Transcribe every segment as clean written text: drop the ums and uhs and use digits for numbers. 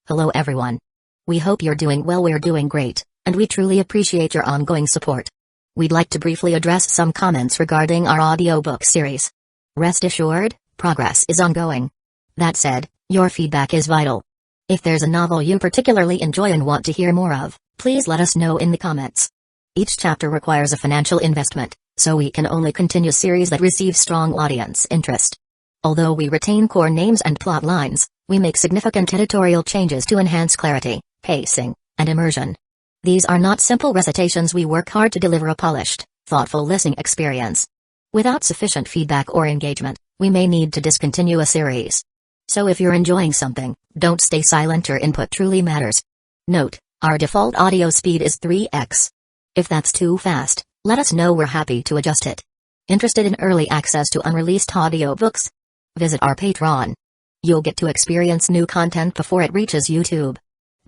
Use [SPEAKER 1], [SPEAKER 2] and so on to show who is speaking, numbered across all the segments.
[SPEAKER 1] Hello everyone. We hope you're doing well. We're doing great, and we truly appreciate your ongoing support. We'd like to briefly address some comments regarding our audiobook series. Rest assured, progress is ongoing. That said, your feedback is vital. If there's a novel you particularly enjoy and want to hear more of, please let us know in the comments. Each chapter requires a financial investment, so we can only continue series that receive strong audience interest. Although we retain core names and plot lines, we make significant editorial changes to enhance clarity, pacing, and immersion. These are not simple recitations. We work hard to deliver a polished, thoughtful listening experience. Without sufficient feedback or engagement, we may need to discontinue a series. So if you're enjoying something, don't stay silent. Your input truly matters. Note, our default audio speed is 3x. If that's too fast, let us know. We're happy to adjust it. Interested in early access to unreleased audiobooks? Visit our Patreon. You'll get to experience new content before it reaches YouTube.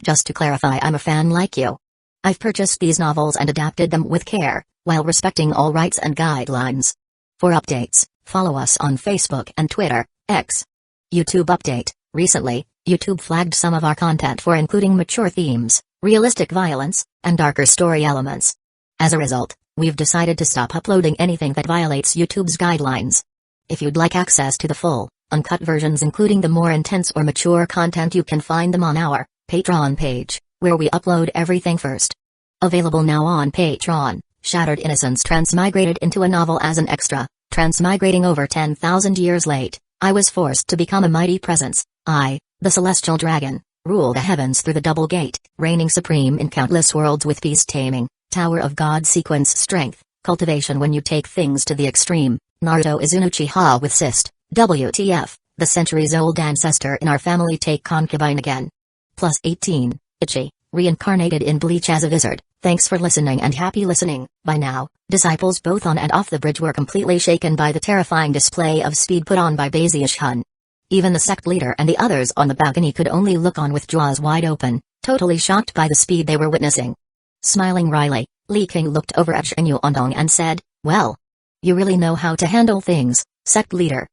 [SPEAKER 1] Just to clarify, I'm a fan like you. I've purchased these novels and adapted them with care, while respecting all rights and guidelines. For updates, follow us on Facebook and Twitter, X. YouTube update: recently, YouTube flagged some of our content for including mature themes, realistic violence, and darker story elements. As a result, we've decided to stop uploading anything that violates YouTube's guidelines. If you'd like access to the full, uncut versions including the more intense or mature content, you can find them on our Patreon page, where we upload everything first. Available now on Patreon: Shattered Innocence transmigrated into a novel as an extra. Transmigrating over 10,000 years late, I was forced to become a mighty presence. I, the celestial dragon, rule the heavens through the double gate, reigning supreme in countless worlds with beast taming, Tower of God sequence strength, cultivation when you take things to the extreme. Naruto is an Uchiha with cyst. WTF, the centuries-old ancestor in our family take concubine again. Plus 18, Ichi, reincarnated in Bleach as a wizard. Thanks for listening and happy listening. By now, disciples both on and off the bridge were completely shaken by the terrifying display of speed put on by Baziush-hun. Even the sect leader and the others on the balcony could only look on with jaws wide open, totally shocked by the speed they were witnessing. Smiling wryly, Li King looked over at Shenyu Ondong and said, "Well, you really know how to handle things, sect leader."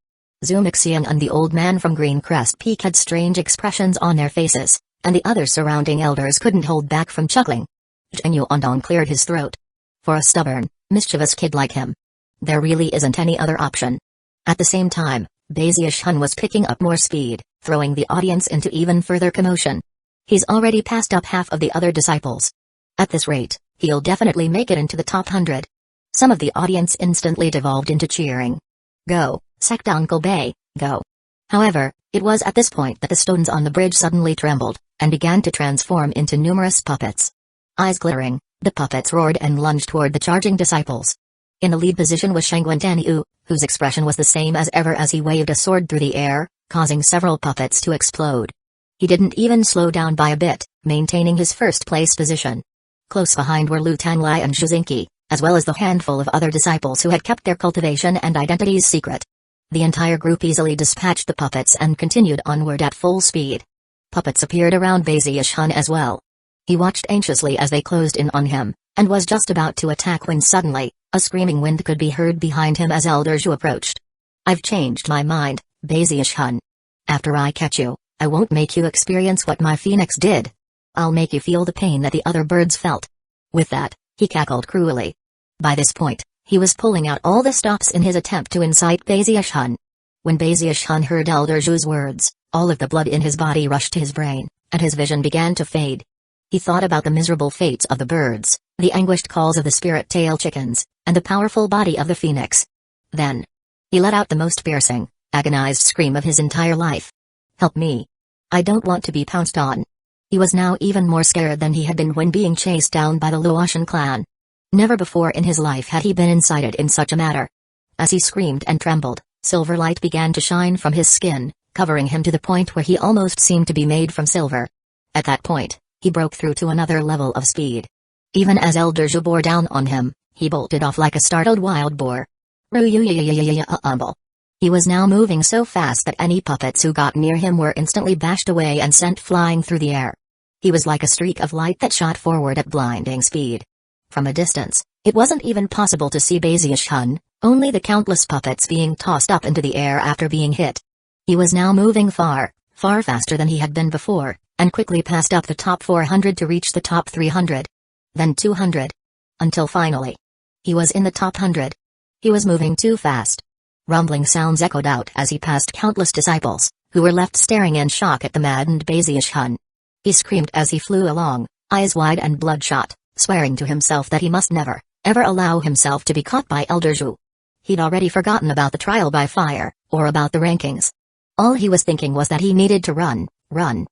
[SPEAKER 1] Zumixian and the old man from Green Crest Peak had strange expressions on their faces, and the other surrounding elders couldn't hold back from chuckling. Shenyu Ondong cleared his throat. For a stubborn, mischievous kid like him, there really isn't any other option. At the same time, Baziush-hun was picking up more speed, throwing the audience into even further commotion. He's already passed up half of the other disciples. At this rate, he'll definitely make it into the top 100. Some of the audience instantly devolved into cheering. Go, Sect Uncle Bay, go. However, it was at this point that the stones on the bridge suddenly trembled, and began to transform into numerous puppets. Eyes glittering, the puppets roared and lunged toward the charging disciples. In the lead position was Shangguan Danyu, whose expression was the same as ever as he waved a sword through the air, causing several puppets to explode. He didn't even slow down by a bit, maintaining his first-place position. Close behind were Lu Tanglai and Shuzinki, as well as the handful of other disciples who had kept their cultivation and identities secret. The entire group easily dispatched the puppets and continued onward at full speed. Puppets appeared around Baziush-hun as well. He watched anxiously as they closed in on him, and was just about to attack when suddenly, a screaming wind could be heard behind him as Elder Zhu approached. "I've changed my mind, Baziush-hun. After I catch you, I won't make you experience what my phoenix did. I'll make you feel the pain that the other birds felt." With that, he cackled cruelly. By this point, he was pulling out all the stops in his attempt to incite Baziush-hun. When Baziush-hun heard Elder Zhu's words, all of the blood in his body rushed to his brain, and his vision began to fade. He thought about the miserable fates of the birds, the anguished calls of the spirit-tail chickens, and the powerful body of the phoenix. Then, he let out the most piercing, agonized scream of his entire life. "Help me. I don't want to be pounced on." He was now even more scared than he had been when being chased down by the Luotian clan. Never before in his life had he been incited in such a manner. As he screamed and trembled, silver light began to shine from his skin, covering him to the point where he almost seemed to be made from silver. At that point, he broke through to another level of speed. Even as Elder Zhu bore down on him, he bolted off like a startled wild boar. He was now moving so fast that any puppets who got near him were instantly bashed away and sent flying through the air. He was like a streak of light that shot forward at blinding speed. From a distance, it wasn't even possible to see Baziush-hun, only the countless puppets being tossed up into the air after being hit. He was now moving far, far faster than he had been before, and quickly passed up the top 400 to reach the top 300. Then 200. Until finally, he was in the top 100. He was moving too fast. Rumbling sounds echoed out as he passed countless disciples, who were left staring in shock at the maddened Baziush-hun. He screamed as he flew along, eyes wide and bloodshot, swearing to himself that he must never, ever allow himself to be caught by Elder Zhu. He'd already forgotten about the trial by fire, or about the rankings. All he was thinking was that he needed to run, run.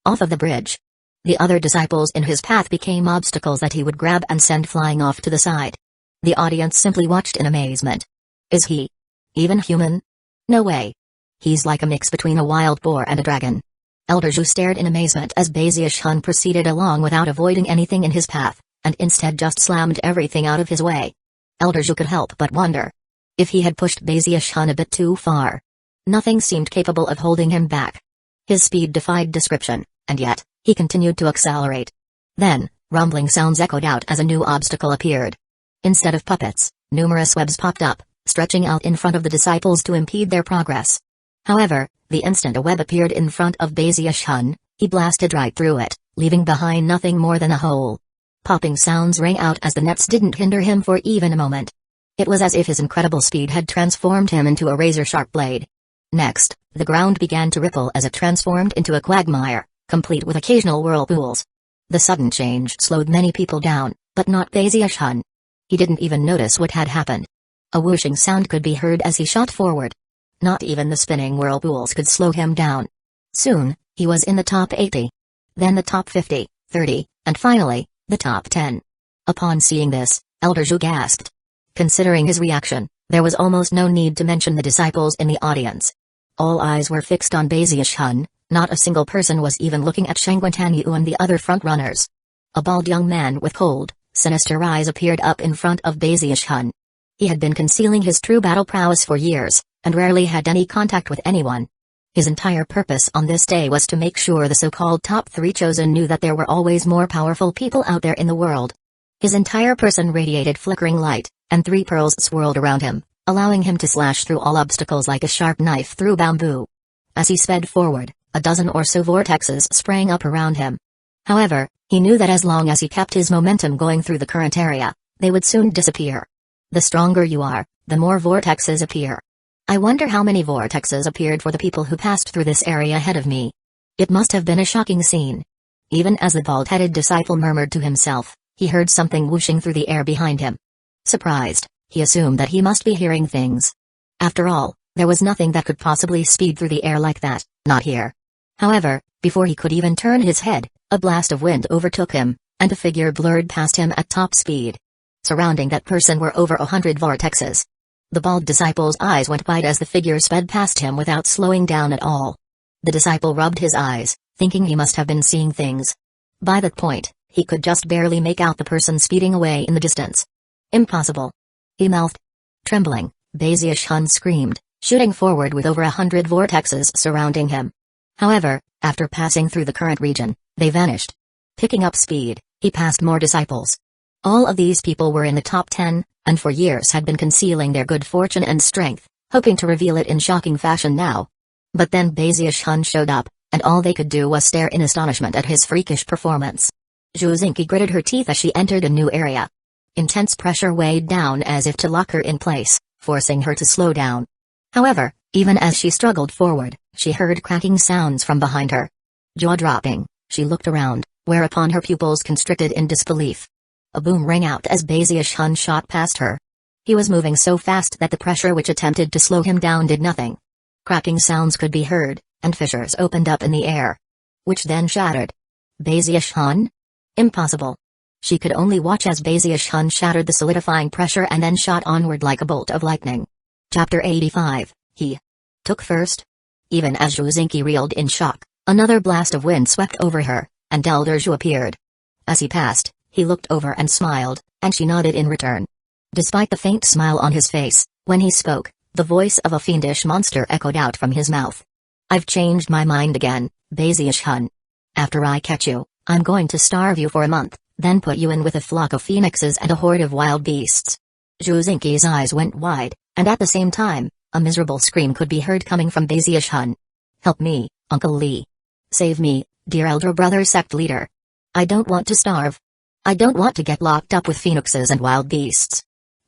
[SPEAKER 1] Off of the bridge. The other disciples in his path became obstacles that he would grab and send flying off to the side. The audience simply watched in amazement. Is he even human? No way. He's like a mix between a wild boar and a dragon. Elder Zhu stared in amazement as Baziush-hun proceeded along without avoiding anything in his path, and instead just slammed everything out of his way. Elder Zhu could help but wonder if he had pushed Baziush-hun a bit too far. Nothing seemed capable of holding him back. His speed defied description, and yet, he continued to accelerate. Then, rumbling sounds echoed out as a new obstacle appeared. Instead of puppets, numerous webs popped up, stretching out in front of the disciples to impede their progress. However, the instant a web appeared in front of Baziush-hun, he blasted right through it, leaving behind nothing more than a hole. Popping sounds rang out as the nets didn't hinder him for even a moment. It was as if his incredible speed had transformed him into a razor-sharp blade. Next, the ground began to ripple as it transformed into a quagmire, complete with occasional whirlpools. The sudden change slowed many people down, but not Baziush-hun. He didn't even notice what had happened. A whooshing sound could be heard as he shot forward. Not even the spinning whirlpools could slow him down. Soon, he was in the top 80. Then the top 50, 30, and finally, the top 10. Upon seeing this, Elder Zhu gasped. Considering his reaction, there was almost no need to mention the disciples in the audience. All eyes were fixed on Baziush-hun, not a single person was even looking at Shangguantanyu and the other front-runners. A bald young man with cold, sinister eyes appeared up in front of Baziush-hun. He had been concealing his true battle prowess for years, and rarely had any contact with anyone. His entire purpose on this day was to make sure the so-called top 3 chosen knew that there were always more powerful people out there in the world. His entire person radiated flickering light, and 3 pearls swirled around him, allowing him to slash through all obstacles like a sharp knife through bamboo. As he sped forward, a dozen or so vortexes sprang up around him. However, he knew that as long as he kept his momentum going through the current area, they would soon disappear. The stronger you are, the more vortexes appear. I wonder how many vortexes appeared for the people who passed through this area ahead of me. It must have been a shocking scene. Even as the bald-headed disciple murmured to himself, he heard something whooshing through the air behind him. Surprised, he assumed that he must be hearing things. After all, there was nothing that could possibly speed through the air like that, not here. However, before he could even turn his head, a blast of wind overtook him, and a figure blurred past him at top speed. Surrounding that person were over 100 vortexes. The bald disciple's eyes went wide as the figure sped past him without slowing down at all. The disciple rubbed his eyes, thinking he must have been seeing things. By that point, he could just barely make out the person speeding away in the distance. Impossible. He mouthed. Trembling, Baziush-hun screamed, shooting forward with over 100 vortexes surrounding him. However, after passing through the current region, they vanished. Picking up speed, he passed more disciples. All of these people were in the top 10, and for years had been concealing their good fortune and strength, hoping to reveal it in shocking fashion now. But then Baziush-hun showed up, and all they could do was stare in astonishment at his freakish performance. Zhu Xingqi gritted her teeth as she entered a new area. Intense pressure weighed down as if to lock her in place, forcing her to slow down. However, even as she struggled forward, she heard cracking sounds from behind her. Jaw-dropping, she looked around, whereupon her pupils constricted in disbelief. A boom rang out as Baziush-hun shot past her. He was moving so fast that the pressure which attempted to slow him down did nothing. Cracking sounds could be heard, and fissures opened up in the air, which then shattered. Baziush-hun? Impossible. She could only watch as Baziush-hun shattered the solidifying pressure and then shot onward like a bolt of lightning. Chapter 85, He took first. Even as Zhu Xingqi reeled in shock, another blast of wind swept over her, and Elder Zhu appeared. As he passed, he looked over and smiled, and she nodded in return. Despite the faint smile on his face, when he spoke, the voice of a fiendish monster echoed out from his mouth. I've changed my mind again, Baziush-hun. After I catch you, I'm going to starve you for a month, then put you in with a flock of phoenixes and a horde of wild beasts. Zhu Xingqi's eyes went wide, and at the same time, a miserable scream could be heard coming from Baziush-hun. Help me, Uncle Lee. Save me, Dear elder brother sect leader. I don't want to starve. I don't want to get locked up with phoenixes and wild beasts.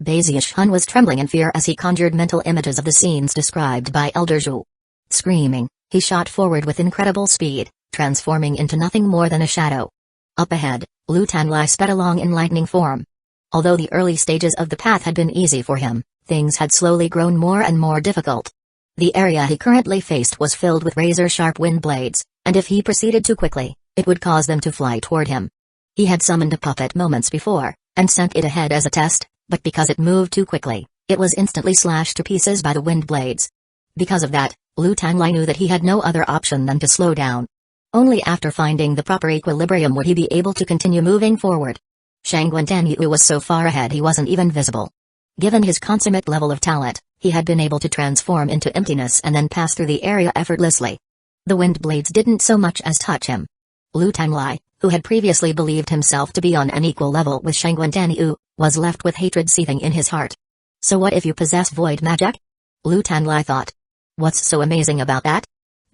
[SPEAKER 1] Bazius Hun was trembling in fear as he conjured mental images of the scenes described by Elder Zhu. Screaming, he shot forward with incredible speed, transforming into nothing more than a shadow. Up ahead, Lu Tanlai sped along in lightning form. Although the early stages of the path had been easy for him, things had slowly grown more and more difficult. The area he currently faced was filled with razor-sharp wind blades, and if he proceeded too quickly, it would cause them to fly toward him. He had summoned a puppet moments before, and sent it ahead as a test, but because it moved too quickly, it was instantly slashed to pieces by the wind blades. Because of that, Lu Tanlai knew that he had no other option than to slow down. Only after finding the proper equilibrium would he be able to continue moving forward. Shangguan Yu was so far ahead he wasn't even visible. Given his consummate level of talent, he had been able to transform into emptiness and then pass through the area effortlessly. The wind blades didn't so much as touch him. Lu Tanlai, who had previously believed himself to be on an equal level with Shangguan Yu, was left with hatred seething in his heart. So what if you possess void magic? Lu Tanlai thought. What's so amazing about that?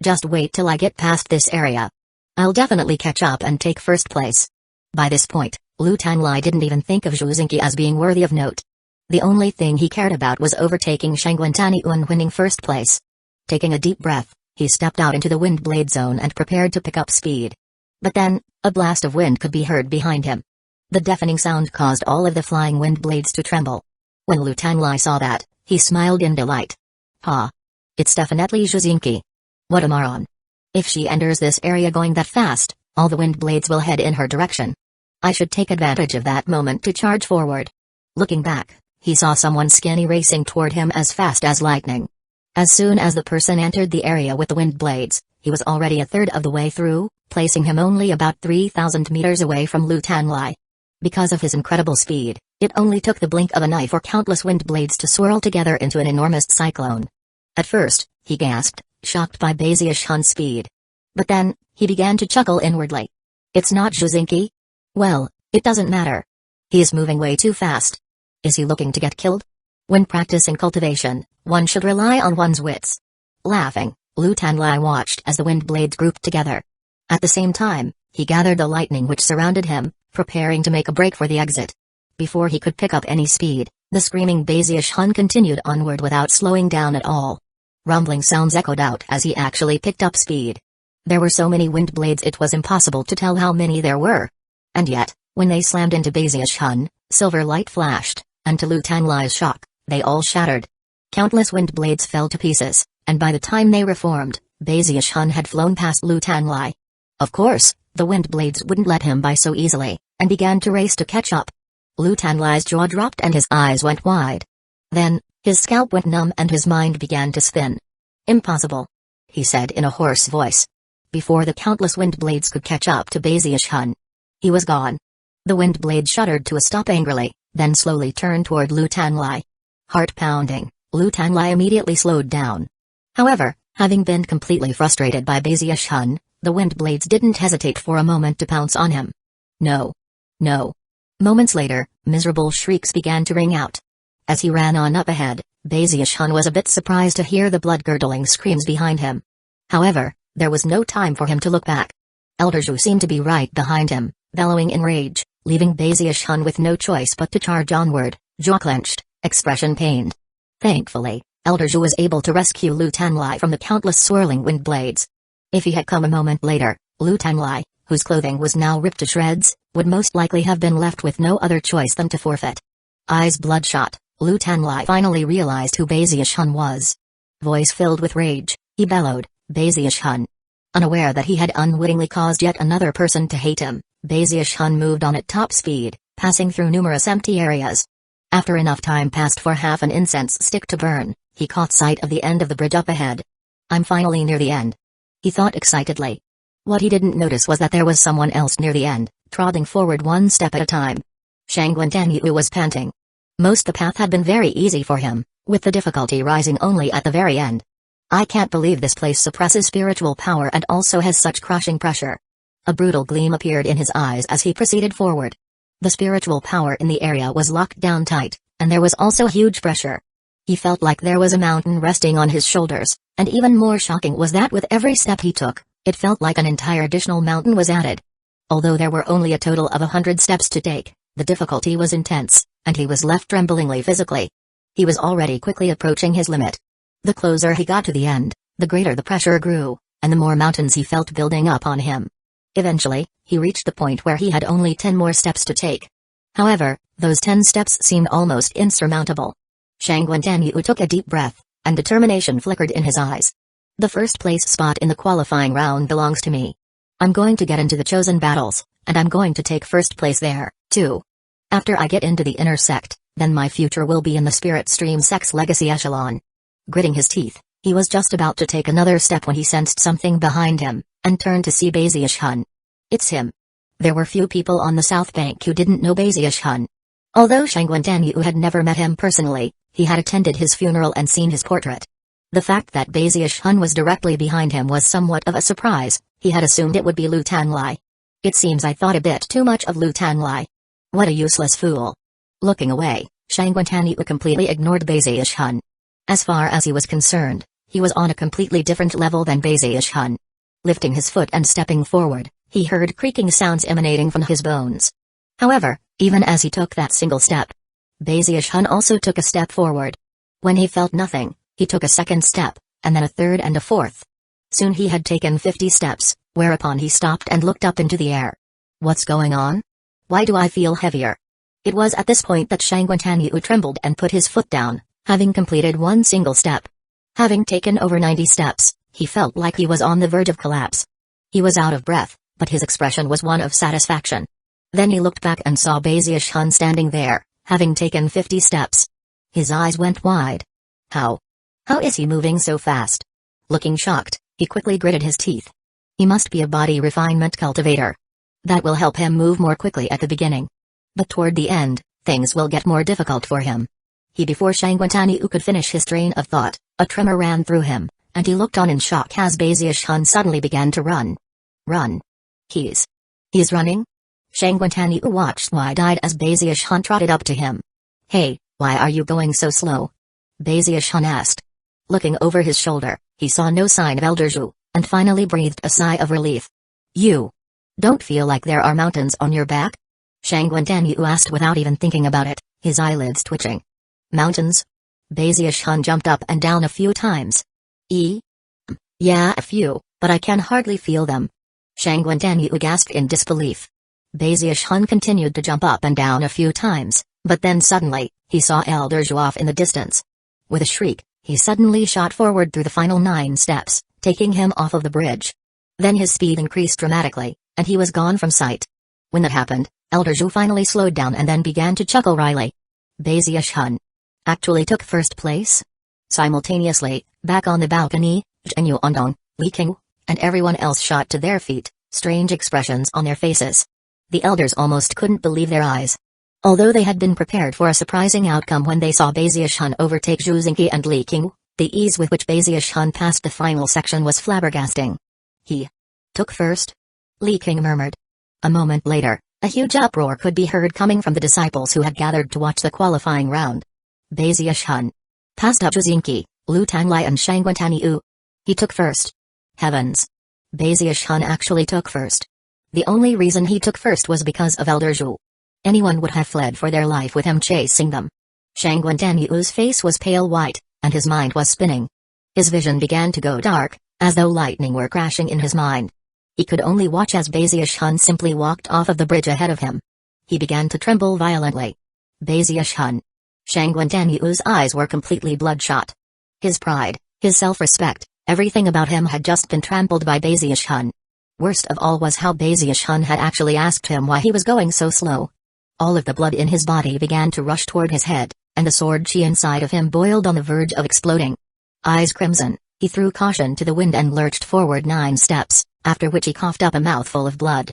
[SPEAKER 1] Just wait till I get past this area. I'll definitely catch up and take first place. By this point, Lu Tanlai didn't even think of Zhu Xingqi as being worthy of note. The only thing he cared about was overtaking Shangguan Yu and winning first place. Taking a deep breath, he stepped out into the wind blade zone and prepared to pick up speed. But then, a blast of wind could be heard behind him. The deafening sound caused all of the flying wind blades to tremble. When Lu Tanlai saw that, he smiled in delight. Ha! It's definitely Zhu Xingqi. What a moron. If she enters this area going that fast, all the wind blades will head in her direction. I should take advantage of that moment to charge forward. Looking back, he saw someone skinny racing toward him as fast as lightning. As soon as the person entered the area with the wind blades, he was already a third of the way through, placing him only about 3,000 meters away from Lu Tanlai. Because of his incredible speed, it only took the blink of an eye for countless wind blades to swirl together into an enormous cyclone. At first, he gasped, shocked by Bazius Hun's speed. But then, he began to chuckle inwardly. It's not Zhu Xingqi? Well, it doesn't matter. He is moving way too fast. Is he looking to get killed? When practicing cultivation, one should rely on one's wits. Laughing, Lu Tanlai watched as the wind blades grouped together. At the same time, he gathered the lightning which surrounded him, preparing to make a break for the exit. Before he could pick up any speed, the screaming Bazius Hun continued onward without slowing down at all. Rumbling sounds echoed out as he actually picked up speed. There were so many wind blades it was impossible to tell how many there were. And yet, when they slammed into Bazius Hun, silver light flashed, and to Lu Tanlai's shock, they all shattered. Countless wind blades fell to pieces, and by the time they reformed, Bazius Hun had flown past Lu Tanlai. Of course, the wind blades wouldn't let him by so easily, and began to race to catch up. Lu Tanlai's jaw dropped and his eyes went wide. Then, his scalp went numb and his mind began to spin. Impossible, he said in a hoarse voice. Before the countless wind blades could catch up to Bazius Hun, he was gone. The wind blade shuddered to a stop angrily, then slowly turned toward Lu Tanlai. Heart pounding, Lu Tanlai immediately slowed down. However, having been completely frustrated by Bazius Hun, the wind blades didn't hesitate for a moment to pounce on him. No. No. Moments later, miserable shrieks began to ring out. As he ran on up ahead, Bazius Hun was a bit surprised to hear the blood-curdling screams behind him. However, there was no time for him to look back. Elder Zhu seemed to be right behind him, bellowing in rage, leaving Bazius Hun with no choice but to charge onward, jaw clenched, expression pained. Thankfully, Elder Zhu was able to rescue Lu Tanlai from the countless swirling wind blades. If he had come a moment later, Lu Tanlai, whose clothing was now ripped to shreds, would most likely have been left with no other choice than to forfeit. Eyes bloodshot, Lu Tanlai finally realized who Bazius Hun was. Voice filled with rage, he bellowed, Bazius Hun. Unaware that he had unwittingly caused yet another person to hate him, Bazius Hun moved on at top speed, passing through numerous empty areas. After enough time passed for half an incense stick to burn, he caught sight of the end of the bridge up ahead. I'm finally near the end, he thought excitedly. What he didn't notice was that there was someone else near the end, trotting forward one step at a time. Shangguan Yu was panting. Most the path had been very easy for him, with the difficulty rising only at the very end. I can't believe this place suppresses spiritual power and also has such crushing pressure. A brutal gleam appeared in his eyes as he proceeded forward. The spiritual power in the area was locked down tight, and there was also huge pressure. He felt like there was a mountain resting on his shoulders, and even more shocking was that with every step he took, It felt like an entire additional mountain was added. Although there were only a total of 100 steps to take, the difficulty was intense, and he was left tremblingly physically. He was already quickly approaching his limit. The closer he got to the end, the greater the pressure grew, and the more mountains he felt building up on him. Eventually, he reached the point where he had only 10 more steps to take. However, those 10 steps seemed almost insurmountable. Shangguan took a deep breath, and determination flickered in his eyes. The first place spot in the qualifying round belongs to me. I'm going to get into the chosen battles, and I'm going to take first place there, too. After I get into the inner sect, then my future will be in the Spirit Stream Sect's legacy echelon. Gritting his teeth, he was just about to take another step when he sensed something behind him, and turned to see Baziush-hun. It's him. There were few people on the South Bank who didn't know Baziush-hun. Although Shangguan had never met him personally, he had attended his funeral and seen his portrait. The fact that Baziush-hun was directly behind him was somewhat of a surprise. He had assumed it would be Lu Tanlai. It seems I thought a bit too much of Lu Tanlai. What a useless fool. Looking away, Shangguan completely ignored Baziush-hun. As far as he was concerned, he was on a completely different level than Baziush-hun. Lifting his foot and stepping forward, he heard creaking sounds emanating from his bones. However, even as he took that single step, Baziush-hun also took a step forward. When he felt nothing, he took a second step, and then a third and a fourth. Soon he had taken 50 steps, whereupon he stopped and looked up into the air. What's going on? Why do I feel heavier? It was at this point that Shangguan trembled and put his foot down, having completed one single step. Having taken over 90 steps, he felt like he was on the verge of collapse. He was out of breath, but his expression was one of satisfaction. Then he looked back and saw Baziush-hun standing there, having taken 50 steps. His eyes went wide. How is he moving so fast? Looking shocked, he quickly gritted his teeth. He must be a body refinement cultivator. That will help him move more quickly at the beginning. But toward the end, things will get more difficult for him. Before Shangguan could finish his train of thought, a tremor ran through him, and he looked on in shock as Baziush-hun suddenly began to run. Run. He's running? Shangguan watched wide-eyed as Baziush-hun trotted up to him. Hey, why are you going so slow? Baziush-hun asked. Looking over his shoulder, he saw no sign of Elder Zhu, and finally breathed a sigh of relief. You don't feel like there are mountains on your back? Shangguan asked without even thinking about it, his eyelids twitching. Mountains? Baziush-hun jumped up and down a few times. Yeah, a few, but I can hardly feel them. Shangguan gasped in disbelief. Baziush-hun continued to jump up and down a few times, but then suddenly, he saw Elder Zhu off in the distance. With a shriek, he suddenly shot forward through the final 9 steps, taking him off of the bridge. Then his speed increased dramatically, and he was gone from sight. When that happened, Elder Zhu finally slowed down and then began to chuckle wryly. Baziush-hun actually took first place? Simultaneously, back on the balcony, Zhenyu Ondong, Li King, and everyone else shot to their feet, strange expressions on their faces. The elders almost couldn't believe their eyes. Although they had been prepared for a surprising outcome when they saw Baziush-hun overtake Zhu Xingqi and Li King, the ease with which Baziush-hun passed the final section was flabbergasting. He took first? Li King murmured. A moment later, a huge uproar could be heard coming from the disciples who had gathered to watch the qualifying round. Baziush-hun passed up Zhu Xingqi, Lu Tanlai and Shangguan. He took first. Heavens! Baziush-hun actually took first. The only reason he took first was because of Elder Zhu. Anyone would have fled for their life with him chasing them. Shangguan face was pale white, and his mind was spinning. His vision began to go dark, as though lightning were crashing in his mind. He could only watch as Baziush-hun simply walked off of the bridge ahead of him. He began to tremble violently. Baziush-hun. Shangguan eyes were completely bloodshot. His pride, his self-respect, everything about him had just been trampled by Baziush-hun. Worst of all was how Baziush-hun had actually asked him why he was going so slow. All of the blood in his body began to rush toward his head, and the sword chi inside of him boiled on the verge of exploding. Eyes crimson, he threw caution to the wind and lurched forward 9 steps, after which he coughed up a mouthful of blood.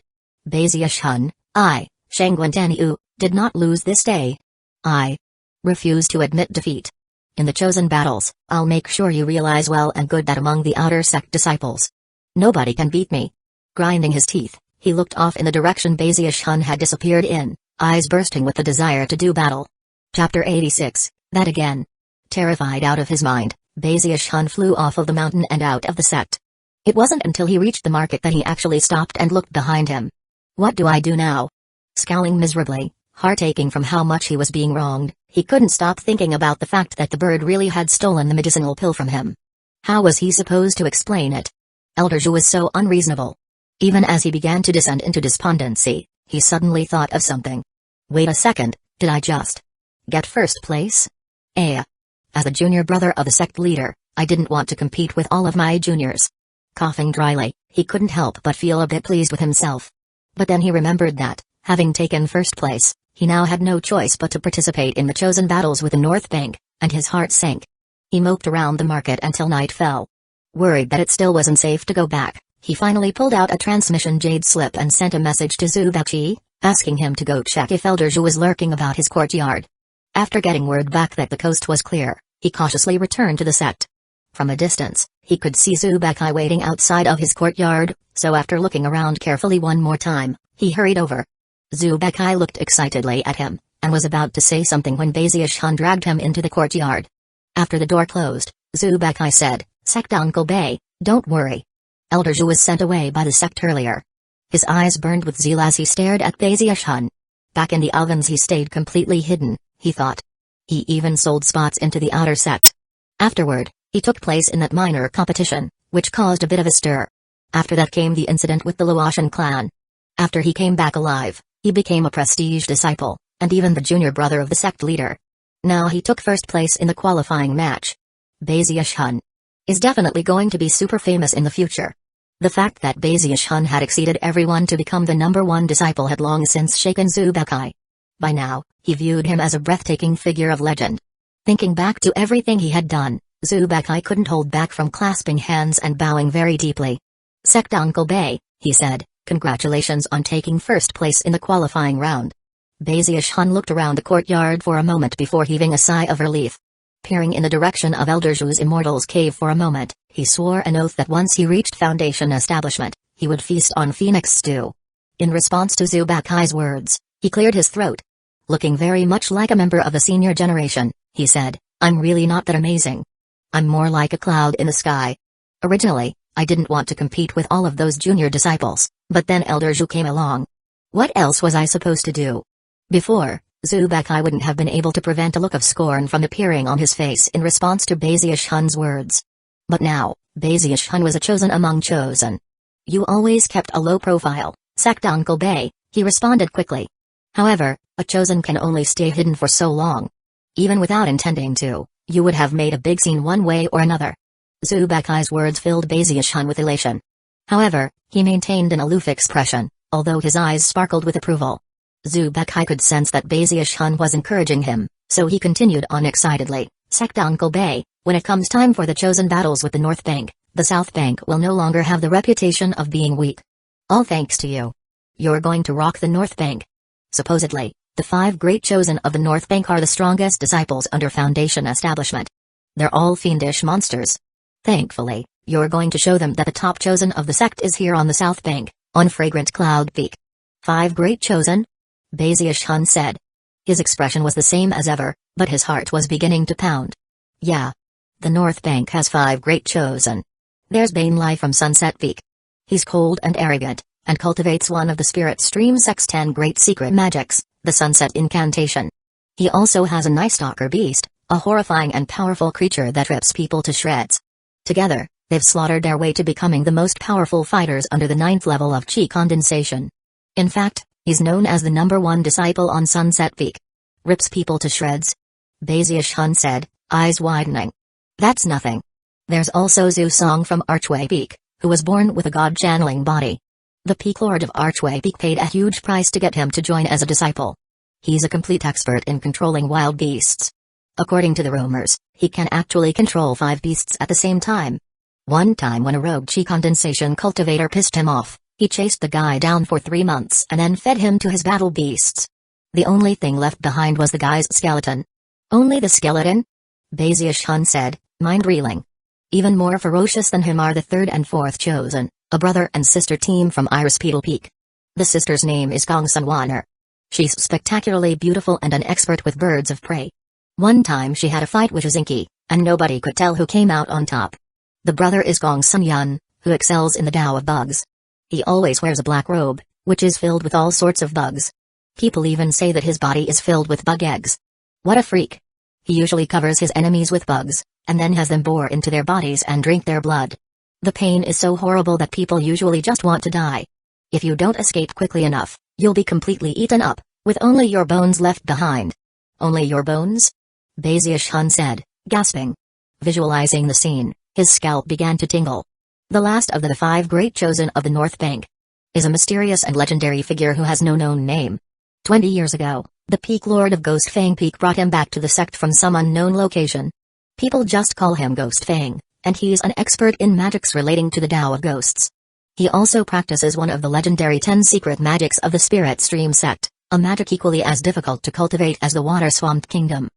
[SPEAKER 1] Baziush-hun, Shangguan did not lose this day. I refuse to admit defeat. In the chosen battles, I'll make sure you realize well and good that among the outer sect disciples, nobody can beat me. Grinding his teeth, he looked off in the direction Baziush-hun had disappeared in, eyes bursting with the desire to do battle. Chapter 86, that again. Terrified out of his mind, Baziush-hun flew off of the mountain and out of the sect. It wasn't until he reached the market that he actually stopped and looked behind him. What do I do now? Scowling miserably, heart aching from how much he was being wronged, he couldn't stop thinking about the fact that the bird really had stolen the medicinal pill from him. How was he supposed to explain it? Elder Zhu was so unreasonable. Even as he began to descend into despondency, he suddenly thought of something. Wait a second, did I just get first place? As the junior brother of the sect leader, I didn't want to compete with all of my juniors. Coughing dryly, he couldn't help but feel a bit pleased with himself. But then he remembered that, having taken first place, he now had no choice but to participate in the chosen battles with the North Bank, and his heart sank. He moped around the market until night fell. Worried that it still wasn't safe to go back, he finally pulled out a transmission jade slip and sent a message to Zubachi, asking him to go check if Elder Zhu was lurking about his courtyard. After getting word back that the coast was clear, he cautiously returned to the sect. From a distance, he could see Zubachi waiting outside of his courtyard, so after looking around carefully one more time, he hurried over. Zubachi looked excitedly at him, and was about to say something when Baziush-hun dragged him into the courtyard. After the door closed, Zubachi said, "Sect Uncle Bay, don't worry. Elder Zhu was sent away by the sect earlier." His eyes burned with zeal as he stared at Baziush-hun. Back in the ovens he stayed completely hidden, he thought. He even sold spots into the outer sect. Afterward, he took place in that minor competition, which caused a bit of a stir. After that came the incident with the Luoshan clan. After he came back alive, he became a prestige disciple, and even the junior brother of the sect leader. Now he took first place in the qualifying match. Baziush-hun is definitely going to be super famous in the future. The fact that Baziush-hun had exceeded everyone to become the #1 disciple had long since shaken Zubachi. By now, he viewed him as a breathtaking figure of legend. Thinking back to everything he had done, Zubachi couldn't hold back from clasping hands and bowing very deeply. "Sect Uncle Bay," he said, "congratulations on taking first place in the qualifying round." Baziush-hun looked around the courtyard for a moment before heaving a sigh of relief. Peering in the direction of Elder Zhu's Immortal's cave for a moment, he swore an oath that once he reached Foundation establishment, he would feast on phoenix stew. In response to Zubachi's words, he cleared his throat. Looking very much like a member of the senior generation, he said, "I'm really not that amazing. I'm more like a cloud in the sky. Originally, I didn't want to compete with all of those junior disciples, but then Elder Zhu came along. What else was I supposed to do?" Before, Zubachi wouldn't have been able to prevent a look of scorn from appearing on his face in response to Baziush-hun's words. But now, Baziush-hun was a chosen among chosen. "You always kept a low profile, Sect Uncle Bay," he responded quickly. "However, a chosen can only stay hidden for so long. Even without intending to, you would have made a big scene one way or another." Zubachi's words filled Baziush-hun with elation. However, he maintained an aloof expression, although his eyes sparkled with approval. Zubachi could sense that Baziush-hun was encouraging him, so he continued on excitedly, "Sect Uncle Bay, when it comes time for the chosen battles with the North Bank, the South Bank will no longer have the reputation of being weak. All thanks to you. You're going to rock the North Bank." Supposedly, the 5 great chosen of the North Bank are the strongest disciples under Foundation establishment. They're all fiendish monsters. Thankfully, you're going to show them that the top chosen of the sect is here on the South Bank, on Fragrant Cloud Peak. 5 great chosen? Baziush-hun said. His expression was the same as ever, but his heart was beginning to pound. Yeah. The North Bank has 5 great chosen. There's Bainlai from Sunset Peak. He's cold and arrogant, and cultivates one of the Spirit Stream Sect's 10 great secret magics, the Sunset Incantation. He also has a Night Stalker beast, a horrifying and powerful creature that rips people to shreds. Together, they've slaughtered their way to becoming the most powerful fighters under the 9th level of Chi Condensation. In fact, he's known as the #1 disciple on Sunset Peak. Rips people to shreds? Baziush-hun said, eyes widening. That's nothing. There's also Zhu Song from Archway Peak, who was born with a god-channeling body. The Peak Lord of Archway Peak paid a huge price to get him to join as a disciple. He's a complete expert in controlling wild beasts. According to the rumors, he can actually control 5 beasts at the same time. One time when a rogue Chi Condensation cultivator pissed him off, he chased the guy down for 3 months and then fed him to his battle beasts. The only thing left behind was the guy's skeleton. Only the skeleton? Baziush-hun said, mind-reeling. Even more ferocious than him are the 3rd and 4th chosen, a brother and sister team from Iris Petal Peak. The sister's name is Gong Sunwaner. She's spectacularly beautiful and an expert with birds of prey. One time she had a fight with Uzinki, and nobody could tell who came out on top. The brother is Gong Sunyun, who excels in the Tao of bugs. He always wears a black robe, which is filled with all sorts of bugs. People even say that his body is filled with bug eggs. What a freak! He usually covers his enemies with bugs, and then has them bore into their bodies and drink their blood. The pain is so horrible that people usually just want to die. If you don't escape quickly enough, you'll be completely eaten up, with only your bones left behind. Only your bones? Bazius-hun said, gasping. Visualizing the scene, his scalp began to tingle. The last of the 5 great chosen of the North Bank is a mysterious and legendary figure who has no known name. 20 years ago, the Peak Lord of Ghost Fang Peak brought him back to the sect from some unknown location. People just call him Ghost Fang, and he's an expert in magics relating to the Tao of Ghosts. He also practices one of the legendary 10 secret magics of the Spirit Stream sect, a magic equally as difficult to cultivate as the Water-swamped Kingdom.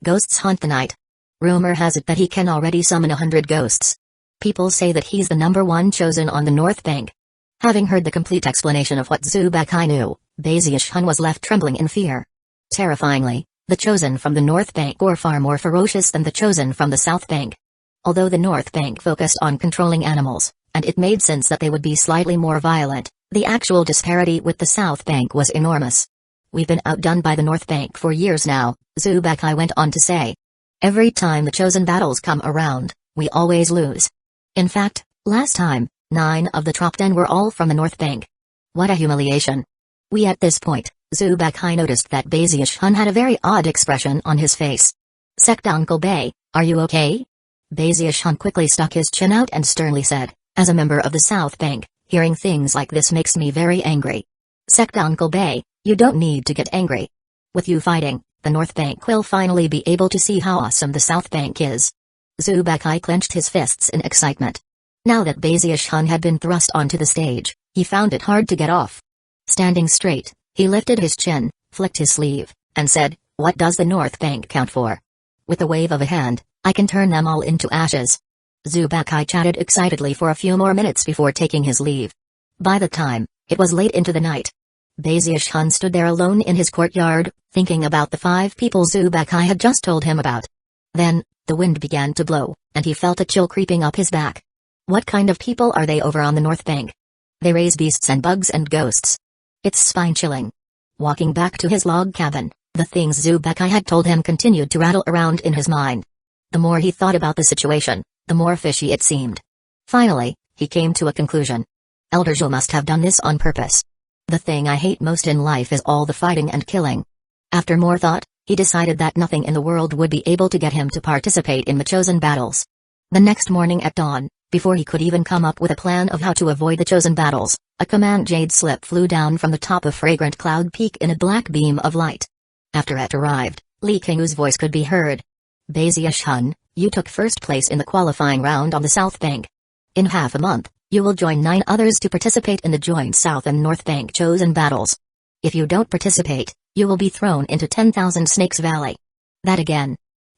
[SPEAKER 1] Ghosts haunt the night. Rumor has it that he can already summon 100 ghosts. People say that he's the #1 chosen on the North Bank. Having heard the complete explanation of what Zubakai knew, Bazius-hun was left trembling in fear. Terrifyingly, the chosen from the North Bank were far more ferocious than the chosen from the South Bank. Although the North Bank focused on controlling animals, and it made sense that they would be slightly more violent, the actual disparity with the South Bank was enormous. We've been outdone by the North Bank for years now, Zubakai went on to say. Every time the chosen battles come around, we always lose. In fact, last time, 9 of the top 10 were all from the North Bank. What a humiliation. At this point, Zubakai noticed that Bazius-hun had a very odd expression on his face. Sect Uncle Bay, are you okay? Bazius-hun quickly stuck his chin out and sternly said, as a member of the South Bank, hearing things like this makes me very angry. Sect Uncle Bay, you don't need to get angry. With you fighting, the North Bank will finally be able to see how awesome the South Bank is. Zubakai clenched his fists in excitement. Now that Bazius-hun had been thrust onto the stage, he found it hard to get off. Standing straight, he lifted his chin, flicked his sleeve, and said, what does the North Bank count for? With a wave of a hand, I can turn them all into ashes. Zubakai chatted excitedly for a few more minutes before taking his leave. By the time, it was late into the night. Bazius-hun stood there alone in his courtyard, thinking about the 5 people Zubakai had just told him about. Then, the wind began to blow, and he felt a chill creeping up his back. What kind of people are they over on the North Bank? They raise beasts and bugs and ghosts. It's spine-chilling. Walking back to his log cabin, the things Zubakai had told him continued to rattle around in his mind. The more he thought about the situation, the more fishy it seemed. Finally, he came to a conclusion. Elder Zhou must have done this on purpose. The thing I hate most in life is all the fighting and killing. After more thought, he decided that nothing in the world would be able to get him to participate in the chosen battles. The next morning at dawn, before he could even come up with a plan of how to avoid the chosen battles, a command jade slip flew down from the top of Fragrant Cloud Peak in a black beam of light. After it arrived, Li Qinghu's voice could be heard. Bazius-hun, you took first place in the qualifying round on the South Bank. In half a month, you will join 9 others to participate in the joint South and North Bank chosen battles. If you don't participate, you will be thrown into 10,000 Snakes Valley. That again.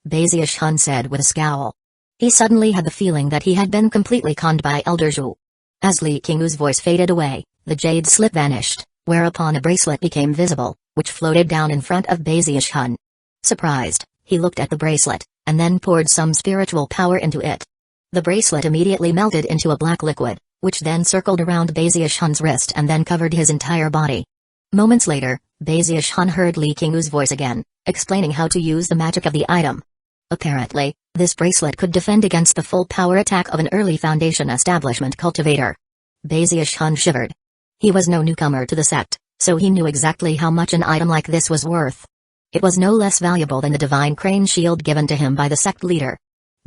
[SPEAKER 1] Bazius-hun said with a scowl. He suddenly had the feeling that he had been completely conned by Elder Zhou. As Li Qinghu's voice faded away, the jade slip vanished, whereupon a bracelet became visible, which floated down in front of Bazius-hun. Surprised, he looked at the bracelet, and then poured some spiritual power into it. The bracelet immediately melted into a black liquid, which then circled around Bazius-hun's wrist and then covered his entire body. Moments later, Bazius-hun heard Li Qinghu's voice again, explaining how to use the magic of the item. Apparently, this bracelet could defend against the full power attack of an early Foundation establishment cultivator. Bazius-hun shivered. He was no newcomer to the sect, so he knew exactly how much an item like this was worth. It was no less valuable than the divine crane shield given to him by the sect leader.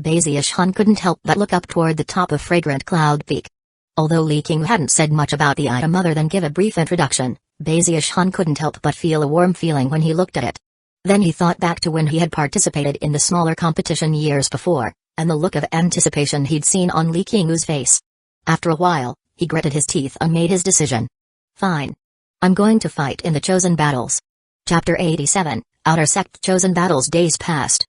[SPEAKER 1] Bazius-hun couldn't help but look up toward the top of Fragrant Cloud Peak. Although Li Qinghu hadn't said much about the item other than give a brief introduction, Bazius-hun couldn't help but feel a warm feeling when he looked at it. Then he thought back to when he had participated in the smaller competition years before, and the look of anticipation he'd seen on Li Qinghu's face. After a while, he gritted his teeth and made his decision. Fine. I'm going to fight in the chosen battles. Chapter 87, Outer Sect Chosen Battles. Days passed.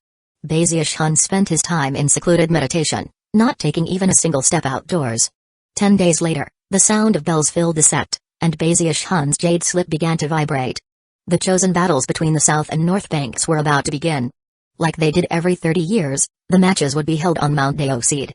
[SPEAKER 1] Bazius-hun spent his time in secluded meditation, not taking even a single step outdoors. 10 days later, the sound of bells filled the sect, and Bazius-hun's jade slip began to vibrate. The chosen battles between the South and North Banks were about to begin. Like they did every 30 years, the matches would be held on Mount Deoseed.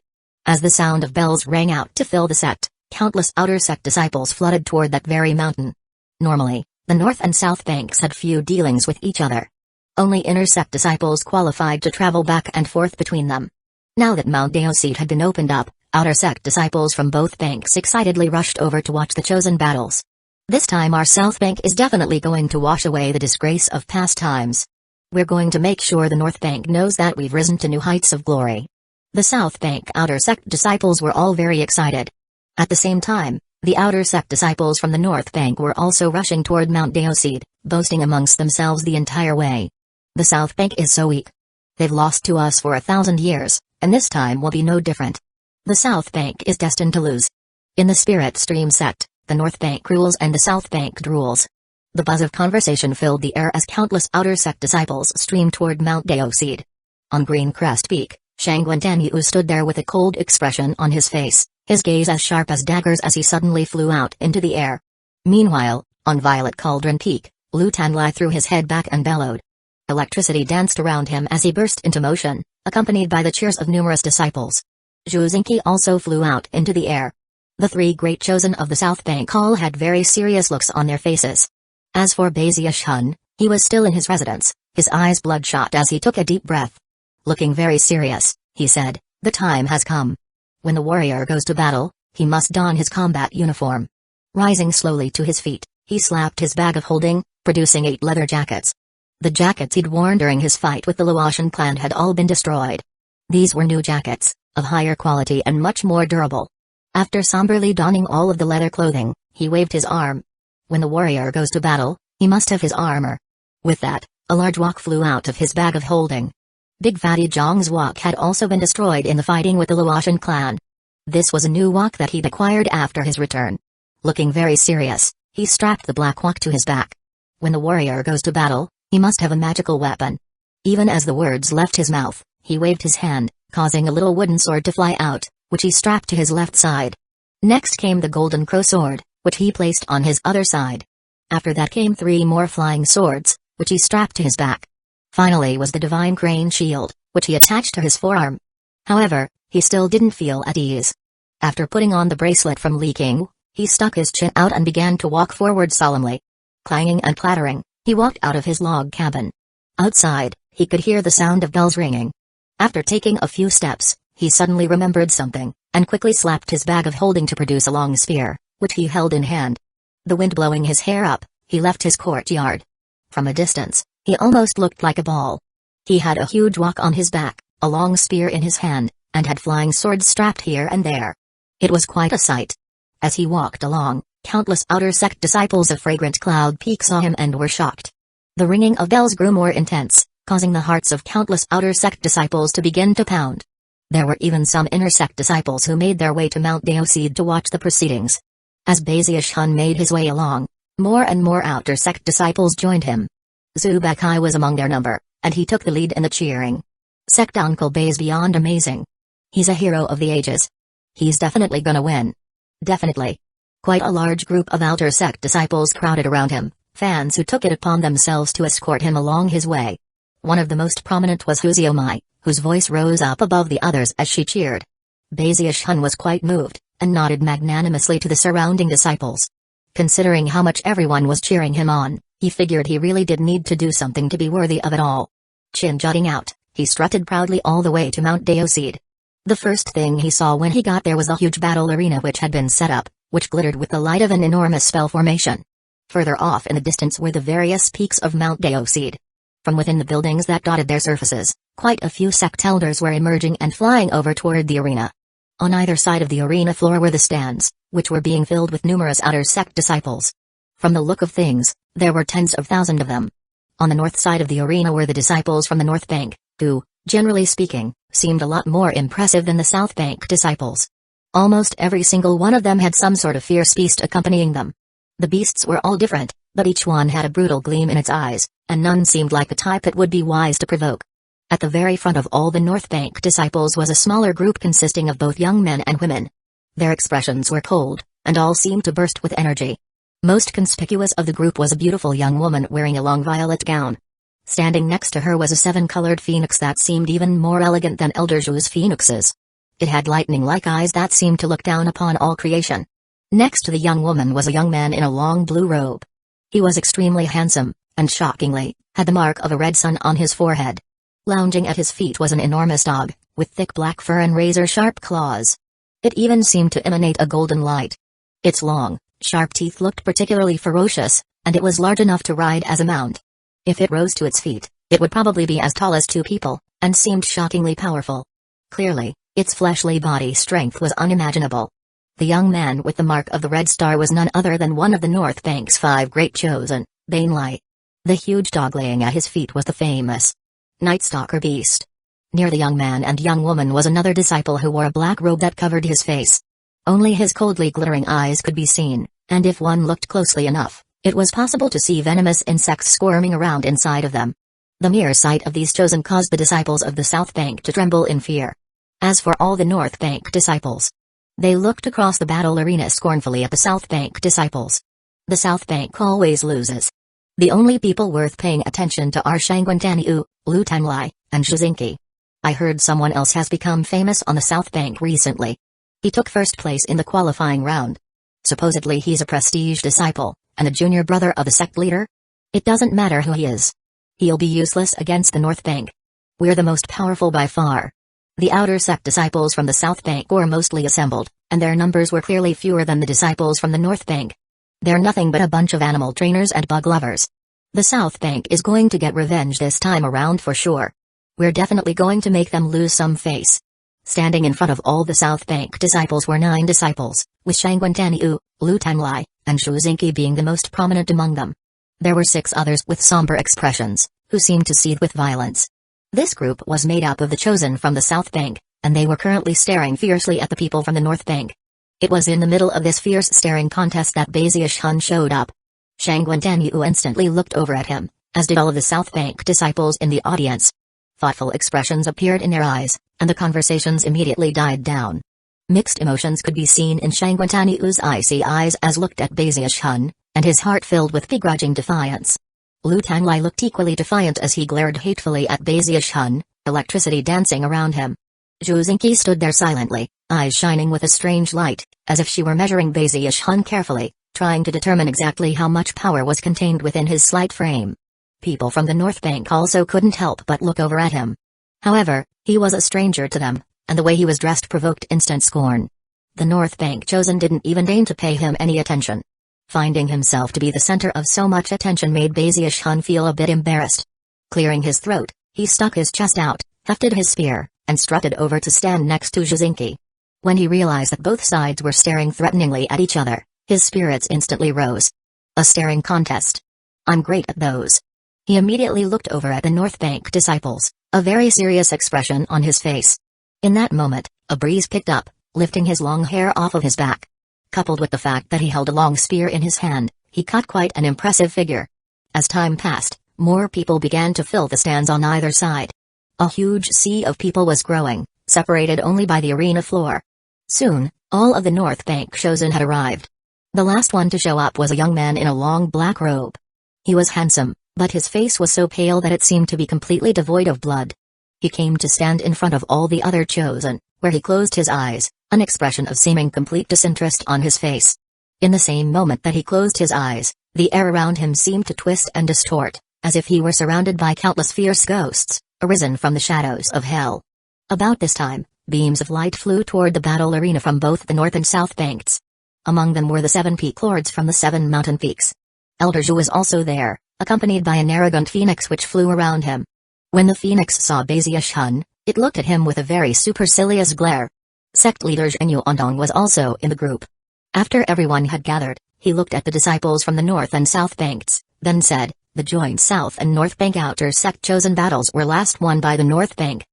[SPEAKER 1] As the sound of bells rang out to fill the sect, countless outer sect disciples flooded toward that very mountain. Normally, the North and South banks had few dealings with each other. Only inner sect disciples qualified to travel back and forth between them. Now that Mount Deoseed had been opened up, outer sect disciples from both banks excitedly rushed over to watch the chosen battles. This time our South Bank is definitely going to wash away the disgrace of past times. We're going to make sure the North Bank knows that we've risen to new heights of glory. The South Bank outer sect disciples were all very excited. At the same time, the outer sect disciples from the North Bank were also rushing toward Mount Deoseed, boasting amongst themselves the entire way. The South Bank is so weak. They've lost to us for 1,000 years, and this time will be no different. The South Bank is destined to lose. In the Spirit Stream sect, the North Bank rules and the South Bank drools. The buzz of conversation filled the air as countless outer sect disciples streamed toward Mount Deoseed. On Green Crest Peak, Shangguan Danyu stood there with a cold expression on his face, his gaze as sharp as daggers as he suddenly flew out into the air. Meanwhile, on Violet Cauldron Peak, Lu Tanlai threw his head back and bellowed. Electricity danced around him as he burst into motion, accompanied by the cheers of numerous disciples. Zhu Xingqi also flew out into the air. The three great chosen of the South Bank all had very serious looks on their faces. As for Bezius Hun, he was still in his residence, his eyes bloodshot as he took a deep breath. Looking very serious, he said, "The time has come. When the warrior goes to battle, he must don his combat uniform." Rising slowly to his feet, he slapped his bag of holding, producing 8 leather jackets. The jackets he'd worn during his fight with the Luotian clan had all been destroyed. These were new jackets, of higher quality and much more durable. After somberly donning all of the leather clothing, he waved his arm. When the warrior goes to battle, he must have his armor. With that, a large wok flew out of his bag of holding. Big Fatty Zhang's wok had also been destroyed in the fighting with the Luotian clan. This was a new wok that he'd acquired after his return. Looking very serious, he strapped the black wok to his back. When the warrior goes to battle, he must have a magical weapon. Even as the words left his mouth, he waved his hand, causing a little wooden sword to fly out, which he strapped to his left side. Next came the golden crow sword, which he placed on his other side. After that came 3 more flying swords, which he strapped to his back. Finally was the divine crane shield, which he attached to his forearm. However, he still didn't feel at ease. After putting on the bracelet from Li King, he stuck his chin out and began to walk forward solemnly. Clanging and clattering, he walked out of his log cabin. Outside, he could hear the sound of bells ringing. After taking a few steps, he suddenly remembered something, and quickly slapped his bag of holding to produce a long spear, which he held in hand. The wind blowing his hair up, he left his courtyard. From a distance, he almost looked like a ball. He had a huge wok on his back, a long spear in his hand, and had flying swords strapped here and there. It was quite a sight. As he walked along, countless outer sect disciples of Fragrant Cloud Peak saw him and were shocked. The ringing of bells grew more intense, causing the hearts of countless outer sect disciples to begin to pound. There were even some inner sect disciples who made their way to Mount Deoseed to watch the proceedings. As Bezius Hun made his way along, more and more outer sect disciples joined him. Zhu Bakai was among their number, and he took the lead in the cheering. Sect Uncle Bay's beyond amazing. He's a hero of the ages. He's definitely gonna win. Definitely. Quite a large group of outer sect disciples crowded around him, fans who took it upon themselves to escort him along his way. One of the most prominent was Huziomai, whose voice rose up above the others as she cheered. Bezius Hun was quite moved, and nodded magnanimously to the surrounding disciples. Considering how much everyone was cheering him on, he figured he really did need to do something to be worthy of it all. Chin jutting out, he strutted proudly all the way to Mount Deoseed. The first thing he saw when he got there was a huge battle arena which had been set up, which glittered with the light of an enormous spell formation. Further off in the distance were the various peaks of Mount Deoseed. From within the buildings that dotted their surfaces, quite a few sect elders were emerging and flying over toward the arena. On either side of the arena floor were the stands, which were being filled with numerous outer sect disciples. From the look of things, there were tens of thousands of them. On the north side of the arena were the disciples from the North Bank, who, generally speaking, seemed a lot more impressive than the South Bank disciples. Almost every single one of them had some sort of fierce beast accompanying them. The beasts were all different, but each one had a brutal gleam in its eyes, and none seemed like the type it would be wise to provoke. At the very front of all the North Bank disciples was a smaller group consisting of both young men and women. Their expressions were cold, and all seemed to burst with energy. Most conspicuous of the group was a beautiful young woman wearing a long violet gown. Standing next to her was a 7-colored phoenix that seemed even more elegant than Elder Zhu's phoenixes. It had lightning-like eyes that seemed to look down upon all creation. Next to the young woman was a young man in a long blue robe. He was extremely handsome, and shockingly, had the mark of a red sun on his forehead. Lounging at his feet was an enormous dog, with thick black fur and razor-sharp claws. It even seemed to emanate a golden light. Its long, sharp teeth looked particularly ferocious, and it was large enough to ride as a mount. If it rose to its feet, it would probably be as tall as two people, and seemed shockingly powerful. Clearly, its fleshly body strength was unimaginable. The young man with the mark of the red star was none other than one of the North Bank's 5 great chosen, Banelai. The huge dog laying at his feet was the famous Night Stalker beast. Near the young man and young woman was another disciple who wore a black robe that covered his face. Only his coldly glittering eyes could be seen, and if one looked closely enough, it was possible to see venomous insects squirming around inside of them. The mere sight of these chosen caused the disciples of the South Bank to tremble in fear. As for all the North Bank disciples, they looked across the battle arena scornfully at the South Bank disciples. The South Bank always loses. The only people worth paying attention to are Shangguan-Taniu, Lu Tanlai, and Shizinki. I heard someone else has become famous on the South Bank recently. He took first place in the qualifying round. Supposedly he's a prestige disciple, and a junior brother of the sect leader? It doesn't matter who he is. He'll be useless against the North Bank. We're the most powerful by far. The outer sect disciples from the South Bank were mostly assembled, and their numbers were clearly fewer than the disciples from the North Bank. They're nothing but a bunch of animal trainers and bug lovers. The South Bank is going to get revenge this time around for sure. We're definitely going to make them lose some face. Standing in front of all the South Bank disciples were 9 disciples, with Shangguan-Taniu, Lu Tanlai, and Shizinki being the most prominent among them. There were 6 others with somber expressions, who seemed to seethe with violence. This group was made up of the chosen from the South Bank, and they were currently staring fiercely at the people from the North Bank. It was in the middle of this fierce staring contest that Bazius Hun showed up. Shangguan-Taniu instantly looked over at him, as did all of the South Bank disciples in the audience. Thoughtful expressions appeared in their eyes, and the conversations immediately died down. Mixed emotions could be seen in Shangguan-Taniu's icy eyes as looked at Bazius Hun, and his heart filled with begrudging defiance. Lu Tanlai looked equally defiant as he glared hatefully at Bazius Hun, electricity dancing around him. Shizinki stood there silently, eyes shining with a strange light, as if she were measuring Bazius Hun carefully, trying to determine exactly how much power was contained within his slight frame. People from the North Bank also couldn't help but look over at him. However, he was a stranger to them, and the way he was dressed provoked instant scorn. The North Bank chosen didn't even deign to pay him any attention. Finding himself to be the center of so much attention made Bazius Hun feel a bit embarrassed. Clearing his throat, he stuck his chest out, hefted his spear, and strutted over to stand next to Shizinki. When he realized that both sides were staring threateningly at each other, his spirits instantly rose. A staring contest. I'm great at those. He immediately looked over at the North Bank disciples, a very serious expression on his face. In that moment, a breeze picked up, lifting his long hair off of his back. Coupled with the fact that he held a long spear in his hand, he cut quite an impressive figure. As time passed, more people began to fill the stands on either side. A huge sea of people was growing, separated only by the arena floor. Soon, all of the North Bank chosen had arrived. The last one to show up was a young man in a long black robe. He was handsome, but his face was so pale that it seemed to be completely devoid of blood. He came to stand in front of all the other chosen, where he closed his eyes, an expression of seeming complete disinterest on his face. In the same moment that he closed his eyes, the air around him seemed to twist and distort, as if he were surrounded by countless fierce ghosts, arisen from the shadows of hell. About this time, beams of light flew toward the battle arena from both the North and South Banks. Among them were the 7 peak lords from the 7 mountain peaks. Elder Zhu was also there, accompanied by an arrogant phoenix which flew around him. When the phoenix saw Bazius Hun, it looked at him with a very supercilious glare. Sect leader Zhenyu Ondong was also in the group. After everyone had gathered, he looked at the disciples from the North and South Banks, then said, the joint South and North Bank outer sect chosen battles were last won by the North Bank.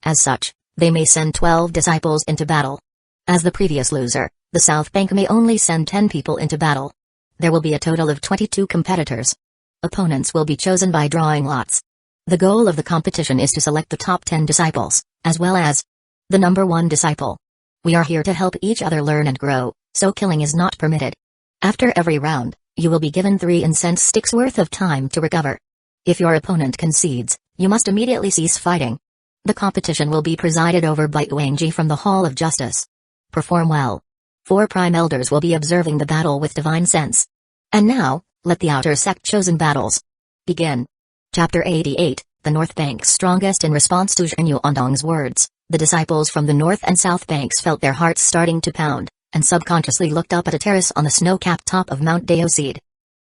[SPEAKER 1] As such, they may send 12 disciples into battle. As the previous loser, the South Bank may only send 10 people into battle. There will be a total of 22 competitors. Opponents will be chosen by drawing lots. The goal of the competition is to select the top 10 disciples, as well as the number 1 disciple. We are here to help each other learn and grow, so killing is not permitted. After every round, you will be given 3 incense sticks worth of time to recover. If your opponent concedes, you must immediately cease fighting. The competition will be presided over by Uanji from the Hall of Justice. Perform well. 4 Prime Elders will be observing the battle with divine sense. And now, let the outer sect chosen battles begin. Chapter 88, The North Bank's Strongest. In response to Zhenyu Ondong's words, the disciples from the North and South Banks felt their hearts starting to pound, and subconsciously looked up at a terrace on the snow-capped top of Mount Deoseed.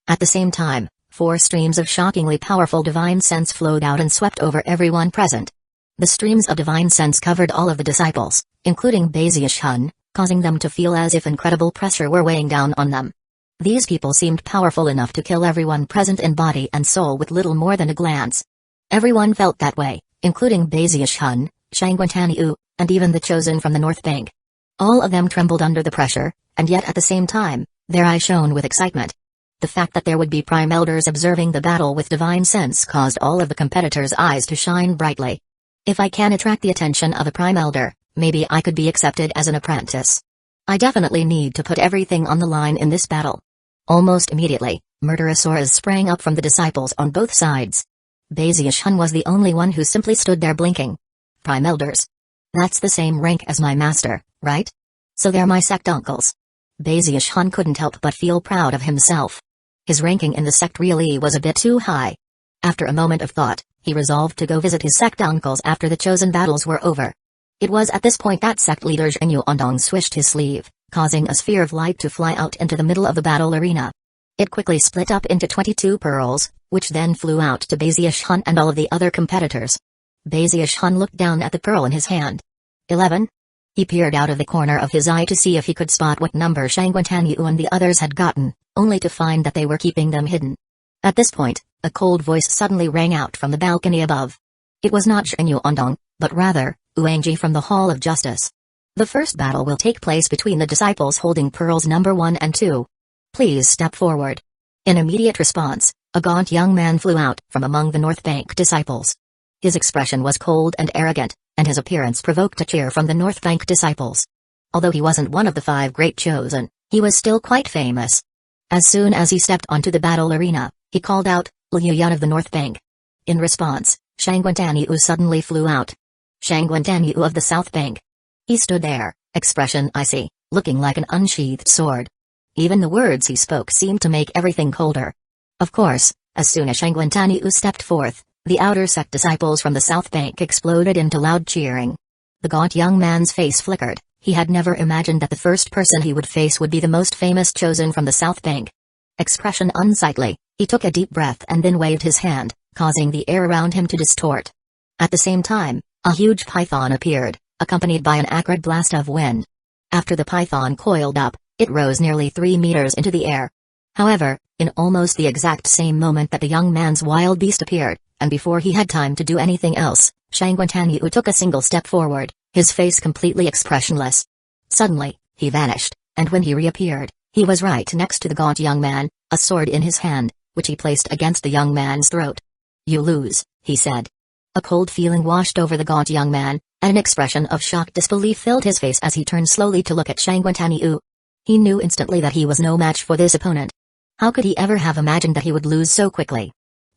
[SPEAKER 1] At the same time, 4 streams of shockingly powerful divine sense flowed out and swept over everyone present. The streams of divine sense covered all of the disciples, including Bazius Hun, causing them to feel as if incredible pressure were weighing down on them. These people seemed powerful enough to kill everyone present in body and soul with little more than a glance. Everyone felt that way, including Bazius Hun, Shangguantaniu, and even the chosen from the North Bank. All of them trembled under the pressure, and yet at the same time, their eyes shone with excitement. The fact that there would be Prime Elders observing the battle with divine sense caused all of the competitors' eyes to shine brightly. If I can attract the attention of a Prime Elder, maybe I could be accepted as an apprentice. I definitely need to put everything on the line in this battle. Almost immediately, murderous auras sprang up from the disciples on both sides. Bazius Hun was the only one who simply stood there blinking. Prime Elders. That's the same rank as my master, right? So they're my sect uncles. Bazius Hun couldn't help but feel proud of himself. His ranking in the sect really was a bit too high. After a moment of thought, he resolved to go visit his sect uncles after the chosen battles were over. It was at this point that sect leader Zhenyu Ondong swished his sleeve, causing a sphere of light to fly out into the middle of the battle arena. It quickly split up into 22 pearls, which then flew out to Bazius Hun and all of the other competitors. Bazius Hun looked down at the pearl in his hand. 11? He peered out of the corner of his eye to see if he could spot what number Shangguantaniu and the others had gotten, only to find that they were keeping them hidden. At this point, a cold voice suddenly rang out from the balcony above. It was not Zhenyu Ondong, but rather, Uanji from the Hall of Justice. The first battle will take place between the disciples holding pearls number 1 and 2. Please step forward. In immediate response, a gaunt young man flew out from among the North Bank disciples. His expression was cold and arrogant, and his appearance provoked a cheer from the North Bank disciples. Although he wasn't one of the 5 great chosen, he was still quite famous. As soon as he stepped onto the battle arena, he called out, Liu Yun of the North Bank. In response, Shangguantaniu suddenly flew out. Shangguantaniu of the South Bank. He stood there, expression icy, looking like an unsheathed sword. Even the words he spoke seemed to make everything colder. Of course, as soon as Shangguantaniu stepped forth, the outer sect disciples from the South Bank exploded into loud cheering. The gaunt young man's face flickered. He had never imagined that the first person he would face would be the most famous chosen from the South Bank. Expression unsightly, he took a deep breath and then waved his hand, causing the air around him to distort. At the same time, a huge python appeared, accompanied by an acrid blast of wind. After the python coiled up, it rose nearly 3 meters into the air. However, in almost the exact same moment that the young man's wild beast appeared, and before he had time to do anything else, Shangguantaniu took a single step forward, his face completely expressionless. Suddenly, he vanished, and when he reappeared, he was right next to the gaunt young man, a sword in his hand, which he placed against the young man's throat. You lose, he said. A cold feeling washed over the gaunt young man, and an expression of shocked disbelief filled his face as he turned slowly to look at Shangguantaniu. He knew instantly that he was no match for this opponent. How could he ever have imagined that he would lose so quickly?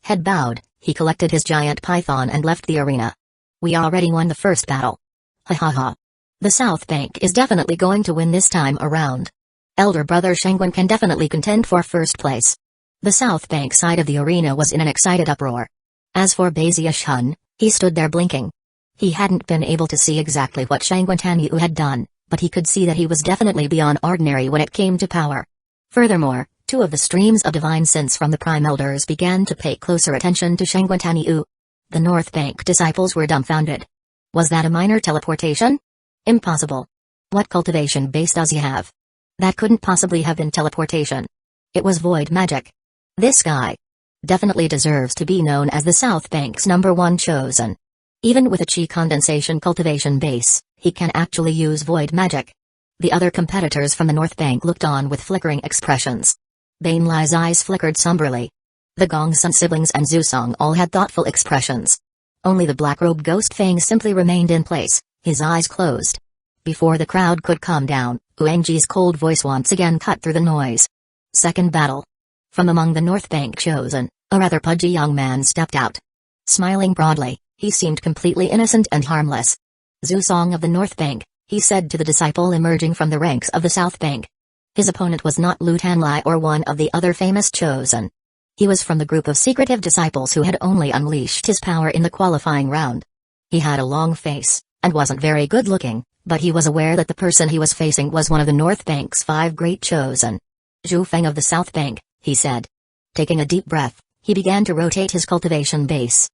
[SPEAKER 1] Head bowed, he collected his giant python and left the arena. We already won the first battle. Ha ha ha. The South Bank is definitely going to win this time around. Elder brother Shangguan can definitely contend for first place. The South Bank side of the arena was in an excited uproar. As for Bazius Hun, he stood there blinking. He hadn't been able to see exactly what Shangguantaniu had done, but he could see that he was definitely beyond ordinary when it came to power. Furthermore, 2 of the streams of divine sense from the Prime Elders began to pay closer attention to Shangguantaniu. The North Bank disciples were dumbfounded. Was that a minor teleportation? Impossible. What cultivation base does he have? That couldn't possibly have been teleportation. It was void magic. This guy definitely deserves to be known as the South Bank's #1 chosen. Even with a chi condensation cultivation base, he can actually use void magic. The other competitors from the North Bank looked on with flickering expressions. Bainlai's eyes flickered somberly. The Gongsun siblings and Zusong all had thoughtful expressions. Only the black-robed Ghost Fang simply remained in place, his eyes closed. Before the crowd could calm down, Uanji's cold voice once again cut through the noise. Second battle. From among the North Bank chosen, a rather pudgy young man stepped out. Smiling broadly, He seemed completely innocent and harmless. Zhu of the North Bank, he said to the disciple emerging from the ranks of the South Bank. His opponent was not Lu Tanlai or one of the other famous chosen. He was from the group of secretive disciples who had only unleashed his power in the qualifying round. He had a long face, and wasn't very good looking, but he was aware that the person he was facing was one of the North Bank's 5 great chosen. Zhu Feng of the South Bank, he said. Taking a deep breath, he began to rotate his cultivation base.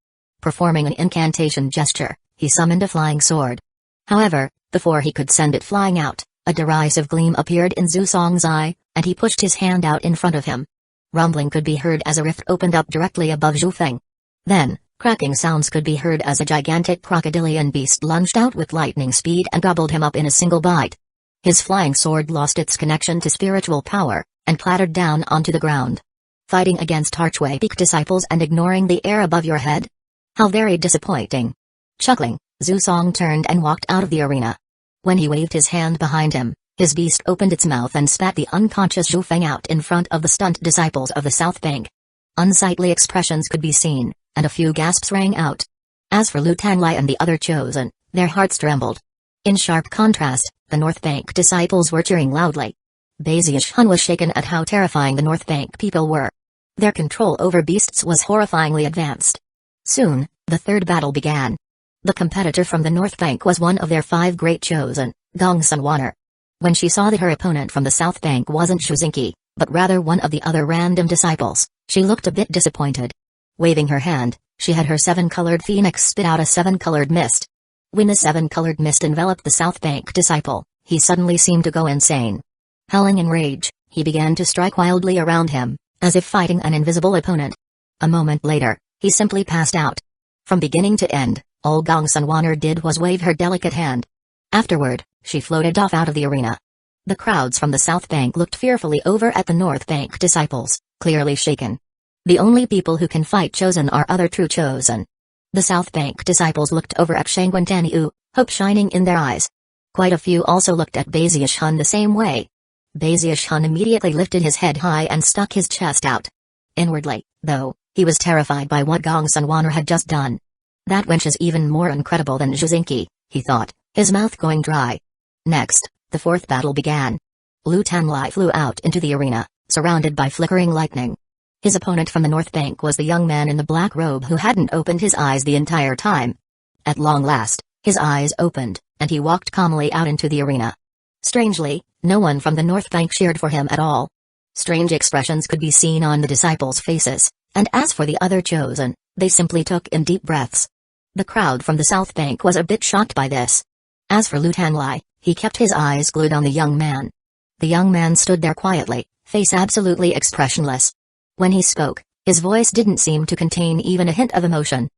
[SPEAKER 1] Performing an incantation gesture, he summoned a flying sword. However, before he could send it flying out, a derisive gleam appeared in Zhu Song's eye, and he pushed his hand out in front of him. Rumbling could be heard as a rift opened up directly above Zhu Feng. Then, cracking sounds could be heard as a gigantic crocodilian beast lunged out with lightning speed and gobbled him up in a single bite. His flying sword lost its connection to spiritual power, and clattered down onto the ground. Fighting against Archway Peak disciples and ignoring the air above your head? How very disappointing. Chuckling, Zhu Song turned and walked out of the arena. When he waved his hand behind him, his beast opened its mouth and spat the unconscious Zhu Feng out in front of the stunned disciples of the South Bank. Unsightly expressions could be seen, and a few gasps rang out. As for Lu Tanlai and the other chosen, their hearts trembled. In sharp contrast, the North Bank disciples were cheering loudly. Bezish Hun was shaken at how terrifying the North Bank people were. Their control over beasts was horrifyingly advanced. Soon, the third battle began. The competitor from the North Bank was one of their 5 great chosen, Gong Sunwaner. When she saw that her opponent from the South Bank wasn't Shuzinki, but rather one of the other random disciples, she looked a bit disappointed. Waving her hand, she had her 7-colored phoenix spit out a 7-colored mist. When the 7-colored mist enveloped the South Bank disciple, he suddenly seemed to go insane. Howling in rage, he began to strike wildly around him, as if fighting an invisible opponent. A moment later, he simply passed out. From beginning to end, all Gong Sunwaner did was wave her delicate hand. Afterward, she floated off out of the arena. The crowds from the South Bank looked fearfully over at the North Bank disciples, clearly shaken. The only people who can fight chosen are other true chosen. The South Bank disciples looked over at Shangguan Taniu, hope shining in their eyes. Quite a few also looked at Bezish Hun the same way. Bezish Hun immediately lifted his head high and stuck his chest out. Inwardly, though, he was terrified by what Gong Sunwaner had just done. That wench is even more incredible than Shuzinki, he thought, his mouth going dry. Next, the fourth battle began. Lu Tanlai flew out into the arena, surrounded by flickering lightning. His opponent from the North Bank was the young man in the black robe who hadn't opened his eyes the entire time. At long last, his eyes opened, and he walked calmly out into the arena. Strangely, no one from the North Bank cheered for him at all. Strange expressions could be seen on the disciples' faces, and as for the other chosen, they simply took in deep breaths. The crowd from the South Bank was a bit shocked by this. As for Lu Tanlai, he kept his eyes glued on the young man. The young man stood there quietly, face absolutely expressionless. When he spoke, his voice didn't seem to contain even a hint of emotion.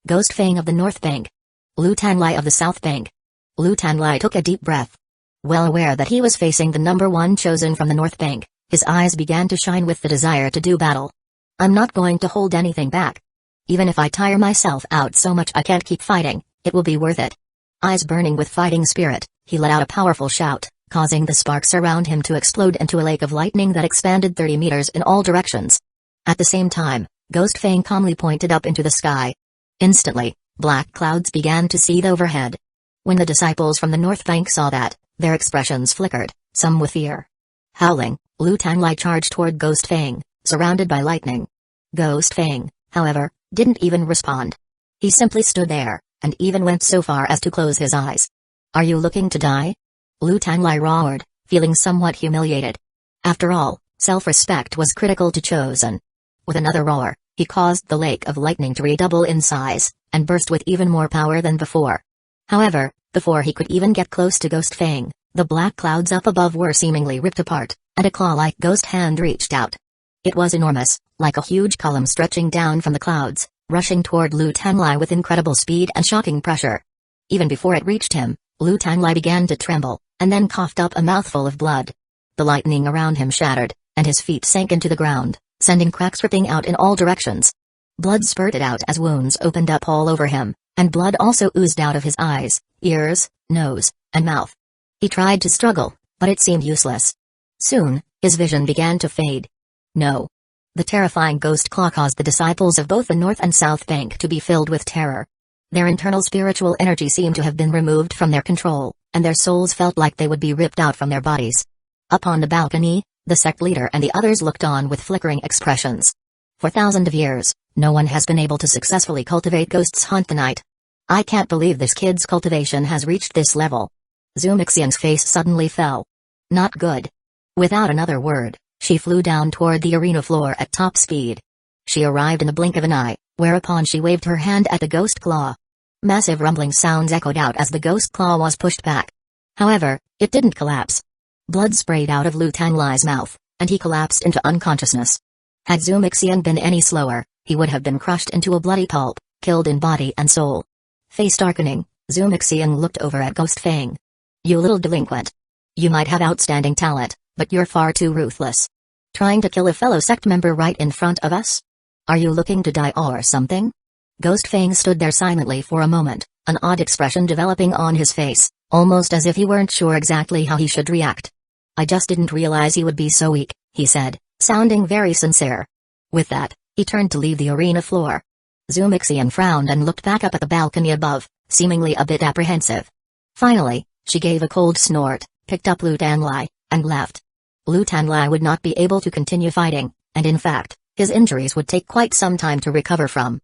[SPEAKER 1] Ghost Fang of the North Bank. Lu Tanlai of the South Bank. Lu Tanlai took a deep breath. Well aware that he was facing the number 1 chosen from the North Bank, his eyes began to shine with the desire to do battle. I'm not going to hold anything back. Even if I tire myself out so much I can't keep fighting, it will be worth it. Eyes burning with fighting spirit, he let out a powerful shout, causing the sparks around him to explode into a lake of lightning that expanded 30 meters in all directions. At the same time, Ghost Fang calmly pointed up into the sky. Instantly, black clouds began to seethe overhead. When the disciples from the North Bank saw that, their expressions flickered, some with fear. Howling, Lu Tanlai charged toward Ghost Fang, surrounded by lightning. Ghost Fang, however, didn't even respond. He simply stood there, and even went so far as to close his eyes. Are you looking to die? Lu Tanlai roared, feeling somewhat humiliated. After all, self-respect was critical to chosen. With another roar, he caused the lake of lightning to redouble in size, and burst with even more power than before. However, before he could even get close to Ghost Fang, the black clouds up above were seemingly ripped apart, and a claw-like ghost hand reached out. It was enormous, like a huge column stretching down from the clouds, rushing toward Lu Tanlai with incredible speed and shocking pressure. Even before it reached him, Lu Tanlai began to tremble, and then coughed up a mouthful of blood. The lightning around him shattered, and his feet sank into the ground, sending cracks ripping out in all directions. Blood spurted out as wounds opened up all over him, and blood also oozed out of his eyes, ears, nose, and mouth. He tried to struggle, but it seemed useless. Soon, his vision began to fade. No. The terrifying ghost claw caused the disciples of both the North and South Bank to be filled with terror. Their internal spiritual energy seemed to have been removed from their control, and their souls felt like they would be ripped out from their bodies. Up on the balcony, the sect leader and the others looked on with flickering expressions. For thousands of years, no one has been able to successfully cultivate ghosts hunt the night. I can't believe this kid's cultivation has reached this level. Xumixian's face suddenly fell. Not good. Without another word, she flew down toward the arena floor at top speed. She arrived in the blink of an eye, whereupon she waved her hand at the ghost claw. Massive rumbling sounds echoed out as the ghost claw was pushed back. However, it didn't collapse. Blood sprayed out of Lu Tanlai's mouth, and he collapsed into unconsciousness. Had Xumixian been any slower, he would have been crushed into a bloody pulp, killed in body and soul. Face darkening, Xumixian looked over at Ghost Fang. You little delinquent. You might have outstanding talent, but you're far too ruthless. Trying to kill a fellow sect member right in front of us? Are you looking to die or something? Ghost Fang stood there silently for a moment, an odd expression developing on his face, almost as if he weren't sure exactly how he should react. I just didn't realize he would be so weak, he said, sounding very sincere. With that, he turned to leave the arena floor. Xumixian frowned and looked back up at the balcony above, seemingly a bit apprehensive. Finally, she gave a cold snort, picked up Lu Tanlai, and left. Lu Tanlai would not be able to continue fighting, and in fact, his injuries would take quite some time to recover from.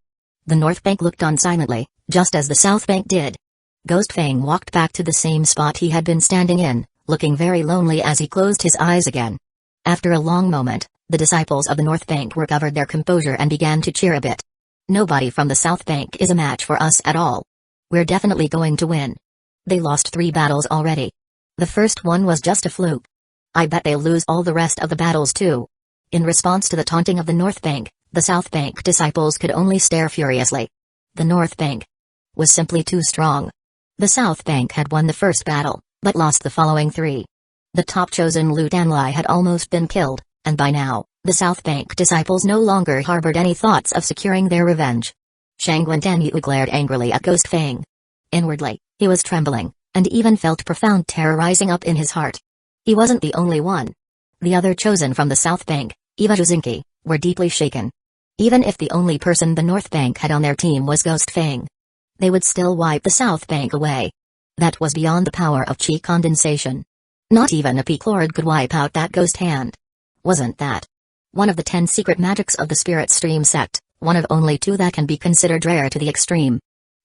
[SPEAKER 1] The North Bank looked on silently, just as the South Bank did. Ghost Fang walked back to the same spot he had been standing in, looking very lonely as he closed his eyes again. After a long moment, the disciples of the North Bank recovered their composure and began to cheer a bit. Nobody from the South Bank is a match for us at all. We're definitely going to win. They lost 3 battles already. The first one was just a fluke. I bet they'll lose all the rest of the battles too. In response to the taunting of the North Bank, the South Bank disciples could only stare furiously. The North Bank was simply too strong. The South Bank had won the first battle, but lost the following 3. The top chosen Lu Tanlai had almost been killed, and by now, the South Bank disciples no longer harbored any thoughts of securing their revenge. Shangguantanyu glared angrily at Ghost Fang. Inwardly, he was trembling, and even felt profound terror rising up in his heart. He wasn't the only one. The other chosen from the South Bank, Eva Juzinki, were deeply shaken. Even if the only person the North Bank had on their team was Ghost Fang, they would still wipe the South Bank away. That was beyond the power of chi condensation. Not even a peak lord could wipe out that ghost hand. Wasn't that one of the 10 secret magics of the Spirit Stream sect, one of only 2 that can be considered rare to the extreme?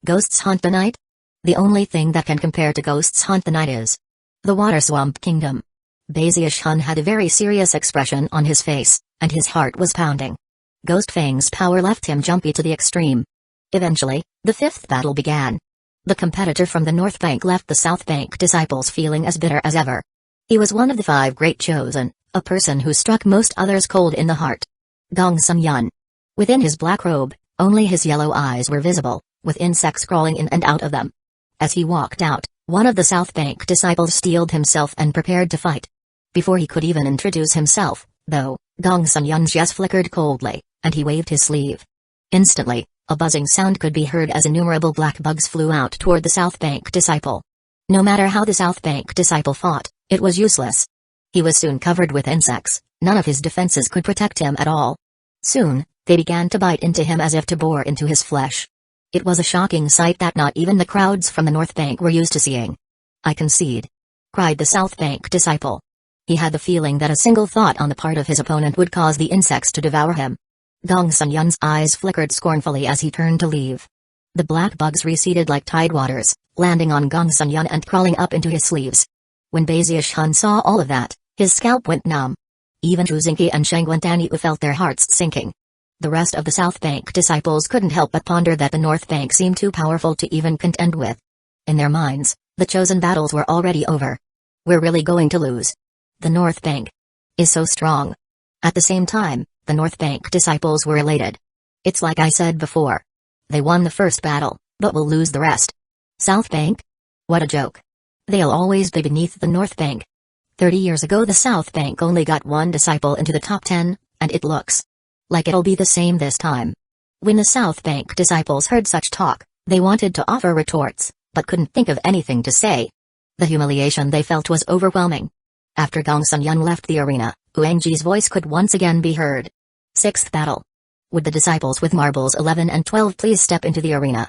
[SPEAKER 1] Ghosts hunt the night? The only thing that can compare to ghosts hunt the night is the Water Swamp Kingdom. Bezius Hun had a very serious expression on his face, and his heart was pounding. Ghost Fang's power left him jumpy to the extreme. Eventually, the 5th battle began. The competitor from the North Bank left the South Bank disciples feeling as bitter as ever. He was one of the 5 great chosen, a person who struck most others cold in the heart. Gong Sun-yun. Within his black robe, only his yellow eyes were visible, with insects crawling in and out of them. As he walked out, one of the South Bank disciples steeled himself and prepared to fight. Before he could even introduce himself, though, Gong Sun-yun's yes flickered coldly, and he waved his sleeve. Instantly, a buzzing sound could be heard as innumerable black bugs flew out toward the South Bank disciple. No matter how the South Bank disciple fought, it was useless. He was soon covered with insects, none of his defenses could protect him at all. Soon, they began to bite into him as if to bore into his flesh. It was a shocking sight that not even the crowds from the North Bank were used to seeing. I concede, cried the South Bank disciple. He had the feeling that a single thought on the part of his opponent would cause the insects to devour him. Gong Sun-yun's eyes flickered scornfully as he turned to leave. The black bugs receded like tidewaters, landing on Gong Sun-yun and crawling up into his sleeves. When Bezius Hun saw all of that, his scalp went numb. Even Juzinki and Shangguantanyu felt their hearts sinking. The rest of the South Bank disciples couldn't help but ponder that the North Bank seemed too powerful to even contend with. In their minds, the chosen battles were already over. We're really going to lose. The North Bank is so strong. At the same time, the North Bank disciples were elated. It's like I said before. They won the first battle, but will lose the rest. South Bank? What a joke. They'll always be beneath the North Bank. 30 years ago the South Bank only got 1 disciple into the top 10, and it looks like it'll be the same this time. When the South Bank disciples heard such talk, they wanted to offer retorts, but couldn't think of anything to say. The humiliation they felt was overwhelming. After Gong Sun-yun left the arena, Uangji's voice could once again be heard. 6th battle. Would the disciples with marbles 11 and 12 please step into the arena?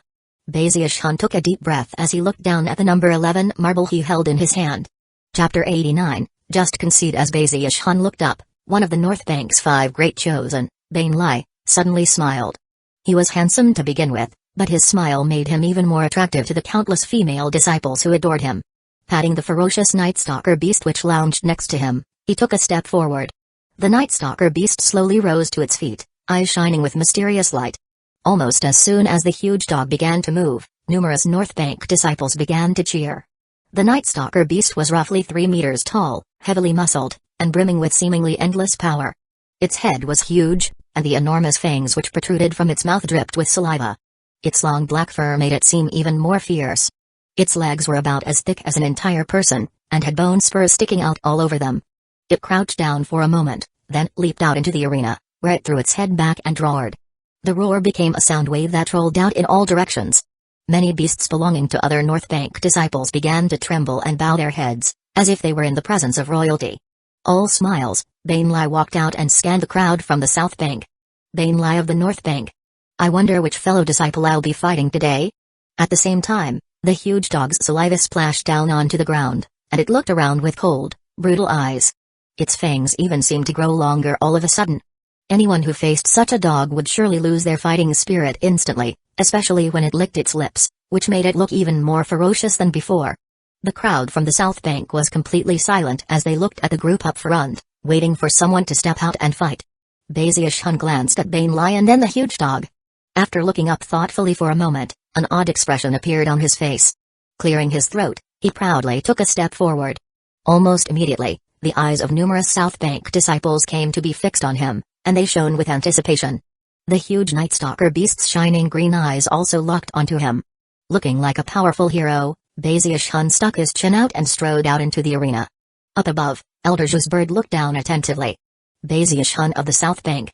[SPEAKER 1] Bezius Hun took a deep breath as he looked down at the number 11 marble he held in his hand. Chapter 89, Just Concede. As Bezius Hun looked up, one of the North Bank's 5 great chosen, Bane Lai, suddenly smiled. He was handsome to begin with, but his smile made him even more attractive to the countless female disciples who adored him. Patting the ferocious Night Stalker beast which lounged next to him, he took a step forward. The Night Stalker beast slowly rose to its feet, eyes shining with mysterious light. Almost as soon as the huge dog began to move, numerous North Bank disciples began to cheer. The Night Stalker beast was roughly 3 meters tall, heavily muscled, and brimming with seemingly endless power. Its head was huge, and the enormous fangs which protruded from its mouth dripped with saliva. Its long black fur made it seem even more fierce. Its legs were about as thick as an entire person, and had bone spurs sticking out all over them. It crouched down for a moment, then leaped out into the arena, where it threw its head back and roared. The roar became a sound wave that rolled out in all directions. Many beasts belonging to other North Bank disciples began to tremble and bow their heads, as if they were in the presence of royalty. All smiles, Bane Lai walked out and scanned the crowd from the South Bank. Bane Lai of the North Bank. I wonder which fellow disciple I'll be fighting today? At the same time, the huge dog's saliva splashed down onto the ground, and it looked around with cold, brutal eyes. Its fangs even seemed to grow longer all of a sudden. Anyone who faced such a dog would surely lose their fighting spirit instantly, especially when it licked its lips, which made it look even more ferocious than before. The crowd from the South Bank was completely silent as they looked at the group up front, waiting for someone to step out and fight. Bezius Hun glanced at Bane Lai and then the huge dog. After looking up thoughtfully for a moment, an odd expression appeared on his face. Clearing his throat, he proudly took a step forward. Almost immediately, the eyes of numerous South Bank disciples came to be fixed on him, and they shone with anticipation. The huge Night Stalker beast's shining green eyes also locked onto him. Looking like a powerful hero, Bezius Hun stuck his chin out and strode out into the arena. Up above, Elder Zhu's bird looked down attentively. Bezius Hun of the South Bank.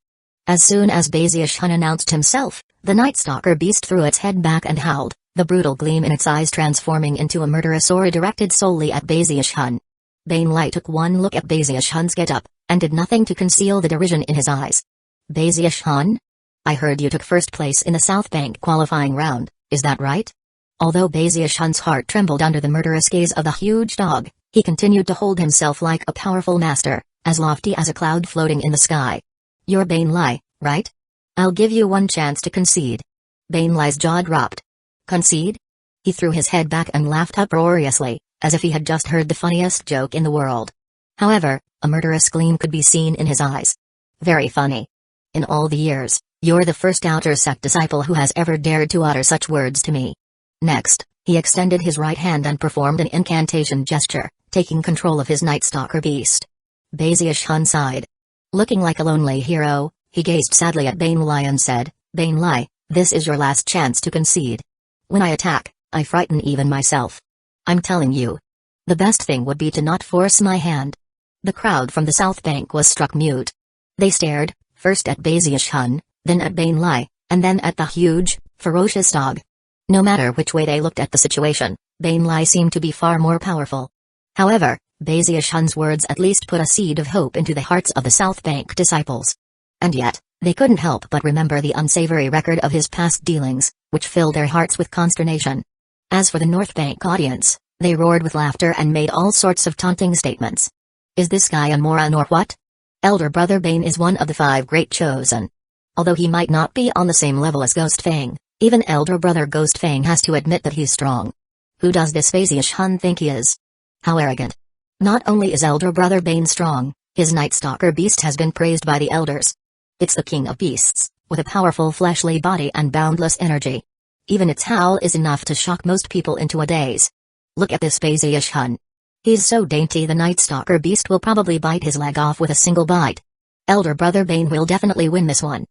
[SPEAKER 1] As soon as Bezius Hun announced himself, the Night Stalker beast threw its head back and howled, the brutal gleam in its eyes transforming into a murderous aura directed solely at Bezius Hun. Bane Lai took one look at Bezius Hun's get-up, and did nothing to conceal the derision in his eyes. Bezius Hun? I heard you took first place in the South Bank qualifying round, is that right? Although Bezius Hun's heart trembled under the murderous gaze of the huge dog, he continued to hold himself like a powerful master, as lofty as a cloud floating in the sky. You're Bane Lai, right? I'll give you one chance to concede. Bane Lai's jaw dropped. Concede? He threw his head back and laughed uproariously, as if he had just heard the funniest joke in the world. However, a murderous gleam could be seen in his eyes. Very funny. In all the years, you're the first outer sect disciple who has ever dared to utter such words to me. Next, he extended his right hand and performed an incantation gesture, taking control of his Night Stalker beast. Bezius Hun sighed. Looking like a lonely hero, he gazed sadly at Bane Lai and said, Bane Lai, this is your last chance to concede. When I attack, I frighten even myself. I'm telling you. The best thing would be to not force my hand. The crowd from the South Bank was struck mute. They stared, first at Bezius Hun, then at Bane Lai, and then at the huge, ferocious dog. No matter which way they looked at the situation, Bane Lai seemed to be far more powerful. However, Bezius Hun's words at least put a seed of hope into the hearts of the South Bank disciples. And yet, they couldn't help but remember the unsavory record of his past dealings, which filled their hearts with consternation. As for the North Bank audience, they roared with laughter and made all sorts of taunting statements. Is this guy a moron or what? Elder Brother Bane is one of the 5 great chosen. Although he might not be on the same level as Ghost Fang, even Elder Brother Ghost Fang has to admit that he's strong. Who does this Bezius Hun think he is? How arrogant. Not only is Elder Brother Bane strong, his Night Stalker beast has been praised by the elders. It's the king of beasts, with a powerful fleshly body and boundless energy. Even its howl is enough to shock most people into a daze. Look at this Bezius Hun. He's so dainty the Night Stalker beast will probably bite his leg off with a single bite. Elder Brother Bane will definitely win this one.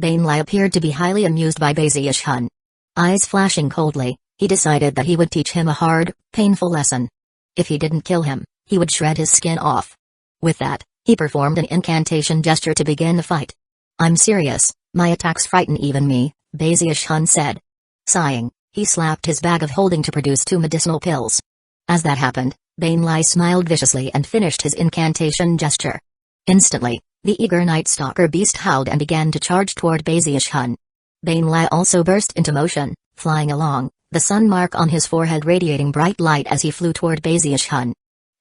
[SPEAKER 1] Bane Lai appeared to be highly amused by Bezius Hun. Eyes flashing coldly, he decided that he would teach him a hard, painful lesson. If he didn't kill him, he would shred his skin off. With that, he performed an incantation gesture to begin the fight. I'm serious, my attacks frighten even me, Bezius Hun said. Sighing, he slapped his bag of holding to produce 2 medicinal pills. As that happened, Bane Lai smiled viciously and finished his incantation gesture. Instantly, the eager Night Stalker beast howled and began to charge toward Bezius Hun. Bane Lai also burst into motion, flying along, the sun mark on his forehead radiating bright light as he flew toward Baziush-hun.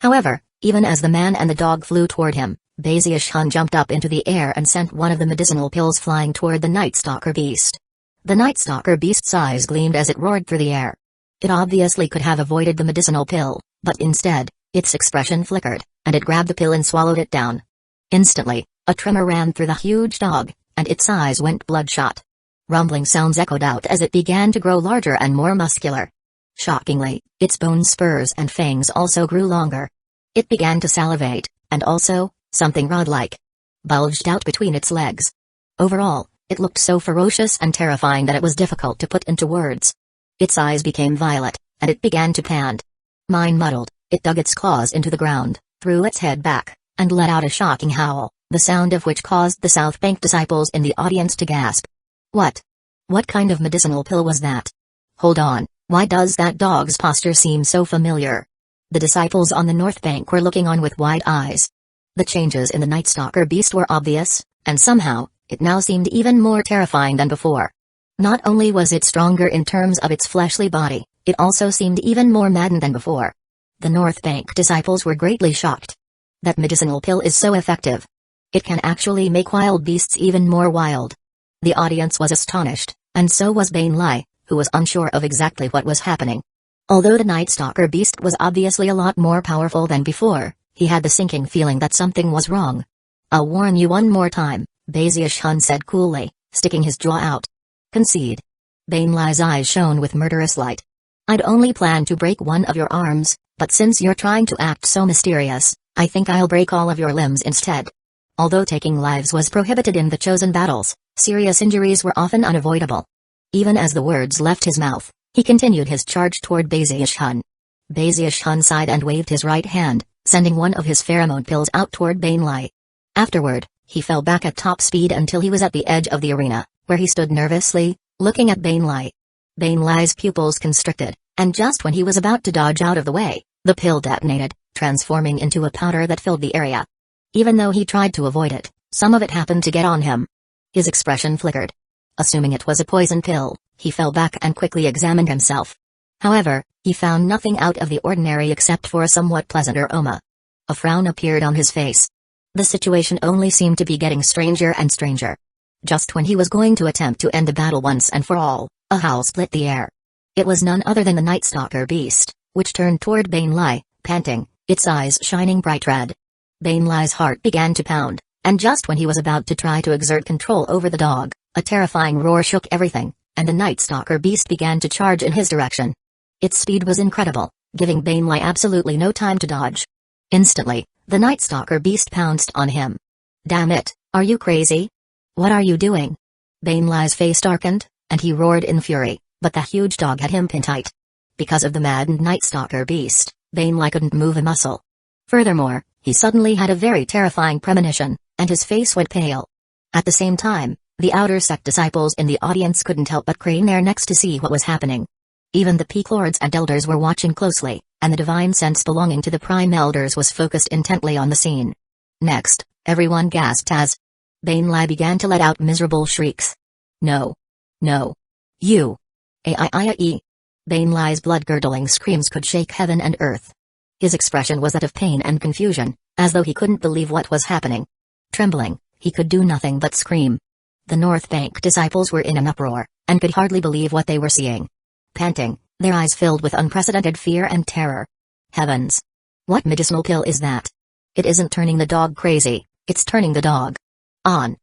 [SPEAKER 1] However, even as the man and the dog flew toward him, Baziush-hun jumped up into the air and sent one of the medicinal pills flying toward the Night Stalker beast. The Night Stalker beast's eyes gleamed as it roared through the air. It obviously could have avoided the medicinal pill, but instead, its expression flickered, and it grabbed the pill and swallowed it down. Instantly, a tremor ran through the huge dog, and its eyes went bloodshot. Rumbling sounds echoed out as it began to grow larger and more muscular. Shockingly, its bone spurs and fangs also grew longer. It began to salivate, and also, something rod-like bulged out between its legs. Overall, it looked so ferocious and terrifying that it was difficult to put into words. Its eyes became violet, and it began to pant. Mind muddled, it dug its claws into the ground, threw its head back, and let out a shocking howl, the sound of which caused the South Bank disciples in the audience to gasp. What? What kind of medicinal pill was that? Hold on, why does that dog's posture seem so familiar? The disciples on the North Bank were looking on with wide eyes. The changes in the Night Stalker beast were obvious, and somehow, it now seemed even more terrifying than before. Not only was it stronger in terms of its fleshly body, it also seemed even more maddened than before. The North Bank disciples were greatly shocked. That medicinal pill is so effective. It can actually make wild beasts even more wild. The audience was astonished, and so was Bane Lai, who was unsure of exactly what was happening. Although the Night Stalker beast was obviously a lot more powerful than before, he had the sinking feeling that something was wrong. I'll warn you one more time, Baziush-hun said coolly, sticking his jaw out. Concede. Bane Lai's eyes shone with murderous light. I'd only planned to break one of your arms, but since you're trying to act so mysterious, I think I'll break all of your limbs instead. Although taking lives was prohibited in the chosen battles, serious injuries were often unavoidable. Even as the words left his mouth, he continued his charge toward Baziush-hun. Baziush-hun sighed and waved his right hand, sending one of his pheromone pills out toward Bane Lai. Afterward, he fell back at top speed until he was at the edge of the arena, where he stood nervously, looking at Bane Lai. Bane Lai's pupils constricted, and just when he was about to dodge out of the way, the pill detonated, transforming into a powder that filled the area. Even though he tried to avoid it, some of it happened to get on him. His expression flickered. Assuming it was a poison pill, he fell back and quickly examined himself. However, he found nothing out of the ordinary except for a somewhat pleasant aroma. A frown appeared on his face. The situation only seemed to be getting stranger and stranger. Just when he was going to attempt to end the battle once and for all, a howl split the air. It was none other than the Night Stalker beast, which turned toward Bane Lai, panting, its eyes shining bright red. Bane Lai's heart began to pound, and just when he was about to try to exert control over the dog, a terrifying roar shook everything, and the Night Stalker beast began to charge in his direction. Its speed was incredible, giving Bane Lai absolutely no time to dodge. Instantly, the Night Stalker beast pounced on him. Damn it, are you crazy? What are you doing? Bane Lai's face darkened, and he roared in fury, but the huge dog had him pinned tight. Because of the maddened Night Stalker beast, Bane Lai couldn't move a muscle. Furthermore, he suddenly had a very terrifying premonition, and his face went pale. At the same time, the outer sect disciples in the audience couldn't help but crane their necks to see what was happening. Even the peak lords and elders were watching closely, and the divine sense belonging to the prime elders was focused intently on the scene. Next, everyone gasped as Bane Lai began to let out miserable shrieks. No. No. You. Aiie. Bane Lai's blood-girdling screams could shake heaven and earth. His expression was that of pain and confusion, as though he couldn't believe what was happening. Trembling, he could do nothing but scream. The North Bank disciples were in an uproar, and could hardly believe what they were seeing. Panting, their eyes filled with unprecedented fear and terror. Heavens! What medicinal pill is that? It isn't turning the dog crazy, it's turning the dog on.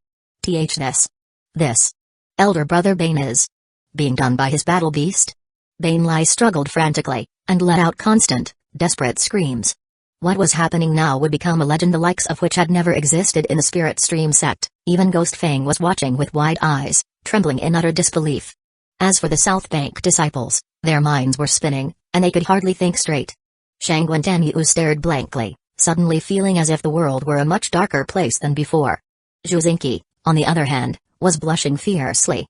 [SPEAKER 1] This. Elder brother Bane is being done by his battle beast? Bane Lai struggled frantically, and let out constant, desperate screams. What was happening now would become a legend the likes of which had never existed in the Spirit Stream sect. Even Ghost Fang was watching with wide eyes, trembling in utter disbelief. As for the South Bank disciples, their minds were spinning, and they could hardly think straight. Shangguan Danyu stared blankly, suddenly feeling as if the world were a much darker place than before. Zhu Xingqi, on the other hand, was blushing fiercely.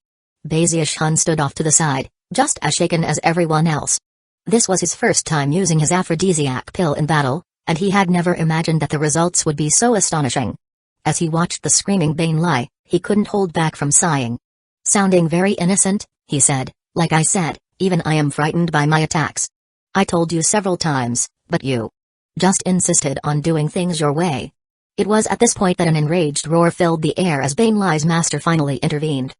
[SPEAKER 1] Baziush-hun stood off to the side, just as shaken as everyone else. This was his first time using his aphrodisiac pill in battle, and he had never imagined that the results would be so astonishing. As he watched the screaming Bane Lai, he couldn't hold back from sighing. Sounding very innocent, he said, Like I said, even I am frightened by my attacks. I told you several times, but you just insisted on doing things your way. It was at this point that an enraged roar filled the air as Bainlai's master finally intervened.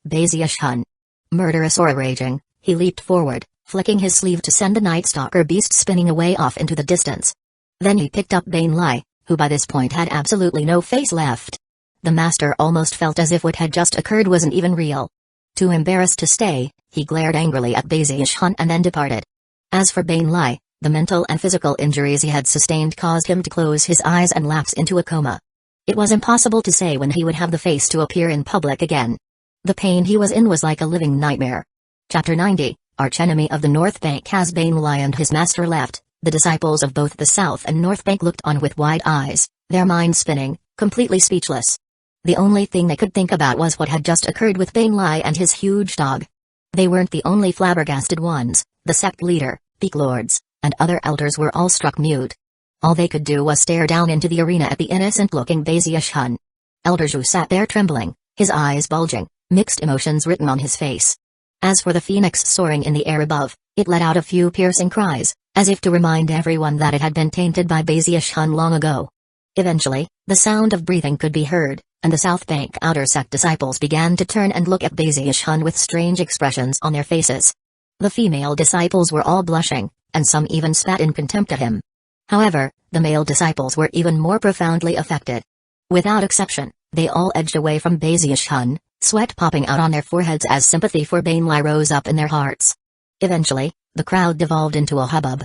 [SPEAKER 1] Baziush-hun. Murderous aura raging, he leaped forward, flicking his sleeve to send the Night Stalker beast spinning away off into the distance. Then he picked up Bainlai, who by this point had absolutely no face left. The master almost felt as if what had just occurred wasn't even real. Too embarrassed to stay, he glared angrily at Baziush-hun and then departed. As for Bainlai, the mental and physical injuries he had sustained caused him to close his eyes and lapse into a coma. It was impossible to say when he would have the face to appear in public again. The pain he was in was like a living nightmare. Chapter 90, Archenemy of the North Bank. As Bainlai and his master left, the disciples of both the South and North Bank looked on with wide eyes, their minds spinning, completely speechless. The only thing they could think about was what had just occurred with Bainlai and his huge dog. They weren't the only flabbergasted ones. The sect leader, peak lords, and other elders were all struck mute. All they could do was stare down into the arena at the innocent-looking Baziush-hun. Elder Zhu sat there trembling, his eyes bulging, mixed emotions written on his face. As for the phoenix soaring in the air above, it let out a few piercing cries, as if to remind everyone that it had been tainted by Baziush-hun long ago. Eventually, the sound of breathing could be heard, and the South Bank outer sect disciples began to turn and look at Baziush-hun with strange expressions on their faces. The female disciples were all blushing, and some even spat in contempt at him. However, the male disciples were even more profoundly affected. Without exception, they all edged away from Baziush-hun, sweat popping out on their foreheads as sympathy for Bainlai rose up in their hearts. Eventually, the crowd devolved into a hubbub.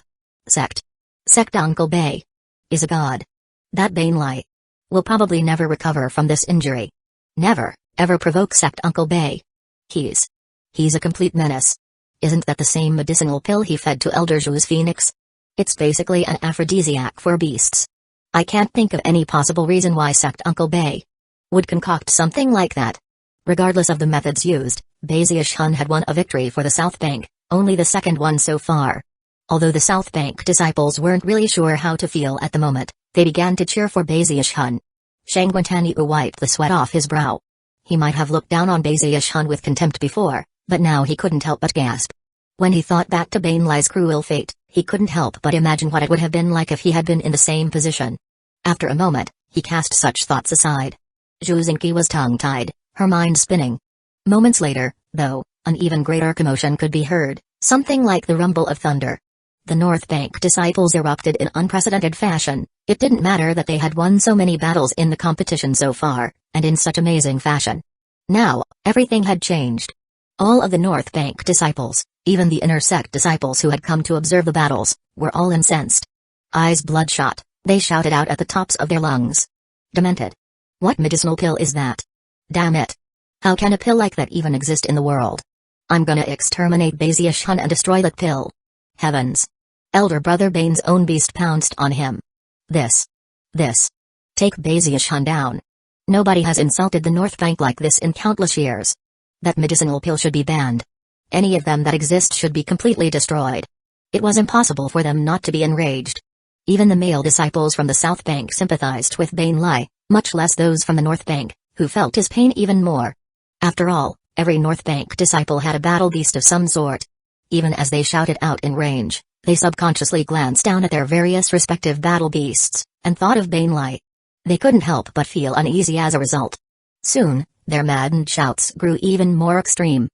[SPEAKER 1] Sect Uncle Bay is a god. That Bainlai will probably never recover from this injury. Never, ever provoke Sect Uncle Bay. He's a complete menace. Isn't that the same medicinal pill he fed to Elder Zhu's phoenix? It's basically an aphrodisiac for beasts. I can't think of any possible reason why Sect Uncle Bay would concoct something like that. Regardless of the methods used, Baziush-hun had won a victory for the South Bank, only the second one so far. Although the South Bank disciples weren't really sure how to feel at the moment, they began to cheer for Baziush-hun. Shang Guantaniu wiped the sweat off his brow. He might have looked down on Baziush-hun with contempt before, but now he couldn't help but gasp. When he thought back to Bainlai's cruel fate, he couldn't help but imagine what it would have been like if he had been in the same position. After a moment, he cast such thoughts aside. Zhu Xingqi was tongue-tied, her mind spinning. Moments later, though, an even greater commotion could be heard, something like the rumble of thunder. The North Bank disciples erupted in unprecedented fashion. It didn't matter that they had won so many battles in the competition so far, and in such amazing fashion. Now, everything had changed. All of the North Bank disciples, even the inner sect disciples who had come to observe the battles, were all incensed. Eyes bloodshot, they shouted out at the tops of their lungs. Demented. What medicinal pill is that? Damn it. How can a pill like that even exist in the world? I'm gonna exterminate Baziush-hun and destroy that pill. Heavens. Elder Brother Bane's own beast pounced on him. This. Take Baziush-hun down. Nobody has insulted the North Bank like this in countless years. That medicinal pill should be banned. Any of them that exist should be completely destroyed. It was impossible for them not to be enraged. Even the male disciples from the South Bank sympathized with Bainlai, much less those from the North Bank, who felt his pain even more. After all, every North Bank disciple had a battle beast of some sort. Even as they shouted out in range, they subconsciously glanced down at their various respective battle beasts, and thought of Bainlai. They couldn't help but feel uneasy as a result. Soon, their maddened shouts grew even more extreme.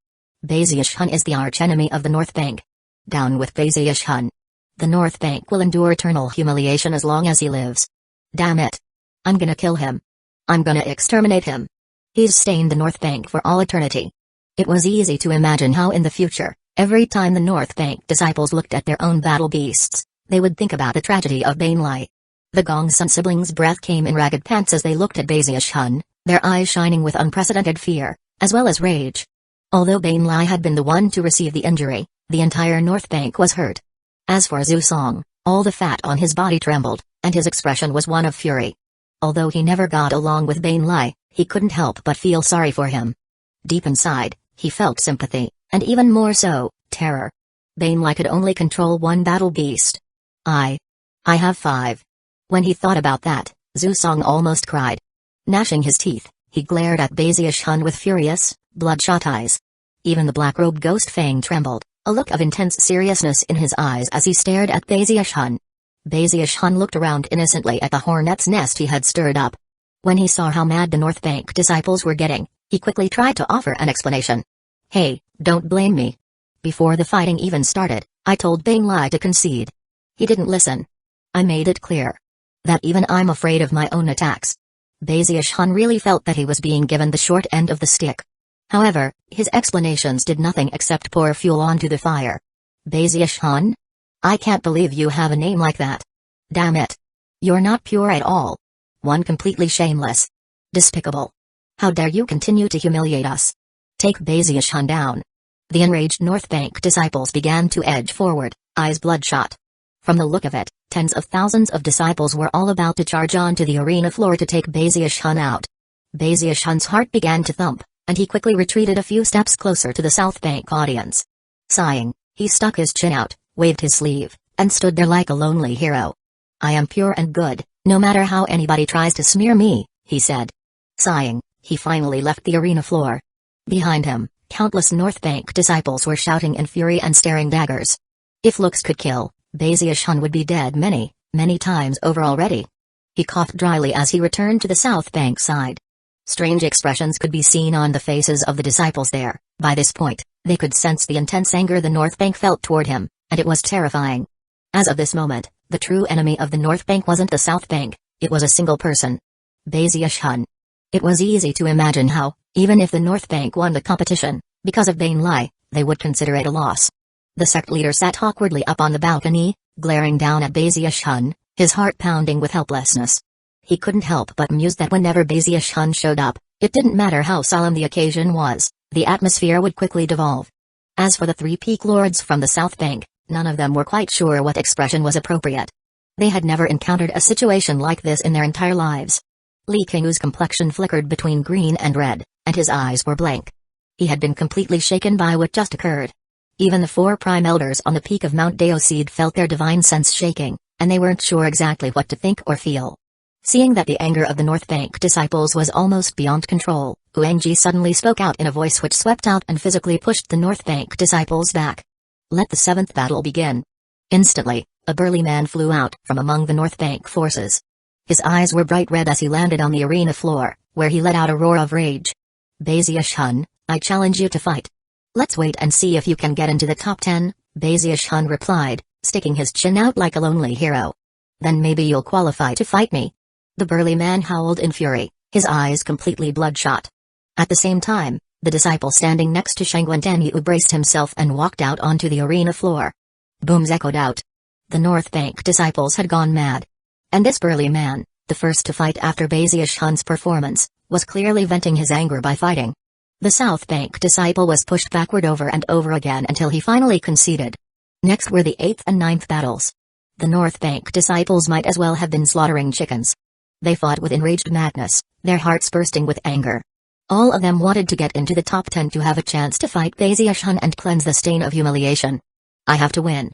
[SPEAKER 1] Baziush-hun is the archenemy of the North Bank. Down with Baziush-hun. The North Bank will endure eternal humiliation as long as he lives. Damn it. I'm gonna kill him. I'm gonna exterminate him. He's stained the North Bank for all eternity. It was easy to imagine how in the future, every time the North Bank disciples looked at their own battle beasts, they would think about the tragedy of Bainlai. The Gongsun siblings' breath came in ragged pants as they looked at Baziush-hun, their eyes shining with unprecedented fear, as well as rage. Although Bainlai had been the one to receive the injury, the entire North Bank was hurt. As for Zhu Song, all the fat on his body trembled, and his expression was one of fury. Although he never got along with Bainlai, he couldn't help but feel sorry for him. Deep inside, he felt sympathy, and even more so, terror. Bainlai could only control one battle beast. I have 5. When he thought about that, Zhu Song almost cried. Gnashing his teeth, he glared at Baziush-hun with furious, bloodshot eyes. Even the black-robed ghost Fang trembled, a look of intense seriousness in his eyes as he stared at Baziush-hun. Baziush-hun looked around innocently at the hornet's nest he had stirred up. When he saw how mad the North Bank disciples were getting, he quickly tried to offer an explanation. "Hey, don't blame me. Before the fighting even started, I told Bang Lai to concede. He didn't listen. I made it clear that even I'm afraid of my own attacks." Baziush-hun really felt that he was being given the short end of the stick. However, his explanations did nothing except pour fuel onto the fire. "Baziush-hun? I can't believe you have a name like that. Damn it. You're not pure at all. One completely shameless. Despicable. How dare you continue to humiliate us? Take Baziush-hun down." The enraged North Bank disciples began to edge forward, eyes bloodshot. From the look of it, tens of thousands of disciples were all about to charge onto the arena floor to take Baziush-hun out. Baziush-hun's heart began to thump, and he quickly retreated a few steps closer to the South Bank audience. Sighing, he stuck his chin out, waved his sleeve, and stood there like a lonely hero. "I am pure and good, no matter how anybody tries to smear me," he said. Sighing, he finally left the arena floor. Behind him, countless North Bank disciples were shouting in fury and staring daggers. If looks could kill, Baziush-hun would be dead many, many times over already. He coughed dryly as he returned to the South Bank side. Strange expressions could be seen on the faces of the disciples there. By this point, they could sense the intense anger the North Bank felt toward him, and it was terrifying. As of this moment, the true enemy of the North Bank wasn't the South Bank, it was a single person. Baziush-hun. It was easy to imagine how, even if the North Bank won the competition, because of Bang Lai, they would consider it a loss. The sect leader sat awkwardly up on the balcony, glaring down at Baziush-hun, his heart pounding with helplessness. He couldn't help but muse that whenever Baziush-hun showed up, it didn't matter how solemn the occasion was, the atmosphere would quickly devolve. As for the three peak lords from the South Bank, none of them were quite sure what expression was appropriate. They had never encountered a situation like this in their entire lives. Li Qing's complexion flickered between green and red, and his eyes were blank. He had been completely shaken by what just occurred. Even the four prime elders on the peak of Mount Deoseed felt their divine sense shaking, and they weren't sure exactly what to think or feel. Seeing that the anger of the North Bank disciples was almost beyond control, Huangji suddenly spoke out in a voice which swept out and physically pushed the North Bank disciples back. "Let the seventh battle begin." Instantly, a burly man flew out from among the North Bank forces. His eyes were bright red as he landed on the arena floor, where he let out a roar of rage. "Baziush-hun, I challenge you to fight. Let's wait and see if you can get into the top 10, Baziush-hun replied, sticking his chin out like a lonely hero. "Then maybe you'll qualify to fight me." The burly man howled in fury, his eyes completely bloodshot. At the same time, the disciple standing next to Shangwen Danyu braced himself and walked out onto the arena floor. Booms echoed out. The North Bank disciples had gone mad. And this burly man, the first to fight after Baziush-hun's performance, was clearly venting his anger by fighting. The South Bank disciple was pushed backward over and over again until he finally conceded. Next were the 8th and 9th battles. The North Bank disciples might as well have been slaughtering chickens. They fought with enraged madness, their hearts bursting with anger. All of them wanted to get into the top 10 to have a chance to fight Baziush-hun and cleanse the stain of humiliation. "I have to win.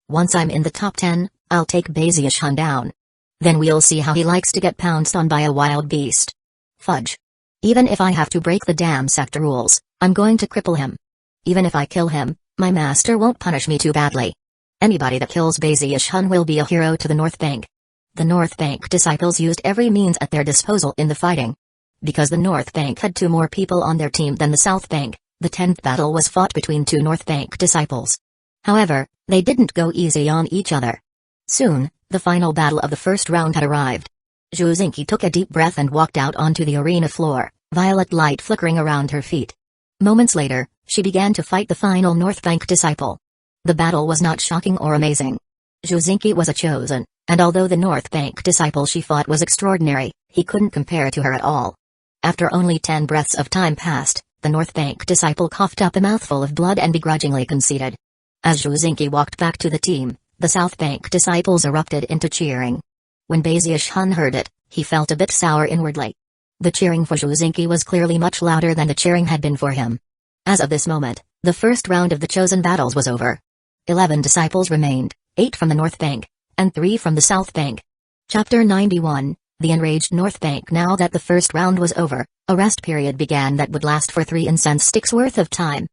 [SPEAKER 1] Once I'm in the top 10, I'll take Baziush-hun down. Then we'll see how he likes to get pounced on by a wild beast. Fudge. Even if I have to break the damn sect rules, I'm going to cripple him. Even if I kill him, my master won't punish me too badly. Anybody that kills Baziush-hun will be a hero to the North Bank." The North Bank disciples used every means at their disposal in the fighting. Because the North Bank had 2 more people on their team than the South Bank, the 10th battle was fought between 2 North Bank disciples. However, they didn't go easy on each other. Soon, the final battle of the first round had arrived. Zhu Xingqi took a deep breath and walked out onto the arena floor, violet light flickering around her feet. Moments later, she began to fight the final North Bank disciple. The battle was not shocking or amazing. Zhu Xingqi was a chosen, and although the North Bank disciple she fought was extraordinary, he couldn't compare to her at all. After only 10 breaths of time passed, the North Bank disciple coughed up a mouthful of blood and begrudgingly conceded. As Zhu Xingqi walked back to the team, the South Bank disciples erupted into cheering. When Baziush-hun heard it, he felt a bit sour inwardly. The cheering for Zhu Xingqi was clearly much louder than the cheering had been for him. As of this moment, the first round of the chosen battles was over. 11 disciples remained, 8 from the North Bank, and 3 from the South Bank. Chapter 91, The Enraged North Bank. Now that the first round was over, a rest period began that would last for 3 incense sticks worth of time.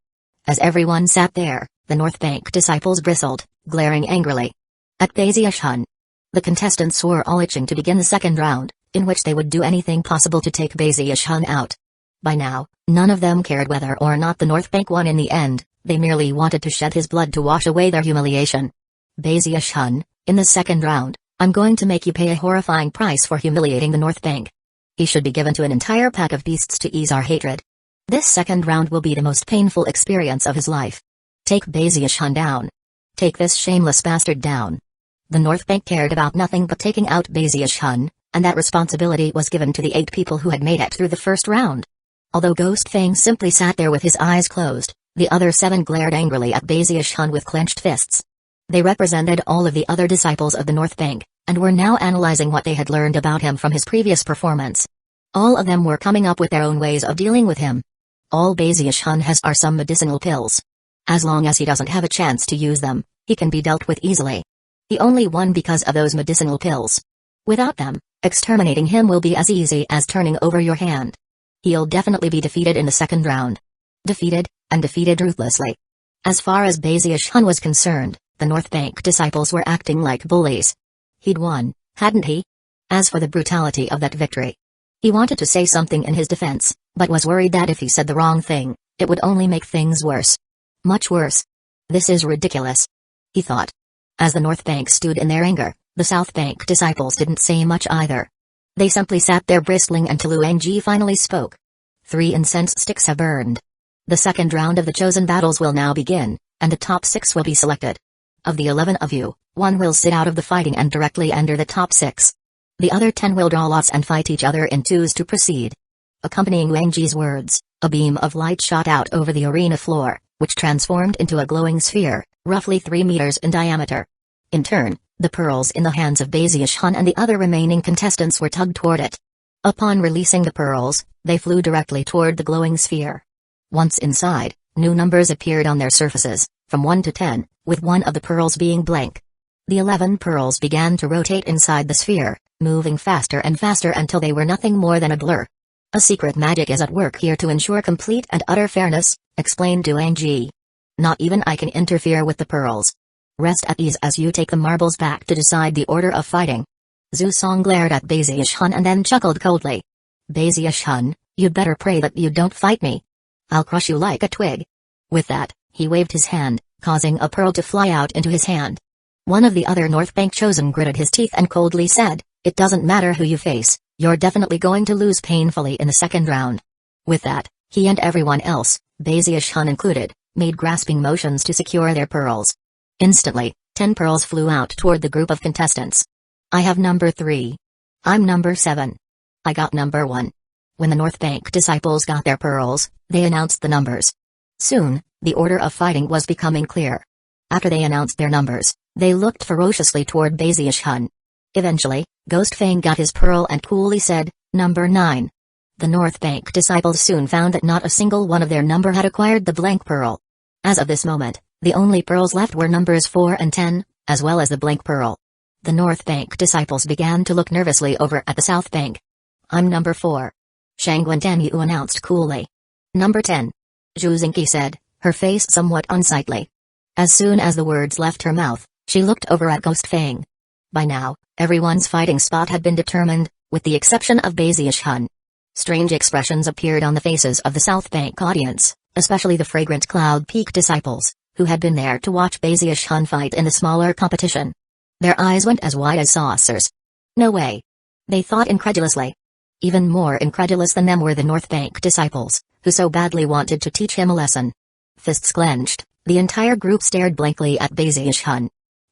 [SPEAKER 1] As everyone sat there, the North Bank disciples bristled, glaring angrily at Baziushun. The contestants were all itching to begin the second round, in which they would do anything possible to take Baziushun out. By now, none of them cared whether or not the North Bank won in the end, they merely wanted to shed his blood to wash away their humiliation. Baziushun, in the second round, I'm going to make you pay a horrifying price for humiliating the North Bank. He should be given to an entire pack of beasts to ease our hatred. This second round will be the most painful experience of his life. Take Baziushun down. Take this shameless bastard down. The North Bank cared about nothing but taking out Baziushun, and that responsibility was given to the 8 people who had made it through the first round. Although Ghost Fang simply sat there with his eyes closed, the other 7 glared angrily at Baziushun with clenched fists. They represented all of the other disciples of the North Bank, and were now analyzing what they had learned about him from his previous performance. All of them were coming up with their own ways of dealing with him. All Baziushun has are some medicinal pills. As long as he doesn't have a chance to use them, he can be dealt with easily. He only won because of those medicinal pills. Without them, exterminating him will be as easy as turning over your hand. He'll definitely be defeated in the second round. Defeated, and defeated ruthlessly. As far as Baziushun was concerned, the North Bank disciples were acting like bullies. He'd won, hadn't he? As for the brutality of that victory, he wanted to say something in his defense, but was worried that if he said the wrong thing, it would only make things worse. Much worse. This is ridiculous, he thought. As the North Bank stood in their anger, the South Bank disciples didn't say much either. They simply sat there bristling until Luangji finally spoke. 3 incense sticks have burned. The second round of the chosen battles will now begin, and the top 6 will be selected. Of the 11 of you, 1 will sit out of the fighting and directly enter the top 6. The other 10 will draw lots and fight each other in twos to proceed. Accompanying Luangji's words, a beam of light shot out over the arena floor, which transformed into a glowing sphere, roughly 3 meters in diameter. In turn, the pearls in the hands of Baziushun and the other remaining contestants were tugged toward it. Upon releasing the pearls, they flew directly toward the glowing sphere. Once inside, new numbers appeared on their surfaces, from 1 to 10, with one of the pearls being blank. The 11 pearls began to rotate inside the sphere, moving faster and faster until they were nothing more than a blur. A secret magic is at work here to ensure complete and utter fairness, explained Duangji. Not even I can interfere with the pearls. Rest at ease as you take the marbles back to decide the order of fighting. Zhu Song glared at Baziushun and then chuckled coldly. Baziushun, you'd better pray that you don't fight me. I'll crush you like a twig. With that, he waved his hand, causing a pearl to fly out into his hand. One of the other North Bank chosen gritted his teeth and coldly said, "It doesn't matter who you face, you're definitely going to lose painfully in the second round." With that, he and everyone else, Baziushun included, made grasping motions to secure their pearls. Instantly, 10 pearls flew out toward the group of contestants. I have number 3. I'm number 7. I got number 1. When the North Bank disciples got their pearls, they announced the numbers. Soon, the order of fighting was becoming clear. After they announced their numbers, they looked ferociously toward Baziushun. Eventually, Ghost Fang got his pearl and coolly said, "Number 9. The North Bank disciples soon found that not a single one of their number had acquired the blank pearl. As of this moment, the only pearls left were numbers 4 and 10, as well as the blank pearl. The North Bank disciples began to look nervously over at the South Bank. I'm number 4. Shangwen Danyu announced coolly. Number 10. Zhu Xingqi said, her face somewhat unsightly. As soon as the words left her mouth, she looked over at Ghost Fang. By now, everyone's fighting spot had been determined, with the exception of Baziushun. Strange expressions appeared on the faces of the South Bank audience, especially the Fragrant Cloud Peak disciples, who had been there to watch Baziushun fight in the smaller competition. Their eyes went as wide as saucers. No way. They thought incredulously. Even more incredulous than them were the North Bank disciples, who so badly wanted to teach him a lesson. Fists clenched, the entire group stared blankly at Baziushun.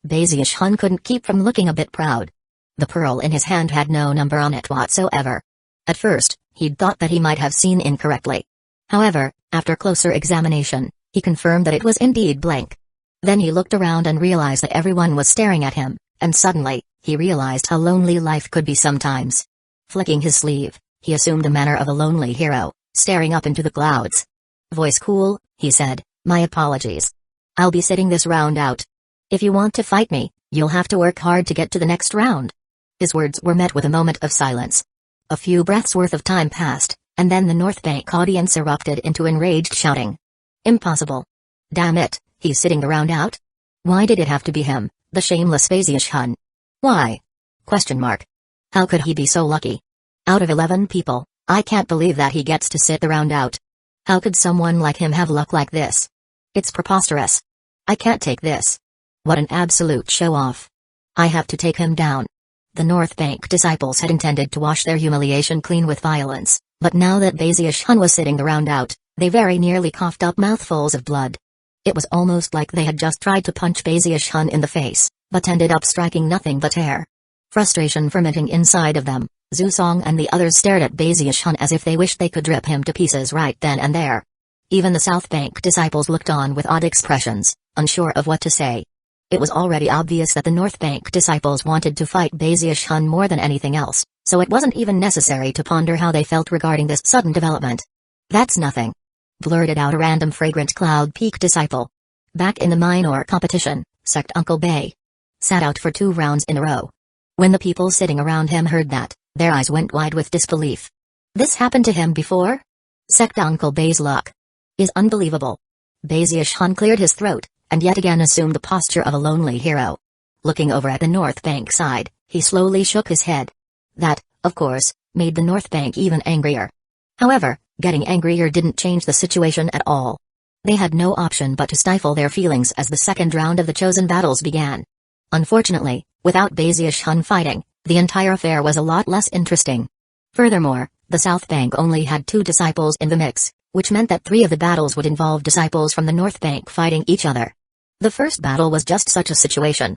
[SPEAKER 1] Baziushun couldn't keep from looking a bit proud. The pearl in his hand had no number on it whatsoever. At first, he'd thought that he might have seen incorrectly. However, after closer examination, he confirmed that it was indeed blank. Then he looked around and realized that everyone was staring at him, and suddenly, he realized how lonely life could be sometimes. Flicking his sleeve, he assumed the manner of a lonely hero, staring up into the clouds. Voice cool, he said, "My apologies. I'll be sitting this round out. If you want to fight me, you'll have to work hard to get to the next round." His words were met with a moment of silence. A few breaths worth of time passed, and then the North Bank audience erupted into enraged shouting. "Impossible. Damn it, he's sitting around out? Why did it have to be him, the shameless Phasius Hun? Why? Question mark. How could he be so lucky? Out of 11 people, I can't believe that he gets to sit around out. How could someone like him have luck like this? It's preposterous. I can't take this. What an absolute show-off. I have to take him down. The North Bank disciples had intended to wash their humiliation clean with violence, but now that Phasius Hun was sitting around out, they very nearly coughed up mouthfuls of blood. It was almost like they had just tried to punch Phasius Hun in the face, but ended up striking nothing but air. Frustration fermenting inside of them, Zhu Song and the others stared at Phasius Hun as if they wished they could rip him to pieces right then and there. Even the South Bank disciples looked on with odd expressions, unsure of what to say. It was already obvious that the North Bank disciples wanted to fight Phasius Hun more than anything else, so it wasn't even necessary to ponder how they felt regarding this sudden development. That's nothing. Blurted out a random fragrant Cloud Peak disciple. Back in the minor competition, Sect Uncle Bay sat out for 2 rounds in a row. When the people sitting around him heard that, their eyes went wide with disbelief. This happened to him before? Sect Uncle Bay's luck is unbelievable. Phasius Hun cleared his throat, and yet again assumed the posture of a lonely hero. Looking over at the North Bank side, he slowly shook his head. That, of course, made the North Bank even angrier. However, getting angrier didn't change the situation at all. They had no option but to stifle their feelings as the second round of the chosen battles began. Unfortunately, without Phasius Hun fighting, the entire affair was a lot less interesting. Furthermore, the South Bank only had 2 disciples in the mix, which meant that 3 of the battles would involve disciples from the North Bank fighting each other. The first battle was just such a situation.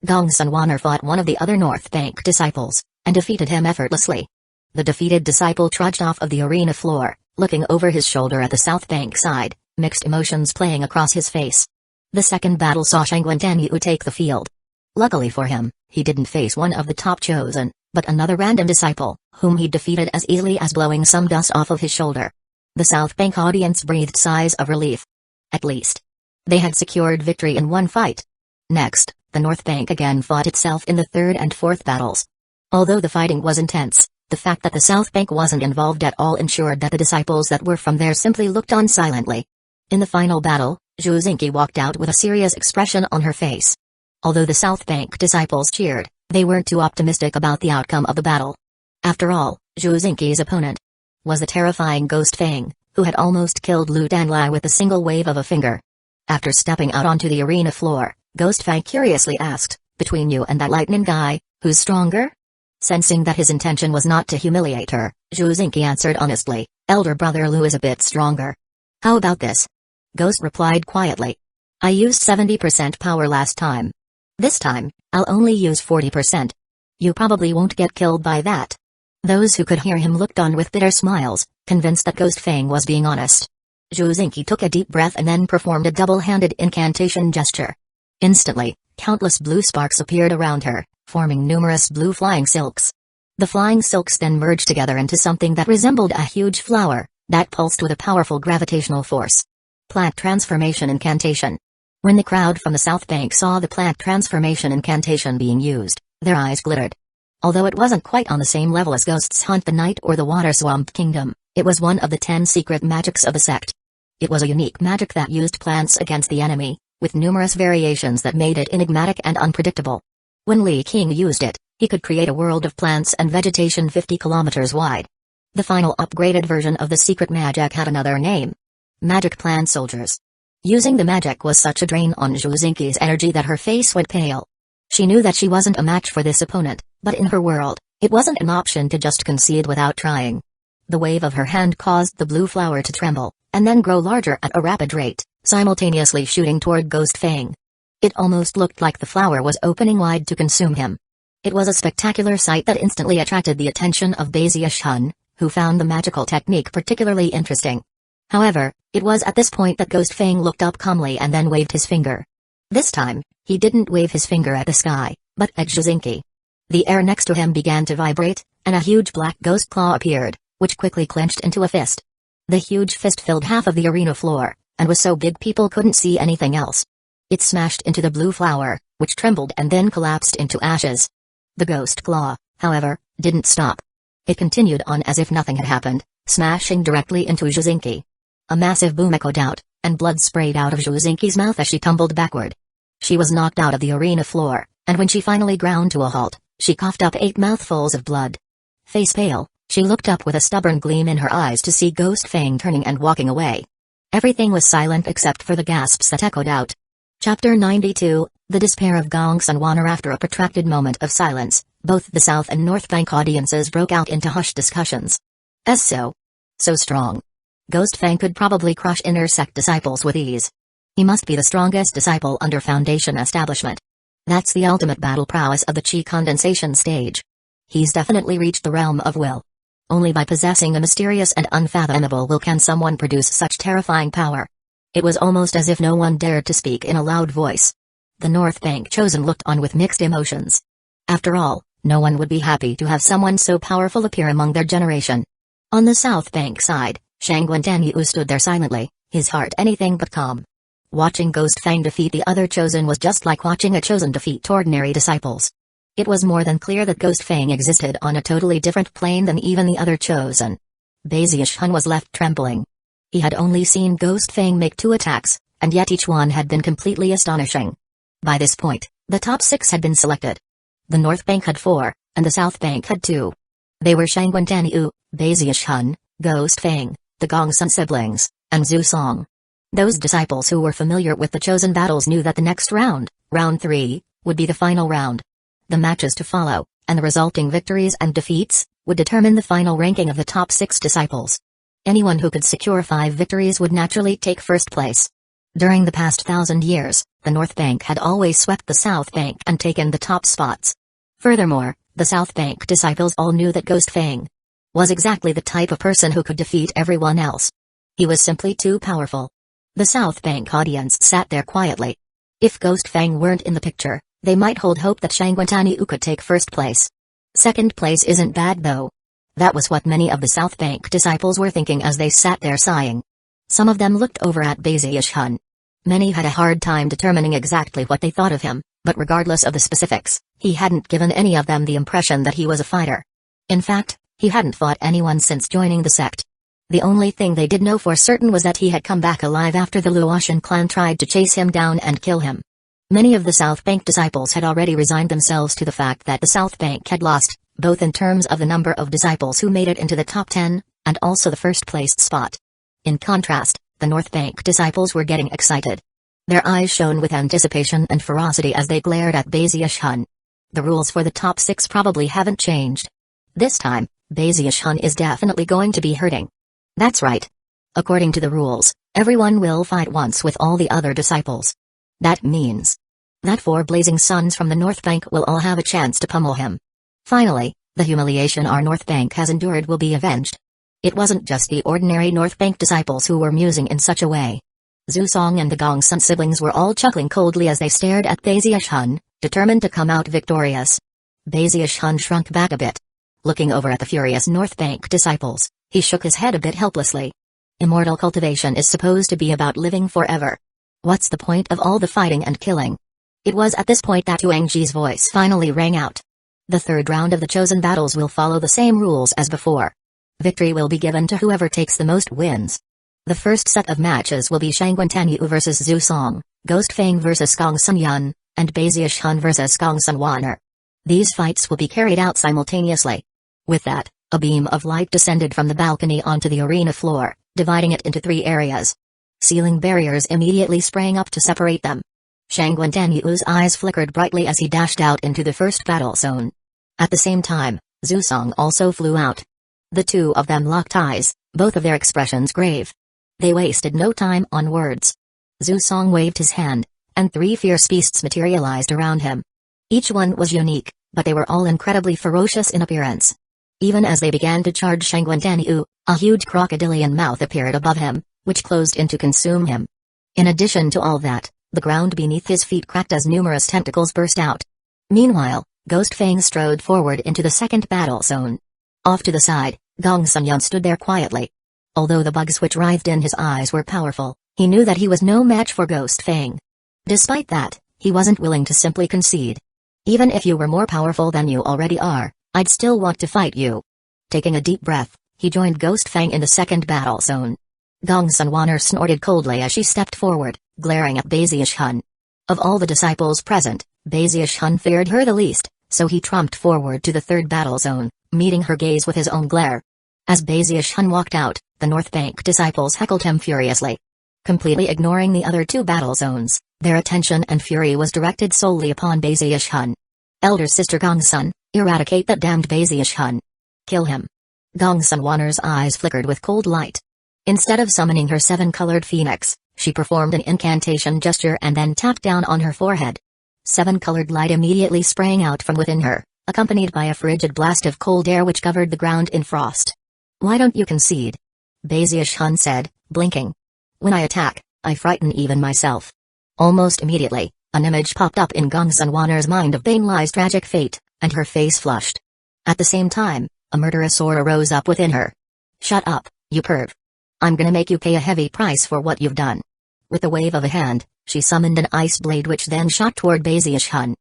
[SPEAKER 1] Gong Sunwaner fought one of the other North Bank disciples, and defeated him effortlessly. The defeated disciple trudged off of the arena floor, looking over his shoulder at the South Bank side, mixed emotions playing across his face. The second battle saw Shangguan Danyu take the field. Luckily for him, he didn't face one of the top chosen, but another random disciple, whom he defeated as easily as blowing some dust off of his shoulder. The South Bank audience breathed sighs of relief. At least, they had secured victory in one fight. Next, the North Bank again fought itself in the third and fourth battles. Although the fighting was intense, the fact that the South Bank wasn't involved at all ensured that the disciples that were from there simply looked on silently. In the final battle, Zhu Xingqi walked out with a serious expression on her face. Although the South Bank disciples cheered, they weren't too optimistic about the outcome of the battle. After all, Zhu Xingqi's opponent was the terrifying Ghost Fang, who had almost killed Lu Danlai with a single wave of a finger. After stepping out onto the arena floor, Ghost Fang curiously asked, "Between you and that lightning guy, who's stronger?" Sensing that his intention was not to humiliate her, Zhu Xingqi answered honestly, "Elder brother Lu is a bit stronger." "How about this?" Ghost replied quietly. "I used 70% power last time. This time, I'll only use 40%. You probably won't get killed by that." Those who could hear him looked on with bitter smiles, convinced that Ghost Fang was being honest. Zhu Xingqi took a deep breath and then performed a double-handed incantation gesture. Instantly, countless blue sparks appeared around her, forming numerous blue flying silks. The flying silks then merged together into something that resembled a huge flower, that pulsed with a powerful gravitational force. Plant Transformation Incantation. When the crowd from the South Bank saw the plant transformation incantation being used, their eyes glittered. Although it wasn't quite on the same level as Ghosts Hunt the Night or the Water Swamp Kingdom, it was one of the 10 secret magics of the sect. It was a unique magic that used plants against the enemy, with numerous variations that made it enigmatic and unpredictable. When Li King used it, he could create a world of plants and vegetation 50 kilometers wide. The final upgraded version of the secret magic had another name: Magic Plant Soldiers. Using the magic was such a drain on Zhu Xingqi's energy that her face went pale. She knew that she wasn't a match for this opponent, but in her world, it wasn't an option to just concede without trying. The wave of her hand caused the blue flower to tremble, and then grow larger at a rapid rate, simultaneously shooting toward Ghost Fang. It almost looked like the flower was opening wide to consume him. It was a spectacular sight that instantly attracted the attention of Phasius Hun, who found the magical technique particularly interesting. However, it was at this point that Ghost Fang looked up calmly and then waved his finger. This time, he didn't wave his finger at the sky, but at Zhu Xingqi. The air next to him began to vibrate, and a huge black ghost claw appeared, which quickly clenched into a fist. The huge fist filled half of the arena floor, and was so big people couldn't see anything else. It smashed into the blue flower, which trembled and then collapsed into ashes. The ghost claw, however, didn't stop. It continued on as if nothing had happened, smashing directly into Zhu Xingqi. A massive boom echoed out, and blood sprayed out of Zhuzinki's mouth as she tumbled backward. She was knocked out of the arena floor, and when she finally ground to a halt, she coughed up 8 mouthfuls of blood. Face pale, she looked up with a stubborn gleam in her eyes to see Ghost Fang turning and walking away. Everything was silent except for the gasps that echoed out. Chapter 92, The Despair of Gong Sunwaner. After a protracted moment of silence, both the South and North Bank audiences broke out into hushed discussions. So strong. Ghost Fang could probably crush inner sect disciples with ease. He must be the strongest disciple under Foundation establishment. That's the ultimate battle prowess of the Chi condensation stage. He's definitely reached the realm of will. Only by possessing a mysterious and unfathomable will can someone produce such terrifying power. It was almost as if no one dared to speak in a loud voice. The North Bank chosen looked on with mixed emotions. After all, no one would be happy to have someone so powerful appear among their generation. On the South Bank side, Shangguan Danyu stood there silently, his heart anything but calm. Watching Ghost Fang defeat the other chosen was just like watching a chosen defeat ordinary disciples. It was more than clear that Ghost Fang existed on a totally different plane than even the other chosen. Beziashun was left trembling. He had only seen Ghost Fang make 2 attacks, and yet each one had been completely astonishing. By this point, the top 6 had been selected. The North Bank had 4, and the South Bank had 2. They were Shangguan Danyu, Beziashun, Ghost Fang, the Gongsun siblings, and Zhu Song. Those disciples who were familiar with the chosen battles knew that the next round, round 3, would be the final round. The matches to follow, and the resulting victories and defeats, would determine the final ranking of the top 6 disciples. Anyone who could secure 5 victories would naturally take first place. During the past 1,000 years, the North Bank had always swept the South Bank and taken the top spots. Furthermore, the South Bank disciples all knew that Ghost Fang was exactly the type of person who could defeat everyone else. He was simply too powerful. The South Bank audience sat there quietly. If Ghost Fang weren't in the picture, they might hold hope that Shangguan Danyu could take first place. Second place isn't bad though. That was what many of the South Bank disciples were thinking as they sat there sighing. Some of them looked over at Beziashun. Many had a hard time determining exactly what they thought of him, but regardless of the specifics, he hadn't given any of them the impression that he was a fighter. In fact, he hadn't fought anyone since joining the sect. The only thing they did know for certain was that he had come back alive after the Luotian clan tried to chase him down and kill him. Many of the South Bank disciples had already resigned themselves to the fact that the South Bank had lost, both in terms of the number of disciples who made it into the top 10, and also the first-placed spot. In contrast, the North Bank disciples were getting excited. Their eyes shone with anticipation and ferocity as they glared at Beziashun. The rules for the top 6 probably haven't changed. This time, Beziashun is definitely going to be hurting. That's right. According to the rules, everyone will fight once with all the other disciples. That means that 4 blazing suns from the North Bank will all have a chance to pummel him. Finally, the humiliation our North Bank has endured will be avenged. It wasn't just the ordinary North Bank disciples who were musing in such a way. Zhu Song and the Gongsun siblings were all chuckling coldly as they stared at Beziashun, determined to come out victorious. Beziashun shrunk back a bit. Looking over at the furious North Bank disciples, he shook his head a bit helplessly. Immortal cultivation is supposed to be about living forever. What's the point of all the fighting and killing? It was at this point that Huangji's voice finally rang out. The third round of the chosen battles will follow the same rules as before. Victory will be given to whoever takes the most wins. The first set of matches will be Shangguan Danyu vs Zhu Song, Ghost Fang vs Gongsun Yun, and Beziashun vs Gongsun Wan'er. These fights will be carried out simultaneously. With that, a beam of light descended from the balcony onto the arena floor, dividing it into 3 areas. Ceiling barriers immediately sprang up to separate them. Shangguan Danyu's eyes flickered brightly as he dashed out into the first battle zone. At the same time, Zhu Song also flew out. The 2 of them locked eyes, both of their expressions grave. They wasted no time on words. Zhu Song waved his hand, and 3 fierce beasts materialized around him. Each one was unique, but they were all incredibly ferocious in appearance. Even as they began to charge Shangguan Danyu, a huge crocodilian mouth appeared above him, which closed in to consume him. In addition to all that, the ground beneath his feet cracked as numerous tentacles burst out. Meanwhile, Ghost Fang strode forward into the second battle zone. Off to the side, Gongsun Yun stood there quietly. Although the bugs which writhed in his eyes were powerful, he knew that he was no match for Ghost Fang. Despite that, he wasn't willing to simply concede. Even if you were more powerful than you already are, I'd still want to fight you. Taking a deep breath, he joined Ghost Fang in the second battle zone. Gong Sunwaner snorted coldly as she stepped forward, glaring at Baziash Hun. Of all the disciples present, Baziash Hun feared her the least, so he trumped forward to the third battle zone, meeting her gaze with his own glare. As Baziash Hun walked out, the North Bank disciples heckled him furiously. Completely ignoring the other two battle zones, their attention and fury was directed solely upon Baziash Hun. Elder Sister Gongsun, eradicate that damned Baziash Hun. Kill him. Gongsun Wanner's eyes flickered with cold light. Instead of summoning her seven-colored phoenix, she performed an incantation gesture and then tapped down on her forehead. Seven-colored light immediately sprang out from within her, accompanied by a frigid blast of cold air which covered the ground in frost. Why don't you concede? Baziash Hun said, blinking. When I attack, I frighten even myself. Almost immediately, an image popped up in Gongsun Wanner's mind of Bainlai's tragic fate, and her face flushed. At the same time, a murderous aura rose up within her. Shut up, you perv. I'm gonna make you pay a heavy price for what you've done. With a wave of a hand, she summoned an ice blade which then shot toward Baziash Hun.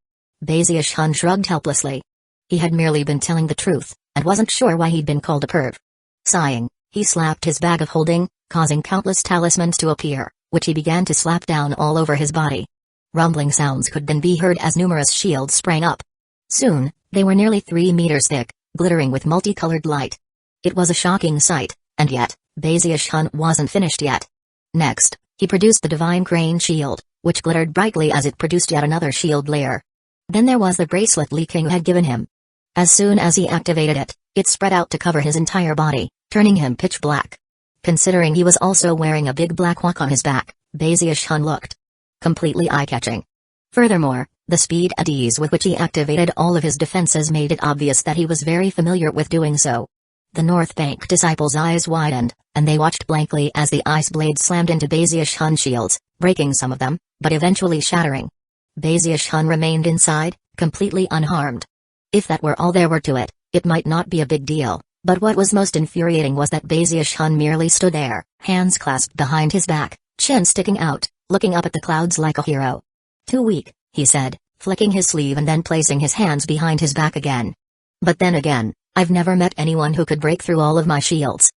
[SPEAKER 1] Baziash Hun shrugged helplessly. He had merely been telling the truth, and wasn't sure why he'd been called a perv. Sighing, he slapped his bag of holding, causing countless talismans to appear, which he began to slap down all over his body. Rumbling sounds could then be heard as numerous shields sprang up. Soon, they were nearly 3 meters thick, glittering with multicolored light. It was a shocking sight, and yet, Baziash Hun wasn't finished yet. Next, he produced the Divine Crane Shield, which glittered brightly as it produced yet another shield layer. Then there was the bracelet Li King had given him. As soon as he activated it, it spread out to cover his entire body, turning him pitch black. Considering he was also wearing a big black walk on his back, Baziash Hun looked completely eye-catching. Furthermore, the speed and ease with which he activated all of his defenses made it obvious that he was very familiar with doing so. The North Bank disciples' eyes widened, and they watched blankly as the ice blade slammed into Baziash Hun's shields, breaking some of them, but eventually shattering. Baziash Hun remained inside, completely unharmed. If that were all there were to it, it might not be a big deal, but what was most infuriating was that Baziash Hun merely stood there, hands clasped behind his back, chin sticking out, looking up at the clouds like a hero. Too weak, he said, flicking his sleeve and then placing his hands behind his back again. But then again, I've never met anyone who could break through all of my shields.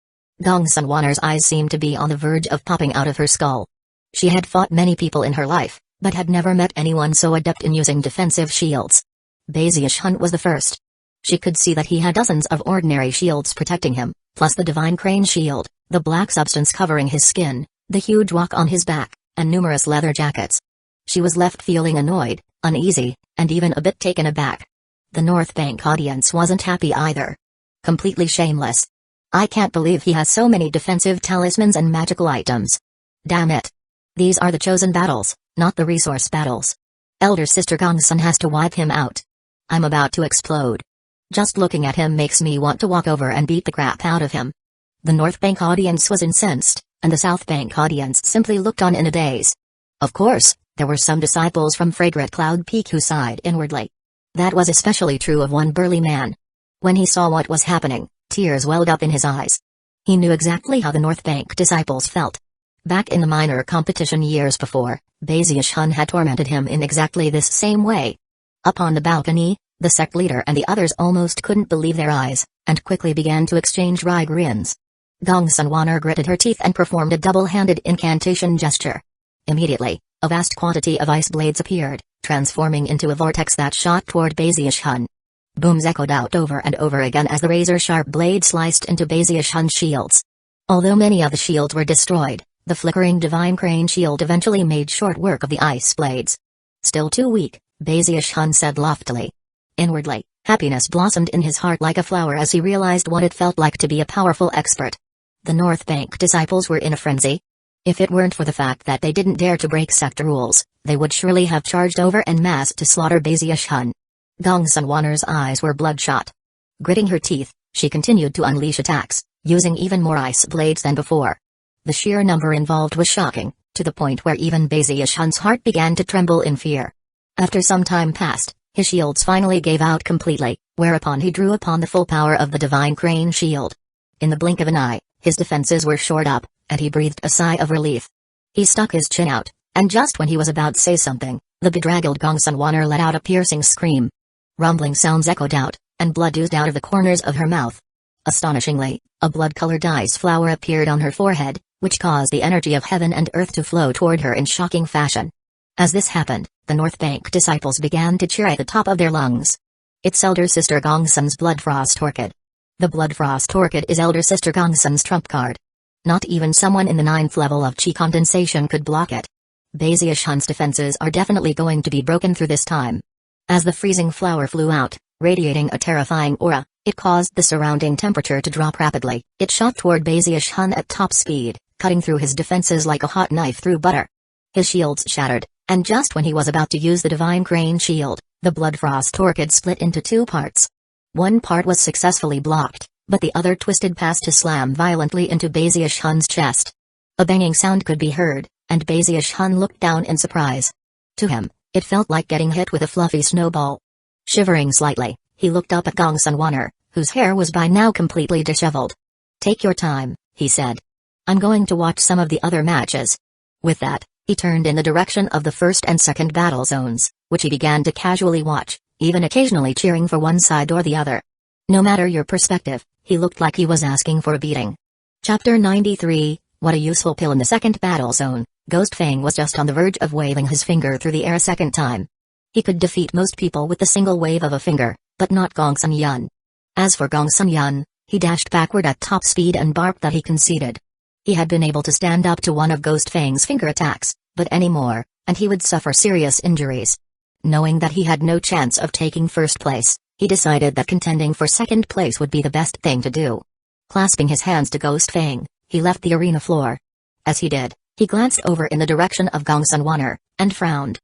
[SPEAKER 1] Gongsun Wanner's eyes seemed to be on the verge of popping out of her skull. She had fought many people in her life, but had never met anyone so adept in using defensive shields. Baziash Hun was the first. She could see that he had dozens of ordinary shields protecting him, plus the Divine Crane Shield, the black substance covering his skin, the huge walk on his back, and numerous leather jackets. She was left feeling annoyed, uneasy, and even a bit taken aback. The North Bank audience wasn't happy either. Completely shameless. I can't believe he has so many defensive talismans and magical items. Damn it. These are the chosen battles, not the resource battles. Elder Sister Gongsun has to wipe him out. I'm about to explode. Just looking at him makes me want to walk over and beat the crap out of him. The North Bank audience was incensed, and the South Bank audience simply looked on in a daze. Of course, there were some disciples from Fragrant Cloud Peak who sighed inwardly. That was especially true of one burly man. When he saw what was happening, tears welled up in his eyes. He knew exactly how the North Bank disciples felt. Back in the minor competition years before, Baziash Hun had tormented him in exactly this same way. Up on the balcony, the sect leader and the others almost couldn't believe their eyes, and quickly began to exchange wry grins. Gongsun Wanner gritted her teeth and performed a double-handed incantation gesture. Immediately, a vast quantity of ice blades appeared, transforming into a vortex that shot toward Baziash Hun. Booms echoed out over and over again as the razor-sharp blade sliced into Baziash Hun's shields. Although many of the shields were destroyed, the flickering Divine Crane Shield eventually made short work of the ice blades. Still too weak, Baziash Hun said loftily. Inwardly, happiness blossomed in his heart like a flower as he realized what it felt like to be a powerful expert. The North Bank disciples were in a frenzy. If it weren't for the fact that they didn't dare to break sect rules, they would surely have charged over en masse to slaughter Baziash Hun. Gongsun Wanner's eyes were bloodshot. Gritting her teeth, she continued to unleash attacks, using even more ice blades than before. The sheer number involved was shocking, to the point where even Baziash Hun's heart began to tremble in fear. After some time passed, his shields finally gave out completely, whereupon he drew upon the full power of the Divine Crane Shield. In the blink of an eye, his defenses were shored up, and he breathed a sigh of relief. He stuck his chin out, and just when he was about to say something, the bedraggled Gongsun Wanner let out a piercing scream. Rumbling sounds echoed out, and blood oozed out of the corners of her mouth. Astonishingly, a blood-colored ice flower appeared on her forehead, which caused the energy of heaven and earth to flow toward her in shocking fashion. As this happened, the North Bank disciples began to cheer at the top of their lungs. It's elder sister Gongsun's Bloodfrost Orchid. The Bloodfrost Orchid is elder sister Gongsun's trump card. Not even someone in the 9th level of chi condensation could block it. Bazius Hun's defenses are definitely going to be broken through this time. As the freezing flower flew out, radiating a terrifying aura, it caused the surrounding temperature to drop rapidly. It shot toward Bazius Hun at top speed, cutting through his defenses like a hot knife through butter. His shields shattered, and just when he was about to use the Divine Crane Shield, the Bloodfrost Orchid split into 2 parts. One part was successfully blocked, but the other twisted past to slam violently into Bazius Hun's chest. A banging sound could be heard, and Bazius Hun looked down in surprise. To him, it felt like getting hit with a fluffy snowball. Shivering slightly, he looked up at Gongsun Wanner, whose hair was by now completely disheveled. "Take your time," he said. "I'm going to watch some of the other matches." With that, he turned in the direction of the first and second battle zones, which he began to casually watch, even occasionally cheering for one side or the other. No matter your perspective, he looked like he was asking for a beating. Chapter 93, What a Useful Pill. In the second battle zone, Ghost Fang was just on the verge of waving his finger through the air a second time. He could defeat most people with the single wave of a finger, but not Gongsun Yun. As for Gongsun Yun, he dashed backward at top speed and barked that he conceded. He had been able to stand up to one of Ghost Fang's finger attacks, but any more, and he would suffer serious injuries. Knowing that he had no chance of taking first place, he decided that contending for second place would be the best thing to do. Clasping his hands to Ghost Fang, he left the arena floor. As he did, he glanced over in the direction of Gongsun Wanner, and frowned.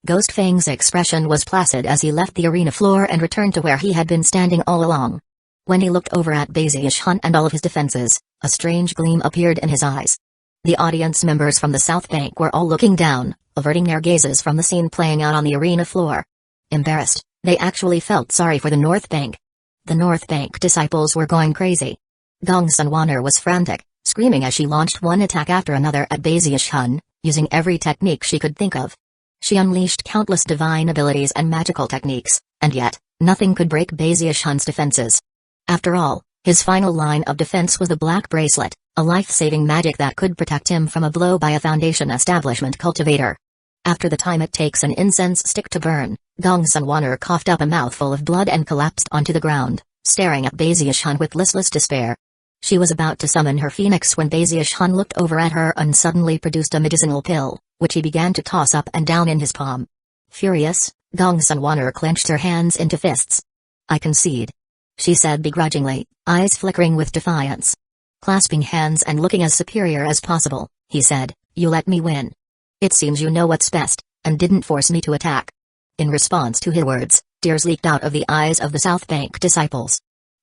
[SPEAKER 1] Ghost Fang's expression was placid as he left the arena floor and returned to where he had been standing all along. When he looked over at Bazius Hun and all of his defenses, a strange gleam appeared in his eyes. The audience members from the South Bank were all looking down, averting their gazes from the scene playing out on the arena floor. Embarrassed, they actually felt sorry for the North Bank. The North Bank disciples were going crazy. Gongsun Wanner was frantic, screaming as she launched one attack after another at Bazius Hun, using every technique she could think of. She unleashed countless divine abilities and magical techniques, and yet, nothing could break Bazius Hun's defenses. After all, his final line of defense was the Black Bracelet, a life-saving magic that could protect him from a blow by a Foundation Establishment cultivator. After the time it takes an incense stick to burn, Gongsun Wanner coughed up a mouthful of blood and collapsed onto the ground, staring at Bazius Hun with listless despair. She was about to summon her phoenix when Bazius Hun looked over at her and suddenly produced a medicinal pill, which he began to toss up and down in his palm. Furious, Gongsun Wanner clenched her hands into fists. "I concede," she said begrudgingly, eyes flickering with defiance. Clasping hands and looking as superior as possible, he said, "You let me win. It seems you know what's best, and didn't force me to attack." In response to his words, tears leaked out of the eyes of the South Bank disciples.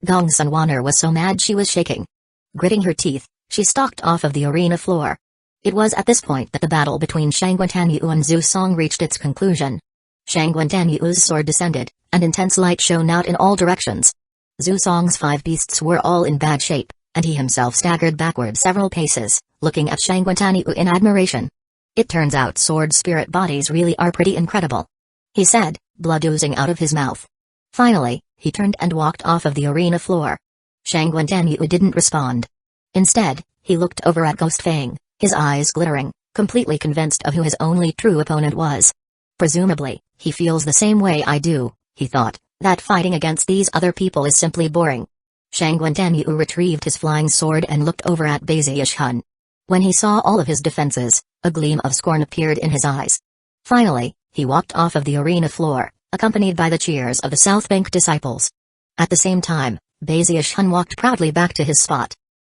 [SPEAKER 1] Gongsun Wanner was so mad she was shaking. Gritting her teeth, she stalked off of the arena floor. It was at this point that the battle between Shangguantanyu and Zhu Song reached its conclusion. Shangguantanyu's sword descended, and intense light shone out in all directions. Zhu Song's 5 beasts were all in bad shape, and he himself staggered backward several paces, looking at Shangguantanyu in admiration. "It turns out sword spirit bodies really are pretty incredible," he said, blood oozing out of his mouth. Finally, he turned and walked off of the arena floor. Shangguantanyu didn't respond. Instead, he looked over at Ghost Fang, his eyes glittering, completely convinced of who his only true opponent was. "Presumably, he feels the same way I do," he thought, "that fighting against these other people is simply boring." Shangguantanyu retrieved his flying sword and looked over at Bazius Hun. When he saw all of his defenses, a gleam of scorn appeared in his eyes. Finally, he walked off of the arena floor, accompanied by the cheers of the South Bank disciples. At the same time, Bazius Hun walked proudly back to his spot.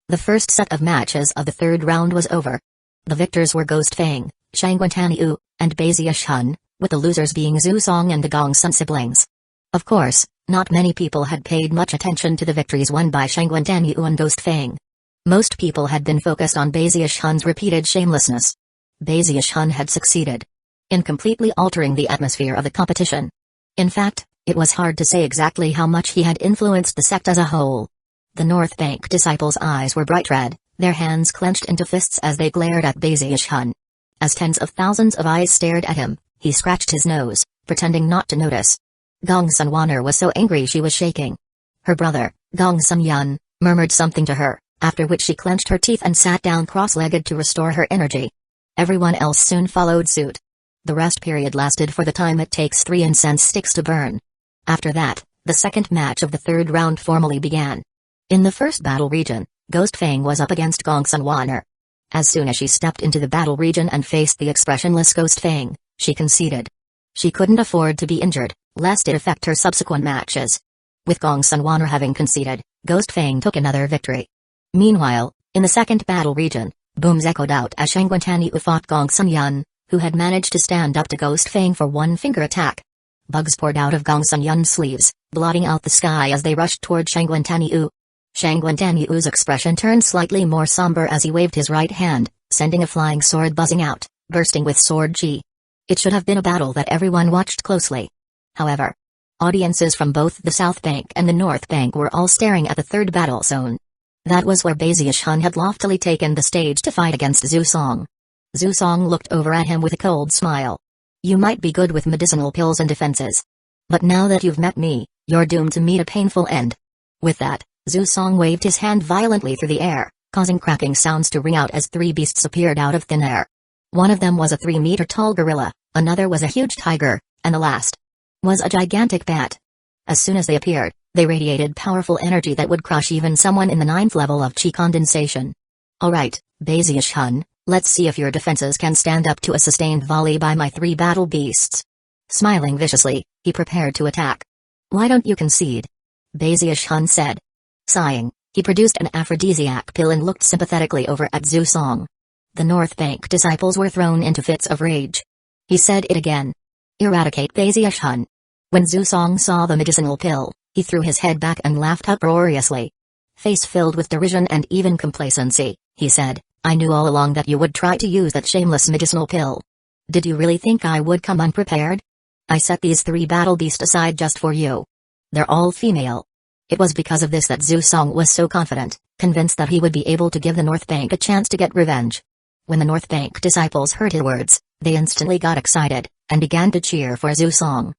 [SPEAKER 1] The first set of matches of the third round was over. The victors were Ghost Fang, Shangguantanyu, and Bazius Hun, with the losers being Zhu Song and the Gongsun siblings. Of course, not many people had paid much attention to the victories won by Shangguantanyu and Ghost Fang. Most people had been focused on Bazius Hun's repeated shamelessness. Bazius Hun had succeeded in completely altering the atmosphere of the competition. In fact, it was hard to say exactly how much he had influenced the sect as a whole. The North Bank disciples' eyes were bright red, their hands clenched into fists as they glared at Bazius Hun. As tens of thousands of eyes stared at him, he scratched his nose, pretending not to notice. Gongsun Wanner was so angry she was shaking. Her brother, Gongsun Yun, murmured something to her, after which she clenched her teeth and sat down cross-legged to restore her energy. Everyone else soon followed suit. The rest period lasted for the time it takes 3 incense sticks to burn. After that, the second match of the third round formally began. In the first battle region, Ghost Fang was up against Gong Sunwaner. As soon as she stepped into the battle region and faced the expressionless Ghost Fang, she conceded. She couldn't afford to be injured, lest it affect her subsequent matches. With Gong Sunwaner having conceded, Ghost Fang took another victory. Meanwhile, in the second battle region, booms echoed out as Shangguantaniu fought Gong Sunyun, who had managed to stand up to Ghost Fang for one finger attack. Bugs poured out of Gong Sunyun's sleeves, blotting out the sky as they rushed toward Shangguantaniu. Shangguantaniu's expression turned slightly more somber as he waved his right hand, sending a flying sword buzzing out, bursting with sword chi. It should have been a battle that everyone watched closely. However, audiences from both the South Bank and the North Bank were all staring at the third battle zone. That was where Baziush-hun had loftily taken the stage to fight against Zhu Song. Zhu Song looked over at him with a cold smile. You might be good with medicinal pills and defenses. But now that you've met me, you're doomed to meet a painful end. With that, Zhu Song waved his hand violently through the air, causing cracking sounds to ring out as 3 beasts appeared out of thin air. One of them was a 3-meter-tall gorilla, another was a huge tiger, and the last was a gigantic bat. As soon as they appeared, they radiated powerful energy that would crush even someone in the 9th level of chi condensation. Alright, Baziush-hun, let's see if your defenses can stand up to a sustained volley by my 3 battle beasts. Smiling viciously, he prepared to attack. Why don't you concede? Baziush-hun said. Sighing, he produced an aphrodisiac pill and looked sympathetically over at Zhu Song. The North Bank disciples were thrown into fits of rage. He said it again. Eradicate Baziush-hun. When Zhu Song saw the medicinal pill, he threw his head back and laughed uproariously. Face filled with derision and even complacency, he said, I knew all along that you would try to use that shameless medicinal pill. Did you really think I would come unprepared? I set these 3 battle beasts aside just for you. They're all female. It was because of this that Zhu Song was so confident, convinced that he would be able to give the North Bank a chance to get revenge. When the North Bank disciples heard his words, they instantly got excited, and began to cheer for Zhu Song.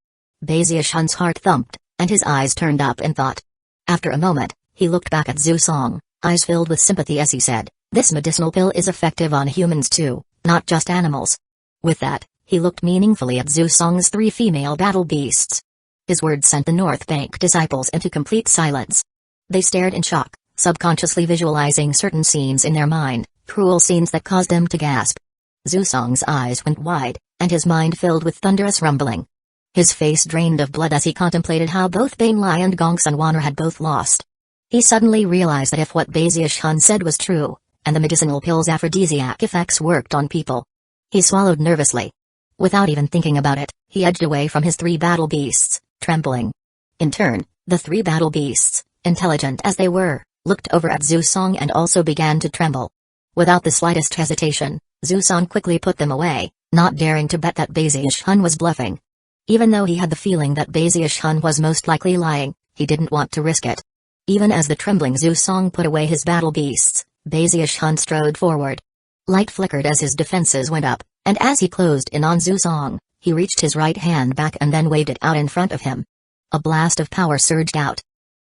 [SPEAKER 1] Baziush-hun's heart thumped, and his eyes turned up in thought. After a moment, he looked back at Zhu Song, eyes filled with sympathy as he said, this medicinal pill is effective on humans too, not just animals. With that, he looked meaningfully at Zhu Song's 3 female battle beasts. His words sent the North Bank disciples into complete silence. They stared in shock, subconsciously visualizing certain scenes in their mind, cruel scenes that caused them to gasp. Zhu Song's eyes went wide, and his mind filled with thunderous rumbling. His face drained of blood as he contemplated how both Bane Lai and Gong Sunwaner had both lost. He suddenly realized that if what Baziush-hun said was true, and the medicinal pill's aphrodisiac effects worked on people. He swallowed nervously. Without even thinking about it, he edged away from his 3 battle beasts, trembling. In turn, the 3 battle beasts, intelligent as they were, looked over at Zhu Song and also began to tremble. Without the slightest hesitation, Zhu Song quickly put them away, not daring to bet that Baziush-hun was bluffing. Even though he had the feeling that Baziush-hun was most likely lying, he didn't want to risk it. Even as the trembling Zhu Song put away his battle beasts, Baziush-hun strode forward. Light flickered as his defenses went up, and as he closed in on Zhu Song, he reached his right hand back and then waved it out in front of him. A blast of power surged out.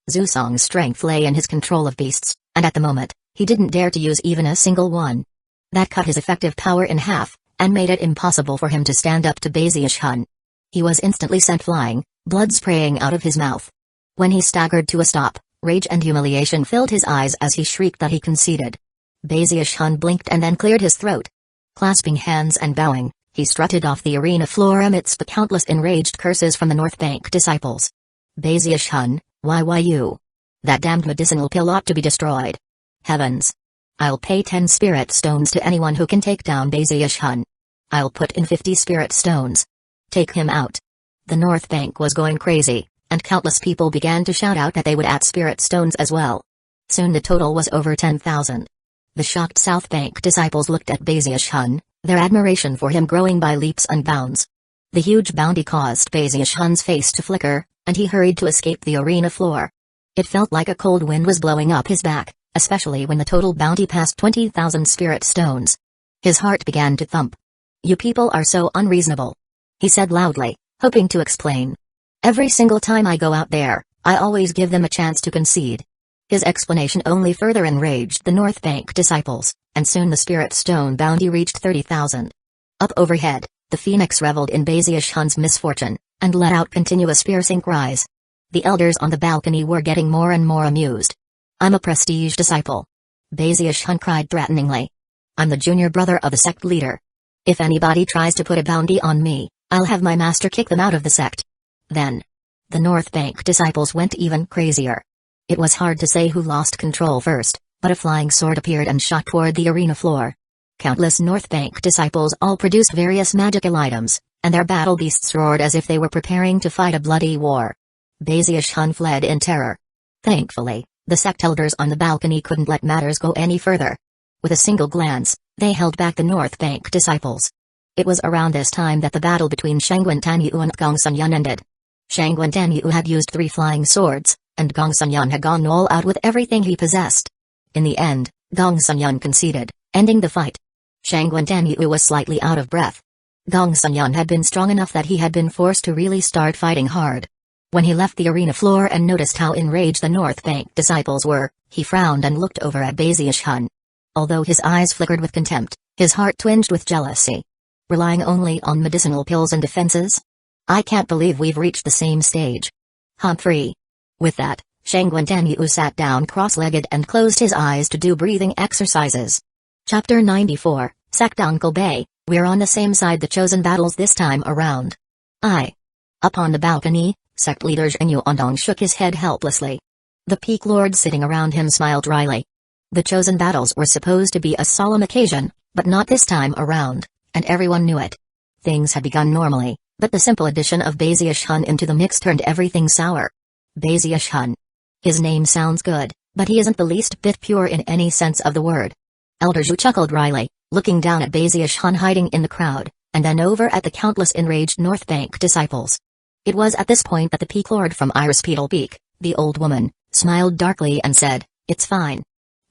[SPEAKER 1] Zhu Song's strength lay in his control of beasts, and at the moment, he didn't dare to use even a single one. That cut his effective power in half, and made it impossible for him to stand up to Baziush-hun. He was instantly sent flying, blood spraying out of his mouth. When he staggered to a stop, rage and humiliation filled his eyes as he shrieked that he conceded. Baziush-hun blinked and then cleared his throat. Clasping hands and bowing, he strutted off the arena floor amidst the countless enraged curses from the North Bank disciples. Baziush-hun, why you? That damned medicinal pill ought to be destroyed. Heavens! I'll pay 10 spirit stones to anyone who can take down Baziush-hun. I'll put in 50 spirit stones. Take him out. The North Bank was going crazy, and countless people began to shout out that they would add spirit stones as well. Soon the total was over 10,000. The shocked South Bank disciples looked at Baziush-hun, their admiration for him growing by leaps and bounds. The huge bounty caused Baziush-hun's face to flicker, and he hurried to escape the arena floor. It felt like a cold wind was blowing up his back, especially when the total bounty passed 20,000 spirit stones. His heart began to thump. You people are so unreasonable, he said loudly, hoping to explain. Every single time I go out there, I always give them a chance to concede. His explanation only further enraged the North Bank disciples, and soon the Spirit Stone bounty reached 30,000. Up overhead, the Phoenix reveled in Bazius Hun's misfortune, and let out continuous piercing cries. The elders on the balcony were getting more and more amused. "I'm a prestige disciple," Bazius Hun cried threateningly. "I'm the junior brother of the sect leader. If anybody tries to put a bounty on me, I'll have my master kick them out of the sect." Then, the North Bank disciples went even crazier. It was hard to say who lost control first, but a flying sword appeared and shot toward the arena floor. Countless North Bank disciples all produced various magical items, and their battle beasts roared as if they were preparing to fight a bloody war. Bazius Hun fled in terror. Thankfully, the sect elders on the balcony couldn't let matters go any further. With a single glance, they held back the North Bank disciples. It was around this time that the battle between Shangguan Tanyu and Gong Sun-yun ended. Shangguan Tanyu had used 3 flying swords, and Gong Sun-yun had gone all out with everything he possessed. In the end, Gong Sun-yun conceded, ending the fight. Shangguan Tanyu was slightly out of breath. Gong Sun-yun had been strong enough that he had been forced to really start fighting hard. When he left the arena floor and noticed how enraged the North Bank disciples were, he frowned and looked over at Bazius Hun. Although his eyes flickered with contempt, his heart twinged with jealousy. Relying only on medicinal pills and defenses? I can't believe we've reached the same stage. Humphrey. With that, Shangguan Tanyu sat down cross-legged and closed his eyes to do breathing exercises. Chapter 94, Sect Uncle Bay, we're on the same side the chosen battles this time around. Up on the balcony, sect leader Zheng Yuandong shook his head helplessly. The peak lord sitting around him smiled wryly. The chosen battles were supposed to be a solemn occasion, but not this time around, and everyone knew it. Things had begun normally, but the simple addition of Bazius Hun into the mix turned everything sour. Bazius Hun. His name sounds good, but he isn't the least bit pure in any sense of the word. Elder Zhu chuckled wryly, looking down at Bazius Hun hiding in the crowd, and then over at the countless enraged North Bank disciples. It was at this point that the peak lord from Irispedal Peak, the old woman, smiled darkly and said, "It's fine.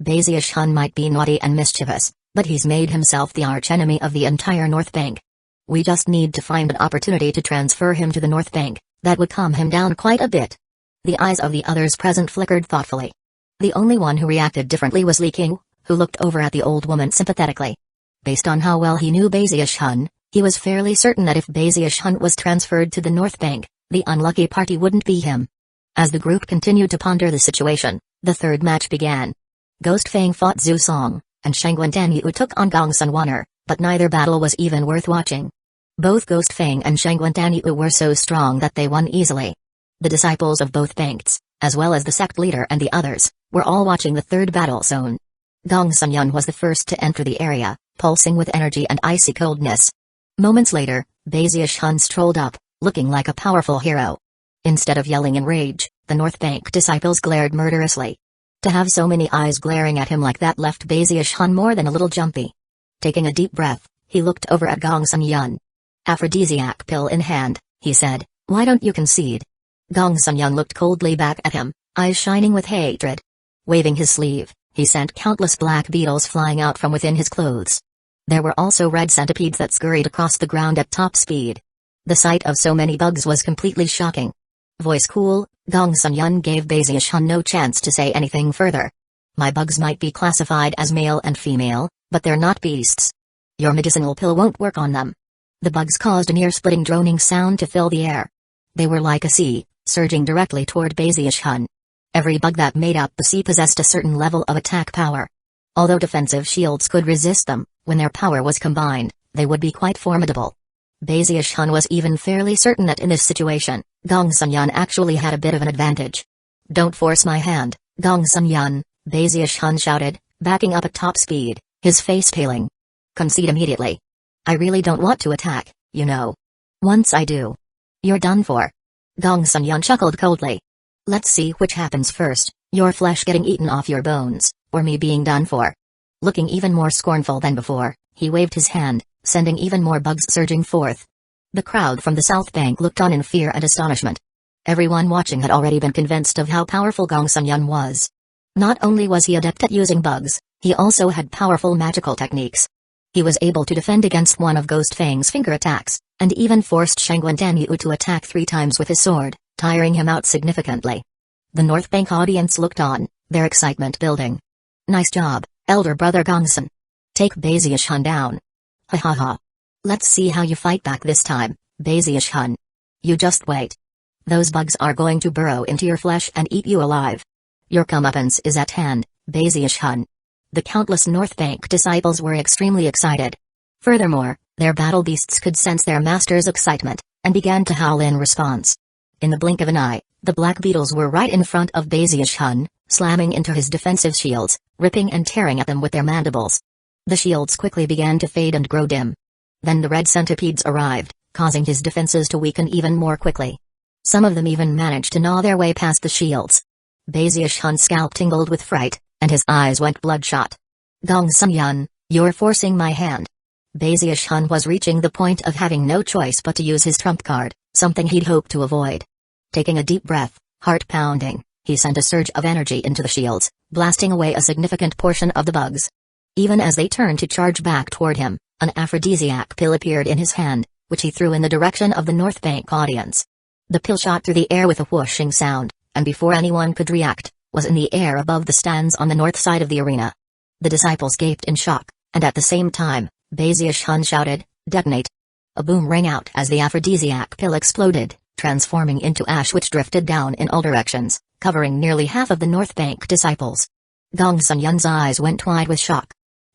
[SPEAKER 1] Bazius Hun might be naughty and mischievous, but he's made himself the archenemy of the entire North Bank. We just need to find an opportunity to transfer him to the North Bank, that would calm him down quite a bit." The eyes of the others present flickered thoughtfully. The only one who reacted differently was Li King, who looked over at the old woman sympathetically. Based on how well he knew Bazius Hun, he was fairly certain that if Bazius Hun was transferred to the North Bank, the unlucky party wouldn't be him. As the group continued to ponder the situation, the third match began. Ghost Fang fought Zhu Song, and Shangguan Tanyu took on Gong Sun-waner, but neither battle was even worth watching. Both Ghost Fang and Shangguan Tanyu were so strong that they won easily. The disciples of both banks, as well as the sect leader and the others, were all watching the third battle zone. Gong Sun-yun was the first to enter the area, pulsing with energy and icy coldness. Moments later, Bazius Hun strolled up, looking like a powerful hero. Instead of yelling in rage, the North Bank disciples glared murderously. To have so many eyes glaring at him like that left Bazius Hun more than a little jumpy. Taking a deep breath, he looked over at Gong Sun-yun. "Aphrodisiac pill in hand," he said, "why don't you concede?" Gong Sun-yun looked coldly back at him, eyes shining with hatred. Waving his sleeve, he sent countless black beetles flying out from within his clothes. There were also red centipedes that scurried across the ground at top speed. The sight of so many bugs was completely shocking. Voice cool, Gong Sun-yun gave Bazius Hun no chance to say anything further. "My bugs might be classified as male and female, but they're not beasts. Your medicinal pill won't work on them." The bugs caused a near-splitting droning sound to fill the air. They were like a sea, surging directly toward Bazius Hun. Every bug that made up the sea possessed a certain level of attack power. Although defensive shields could resist them, when their power was combined, they would be quite formidable. Bazius Hun was even fairly certain that in this situation, Gong Sun-yun actually had a bit of an advantage. "Don't force my hand, Gong Sun-yun," Bazius Hun shouted, backing up at top speed, his face paling. "Concede immediately. I really don't want to attack, you know. Once I do, you're done for." Gong Sun-yun chuckled coldly. "Let's see which happens first, your flesh getting eaten off your bones, or me being done for." Looking even more scornful than before, he waved his hand, sending even more bugs surging forth. The crowd from the South Bank looked on in fear and astonishment. Everyone watching had already been convinced of how powerful Gong Sun-yun was. Not only was he adept at using bugs, he also had powerful magical techniques. He was able to defend against one of Ghost Fang's finger attacks, and even forced Shangguan Tanyu to attack 3 times with his sword, tiring him out significantly. The North Bank audience looked on, their excitement building. Nice job, elder brother Gongsun. Take Baziush-hun down. Ha ha ha. Let's see how you fight back this time, Baziush-hun. You just wait. Those bugs are going to burrow into your flesh and eat you alive. Your comeuppance is at hand, Baziush-hun. The countless North Bank disciples were extremely excited. Furthermore, their battle beasts could sense their master's excitement, and began to howl in response. In the blink of an eye, the black beetles were right in front of Baziush-hun, slamming into his defensive shields, ripping and tearing at them with their mandibles. The shields quickly began to fade and grow dim. Then the red centipedes arrived, causing his defenses to weaken even more quickly. Some of them even managed to gnaw their way past the shields. Baziush-hun's scalp tingled with fright, and his eyes went bloodshot. Gongsun-yun, you're forcing my hand. Baziush-hun was reaching the point of having no choice but to use his trump card, something he'd hoped to avoid. Taking a deep breath, heart pounding, he sent a surge of energy into the shields, blasting away a significant portion of the bugs. Even as they turned to charge back toward him, an aphrodisiac pill appeared in his hand, which he threw in the direction of the North Bank audience. The pill shot through the air with a whooshing sound, and before anyone could react, was in the air above the stands on the north side of the arena. The disciples gaped in shock, and at the same time, Baziush-hun shouted, "Detonate!" A boom rang out as the aphrodisiac pill exploded, transforming into ash which drifted down in all directions, covering nearly half of the North Bank disciples. Gongsun-yun's eyes went wide with shock.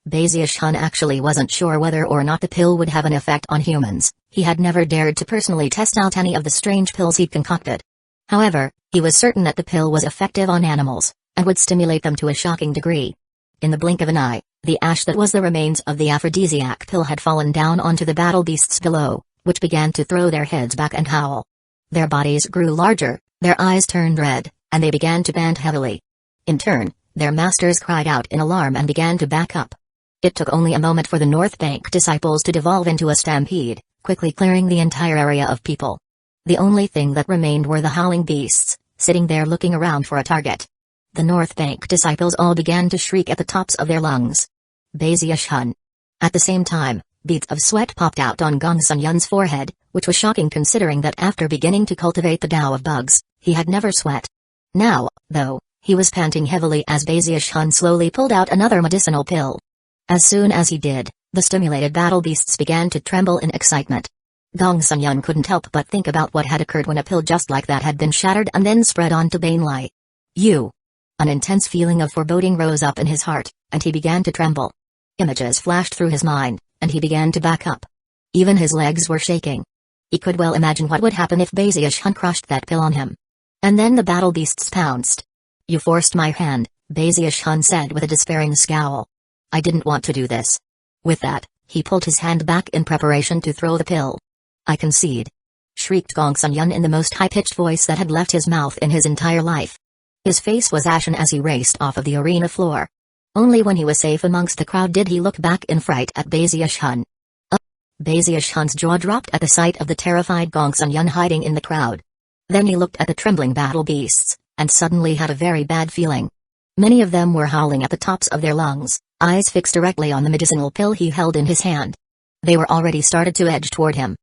[SPEAKER 1] Baziush-hun actually wasn't sure whether or not the pill would have an effect on humans. He had never dared to personally test out any of the strange pills he'd concocted. However, he was certain that the pill was effective on animals, and would stimulate them to a shocking degree. In the blink of an eye, the ash that was the remains of the aphrodisiac pill had fallen down onto the battle beasts below, which began to throw their heads back and howl. Their bodies grew larger, their eyes turned red, and they began to pant heavily. In turn, their masters cried out in alarm and began to back up. It took only a moment for the North Bank disciples to devolve into a stampede, quickly clearing the entire area of people. The only thing that remained were the howling beasts, sitting there looking around for a target. The North Bank disciples all began to shriek at the tops of their lungs. Baziush-hun. At the same time, beads of sweat popped out on Gongsun-yun's forehead, which was shocking considering that after beginning to cultivate the Tao of bugs, he had never sweat. Now, though, he was panting heavily as Baziush-hun slowly pulled out another medicinal pill. As soon as he did, the stimulated battle beasts began to tremble in excitement. Gongsun-yun couldn't help but think about what had occurred when a pill just like that had been shattered and then spread onto Banelai. You! An intense feeling of foreboding rose up in his heart, and he began to tremble. Images flashed through his mind, and he began to back up. Even his legs were shaking. He could well imagine what would happen if Baziush-hun crushed that pill on him. And then the battle beasts pounced. You forced my hand, Baziush-hun said with a despairing scowl. I didn't want to do this. With that, he pulled his hand back in preparation to throw the pill. I concede. Shrieked Gongsun-yun in the most high-pitched voice that had left his mouth in his entire life. His face was ashen as he raced off of the arena floor. Only when he was safe amongst the crowd did he look back in fright at Baziush-hun. Baziush-hun's jaw dropped at the sight of the terrified Gongsun-yun hiding in the crowd. Then he looked at the trembling battle beasts, and suddenly had a very bad feeling. Many of them were howling at the tops of their lungs, eyes fixed directly on the medicinal pill he held in his hand. They were already started to edge toward him.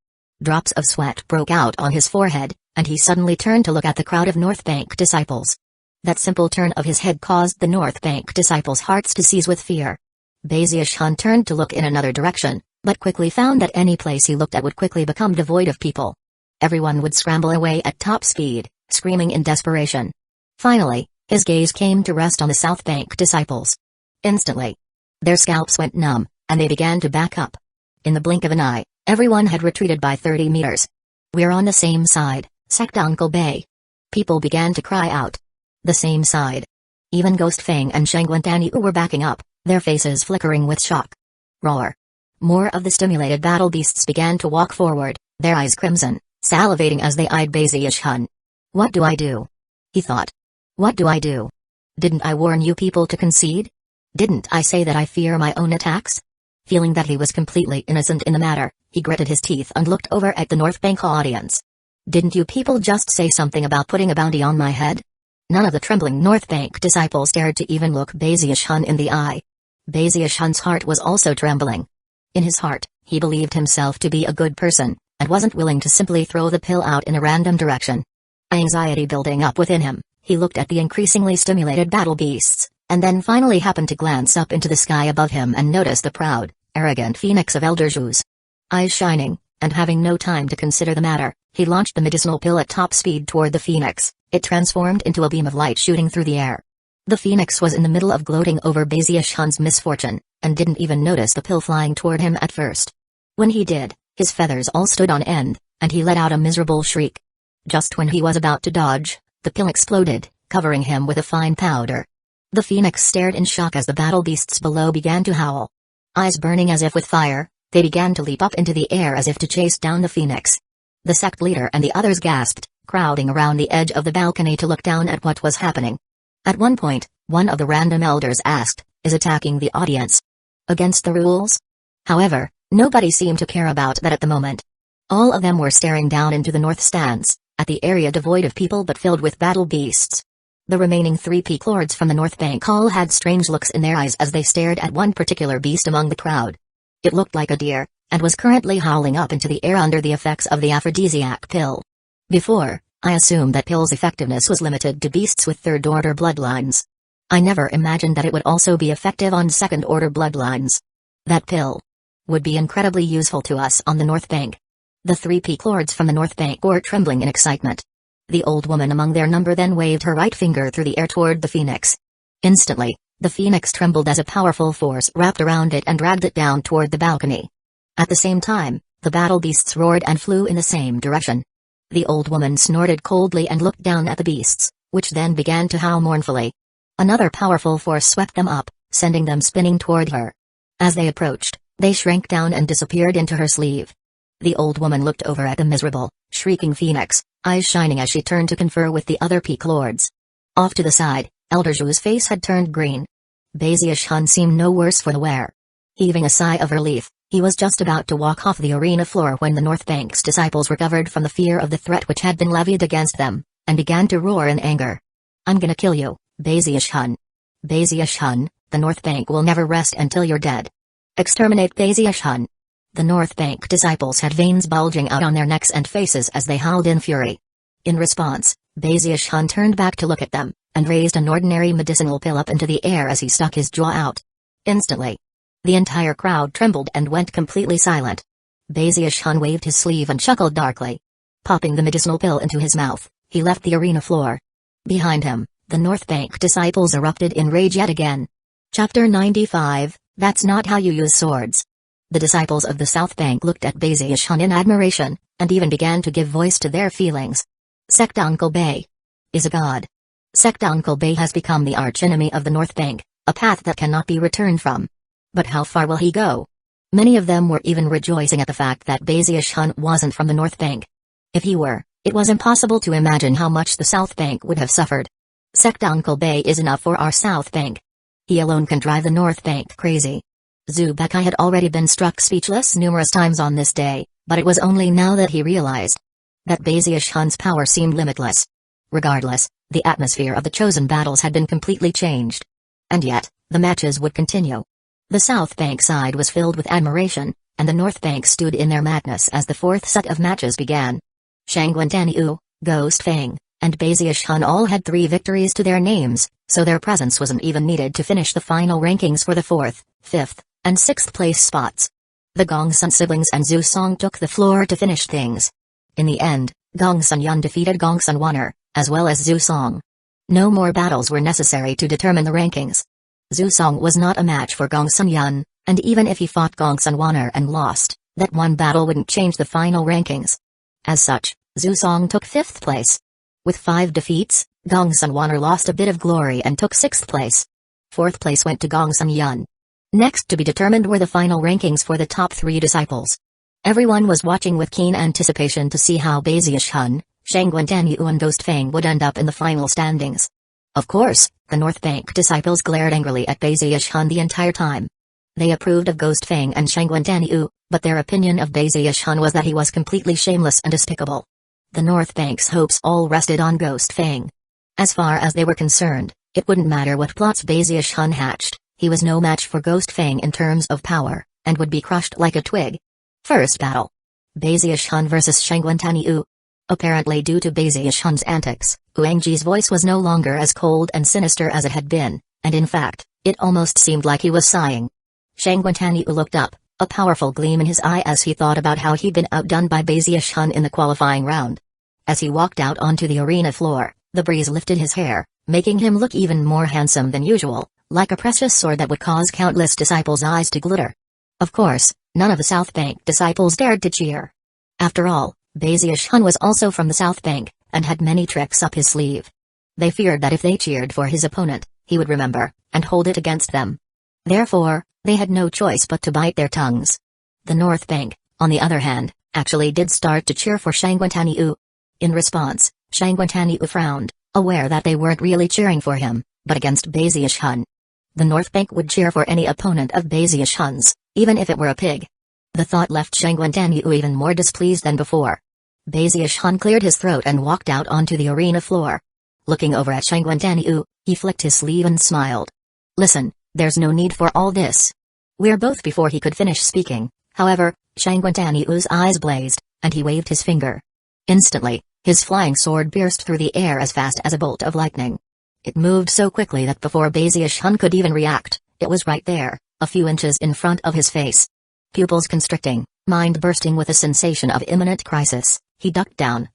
[SPEAKER 1] Drops of sweat broke out on his forehead, and he suddenly turned to look at the crowd of North Bank disciples. That simple turn of his head caused the North Bank disciples' hearts to seize with fear. Baziush-hun turned to look in another direction, but quickly found that any place he looked at would quickly become devoid of people. Everyone would scramble away at top speed, screaming in desperation. Finally, his gaze came to rest on the South Bank disciples. Instantly, their scalps went numb, and they began to back up. In the blink of an eye, everyone had retreated by 30 meters. We're on the same side, sacked Uncle Bay. People began to cry out. The same side. Even Ghost Fang and Shangguan were backing up, their faces flickering with shock. Roar. More of the stimulated battle beasts began to walk forward, their eyes crimson, salivating as they eyed Baziush-hun. What do I do? He thought. What do I do? Didn't I warn you people to concede? Didn't I say that I fear my own attacks? Feeling that he was completely innocent in the matter, he gritted his teeth and looked over at the North Bank audience. Didn't you people just say something about putting a bounty on my head? None of the trembling North Bank disciples dared to even look Baziush-hun in the eye. Baziush-hun's heart was also trembling. In his heart, he believed himself to be a good person, and wasn't willing to simply throw the pill out in a random direction. Anxiety building up within him, He looked at the increasingly stimulated battle beasts, and then finally happened to glance up into the sky above him and notice the proud, arrogant phoenix of Elder Zhu's. Eyes shining, and having no time to consider the matter, he launched the medicinal pill at top speed toward the phoenix. It transformed into a beam of light shooting through the air. The phoenix was in the middle of gloating over Baziush-Hun's misfortune, and didn't even notice the pill flying toward him at first. When he did, his feathers all stood on end, and he let out a miserable shriek. Just when he was about to dodge, the pill exploded, covering him with a fine powder. The phoenix stared in shock as the battle beasts below began to howl. Eyes burning as if with fire, they began to leap up into the air as if to chase down the phoenix. The sect leader and the others gasped, crowding around the edge of the balcony to look down at what was happening. At one point, one of the random elders asked, "Is attacking the audience against the rules?" However, nobody seemed to care about that at the moment. All of them were staring down into the north stands, at the area devoid of people but filled with battle beasts. The remaining 3 peak lords from the North Bank all had strange looks in their eyes as they stared at one particular beast among the crowd. It looked like a deer, and was currently howling up into the air under the effects of the aphrodisiac pill. Before, I assumed that pill's effectiveness was limited to beasts with third-order bloodlines. I never imagined that it would also be effective on second-order bloodlines. That pill would be incredibly useful to us on the North Bank. The 3 peak lords from the North Bank were trembling in excitement. The old woman among their number then waved her right finger through the air toward the phoenix. Instantly, the phoenix trembled as a powerful force wrapped around it and dragged it down toward the balcony. At the same time, the battle beasts roared and flew in the same direction. The old woman snorted coldly and looked down at the beasts, which then began to howl mournfully. Another powerful force swept them up, sending them spinning toward her. As they approached, they shrank down and disappeared into her sleeve. The old woman looked over at the miserable, shrieking phoenix, eyes shining as she turned to confer with the other peak lords. Off to the side, Elder Zhu's face had turned green. Baziush-Hun seemed no worse for the wear. Heaving a sigh of relief, he was just about to walk off the arena floor when the North Bank's disciples recovered from the fear of the threat which had been levied against them, and began to roar in anger. "I'm gonna kill you, Baziush-Hun. Baziush-Hun, the North Bank will never rest until you're dead. Exterminate Baziush-Hun." The North Bank disciples had veins bulging out on their necks and faces as they howled in fury. In response, Baziush-Hun turned back to look at them, and raised an ordinary medicinal pill up into the air as he stuck his jaw out. Instantly, the entire crowd trembled and went completely silent. Baziush-Hun waved his sleeve and chuckled darkly. Popping the medicinal pill into his mouth, he left the arena floor. Behind him, the North Bank disciples erupted in rage yet again. Chapter 95, That's Not How You Use Swords. The disciples of the South Bank looked at Baziush-Hun in admiration, and even began to give voice to their feelings. Sect Uncle Bay is a god. Sect Uncle Bay has become the archenemy of the North Bank, a path that cannot be returned from. But how far will he go? Many of them were even rejoicing at the fact that Baziush-Hun wasn't from the North Bank. If he were, it was impossible to imagine how much the South Bank would have suffered. Sect Uncle Bay is enough for our South Bank. He alone can drive the North Bank crazy. Zubekai had already been struck speechless numerous times on this day, but it was only now that he realized that Baziush-Hun's power seemed limitless. Regardless, the atmosphere of the chosen battles had been completely changed. And yet, the matches would continue. The South Bank side was filled with admiration, and the North Bank stood in their madness as the fourth set of matches began. Shangguan-Danyu, Ghost Fang, and Baziush-Hun all had 3 victories to their names, so their presence wasn't even needed to finish the final rankings for the 4th, 5th, and 6th place spots. The Gongsun siblings and Zhu Song took the floor to finish things. In the end, Gongsun Yun defeated Gongsun Wanner, as well as Zhu Song. No more battles were necessary to determine the rankings. Zhu Song was not a match for Gongsun Yun, and even if he fought Gongsun Wanner and lost, that one battle wouldn't change the final rankings. As such, Zhu Song took 5th place. With 5 defeats, Gongsun Wanner lost a bit of glory and took 6th place. 4th place went to Gongsun Yun. Next to be determined were the final rankings for the top 3 disciples. Everyone was watching with keen anticipation to see how Baziush-Hun, Shangguan-Danyu and Ghost Fang would end up in the final standings. Of course, the North Bank disciples glared angrily at Baziush-Hun the entire time. They approved of Ghost Fang and Shangguan-Danyu, but their opinion of Baziush-Hun was that he was completely shameless and despicable. The North Bank's hopes all rested on Ghost Fang. As far as they were concerned, it wouldn't matter what plots Baziush-Hun hatched, he was no match for Ghost Fang in terms of power, and would be crushed like a twig. First battle. Baziush-Hun vs Shangguan-Danyu. Apparently due to Bezier Hun's antics, Uengji's voice was no longer as cold and sinister as it had been, and in fact, it almost seemed like he was sighing. Shangguantaniu looked up, a powerful gleam in his eye as he thought about how he'd been outdone by Bezier Hun in the qualifying round. As he walked out onto the arena floor, the breeze lifted his hair, making him look even more handsome than usual, like a precious sword that would cause countless disciples' eyes to glitter. Of course, none of the South Bank disciples dared to cheer. After all, Bezier Hun was also from the South Bank, and had many tricks up his sleeve. They feared that if they cheered for his opponent, he would remember, and hold it against them. Therefore, they had no choice but to bite their tongues. The North Bank, on the other hand, actually did start to cheer for Shangguantaniu. In response, Shangguantaniu frowned, aware that they weren't really cheering for him, but against Bezier Hun. The North Bank would cheer for any opponent of Bezier Hun's, even if it were a pig. The thought left Shangguantaniu even more displeased than before. Bezier Hun cleared his throat and walked out onto the arena floor. Looking over at Shangguantaniu, he flicked his sleeve and smiled. Listen, there's no need for all this. We're both. Before he could finish speaking, however, Shangguantaniu's eyes blazed, and he waved his finger. Instantly, his flying sword pierced through the air as fast as a bolt of lightning. It moved so quickly that before Bezier Hun could even react, it was right there, a few inches in front of his face. Pupils constricting, mind bursting with a sensation of imminent crisis, he ducked down.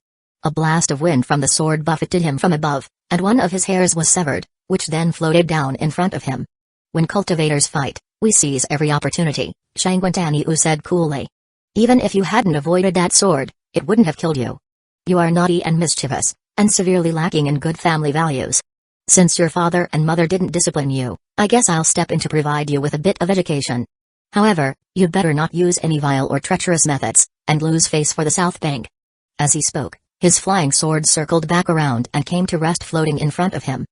[SPEAKER 1] A blast of wind from the sword buffeted him from above, and one of his hairs was severed, which then floated down in front of him. When cultivators fight, we seize every opportunity, Shangguantaniu said coolly. Even if you hadn't avoided that sword, it wouldn't have killed you. You are naughty and mischievous, and severely lacking in good family values. Since your father and mother didn't discipline you, I guess I'll step in to provide you with a bit of education. However, you'd better not use any vile or treacherous methods, and lose face for the South Bank. As he spoke, his flying sword circled back around and came to rest floating in front of him.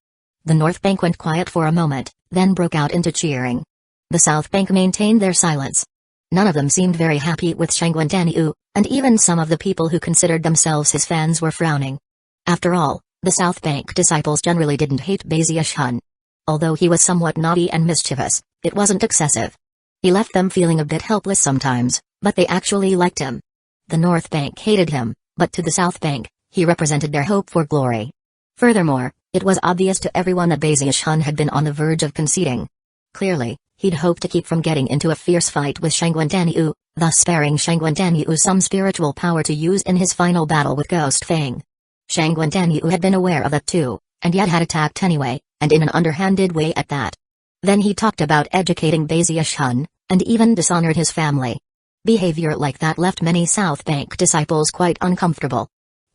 [SPEAKER 1] The North Bank went quiet for a moment, then broke out into cheering. The South Bank maintained their silence. None of them seemed very happy with Shangguantaniu, and even some of the people who considered themselves his fans were frowning. After all, the South Bank disciples generally didn't hate Bezier Hun. Although he was somewhat naughty and mischievous, it wasn't excessive. He left them feeling a bit helpless sometimes, but they actually liked him. The North Bank hated him, but to the South Bank, he represented their hope for glory. Furthermore, it was obvious to everyone that Bezier Hun had been on the verge of conceding. Clearly, he'd hoped to keep from getting into a fierce fight with Shangguantaniu, thus sparing Shangguantaniu some spiritual power to use in his final battle with Ghost Fang. Shangguantaniu had been aware of that too, and yet had attacked anyway, and in an underhanded way at that. Then he talked about educating Bezier Hun, and even dishonored his family. Behavior like that left many South Bank disciples quite uncomfortable.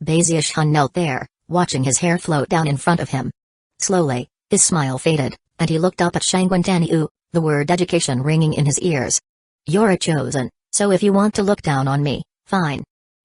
[SPEAKER 1] Bezier Hun knelt there, watching his hair float down in front of him. Slowly, his smile faded, and he looked up at Shangguantaniu, the word education ringing in his ears. You're a chosen, so if you want to look down on me, fine.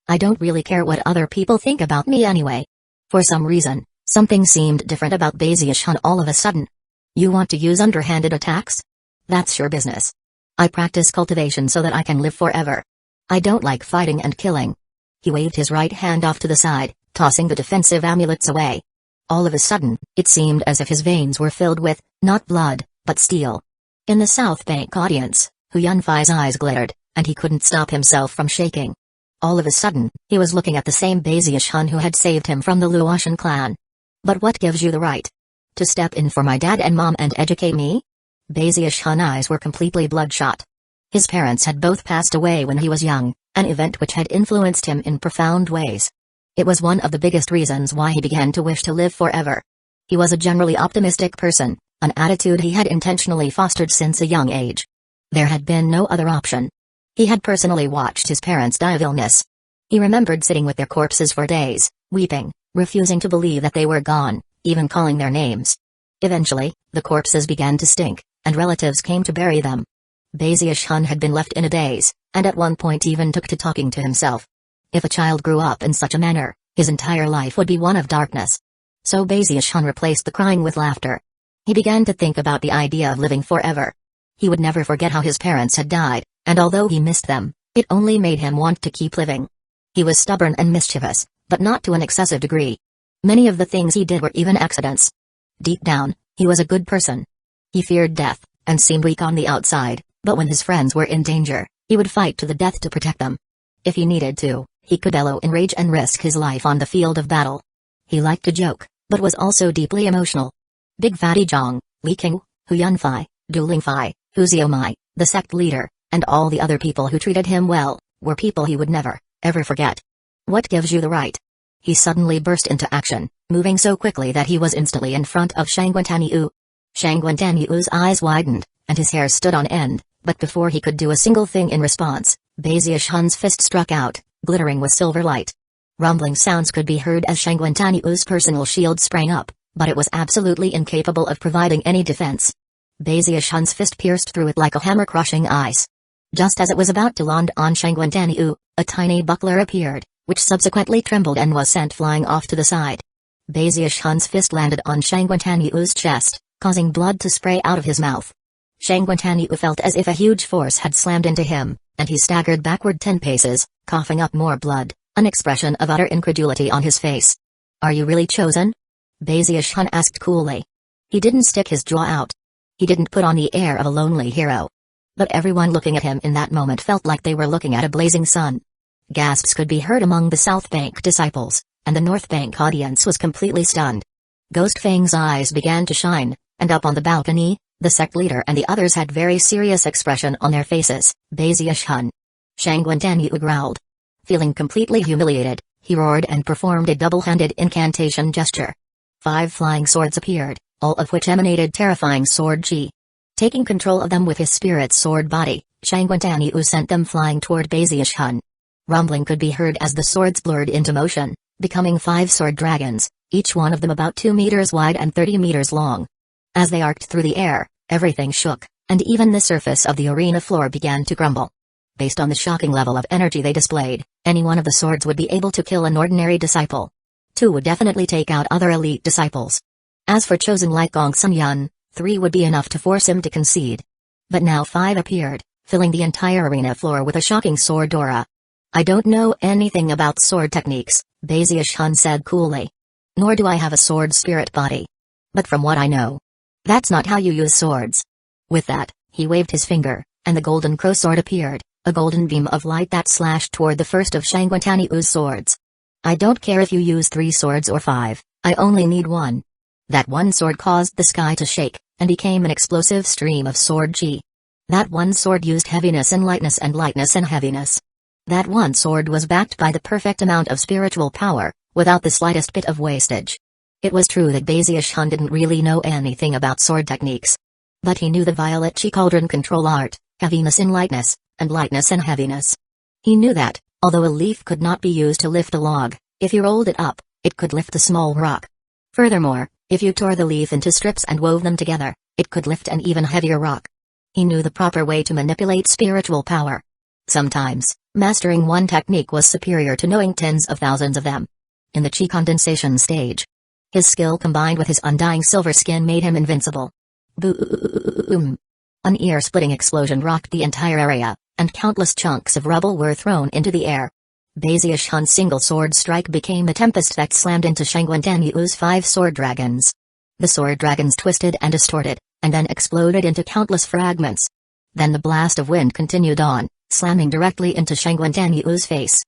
[SPEAKER 1] I don't really care what other people think about me anyway. For some reason, something seemed different about Bezier Hun all of a sudden. You want to use underhanded attacks? That's your business. I practice cultivation so that I can live forever. I don't like fighting and killing. He waved his right hand off to the side, tossing the defensive amulets away. All of a sudden, it seemed as if his veins were filled with, not blood, but steel. In the South Bank audience, Hu Yunfei's eyes glittered, and he couldn't stop himself from shaking. All of a sudden, he was looking at the same Bezier Hun who had saved him from the Luotian clan. But what gives you the right to step in for my dad and mom and educate me? Bezier Hun's eyes were completely bloodshot. His parents had both passed away when he was young, an event which had influenced him in profound ways. It was one of the biggest reasons why he began to wish to live forever. He was a generally optimistic person, an attitude he had intentionally fostered since a young age. There had been no other option. He had personally watched his parents die of illness. He remembered sitting with their corpses for days, weeping, refusing to believe that they were gone, even calling their names. Eventually, the corpses began to stink, and relatives came to bury them. Bezier Hun had been left in a daze, and at one point even took to talking to himself. If a child grew up in such a manner, his entire life would be one of darkness. So Bezier Hun replaced the crying with laughter. He began to think about the idea of living forever. He would never forget how his parents had died, and although he missed them, it only made him want to keep living. He was stubborn and mischievous, but not to an excessive degree. Many of the things he did were even accidents. Deep down, he was a good person. He feared death, and seemed weak on the outside, but when his friends were in danger, he would fight to the death to protect them. If he needed to, He could bellow in rage and risk his life on the field of battle. He liked to joke, but was also deeply emotional. Big Fatty Zhang, Li King, Hu Yunfei, Du Lingfei, Hu Xiaomai, the sect leader, and all the other people who treated him well, were people he would never, ever forget. What gives you the right? He suddenly burst into action, moving so quickly that he was instantly in front of Shangguantaniu. Shangguantaniu's eyes widened, and his hair stood on end, but before he could do a single thing in response, Basius Hun's fist struck out, glittering with silver light. Rumbling sounds could be heard as Shangguantaniu's personal shield sprang up, but it was absolutely incapable of providing any defense. Basius Hun's fist pierced through it like a hammer crushing ice. Just as it was about to land on Shangguantaniu, a tiny buckler appeared, which subsequently trembled and was sent flying off to the side. Basius Hun's fist landed on Shangguantaniu's chest, causing blood to spray out of his mouth. Shangguantaniu felt as if a huge force had slammed into him, and he staggered backward 10 paces, coughing up more blood, an expression of utter incredulity on his face. "Are you really chosen?" Basius Hun asked coolly. He didn't stick his jaw out. He didn't put on the air of a lonely hero. But everyone looking at him in that moment felt like they were looking at a blazing sun. Gasps could be heard among the South Bank disciples, and the North Bank audience was completely stunned. Ghost Fang's eyes began to shine, and up on the balcony, the sect leader and the others had very serious expression on their faces. Basius Hun. Shangguantaniu growled. Feeling completely humiliated, he roared and performed a double-handed incantation gesture. 5 flying swords appeared, all of which emanated terrifying sword chi. Taking control of them with his spirit sword body, Shangguantaniu sent them flying toward Basius Hun. Rumbling could be heard as the swords blurred into motion, becoming 5 sword dragons, each one of them about 2 meters wide and 30 meters long. As they arced through the air, everything shook, and even the surface of the arena floor began to crumble. Based on the shocking level of energy they displayed, any one of the swords would be able to kill an ordinary disciple. 2 would definitely take out other elite disciples. As for chosen like Gong Sun Yun, 3 would be enough to force him to concede. But now 5 appeared, filling the entire arena floor with a shocking sword aura. "I don't know anything about sword techniques," Basius Hun said coolly. "Nor do I have a sword spirit body. But from what I know, that's not how you use swords." With that, he waved his finger, and the golden crow sword appeared, a golden beam of light that slashed toward the first of Shangguantaniu's swords. "I don't care if you use 3 swords or 5, I only need 1. That one sword caused the sky to shake, and became an explosive stream of sword chi. That one sword used heaviness and lightness and heaviness. That one sword was backed by the perfect amount of spiritual power, without the slightest bit of wastage. It was true that Basius Hun didn't really know anything about sword techniques. But he knew the violet chi cauldron control art, heaviness in lightness, and lightness and heaviness. He knew that, although a leaf could not be used to lift a log, if you rolled it up, it could lift a small rock. Furthermore, if you tore the leaf into strips and wove them together, it could lift an even heavier rock. He knew the proper way to manipulate spiritual power. Sometimes, mastering one technique was superior to knowing tens of thousands of them. In the chi condensation stage, his skill combined with his undying silver skin made him invincible. Boom! An ear-splitting explosion rocked the entire area, and countless chunks of rubble were thrown into the air. Basius Hun's single sword strike became a tempest that slammed into Shangguantaniu's 5 sword dragons. The sword dragons twisted and distorted, and then exploded into countless fragments. Then the blast of wind continued on, slamming directly into Shangguantaniu's face.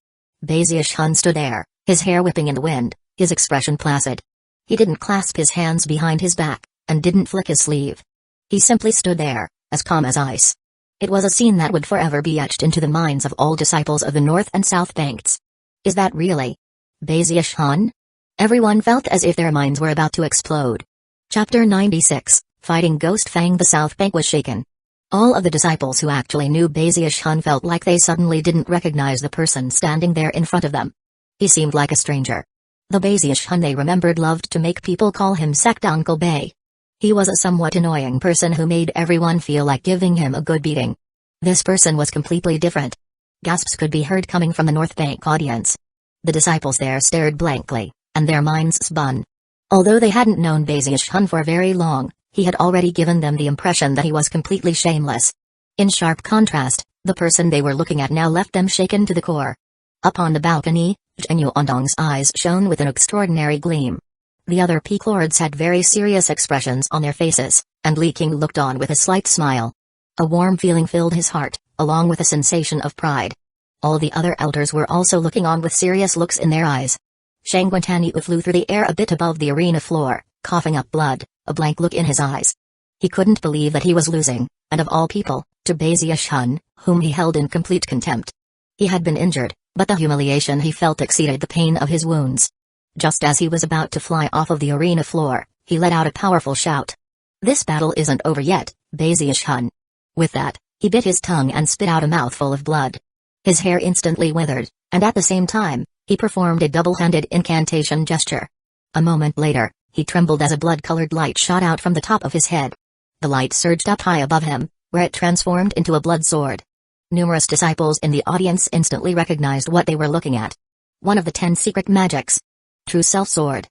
[SPEAKER 1] Basius Hun stood there, his hair whipping in the wind, his expression placid. He didn't clasp his hands behind his back, and didn't flick his sleeve. He simply stood there, as calm as ice. It was a scene that would forever be etched into the minds of all disciples of the North and South Banks. Is that really Basius Hun? Everyone felt as if their minds were about to explode. Chapter 96, Fighting Ghost Fang. The South Bank was shaken. All of the disciples who actually knew Basius Hun felt like they suddenly didn't recognize the person standing there in front of them. He seemed like a stranger. The Basius Hun they remembered loved to make people call him Sect Uncle Bay. He was a somewhat annoying person who made everyone feel like giving him a good beating. This person was completely different. Gasps could be heard coming from the North Bank audience. The disciples there stared blankly, and their minds spun. Although they hadn't known Basius Hun for very long, he had already given them the impression that he was completely shameless. In sharp contrast, the person they were looking at now left them shaken to the core. Up on the balcony, Zheng Yuandong's eyes shone with an extraordinary gleam. The other Peak Lords had very serious expressions on their faces, and Li King looked on with a slight smile. A warm feeling filled his heart, along with a sensation of pride. All the other elders were also looking on with serious looks in their eyes. Shangguantanyu flew through the air a bit above the arena floor, coughing up blood, a blank look in his eyes. He couldn't believe that he was losing, and of all people, to Bezier-shun, whom he held in complete contempt. He had been injured, but the humiliation he felt exceeded the pain of his wounds. Just as he was about to fly off of the arena floor, he let out a powerful shout. "This battle isn't over yet, Bezier-shun." With that, he bit his tongue and spit out a mouthful of blood. His hair instantly withered, and at the same time, he performed a double-handed incantation gesture. A moment later, he trembled as a blood-colored light shot out from the top of his head. The light surged up high above him, where it transformed into a blood sword. Numerous disciples in the audience instantly recognized what they were looking at. One of the 10 secret magics. True Self Sword.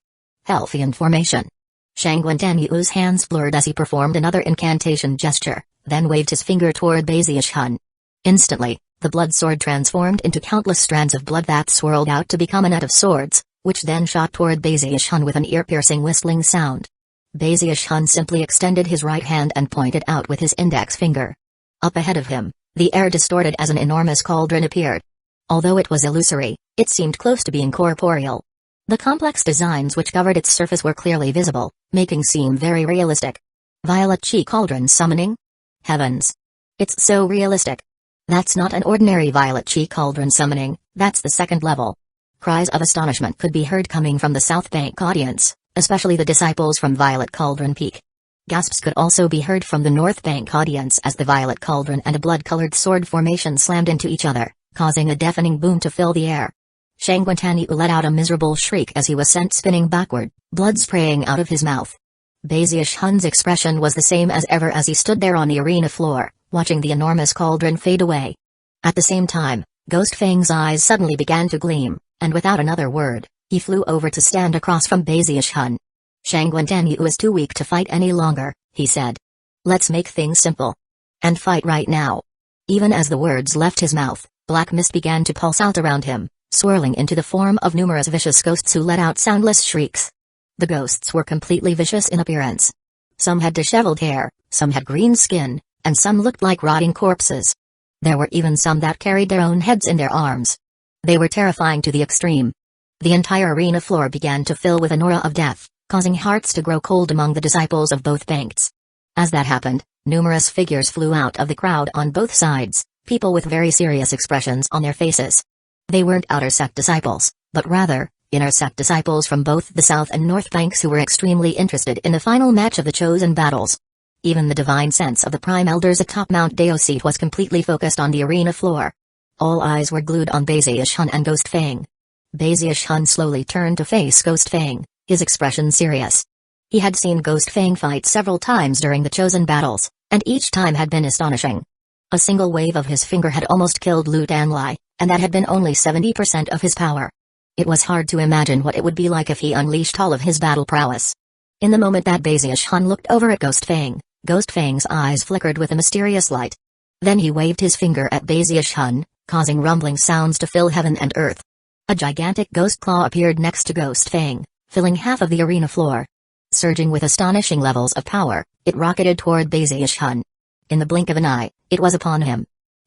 [SPEAKER 1] Helfian formation. Shangguantanyu's hands blurred as he performed another incantation gesture, then waved his finger toward Bezier-shun. Instantly, the blood sword transformed into countless strands of blood that swirled out to become a net of swords, which then shot toward Bezier-shun with an ear-piercing whistling sound. Bezier-shun simply extended his right hand and pointed out with his index finger. Up ahead of him, the air distorted as an enormous cauldron appeared. Although it was illusory, it seemed close to being corporeal. The complex designs which covered its surface were clearly visible, making seem very realistic. Violet Chi Cauldron summoning? Heavens! It's so realistic. That's not an ordinary Violet Chi Cauldron summoning, that's the second level. Cries of astonishment could be heard coming from the South Bank audience, especially the disciples from Violet Cauldron Peak. Gasps could also be heard from the North Bank audience as the Violet Cauldron and a blood-colored sword formation slammed into each other, causing a deafening boom to fill the air. Shangguantanyu let out a miserable shriek as he was sent spinning backward, blood spraying out of his mouth. Bezier-shun's expression was the same as ever as he stood there on the arena floor, watching the enormous cauldron fade away. At the same time, Ghost Fang's eyes suddenly began to gleam, and without another word, he flew over to stand across from Bezier-shun. Shangguantanyu is too weak to fight any longer, he said. Let's make things simple. And fight right now. Even as the words left his mouth, black mist began to pulse out around him, swirling into the form of numerous vicious ghosts who let out soundless shrieks. The ghosts were completely vicious in appearance. Some had disheveled hair, some had green skin, and some looked like rotting corpses. There were even some that carried their own heads in their arms. They were terrifying to the extreme. The entire arena floor began to fill with an aura of death, causing hearts to grow cold among the disciples of both banks. As that happened, numerous figures flew out of the crowd on both sides, people with very serious expressions on their faces. They weren't outer sect disciples, but rather, inner sect disciples from both the South and North Banks who were extremely interested in the final match of the chosen battles. Even the divine sense of the prime elders atop Mount Deoseat was completely focused on the arena floor. All eyes were glued on Bezier-shun and Ghost Fang. Bezier-shun slowly turned to face Ghost Fang, his expression serious. He had seen Ghost Fang fight several times during the chosen battles, and each time had been astonishing. A single wave of his finger had almost killed Lu Danlai, and that had been only 70% of his power. It was hard to imagine what it would be like if he unleashed all of his battle prowess. In the moment that Bezier-shun looked over at Ghost Fang's eyes flickered with a mysterious light. Then he waved his finger at Bezier-shun, causing rumbling sounds to fill heaven and earth. A gigantic ghost claw appeared next to Ghost Fang, filling half of the arena floor. Surging with astonishing levels of power, it rocketed toward Bezier-shun. In the blink of an eye, it was upon him.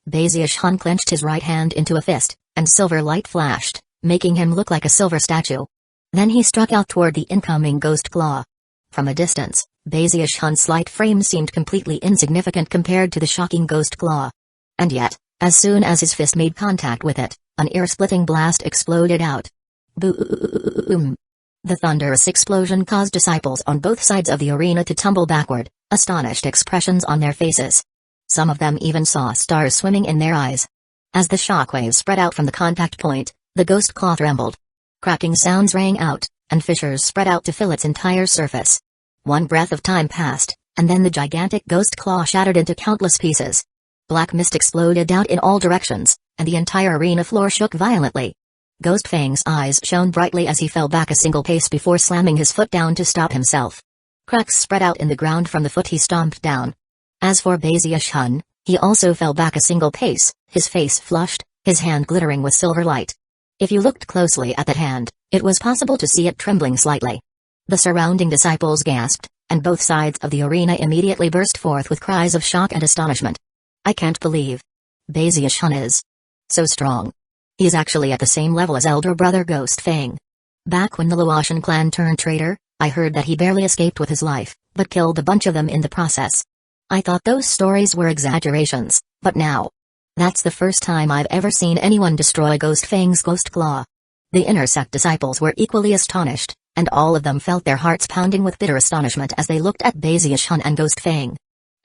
[SPEAKER 1] Bezier-shun clenched his right hand into a fist, and silver light flashed, making him look like a silver statue. Then he struck out toward the incoming ghost claw. From a distance, Bezier-shun's slight frame seemed completely insignificant compared to the shocking ghost claw. And yet, as soon as his fist made contact with it, an ear-splitting blast exploded out. Boom! The thunderous explosion caused disciples on both sides of the arena to tumble backward, astonished expressions on their faces. Some of them even saw stars swimming in their eyes. As the shockwaves spread out from the contact point, the ghost claw trembled. Cracking sounds rang out, and fissures spread out to fill its entire surface. One breath of time passed, and then the gigantic ghost claw shattered into countless pieces. Black mist exploded out in all directions, and the entire arena floor shook violently. Ghost Fang's eyes shone brightly as he fell back a single pace before slamming his foot down to stop himself. Cracks spread out in the ground from the foot he stomped down. As for Bezier-shun, he also fell back a single pace, his face flushed, his hand glittering with silver light. If you looked closely at that hand, it was possible to see it trembling slightly. The surrounding disciples gasped, and both sides of the arena immediately burst forth with cries of shock and astonishment. I can't believe. Bezier-shun is So strong. He's actually at the same level as elder brother Ghost Fang. Back when the Laotian clan turned traitor, I heard that he barely escaped with his life, but killed a bunch of them in the process. I thought those stories were exaggerations, but now. That's the first time I've ever seen anyone destroy Ghost Fang's Ghost Claw. The inner sect disciples were equally astonished, and all of them felt their hearts pounding with bitter astonishment as they looked at Bazius Hun and Ghost Fang.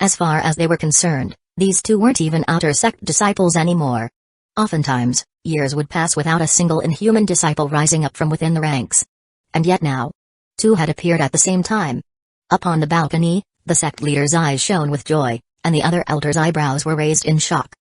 [SPEAKER 1] As far as they were concerned, these two weren't even outer sect disciples anymore. Oftentimes, years would pass without a single inhuman disciple rising up from within the ranks. And yet now, two had appeared at the same time. Upon the balcony, the sect leader's eyes shone with joy, and the other elder's eyebrows were raised in shock.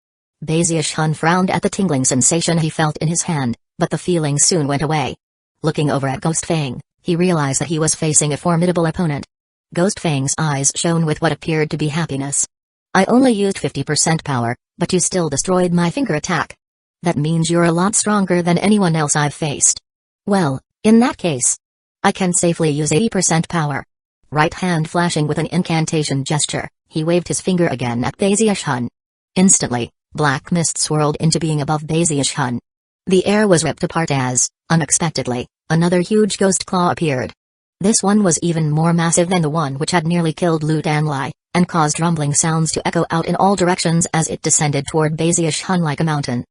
[SPEAKER 1] Bazius Hun frowned at the tingling sensation he felt in his hand, but the feeling soon went away. Looking over at Ghost Fang, he realized that he was facing a formidable opponent. Ghost Fang's eyes shone with what appeared to be happiness. I only used 50% power, but you still destroyed my finger attack. That means you're a lot stronger than anyone else I've faced. Well, in that case, I can safely use 80% power. Right hand flashing with an incantation gesture, he waved his finger again at Bazius Hun. Instantly, black mist swirled into being above Bazius Hun. The air was ripped apart as, unexpectedly, another huge ghost claw appeared. This one was even more massive than the one which had nearly killed Lu Danlai, and caused rumbling sounds to echo out in all directions as it descended toward Bazius Hun like a mountain.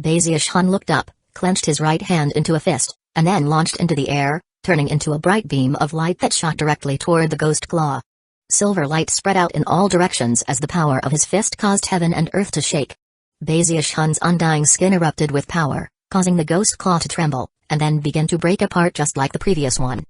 [SPEAKER 1] Bazius Hun looked up, clenched his right hand into a fist, and then launched into the air, turning into a bright beam of light that shot directly toward the ghost claw. Silver light spread out in all directions as the power of his fist caused heaven and earth to shake. Bazius Hun's undying skin erupted with power, causing the ghost claw to tremble, and then begin to break apart just like the previous one.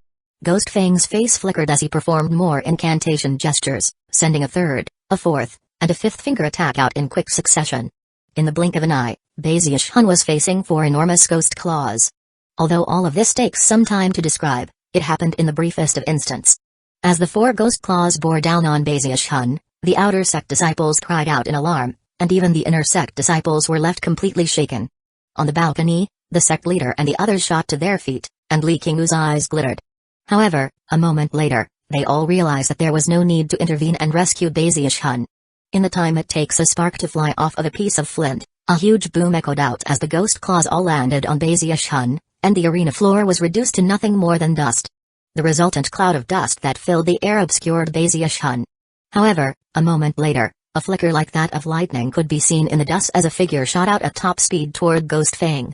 [SPEAKER 1] Ghost Fang's face flickered as he performed more incantation gestures, sending a third, a fourth, and a fifth finger attack out in quick succession. In the blink of an eye, Bazius Hun was facing four enormous ghost claws. Although all of this takes some time to describe, it happened in the briefest of instants. As the four ghost claws bore down on Bazius Hun, the outer sect disciples cried out in alarm, and even the inner sect disciples were left completely shaken. On the balcony, the sect leader and the others shot to their feet, and Li Qing's eyes glittered. However, a moment later, they all realized that there was no need to intervene and rescue Bazius Hun. In the time it takes a spark to fly off of a piece of flint, a huge boom echoed out as the ghost claws all landed on Bazius Hun, and the arena floor was reduced to nothing more than dust. The resultant cloud of dust that filled the air obscured Bazius Hun. However, a moment later, a flicker like that of lightning could be seen in the dust as a figure shot out at top speed toward Ghost Fang.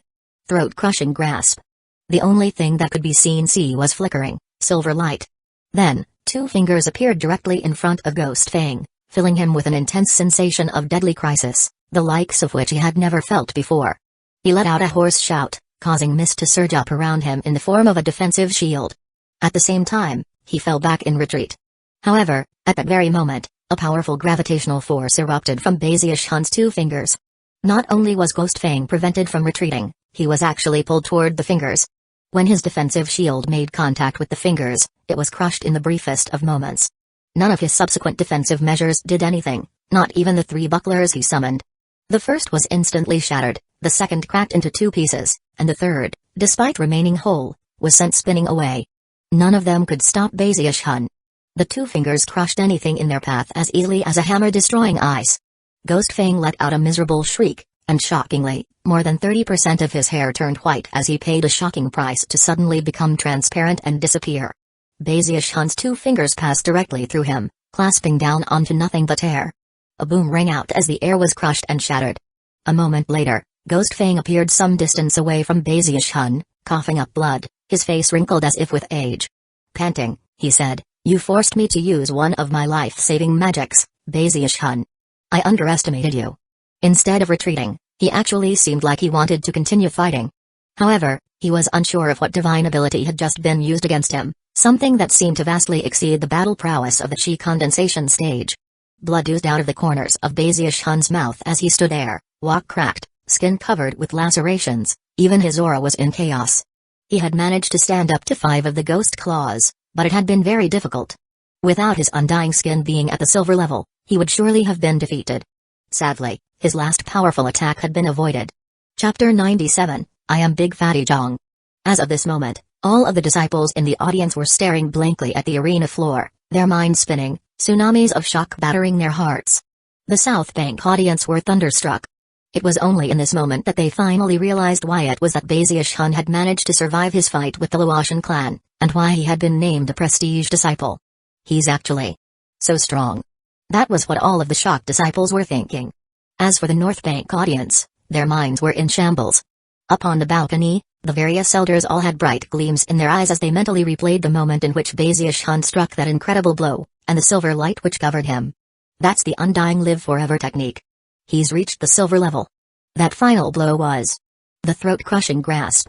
[SPEAKER 1] Throat-crushing grasp. The only thing that could be seen was flickering, silver light. Then, two fingers appeared directly in front of Ghost Fang, filling him with an intense sensation of deadly crisis, the likes of which he had never felt before. He let out a hoarse shout, causing mist to surge up around him in the form of a defensive shield. At the same time, he fell back in retreat. However, at that very moment, a powerful gravitational force erupted from Bazius Hun's two fingers. Not only was Ghost Fang prevented from retreating, he was actually pulled toward the fingers. When his defensive shield made contact with the fingers, it was crushed in the briefest of moments. None of his subsequent defensive measures did anything, not even the three bucklers he summoned. The first was instantly shattered, the second cracked into two pieces, and the third, despite remaining whole, was sent spinning away. None of them could stop Bazius Hun. The two fingers crushed anything in their path as easily as a hammer destroying ice. Ghost Fang let out a miserable shriek, and shockingly, more than 30% of his hair turned white as he paid a shocking price to suddenly become transparent and disappear. Bazius Hun's two fingers passed directly through him, clasping down onto nothing but air. A boom rang out as the air was crushed and shattered. A moment later, Ghost Fang appeared some distance away from Bazius Hun, coughing up blood, his face wrinkled as if with age. Panting, he said, "You forced me to use one of my life-saving magics, Bazius Hun. I underestimated you." Instead of retreating, he actually seemed like he wanted to continue fighting. However, he was unsure of what divine ability had just been used against him, something that seemed to vastly exceed the battle prowess of the chi condensation stage. Blood oozed out of the corners of Bazius Hun's mouth as he stood there, walk cracked, skin covered with lacerations, even his aura was in chaos. He had managed to stand up to 5 of the ghost claws, but it had been very difficult. Without his undying skin being at the silver level, he would surely have been defeated. Sadly, his last powerful attack had been avoided. Chapter 97, I Am Big Fatty Jong. As of this moment, all of the disciples in the audience were staring blankly at the arena floor, their minds spinning, tsunamis of shock battering their hearts. The South Bank audience were thunderstruck. It was only in this moment that they finally realized why it was that Bazius Hun had managed to survive his fight with the Luotian clan, and why he had been named a prestige disciple. He's actually so strong. That was what all of the shocked disciples were thinking. As for the North Bank audience, their minds were in shambles. Up on the balcony, the various elders all had bright gleams in their eyes as they mentally replayed the moment in which Bazius Hun struck that incredible blow, and the silver light which covered him. That's the undying live forever technique. He's reached the silver level. That final blow was the throat-crushing grasp.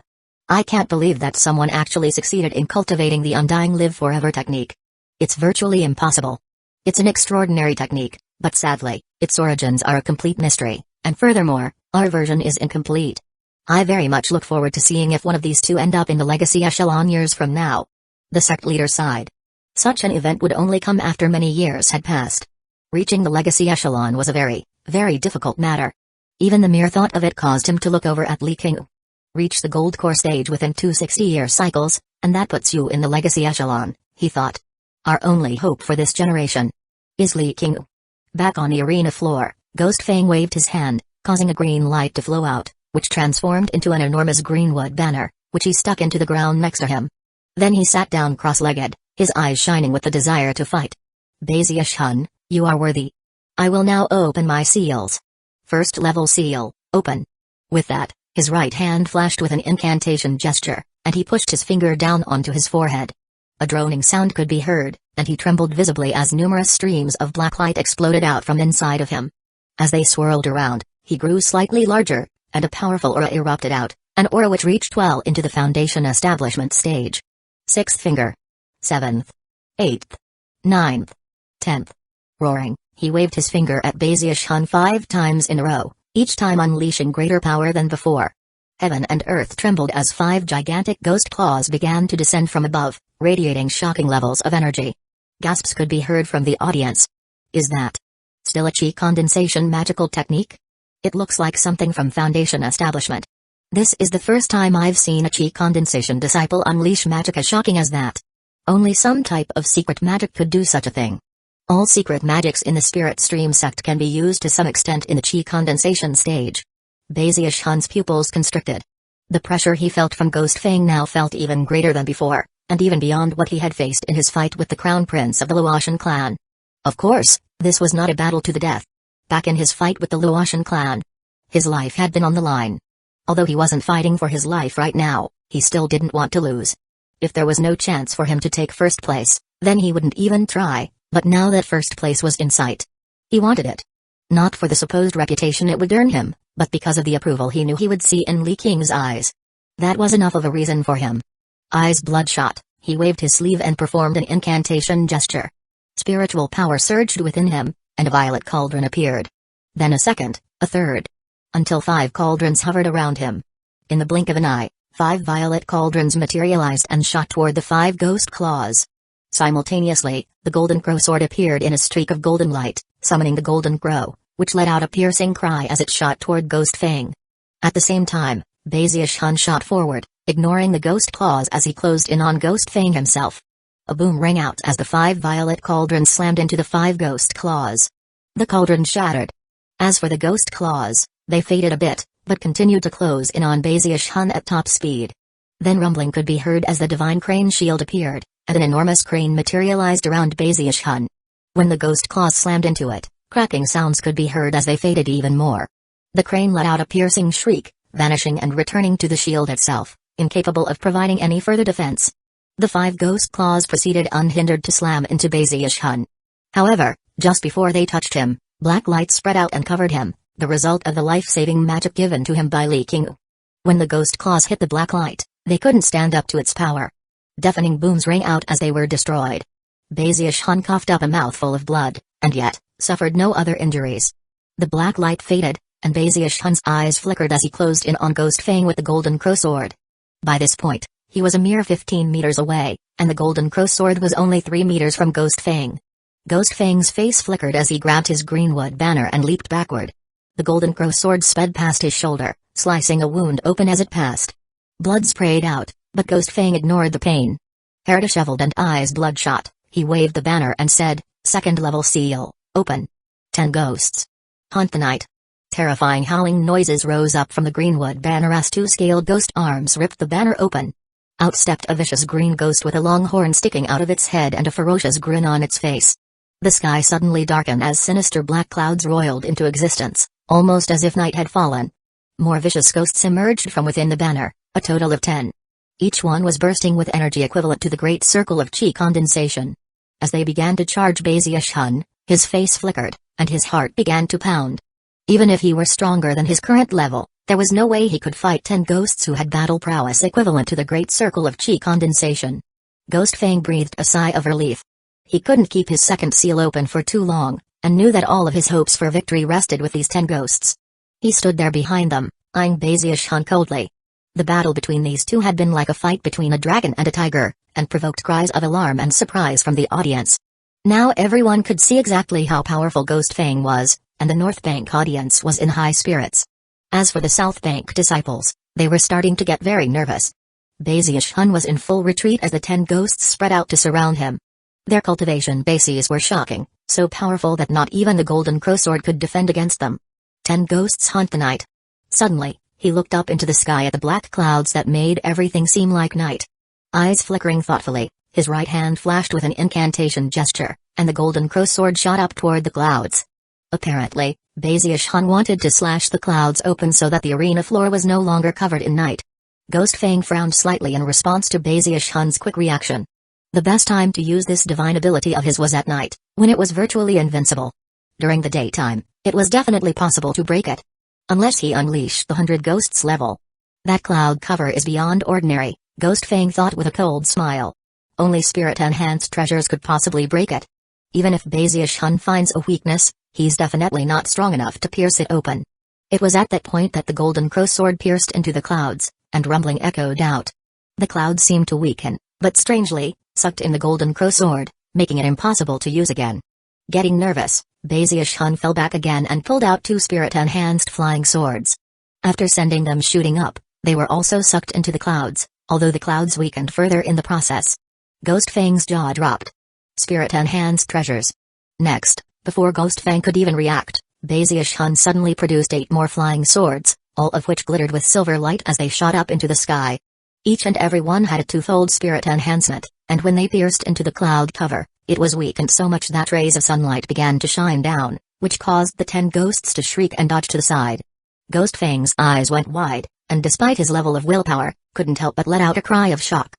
[SPEAKER 1] I can't believe that someone actually succeeded in cultivating the undying live forever technique. It's virtually impossible. It's an extraordinary technique, but sadly, its origins are a complete mystery, and furthermore, our version is incomplete. I very much look forward to seeing if one of these two end up in the legacy echelon years from now. The sect leader sighed. Such an event would only come after many years had passed. Reaching the legacy echelon was a very, very difficult matter. Even the mere thought of it caused him to look over at Li King. Reach the gold core stage within 2 60-year cycles, and that puts you in the legacy echelon, he thought. Our only hope for this generation is Li King. Back on the arena floor, Ghost Fang waved his hand, causing a green light to flow out, which transformed into an enormous greenwood banner, which he stuck into the ground next to him. Then he sat down cross-legged, his eyes shining with the desire to fight. Bazius Hun, you are worthy. I will now open my seals. First level seal, open. With that, his right hand flashed with an incantation gesture, and he pushed his finger down onto his forehead. A droning sound could be heard, and he trembled visibly as numerous streams of black light exploded out from inside of him. As they swirled around, he grew slightly larger, and a powerful aura erupted out, an aura which reached well into the foundation establishment stage. 6th finger. 7th. 8th. 9th. 10th. Roaring, he waved his finger at Bazius Hun 5 times in a row, each time unleashing greater power than before. Heaven and earth trembled as 5 gigantic ghost claws began to descend from above, radiating shocking levels of energy. Gasps could be heard from the audience. Is that still a chi condensation magical technique? It looks like something from Foundation Establishment. This is the first time I've seen a chi condensation disciple unleash magic as shocking as that. Only some type of secret magic could do such a thing. All secret magics in the Spirit Stream sect can be used to some extent in the chi condensation stage. Bazius Hun's pupils constricted. The pressure he felt from Ghost Fang now felt even greater than before, and even beyond what he had faced in his fight with the Crown Prince of the Luotian clan. Of course, this was not a battle to the death. Back in his fight with the Luotian clan, his life had been on the line. Although he wasn't fighting for his life right now, he still didn't want to lose. If there was no chance for him to take first place, then he wouldn't even try, but now that first place was in sight, he wanted it. Not for the supposed reputation it would earn him, but because of the approval he knew he would see in Li King's eyes. That was enough of a reason for him. Eyes bloodshot, he waved his sleeve and performed an incantation gesture. Spiritual power surged within him, and a violet cauldron appeared. Then a second, a third. Until 5 cauldrons hovered around him. In the blink of an eye, 5 violet cauldrons materialized and shot toward the 5 ghost claws. Simultaneously, the golden crow sword appeared in a streak of golden light, summoning the golden crow, which let out a piercing cry as it shot toward Ghost Fang. At the same time, Bazius Hun shot forward, ignoring the ghost claws as he closed in on Ghost Fang himself. A boom rang out as the 5 violet cauldrons slammed into the 5 ghost claws. The cauldron shattered. As for the ghost claws, they faded a bit, but continued to close in on Bazius Hun at top speed. Then rumbling could be heard as the divine crane shield appeared, and an enormous crane materialized around Bazius Hun. When the ghost claws slammed into it, cracking sounds could be heard as they faded even more. The crane let out a piercing shriek, vanishing and returning to the shield itself, incapable of providing any further defense. The 5 ghost claws proceeded unhindered to slam into Bazius Hun. However, just before they touched him, black light spread out and covered him, the result of the life-saving magic given to him by Li King. When the ghost claws hit the black light, they couldn't stand up to its power. Deafening booms rang out as they were destroyed. Bazius Hun coughed up a mouthful of blood, and yet, suffered no other injuries. The black light faded, and Bazius Hun's eyes flickered as he closed in on Ghost Fang with the golden crow sword. By this point, he was a mere 15 meters away, and the golden crow sword was only 3 meters from Ghost Fang. Ghost Fang's face flickered as he grabbed his greenwood banner and leaped backward. The golden crow sword sped past his shoulder, slicing a wound open as it passed. Blood sprayed out, but Ghost Fang ignored the pain. Hair disheveled and eyes bloodshot, he waved the banner and said, "Second level seal, open. 10 ghosts. Hunt the night." Terrifying howling noises rose up from the greenwood banner as two scaled ghost arms ripped the banner open. Out stepped a vicious green ghost with a long horn sticking out of its head and a ferocious grin on its face. The sky suddenly darkened as sinister black clouds roiled into existence, almost as if night had fallen. More vicious ghosts emerged from within the banner, a total of 10. Each one was bursting with energy equivalent to the great circle of chi condensation. As they began to charge Baziush-hun, his face flickered, and his heart began to pound. Even if he were stronger than his current level, there was no way he could fight 10 ghosts who had battle prowess equivalent to the great circle of chi condensation. Ghost Fang breathed a sigh of relief. He couldn't keep his second seal open for too long, and knew that all of his hopes for victory rested with these 10 ghosts. He stood there behind them, eyeing Baziush-hun coldly. The battle between these two had been like a fight between a dragon and a tiger, and provoked cries of alarm and surprise from the audience. Now everyone could see exactly how powerful Ghost Fang was, and the North Bank audience was in high spirits. As for the South Bank disciples, they were starting to get very nervous. Baziush-hun was in full retreat as the 10 ghosts spread out to surround him. Their cultivation bases were shocking, so powerful that not even the Golden Crowsword could defend against them. 10 ghosts hunt the night. Suddenly, he looked up into the sky at the black clouds that made everything seem like night. Eyes flickering thoughtfully, his right hand flashed with an incantation gesture, and the Golden Crowsword shot up toward the clouds. Apparently, Baziush-hun wanted to slash the clouds open so that the arena floor was no longer covered in night. Ghost Fang frowned slightly in response to Baziush-hun's quick reaction. The best time to use this divine ability of his was at night, when it was virtually invincible. During the daytime, it was definitely possible to break it. Unless he unleashed the 100 ghosts level. That cloud cover is beyond ordinary, Ghost Fang thought with a cold smile. Only spirit-enhanced treasures could possibly break it. Even if Baziush-hun finds a weakness, he's definitely not strong enough to pierce it open. It was at that point that the Golden Crowsword pierced into the clouds, and rumbling echoed out. The clouds seemed to weaken, but strangely, sucked in the Golden Crowsword, making it impossible to use again. Getting nervous, Baziush-hun fell back again and pulled out 2 spirit-enhanced flying swords. After sending them shooting up, they were also sucked into the clouds, although the clouds weakened further in the process. Ghost Fang's jaw dropped. Spirit-enhanced treasures. Next, before Ghost Fang could even react, Baziush-hun suddenly produced 8 more flying swords, all of which glittered with silver light as they shot up into the sky. Each and every one had a 2-fold spirit enhancement, and when they pierced into the cloud cover, it was weakened so much that rays of sunlight began to shine down, which caused the 10 ghosts to shriek and dodge to the side. Ghost Fang's eyes went wide, and despite his level of willpower, couldn't help but let out a cry of shock.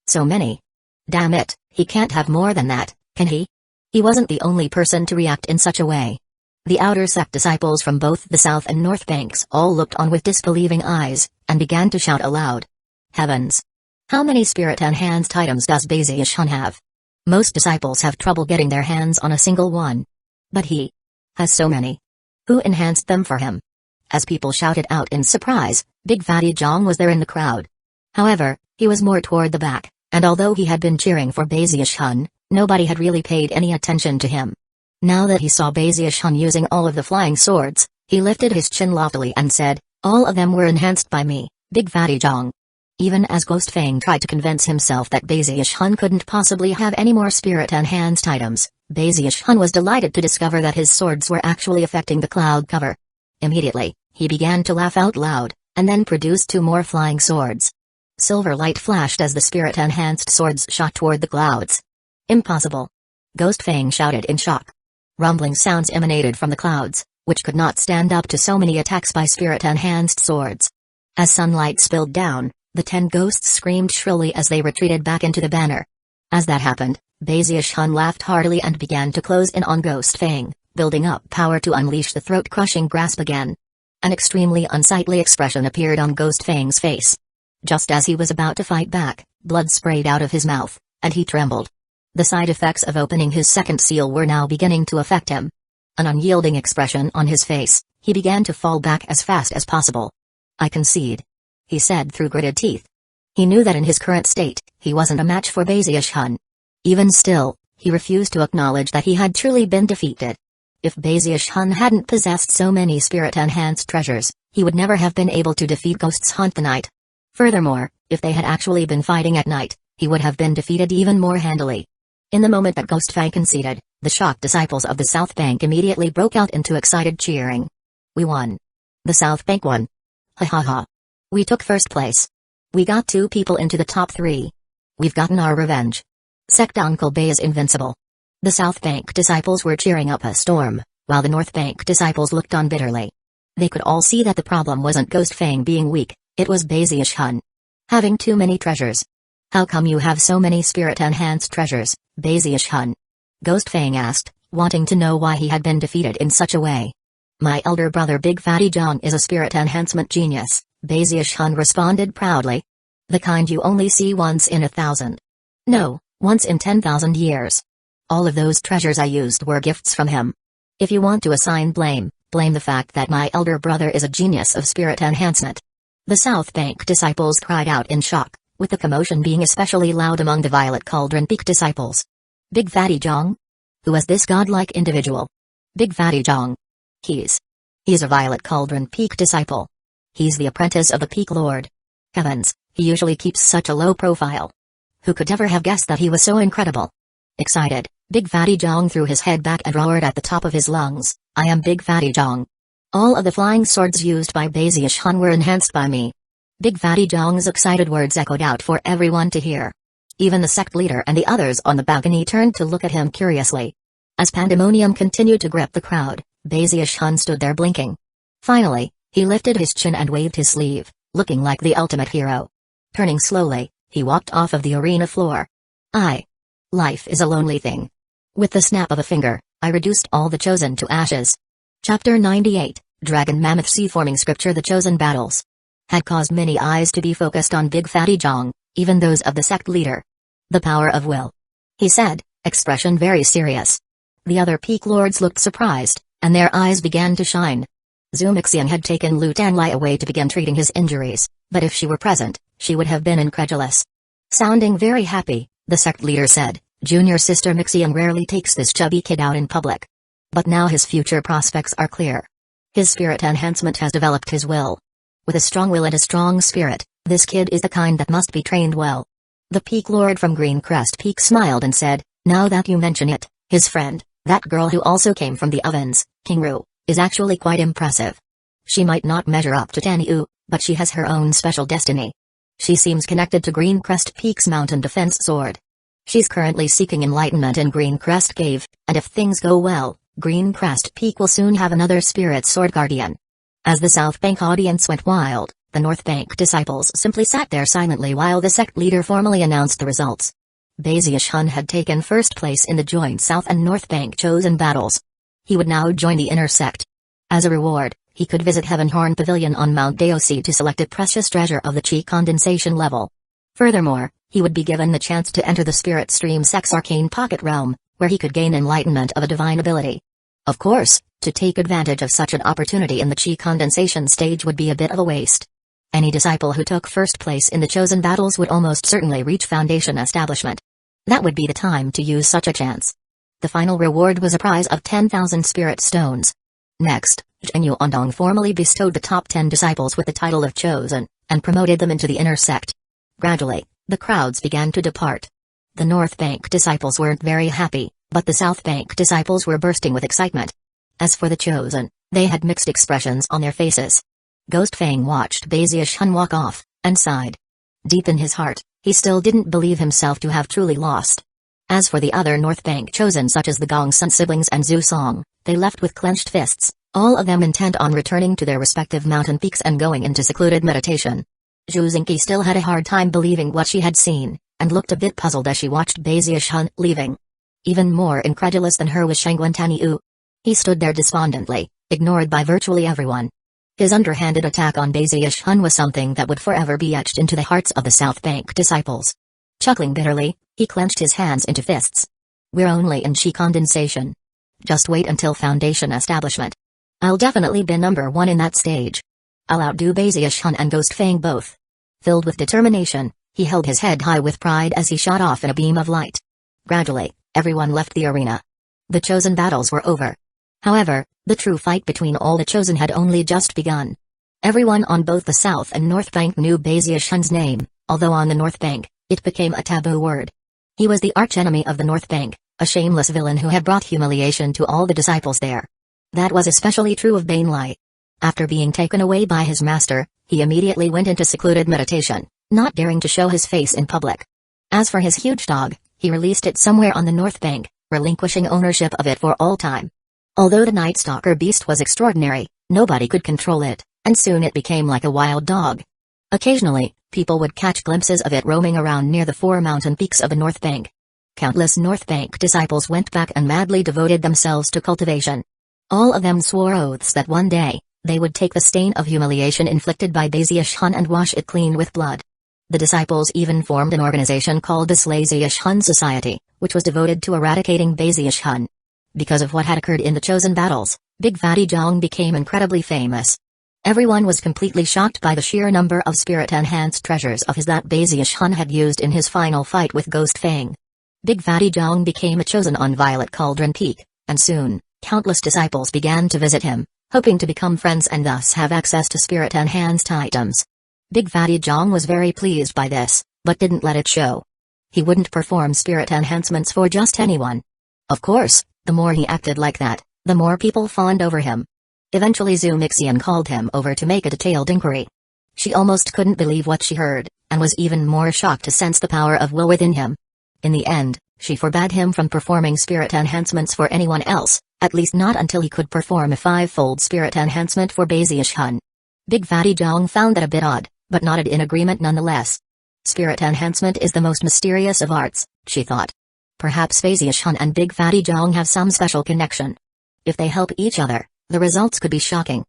[SPEAKER 1] So many. Damn it, he can't have more than that, can he? He wasn't the only person to react in such a way. The outer sect disciples from both the South and North Banks all looked on with disbelieving eyes, and began to shout aloud. Heavens! How many spirit-enhanced items does Baziush-hun have? Most disciples have trouble getting their hands on a single one. But he has so many. Who enhanced them for him? As people shouted out in surprise, Big Fatty Jong was there in the crowd. However, he was more toward the back, and although he had been cheering for Baziush-hun, nobody had really paid any attention to him. Now that he saw Baziush-hun using all of the flying swords, he lifted his chin loftily and said, "All of them were enhanced by me, Big Fatty Jong." Even as Ghost Fang tried to convince himself that Baziush-hun couldn't possibly have any more spirit-enhanced items, Baziush-hun was delighted to discover that his swords were actually affecting the cloud cover. Immediately, he began to laugh out loud, and then produced 2 more flying swords. Silver light flashed as the spirit-enhanced swords shot toward the clouds. Impossible! Ghost Fang shouted in shock. Rumbling sounds emanated from the clouds, which could not stand up to so many attacks by spirit-enhanced swords. As sunlight spilled down, the 10 ghosts screamed shrilly as they retreated back into the banner. As that happened, Baziush-hun laughed heartily and began to close in on Ghost Fang, building up power to unleash the throat-crushing grasp again. An extremely unsightly expression appeared on Ghost Fang's face. Just as he was about to fight back, blood sprayed out of his mouth, and he trembled. The side effects of opening his second seal were now beginning to affect him. An unyielding expression on his face, he began to fall back as fast as possible. "I concede," he said through gritted teeth. He knew that in his current state, he wasn't a match for Baziush-hun. Even still, he refused to acknowledge that he had truly been defeated. If Baziush-hun hadn't possessed so many spirit-enhanced treasures, he would never have been able to defeat Ghosts Hunt the Night. Furthermore, if they had actually been fighting at night, he would have been defeated even more handily. In the moment that Ghost Fang conceded, The shocked disciples of the South Bank immediately broke out into excited cheering. We won. The South Bank won. Ha ha ha. We took first place. We got 2 people into the top 3. We've gotten our revenge. Sect Uncle Bay is invincible. The South Bank disciples were cheering up a storm, while the North Bank disciples looked on bitterly. They could all see that the problem wasn't Ghost Fang being weak, it was Baziush-hun having too many treasures. How come you have so many spirit-enhanced treasures, Baziush-hun? Ghost Fang asked, wanting to know why he had been defeated in such a way. My elder brother Big Fatty Jong is a spirit enhancement genius, Baziush-hun responded proudly. The kind you only see once in 1,000. No, once in 10,000 years. All of those treasures I used were gifts from him. If you want to assign blame, blame the fact that my elder brother is a genius of spirit enhancement. The South Bank disciples cried out in shock, with the commotion being especially loud among the Violet Cauldron Peak disciples. Big Fatty Jong? Who is this godlike individual? Big Fatty Jong. He's a Violet Cauldron Peak disciple. He's the apprentice of the Peak Lord. Heavens, he usually keeps such a low profile. Who could ever have guessed that he was so incredible? Excited, Big Fatty Jong threw his head back and roared at the top of his lungs, I am Big Fatty Jong. All of the flying swords used by Baziush-hun were enhanced by me. Big Fatty Jong's excited words echoed out for everyone to hear. Even the sect leader and the others on the balcony turned to look at him curiously. As pandemonium continued to grip the crowd, Baziush-hun stood there blinking. Finally, he lifted his chin and waved his sleeve, looking like the ultimate hero. Turning slowly, he walked off of the arena floor. Life is a lonely thing. With the snap of a finger, I reduced all the chosen to ashes. Chapter 98, Dragon Mammoth Sea-forming scripture. The chosen battles had caused many eyes to be focused on Big Fatty Jong, even those of the sect leader. The power of will. He said, expression very serious. The other peak lords looked surprised, and their eyes began to shine. Zhu Mixiang had taken Lu Tanlai away to begin treating his injuries, but if she were present, she would have been incredulous. Sounding very happy, the sect leader said, Junior Sister Mixiang rarely takes this chubby kid out in public. But now his future prospects are clear. His spirit enhancement has developed his will. With a strong will and a strong spirit, this kid is the kind that must be trained well. The Peak Lord from Green Crest Peak smiled and said, now that you mention it, his friend, that girl who also came from the ovens, King Ru, is actually quite impressive. She might not measure up to Taniu, but she has her own special destiny. She seems connected to Green Crest Peak's mountain defense sword. She's currently seeking enlightenment in Green Crest Cave, and if things go well, Green Crest Peak will soon have another spirit sword guardian. As the South Bank audience went wild, the North Bank disciples simply sat there silently while the sect leader formally announced the results. Baziush-hun had taken first place in the joint South and North Bank chosen battles. He would now join the inner sect. As a reward, he could visit Heavenhorn Pavilion on Mount Daosi to select a precious treasure of the chi condensation level. Furthermore, he would be given the chance to enter the Spirit Stream Sect's arcane pocket realm, where he could gain enlightenment of a divine ability. Of course, to take advantage of such an opportunity in the chi condensation stage would be a bit of a waste. Any disciple who took first place in the chosen battles would almost certainly reach Foundation Establishment. That would be the time to use such a chance. The final reward was a prize of 10,000 spirit stones. Next, Zheng Yuandong formally bestowed the top 10 disciples with the title of Chosen, and promoted them into the inner sect. Gradually, the crowds began to depart. The North Bank disciples weren't very happy, but the South Bank disciples were bursting with excitement. As for the Chosen, they had mixed expressions on their faces. Ghost Fang watched Baziush-hun walk off, and sighed. Deep in his heart, he still didn't believe himself to have truly lost. As for the other North Bank Chosen such as the Gongsun siblings and Zhu Song, they left with clenched fists, all of them intent on returning to their respective mountain peaks and going into secluded meditation. Zhu Xingqi still had a hard time believing what she had seen, and looked a bit puzzled as she watched Baziush-hun leaving. Even more incredulous than her was Shangguan Taniu. He stood there despondently, ignored by virtually everyone. His underhanded attack on Baziush-hun was something that would forever be etched into the hearts of the South Bank disciples. Chuckling bitterly, he clenched his hands into fists. We're only in chi condensation. Just wait until Foundation Establishment. I'll definitely be number 1 in that stage. I'll outdo Baziush-hun and Ghost Fang both. Filled with determination, he held his head high with pride as he shot off in a beam of light. Gradually, everyone left the arena. The chosen battles were over. However, the true fight between all the chosen had only just begun. Everyone on both the South and North Bank knew Baziush-hun's name, although on the North Bank, it became a taboo word. He was the archenemy of the North Bank, a shameless villain who had brought humiliation to all the disciples there. That was especially true of Bainlai. After being taken away by his master, he immediately went into secluded meditation, not daring to show his face in public. As for his huge dog, he released it somewhere on the north bank, relinquishing ownership of it for all time. Although the Night Stalker beast was extraordinary, nobody could control it, and soon it became like a wild dog. Occasionally, people would catch glimpses of it roaming around near the 4 mountain peaks of the North Bank. Countless North Bank disciples went back and madly devoted themselves to cultivation. All of them swore oaths that one day, they would take the stain of humiliation inflicted by Baziash-hun and wash it clean with blood. The disciples even formed an organization called the Slaziash-hun Society, which was devoted to eradicating Baziash-hun. Because of what had occurred in the chosen battles, Big Fatty Zhang became incredibly famous. Everyone was completely shocked by the sheer number of spirit-enhanced treasures of his that Baziash-hun had used in his final fight with Ghost Fang. Big Fatty Zhang became a chosen on Violet Cauldron Peak, and soon, countless disciples began to visit him, hoping to become friends and thus have access to spirit-enhanced items. Big Fatty Zhang was very pleased by this, but didn't let it show. He wouldn't perform spirit enhancements for just anyone. Of course, the more he acted like that, the more people fawned over him. Eventually Zhu Mixian called him over to make a detailed inquiry. She almost couldn't believe what she heard, and was even more shocked to sense the power of will within him. In the end, she forbade him from performing spirit enhancements for anyone else, at least not until he could perform a 5-fold spirit enhancement for Baziash-hun. Big Fatty Zhang found that a bit odd, but nodded in agreement nonetheless. Spirit enhancement is the most mysterious of arts, she thought. Perhaps Baziash-hun and Big Fatty Zhang have some special connection. If they help each other, the results could be shocking.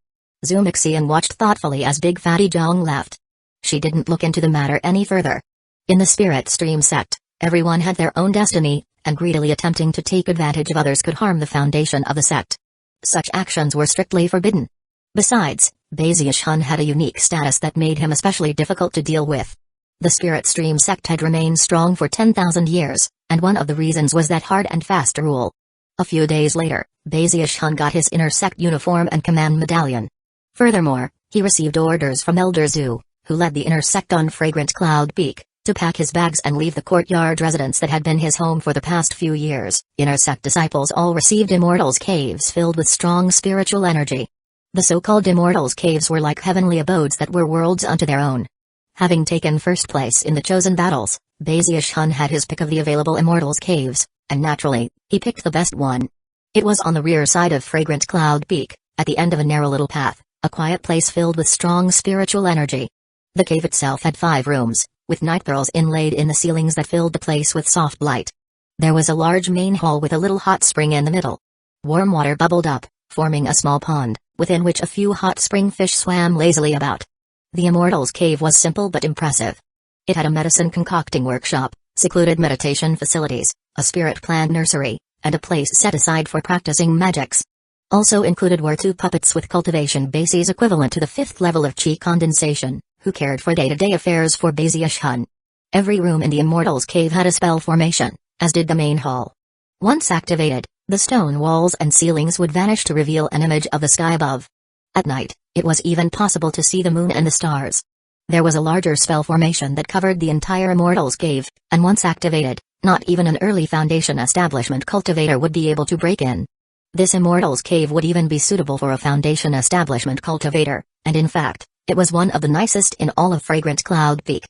[SPEAKER 1] Zhu Mixian watched thoughtfully as Big Fatty Zhang left. She didn't look into the matter any further. In the Spirit Stream sect, everyone had their own destiny, and greedily attempting to take advantage of others could harm the foundation of the sect. Such actions were strictly forbidden. Besides, Baziash-hun had a unique status that made him especially difficult to deal with. The Spirit Stream sect had remained strong for 10,000 years, and one of the reasons was that hard and fast rule. A few days later, Baziash-hun got his inner sect uniform and command medallion. Furthermore, he received orders from Elder Zhu, who led the inner sect on Fragrant Cloud Peak, to pack his bags and leave the courtyard residence that had been his home for the past few years. Inner sect disciples all received Immortals Caves filled with strong spiritual energy. The so-called Immortals Caves were like heavenly abodes that were worlds unto their own. Having taken first place in the chosen battles, Baziash-hun had his pick of the available Immortals Caves, and naturally, he picked the best one. It was on the rear side of Fragrant Cloud Peak, at the end of a narrow little path, a quiet place filled with strong spiritual energy. The cave itself had 5 rooms, with night pearls inlaid in the ceilings that filled the place with soft light. There was a large main hall with a little hot spring in the middle. Warm water bubbled up, forming a small pond, within which a few hot spring fish swam lazily about. The Immortals Cave was simple but impressive. It had a medicine concocting workshop, secluded meditation facilities, a spirit plant nursery, and a place set aside for practicing magics. Also included were 2 puppets with cultivation bases equivalent to the 5th level of chi condensation, who cared for day-to-day affairs for Baziash-hun. Every room in the Immortals Cave had a spell formation, as did the main hall. Once activated, the stone walls and ceilings would vanish to reveal an image of the sky above. At night, it was even possible to see the moon and the stars. There was a larger spell formation that covered the entire Immortals Cave, and once activated, not even an early Foundation Establishment cultivator would be able to break in. This Immortals Cave would even be suitable for a Foundation Establishment cultivator, and in fact, it was one of the nicest in all of Fragrant Cloud Peak.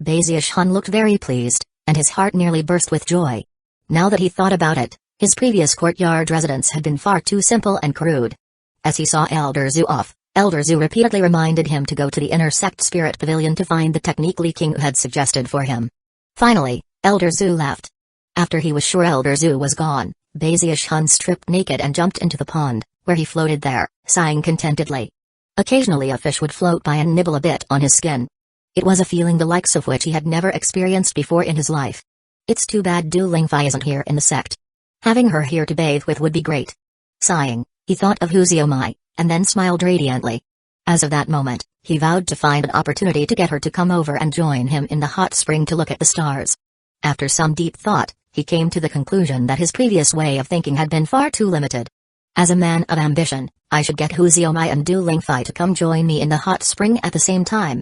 [SPEAKER 1] Baziash-hun looked very pleased, and his heart nearly burst with joy. Now that he thought about it, his previous courtyard residence had been far too simple and crude. As he saw Elder Zhu off, Elder Zhu repeatedly reminded him to go to the inner sect spirit pavilion to find the technique Li King had suggested for him. Finally, Elder Zhu left. After he was sure Elder Zhu was gone, Baziash-hun stripped naked and jumped into the pond, where he floated there, sighing contentedly. Occasionally a fish would float by and nibble a bit on his skin. It was a feeling the likes of which he had never experienced before in his life. It's too bad Du Lingfei isn't here in the sect. Having her here to bathe with would be great. Sighing, he thought of Hu Xiaomai, and then smiled radiantly. As of that moment, he vowed to find an opportunity to get her to come over and join him in the hot spring to look at the stars. After some deep thought, he came to the conclusion that his previous way of thinking had been far too limited. As a man of ambition, I should get Hu Xiaomai and Du Lingfei to come join me in the hot spring at the same time.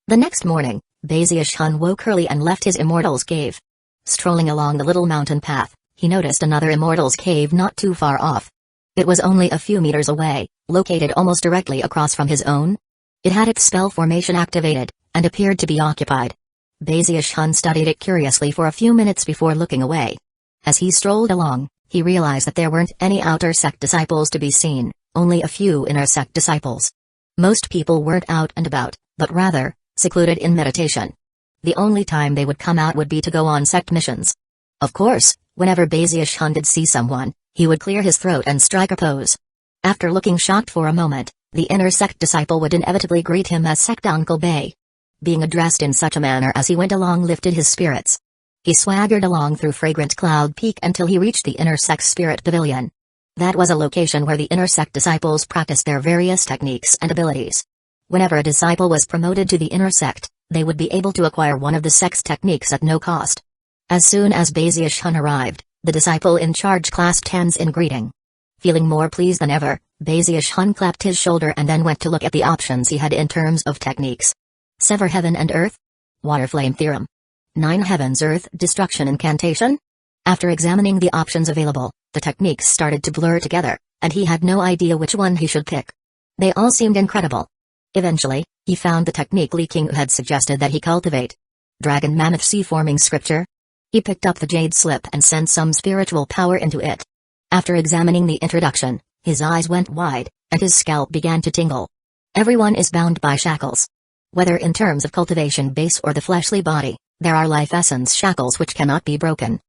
[SPEAKER 1] The next morning, Baziash-hun woke early and left his Immortals Cave. Strolling along the little mountain path, he noticed another immortal's cave not too far off. It was only a few meters away, located almost directly across from his own. It had its spell formation activated, and appeared to be occupied. Baziush-hun studied it curiously for a few minutes before looking away. As he strolled along, he realized that there weren't any outer sect disciples to be seen, only a few inner sect disciples. Most people weren't out and about, but rather, secluded in meditation. The only time they would come out would be to go on sect missions. Of course, whenever Baziush-hun did see someone, he would clear his throat and strike a pose. After looking shocked for a moment, the inner sect disciple would inevitably greet him as Sect Uncle Bay. Being addressed in such a manner as he went along lifted his spirits. He swaggered along through fragrant Cloud Peak until he reached the inner sect spirit pavilion. That was a location where the inner sect disciples practiced their various techniques and abilities. Whenever a disciple was promoted to the inner sect, they would be able to acquire one of the sect's techniques at no cost. As soon as Baziush-hun arrived, the disciple in charge clasped hands in greeting. Feeling more pleased than ever, Baziush-hun clapped his shoulder and then went to look at the options he had in terms of techniques. Sever Heaven and Earth? Water Flame Theorem? 9 Heavens Earth Destruction Incantation? After examining the options available, the techniques started to blur together, and he had no idea which one he should pick. They all seemed incredible. Eventually, he found the technique Li King had suggested that he cultivate. Dragon Mammoth Sea-forming Scripture? He picked up the jade slip and sent some spiritual power into it. After examining the introduction, his eyes went wide, and his scalp began to tingle. Everyone is bound by shackles. Whether in terms of cultivation base or the fleshly body, there are life essence shackles which cannot be broken.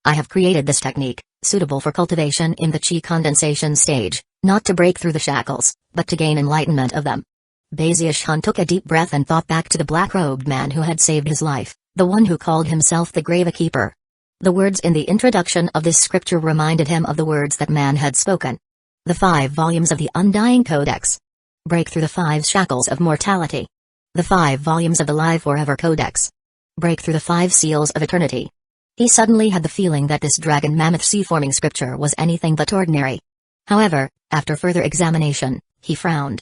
[SPEAKER 1] I have created this technique, suitable for cultivation in the chi condensation stage, not to break through the shackles, but to gain enlightenment of them. Baziush-hun took a deep breath and thought back to the black-robed man who had saved his life, the one who called himself the Gravekeeper. The words in the introduction of this scripture reminded him of the words that man had spoken. The 5 volumes of the Undying Codex. Break through the 5 shackles of mortality. The 5 volumes of the Live Forever Codex. Break through the 5 seals of eternity. He suddenly had the feeling that this Dragon Mammoth Sea-forming scripture was anything but ordinary. However, after further examination, he frowned.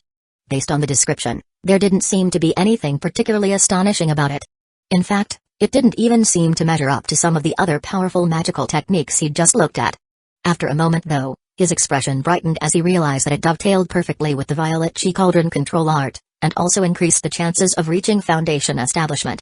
[SPEAKER 1] Based on the description, there didn't seem to be anything particularly astonishing about it. In fact, it didn't even seem to measure up to some of the other powerful magical techniques he'd just looked at. After a moment though, his expression brightened as he realized that it dovetailed perfectly with the Violet Chi Cauldron control art, and also increased the chances of reaching Foundation Establishment.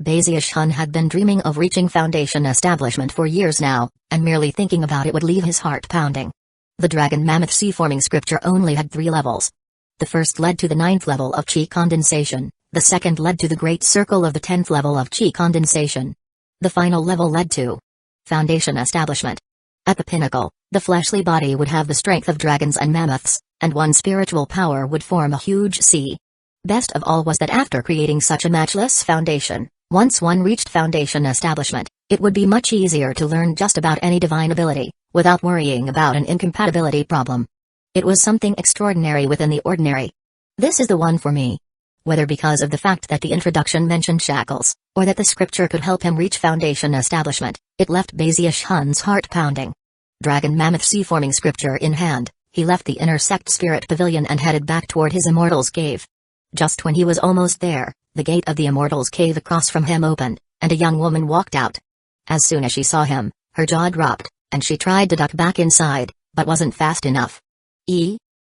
[SPEAKER 1] Baziush-hun had been dreaming of reaching Foundation Establishment for years now, and merely thinking about it would leave his heart pounding. The Dragon Mammoth Sea-forming scripture only had 3 levels. The first led to the 9th level of Chi Condensation, the second led to the Great Circle of the 10th level of Chi Condensation. The final level led to Foundation Establishment. At the pinnacle, the fleshly body would have the strength of dragons and mammoths, and one spiritual power would form a huge sea. Best of all was that after creating such a matchless foundation, once one reached Foundation Establishment, it would be much easier to learn just about any divine ability, without worrying about an incompatibility problem. It was something extraordinary within the ordinary. This is the one for me. Whether because of the fact that the introduction mentioned shackles, or that the scripture could help him reach Foundation Establishment, it left Baziush-hun's heart pounding. Dragon Mammoth Sea-forming scripture in hand, he left the inner sect spirit pavilion and headed back toward his immortal's cave. Just when he was almost there, the gate of the immortal's cave across from him opened, and a young woman walked out. As soon as she saw him, her jaw dropped, and she tried to duck back inside, but wasn't fast enough.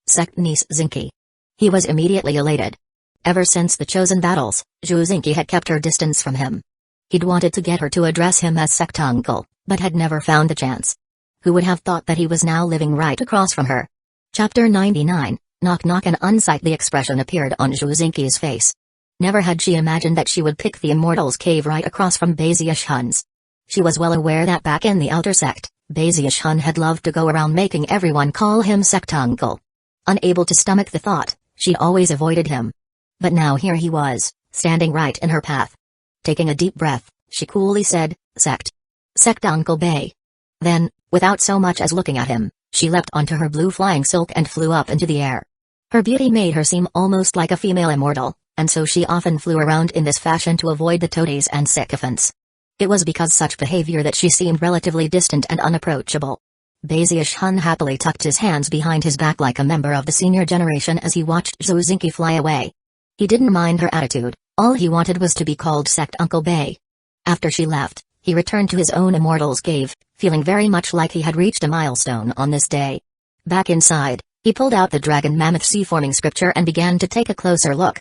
[SPEAKER 1] Sect niece Zinki. He was immediately elated. Ever since the chosen battles, Zhu Zinki had kept her distance from him. He'd wanted to get her to address him as sect uncle, but had never found the chance. Who would have thought that he was now living right across from her? Chapter 99, Knock Knock. An unsightly expression appeared on Zhu Zinki's face. Never had she imagined that she would pick the Immortal's Cave right across from Baziush-hun's. She was well aware that back in the outer sect, Baziush-hun had loved to go around making everyone call him sect uncle. Unable to stomach the thought, she'd always avoided him. But now here he was, standing right in her path. Taking a deep breath, she coolly said, Sect Uncle Bay. Then, without so much as looking at him, she leapt onto her blue flying silk and flew up into the air. Her beauty made her seem almost like a female immortal, and so she often flew around in this fashion to avoid the toadies and sycophants. It was because such behavior that she seemed relatively distant and unapproachable. Baziush-hun happily tucked his hands behind his back like a member of the senior generation as he watched Zhu Zinki fly away. He didn't mind her attitude, all he wanted was to be called Sect Uncle Bay. After she left, he returned to his own immortal's cave, feeling very much like he had reached a milestone on this day. Back inside, he pulled out the Dragon Mammoth Sea-forming scripture and began to take a closer look.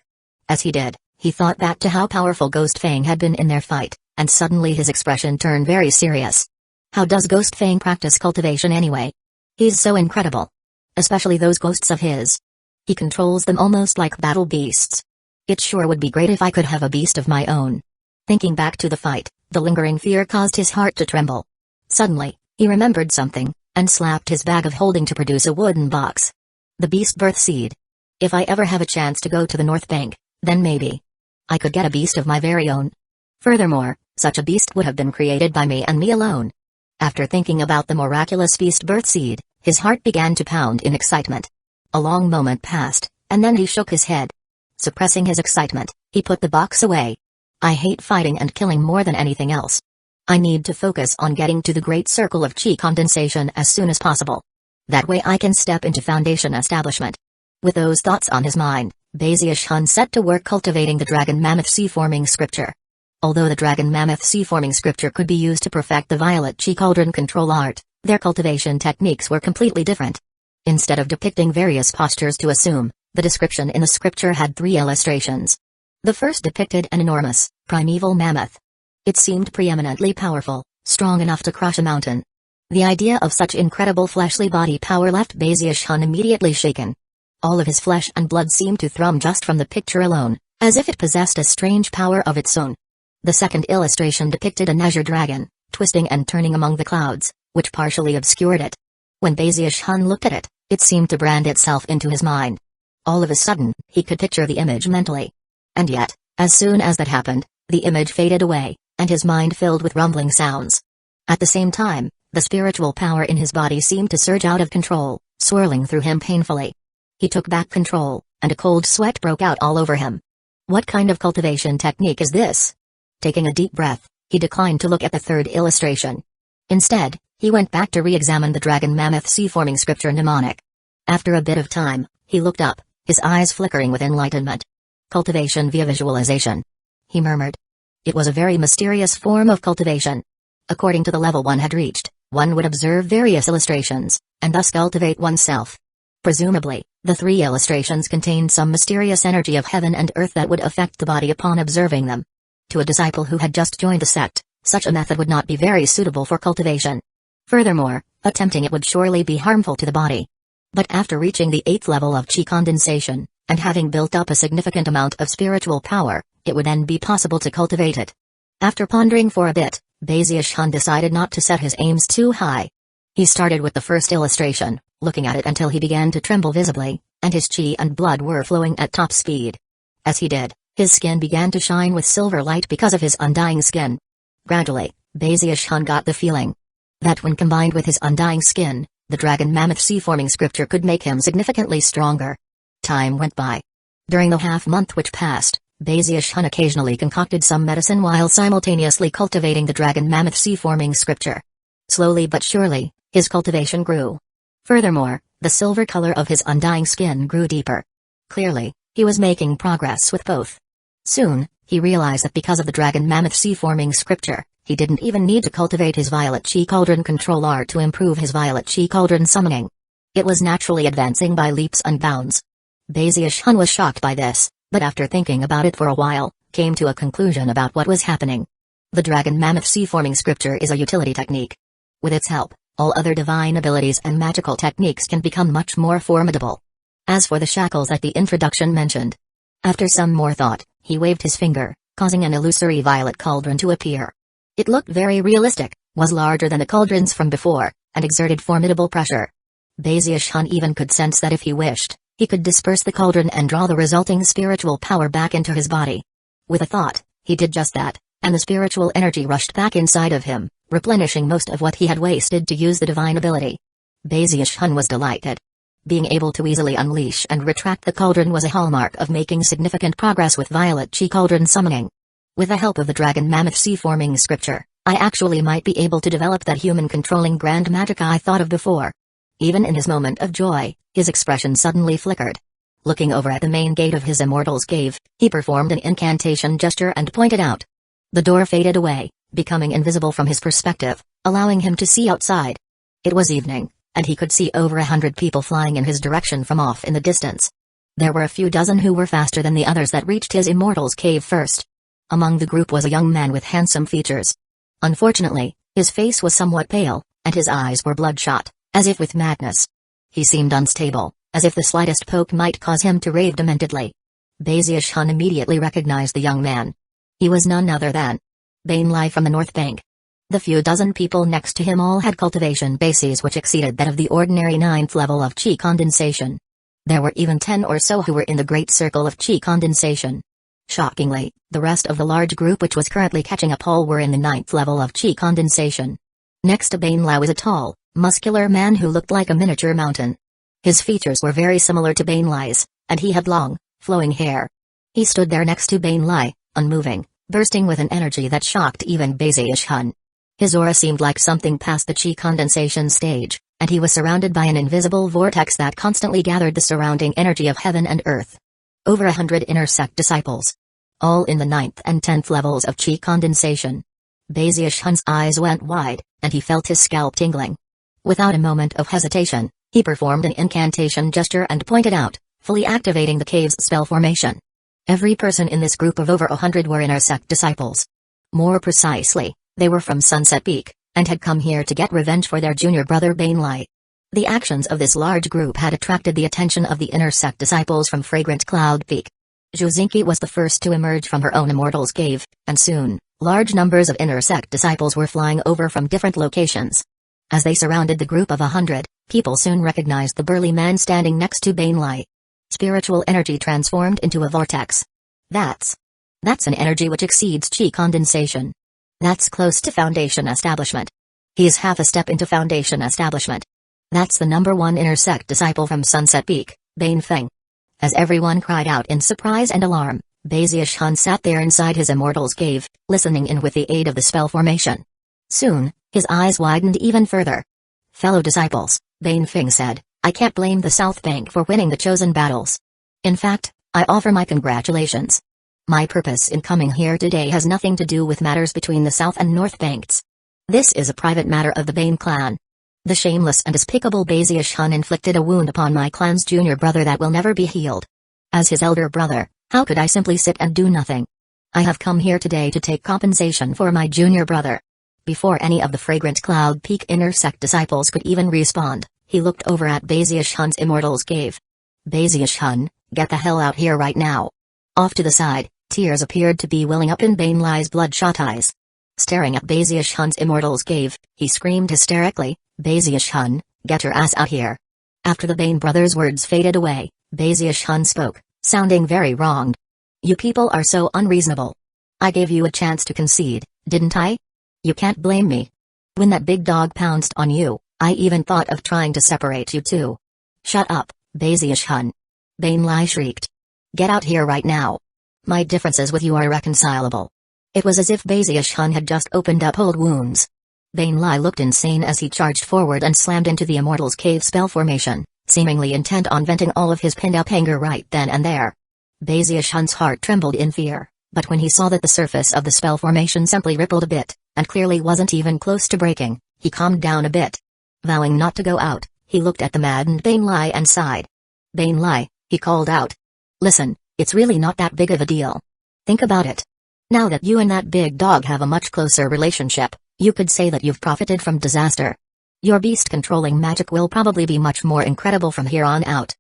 [SPEAKER 1] As he did, he thought back to how powerful Ghost Fang had been in their fight, and suddenly his expression turned very serious. How does Ghost Fang practice cultivation anyway? He's so incredible. Especially those ghosts of his. He controls them almost like battle beasts. It sure would be great if I could have a beast of my own. Thinking back to the fight, the lingering fear caused his heart to tremble. Suddenly, he remembered something, and slapped his bag of holding to produce a wooden box. The beast birth seed. If I ever have a chance to go to the North Bank, then maybe I could get a beast of my very own. Furthermore, such a beast would have been created by me and me alone. After thinking about the miraculous beast birth seed, his heart began to pound in excitement. A long moment passed, and then he shook his head. Suppressing his excitement, he put the box away. I hate fighting and killing more than anything else. I need to focus on getting to the great circle of chi condensation as soon as possible. That way I can step into foundation establishment. With those thoughts on his mind, Baziush-hun set to work cultivating the Dragon Mammoth Sea-forming scripture. Although the Dragon Mammoth Sea-forming scripture could be used to perfect the Violet Chi Cauldron control art, their cultivation techniques were completely different. Instead of depicting various postures to assume, the description in the scripture had 3 illustrations. The first depicted an enormous, primeval mammoth. It seemed preeminently powerful, strong enough to crush a mountain. The idea of such incredible fleshly body power left Baziush-hun immediately shaken. All of his flesh and blood seemed to thrum just from the picture alone, as if it possessed a strange power of its own. The second illustration depicted an azure dragon, twisting and turning among the clouds, which partially obscured it. When Baziush-hun looked at it, it seemed to brand itself into his mind. All of a sudden, he could picture the image mentally. And yet, as soon as that happened, the image faded away, and his mind filled with rumbling sounds. At the same time, the spiritual power in his body seemed to surge out of control, swirling through him painfully. He took back control, and a cold sweat broke out all over him. What kind of cultivation technique is this? Taking a deep breath, he declined to look at the third illustration. Instead, he went back to re-examine the Dragon Mammoth Sea-forming scripture mnemonic. After a bit of time, he looked up, his eyes flickering with enlightenment. Cultivation via visualization. He murmured. It was a very mysterious form of cultivation. According to the level one had reached, one would observe various illustrations, and thus cultivate oneself. Presumably, the 3 illustrations contained some mysterious energy of heaven and earth that would affect the body upon observing them. To a disciple who had just joined the sect, such a method would not be very suitable for cultivation. Furthermore, attempting it would surely be harmful to the body. But after reaching the 8th level of chi condensation, and having built up a significant amount of spiritual power, it would then be possible to cultivate it. After pondering for a bit, Baziush-hun decided not to set his aims too high. He started with the first illustration, looking at it until he began to tremble visibly, and his chi and blood were flowing at top speed. As he did, his skin began to shine with silver light because of his undying skin. Gradually, Baziush-hun got the feeling that when combined with his undying skin, the Dragon Mammoth Sea-forming scripture could make him significantly stronger. Time went by. During the half-month which passed, Baziush-hun occasionally concocted some medicine while simultaneously cultivating the Dragon Mammoth Sea-forming scripture. Slowly but surely, his cultivation grew. Furthermore, the silver color of his undying skin grew deeper. Clearly, he was making progress with both. Soon, he realized that because of the Dragon Mammoth Sea-forming scripture, he didn't even need to cultivate his Violet Chi Cauldron control art to improve his Violet Chi Cauldron summoning. It was naturally advancing by leaps and bounds. Baziush-hun was shocked by this, but after thinking about it for a while, came to a conclusion about what was happening. The Dragon Mammoth Sea-forming scripture is a utility technique. With its help, all other divine abilities and magical techniques can become much more formidable. As for the shackles that the introduction mentioned, after some more thought, he waved his finger, causing an illusory violet cauldron to appear. It looked very realistic, was larger than the cauldrons from before, and exerted formidable pressure. Baziush-hun even could sense that if he wished, he could disperse the cauldron and draw the resulting spiritual power back into his body. With a thought, he did just that, and the spiritual energy rushed back inside of him, replenishing most of what he had wasted to use the divine ability. Baziush-hun was delighted. Being able to easily unleash and retract the cauldron was a hallmark of making significant progress with Violet Chi Cauldron summoning. With the help of the Dragon Mammoth Sea-forming scripture, I actually might be able to develop that human-controlling grand magic I thought of before. Even in his moment of joy, his expression suddenly flickered. Looking over at the main gate of his immortal's cave, he performed an incantation gesture and pointed out. The door faded away, becoming invisible from his perspective, allowing him to see outside. It was evening, and he could see over 100 people flying in his direction from off in the distance. There were a few dozen who were faster than the others that reached his immortal's cave first. Among the group was a young man with handsome features. Unfortunately, his face was somewhat pale, and his eyes were bloodshot, as if with madness. He seemed unstable, as if the slightest poke might cause him to rave dementedly. Bazius Hun immediately recognized the young man. He was none other than Bainlai from the North Bank. The few dozen people next to him all had cultivation bases which exceeded that of the ordinary 9th level of chi condensation. There were even 10 or so who were in the great circle of chi condensation. Shockingly, the rest of the large group which was currently catching up all were in the 9th level of chi condensation. Next to Bainlai was a tall, muscular man who looked like a miniature mountain. His features were very similar to Bainlai's, and he had long, flowing hair. He stood there next to Bainlai, unmoving, bursting with an energy that shocked even Bazius Hun. His aura seemed like something past the chi condensation stage, and he was surrounded by an invisible vortex that constantly gathered the surrounding energy of heaven and earth. Over 100 inner sect disciples. All in the 9th and 10th levels of chi condensation. Bazius Hun's eyes went wide, and he felt his scalp tingling. Without a moment of hesitation, he performed an incantation gesture and pointed out, fully activating the cave's spell formation. Every person in this group of over 100 were inner sect disciples. More precisely, they were from Sunset Peak, and had come here to get revenge for their junior brother Bainlai. The actions of this large group had attracted the attention of the inner sect disciples from Fragrant Cloud Peak. Juzinki was the first to emerge from her own immortal's cave, and soon, large numbers of inner sect disciples were flying over from different locations. As they surrounded the group of 100, people soon recognized the burly man standing next to Bainlai. Spiritual energy transformed into a vortex. That's an energy which exceeds chi condensation. That's close to Foundation Establishment. He's half a step into Foundation Establishment. That's the number 1 inner sect disciple from Sunset Peak, Bain Feng. As everyone cried out in surprise and alarm, Bazius Hun sat there inside his immortal's cave, listening in with the aid of the spell formation. Soon, his eyes widened even further. Fellow disciples, Bain Feng said, I can't blame the South Bank for winning the chosen battles. In fact, I offer my congratulations. My purpose in coming here today has nothing to do with matters between the South and North Banks. This is a private matter of the Bain clan. The shameless and despicable Bazius Hun inflicted a wound upon my clan's junior brother that will never be healed. As his elder brother, how could I simply sit and do nothing? I have come here today to take compensation for my junior brother. Before any of the Fragrant Cloud Peak inner sect disciples could even respond, he looked over at Bazius Hun's immortal's cave. Bazius Hun, get the hell out here right now. Off to the side, tears appeared to be welling up in Bainlai's bloodshot eyes. Staring at Bazius Hun's immortal's cave, he screamed hysterically, Bazius Hun, get your ass out here. After the Bain brothers' words faded away, Bazius Hun spoke, sounding very wronged. You people are so unreasonable. I gave you a chance to concede, didn't I? You can't blame me. When that big dog pounced on you, I even thought of trying to separate you two. Shut up, Bazius Hun. Bainlai shrieked. Get out here right now. My differences with you are irreconcilable. It was as if Bazius Hun had just opened up old wounds. Bainlai looked insane as he charged forward and slammed into the Immortal's cave spell formation, seemingly intent on venting all of his pent-up anger right then and there. Bazius Hun's heart trembled in fear, but when he saw that the surface of the spell formation simply rippled a bit, and clearly wasn't even close to breaking, he calmed down a bit. Vowing not to go out, he looked at the maddened Bainlai and sighed. Bainlai, he called out. Listen, it's really not that big of a deal. Think about it. Now that you and that big dog have a much closer relationship, you could say that you've profited from disaster. Your beast-controlling magic will probably be much more incredible from here on out.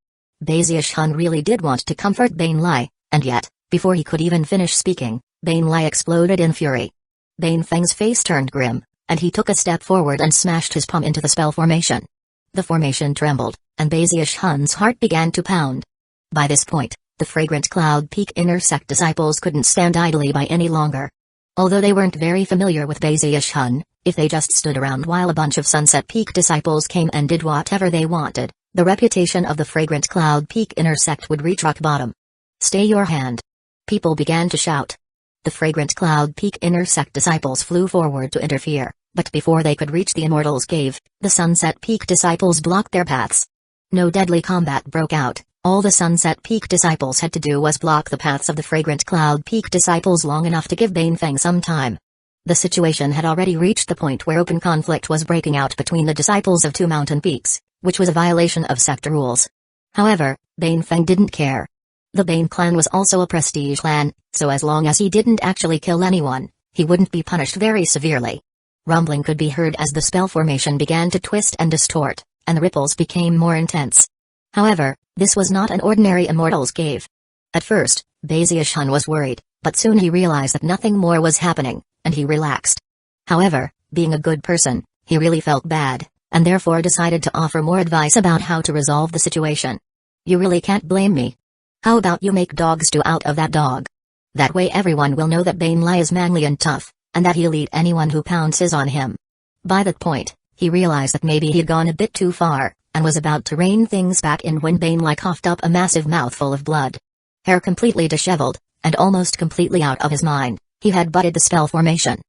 [SPEAKER 1] Bazius Hun really did want to comfort Bainlai, and yet, before he could even finish speaking, Bainlai exploded in fury. Bain Feng's face turned grim, and he took a step forward and smashed his palm into the spell formation. The formation trembled, and Bazius Hun's heart began to pound. By this point, the Fragrant Cloud Peak inner sect disciples couldn't stand idly by any longer. Although they weren't very familiar with Bazius Hun, if they just stood around while a bunch of Sunset Peak disciples came and did whatever they wanted, the reputation of the Fragrant Cloud Peak inner sect would reach rock bottom. Stay your hand. People began to shout. The Fragrant Cloud Peak inner sect disciples flew forward to interfere, but before they could reach the Immortal's cave, the Sunset Peak disciples blocked their paths. No deadly combat broke out. All the Sunset Peak disciples had to do was block the paths of the Fragrant Cloud Peak disciples long enough to give Bain Feng some time. The situation had already reached the point where open conflict was breaking out between the disciples of two mountain peaks, which was a violation of sector rules. However, Bane Feng didn't care. The Bane clan was also a prestige clan, so as long as he didn't actually kill anyone, he wouldn't be punished very severely. Rumbling could be heard as the spell formation began to twist and distort, and the ripples became more intense. However, this was not an ordinary immortal's cave. At first, Baziushun was worried, but soon he realized that nothing more was happening, and he relaxed. However, being a good person, he really felt bad, and therefore decided to offer more advice about how to resolve the situation. You really can't blame me. How about you make dog stew out of that dog? That way everyone will know that Bane Lai is manly and tough, and that he'll eat anyone who pounces on him. By that point, he realized that maybe he'd gone a bit too far, and was about to rein things back in when Bane Lai coughed up a massive mouthful of blood. Hair completely disheveled, and almost completely out of his mind, he had butted the spell formation.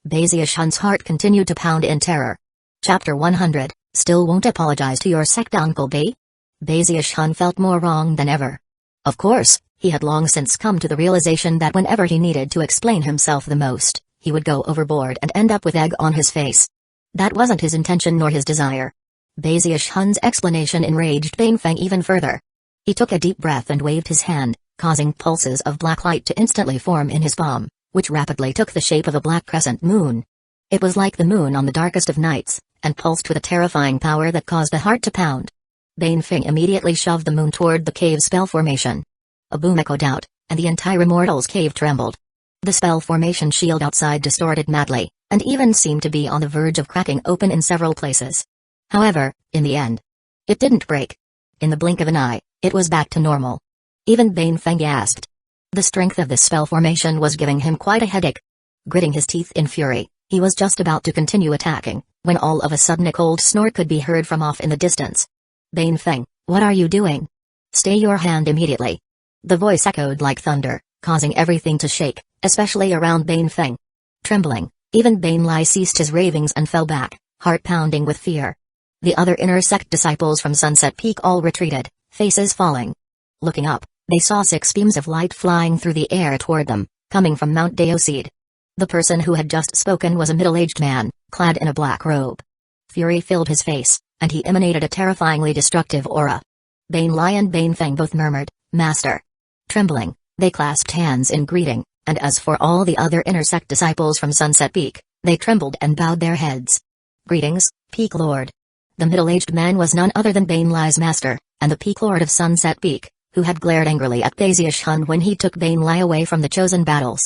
[SPEAKER 1] Baziushun's heart continued to pound in terror. Chapter 100, Still Won't Apologize to Your Sect Uncle B? Baziushun felt more wrong than ever. Of course, he had long since come to the realization that whenever he needed to explain himself the most, he would go overboard and end up with egg on his face. That wasn't his intention nor his desire. Baziushun's explanation enraged Bane Feng even further. He took a deep breath and waved his hand, causing pulses of black light to instantly form in his palm, which rapidly took the shape of a black crescent moon. It was like the moon on the darkest of nights, and pulsed with a terrifying power that caused the heart to pound. Bane Feng immediately shoved the moon toward the cave spell formation. A boom echoed out, and the entire immortal's cave trembled. The spell formation shield outside distorted madly, and even seemed to be on the verge of cracking open in several places. However, in the end, it didn't break. In the blink of an eye, it was back to normal. Even Bane Feng gasped. The strength of this spell formation was giving him quite a headache. Gritting his teeth in fury, he was just about to continue attacking, when all of a sudden a cold snort could be heard from off in the distance. Bane Feng, what are you doing? Stay your hand immediately. The voice echoed like thunder, causing everything to shake, especially around Bane Feng. Trembling, even Bane Lai ceased his ravings and fell back, heart pounding with fear. The other inner sect disciples from Sunset Peak all retreated, faces falling. Looking up, they saw 6 beams of light flying through the air toward them, coming from Mount Daoseed. The person who had just spoken was a middle-aged man, clad in a black robe. Fury filled his face, and he emanated a terrifyingly destructive aura. Bane Lai and Bane Feng both murmured, "Master." Trembling, they clasped hands in greeting, and as for all the other inner sect disciples from Sunset Peak, they trembled and bowed their heads. "Greetings, Peak Lord." The middle-aged man was none other than Bane Lai's master, and the Peak Lord of Sunset Peak, who had glared angrily at Baziushun when he took Bane Lai away from the chosen battles.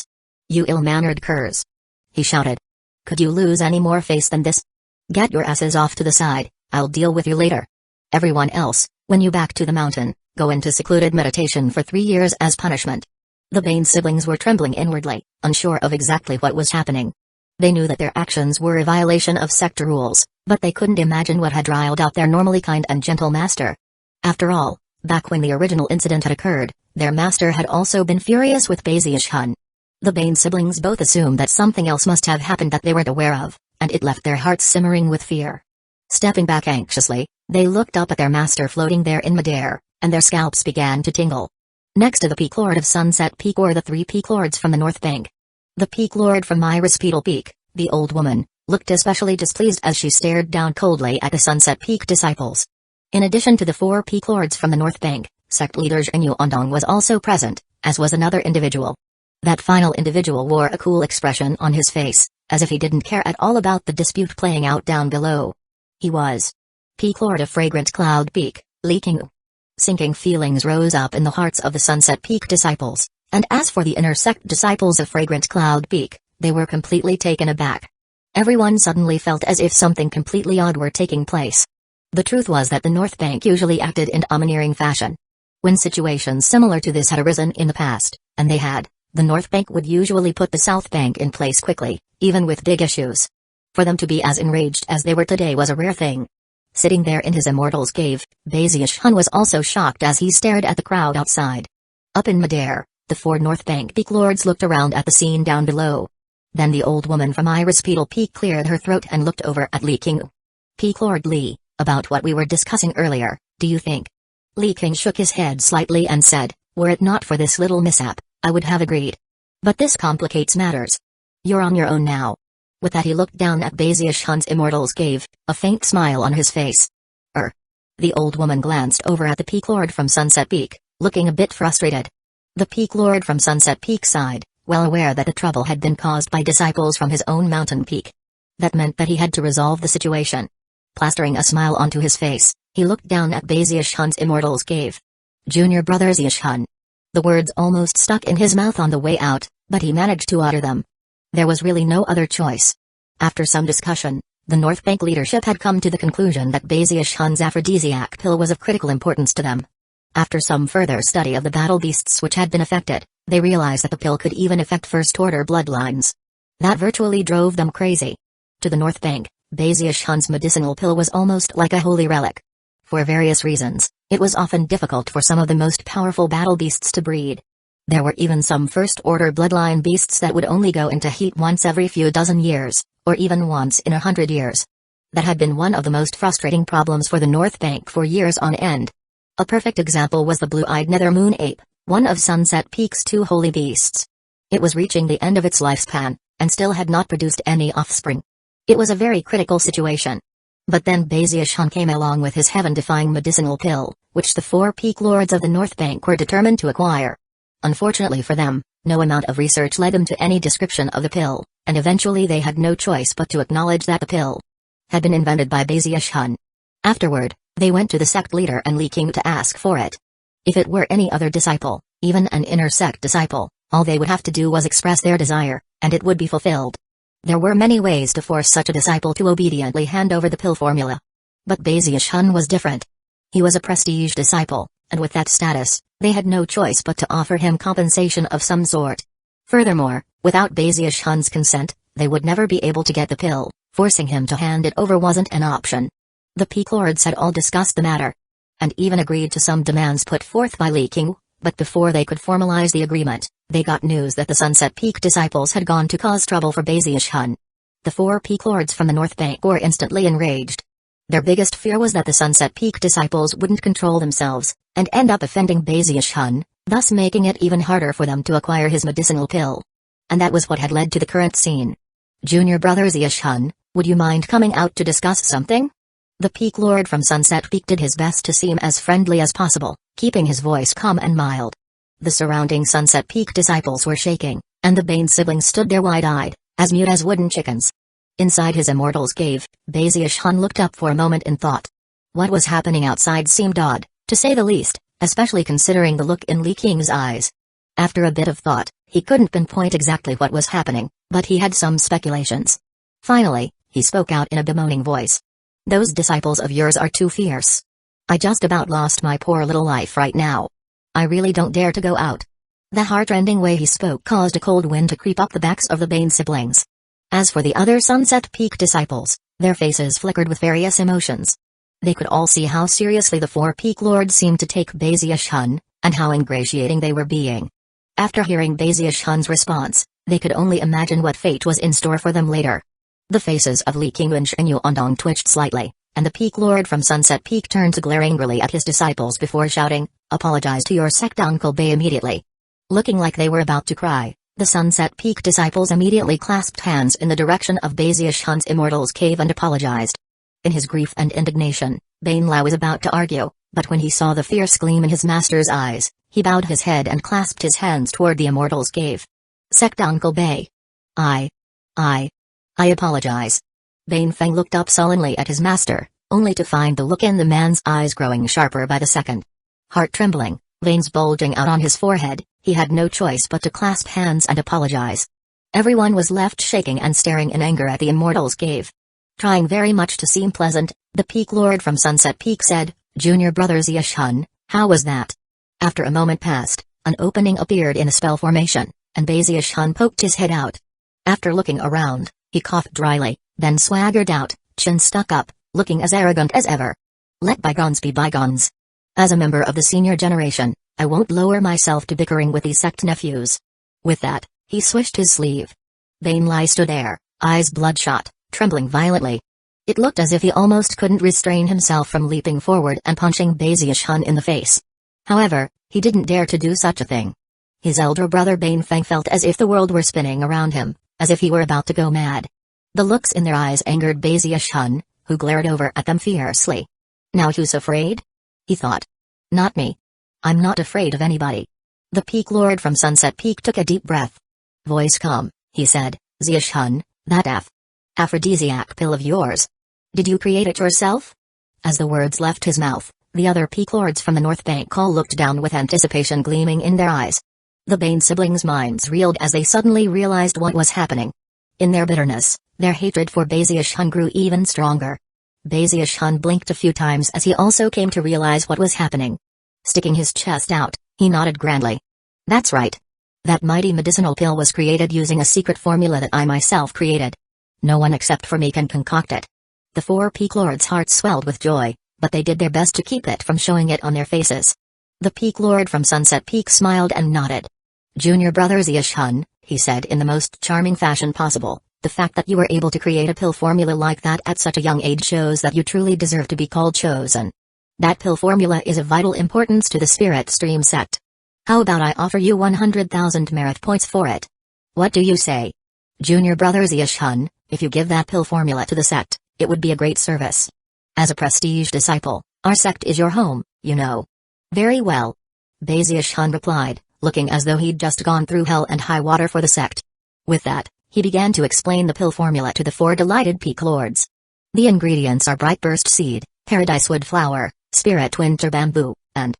[SPEAKER 1] "You ill-mannered curs," he shouted. "Could you lose any more face than this? Get your asses off to the side, I'll deal with you later. Everyone else, when you back to the mountain, go into secluded meditation for 3 years as punishment." The Bane siblings were trembling inwardly, unsure of exactly what was happening. They knew that their actions were a violation of sector rules, but they couldn't imagine what had riled out their normally kind and gentle master. After all, back when the original incident had occurred, their master had also been furious with Baziushun. The Bane siblings both assumed that something else must have happened that they weren't aware of, and it left their hearts simmering with fear. Stepping back anxiously, they looked up at their master floating there in midair, and their scalps began to tingle. Next to the Peak Lord of Sunset Peak were the 3 Peak Lords from the North Bank. The Peak Lord from Iris-Petal Peak, the old woman, looked especially displeased as she stared down coldly at the Sunset Peak disciples. In addition to the 4 Peak Lords from the North Bank, sect leader Zhenyu Ondong was also present, as was another individual. That final individual wore a cool expression on his face, as if he didn't care at all about the dispute playing out down below. He was Peak Lord of Fragrant Cloud Peak, Li Qingyu. Sinking feelings rose up in the hearts of the Sunset Peak disciples, and as for the inner sect disciples of Fragrant Cloud Peak, they were completely taken aback. Everyone suddenly felt as if something completely odd were taking place. The truth was that the North Bank usually acted in domineering fashion. When situations similar to this had arisen in the past, and they had, the North Bank would usually put the South Bank in place quickly, even with big issues. For them to be as enraged as they were today was a rare thing. Sitting there in his immortal's cave, Baziushun was also shocked as he stared at the crowd outside. Up in midair, the 4 North Bank Peak Lords looked around at the scene down below. Then the old woman from Iris-Petal Peak cleared her throat and looked over at Li Qingyu. "Peak Lord Li, about what we were discussing earlier, do you think?" Li Qingyu shook his head slightly and said, "Were it not for this little mishap, I would have agreed. But this complicates matters. You're on your own now, With that he looked down at Bazius Hun's Immortal's Cave, a faint smile on his face. The old woman glanced over at the Peak Lord from Sunset Peak, looking a bit frustrated. The Peak Lord from Sunset Peak sighed, well aware that the trouble had been caused by disciples from his own mountain peak. That meant that he had to resolve the situation. Plastering a smile onto his face, he looked down at Bazius Hun's Immortal's Cave. Junior brother Bazius Hun. The words almost stuck in his mouth on the way out, but he managed to utter them. There was really no other choice. After some discussion, the North Bank leadership had come to the conclusion that Bazius Hun's aphrodisiac pill was of critical importance to them. After some further study of the battle beasts which had been affected, they realized that the pill could even affect first-order bloodlines. That virtually drove them crazy. To the North Bank, Bazius Hun's medicinal pill was almost like a holy relic. For various reasons, it was often difficult for some of the most powerful battle beasts to breed. There were even some first-order bloodline beasts that would only go into heat once every few dozen years, or even once in 100 years. That had been one of the most frustrating problems for the North Bank for years on end. A perfect example was the blue-eyed Nethermoon ape, one of Sunset Peak's 2 holy beasts. It was reaching the end of its lifespan, and still had not produced any offspring. It was a very critical situation. But then Bazius Hun came along with his heaven-defying medicinal pill, which the 4 Peak Lords of the North Bank were determined to acquire. Unfortunately for them, no amount of research led them to any description of the pill, and eventually they had no choice but to acknowledge that the pill had been invented by Bazius Hun. Afterward, they went to the sect leader and Li King to ask for it. If it were any other disciple, even an inner sect disciple, all they would have to do was express their desire, and it would be fulfilled. There were many ways to force such a disciple to obediently hand over the pill formula. But Bazius Hun was different. He was a prestige disciple, and with that status, they had no choice but to offer him compensation of some sort. Furthermore, without Bazius Hun's consent, they would never be able to get the pill. Forcing him to hand it over wasn't an option. The Peak Lords had all discussed the matter, and even agreed to some demands put forth by Li King, but before they could formalize the agreement, they got news that the Sunset Peak disciples had gone to cause trouble for Bazius Hun. The 4 Peak Lords from the North Bank were instantly enraged. Their biggest fear was that the Sunset Peak disciples wouldn't control themselves, and end up offending Bazius Hun, thus making it even harder for them to acquire his medicinal pill. And that was what had led to the current scene. Junior brother Bazius Hun, would you mind coming out to discuss something? The Peak Lord from Sunset Peak did his best to seem as friendly as possible, keeping his voice calm and mild. The surrounding Sunset Peak disciples were shaking, and the Bane siblings stood there wide-eyed, as mute as wooden chickens. Inside his Immortal's Cave, Bazius Hun looked up for a moment in thought. What was happening outside seemed odd, to say the least, especially considering the look in Li King's eyes. After a bit of thought, he couldn't pinpoint exactly what was happening, but he had some speculations. Finally, he spoke out in a bemoaning voice. Those disciples of yours are too fierce. I just about lost my poor little life right now. I really don't dare to go out. The heart-rending way he spoke caused a cold wind to creep up the backs of the Bane siblings. As for the other Sunset Peak disciples, their faces flickered with various emotions. They could all see how seriously the 4 Peak Lords seemed to take Bazius Hun, and how ingratiating they were being. After hearing Bazius Hun's response, they could only imagine what fate was in store for them later. The faces of Li King and Shen Yuandong twitched slightly, and the Peak Lord from Sunset Peak turned to glare angrily at his disciples before shouting, "Apologize to your sect Uncle Bay immediately." Looking like they were about to cry, the Sunset Peak disciples immediately clasped hands in the direction of Bazius Hun's Immortal's Cave and apologized. In his grief and indignation, Bane Lao was about to argue, but when he saw the fierce gleam in his master's eyes, he bowed his head and clasped his hands toward the Immortal's Cave. "Sect Uncle Bay. I apologize." Bane Feng looked up sullenly at his master, only to find the look in the man's eyes growing sharper by the second. Heart trembling, veins bulging out on his forehead, he had no choice but to clasp hands and apologize. Everyone was left shaking and staring in anger at the Immortal's Cave. Trying very much to seem pleasant, the Peak Lord from Sunset Peak said, "Junior brother Bazius Hun, how was that?" After a moment passed, an opening appeared in a spell formation, and Bazius Hun poked his head out. After looking around, he coughed dryly, then swaggered out, chin stuck up, looking as arrogant as ever. "Let bygones be bygones. As a member of the senior generation, I won't lower myself to bickering with these sect nephews." With that, he swished his sleeve. Bane Lai stood there, eyes bloodshot, trembling violently. It looked as if he almost couldn't restrain himself from leaping forward and punching Bazius Hun in the face. However, he didn't dare to do such a thing. His elder brother Bane Feng felt as if the world were spinning around him, as if he were about to go mad. The looks in their eyes angered Baziushun, who glared over at them fiercely. Now who's afraid? He thought. Not me. I'm not afraid of anybody. The Peak Lord from Sunset Peak took a deep breath. Voice calm, he said, Ziushun, that aphrodisiac pill of yours. Did you create it yourself? As the words left his mouth, the other Peak Lords from the North Bank all looked down with anticipation gleaming in their eyes. The Bane siblings' minds reeled as they suddenly realized what was happening. In their bitterness, their hatred for Baziushun grew even stronger. Baziushun blinked a few times as he also came to realize what was happening. Sticking his chest out, he nodded grandly. That's right. That mighty medicinal pill was created using a secret formula that I myself created. No one except for me can concoct it. The four Peak Lords' hearts swelled with joy, but they did their best to keep it from showing it on their faces. The Peak Lord from Sunset Peak smiled and nodded. Junior brother Ziushun, he said in the most charming fashion possible, the fact that you were able to create a pill formula like that at such a young age shows that you truly deserve to be called chosen. That pill formula is of vital importance to the Spirit Stream sect. How about I offer you 100,000 merit points for it? What do you say? Junior brother Ziushun, if you give that pill formula to the sect, it would be a great service. As a prestige disciple, our sect is your home, you know. Very well. Baziushun replied, looking as though he'd just gone through hell and high water for the sect. With that, he began to explain the pill formula to the four delighted Peak Lords. The ingredients are Brightburst Seed, Paradise Wood Flower, Spirit Winter Bamboo, and...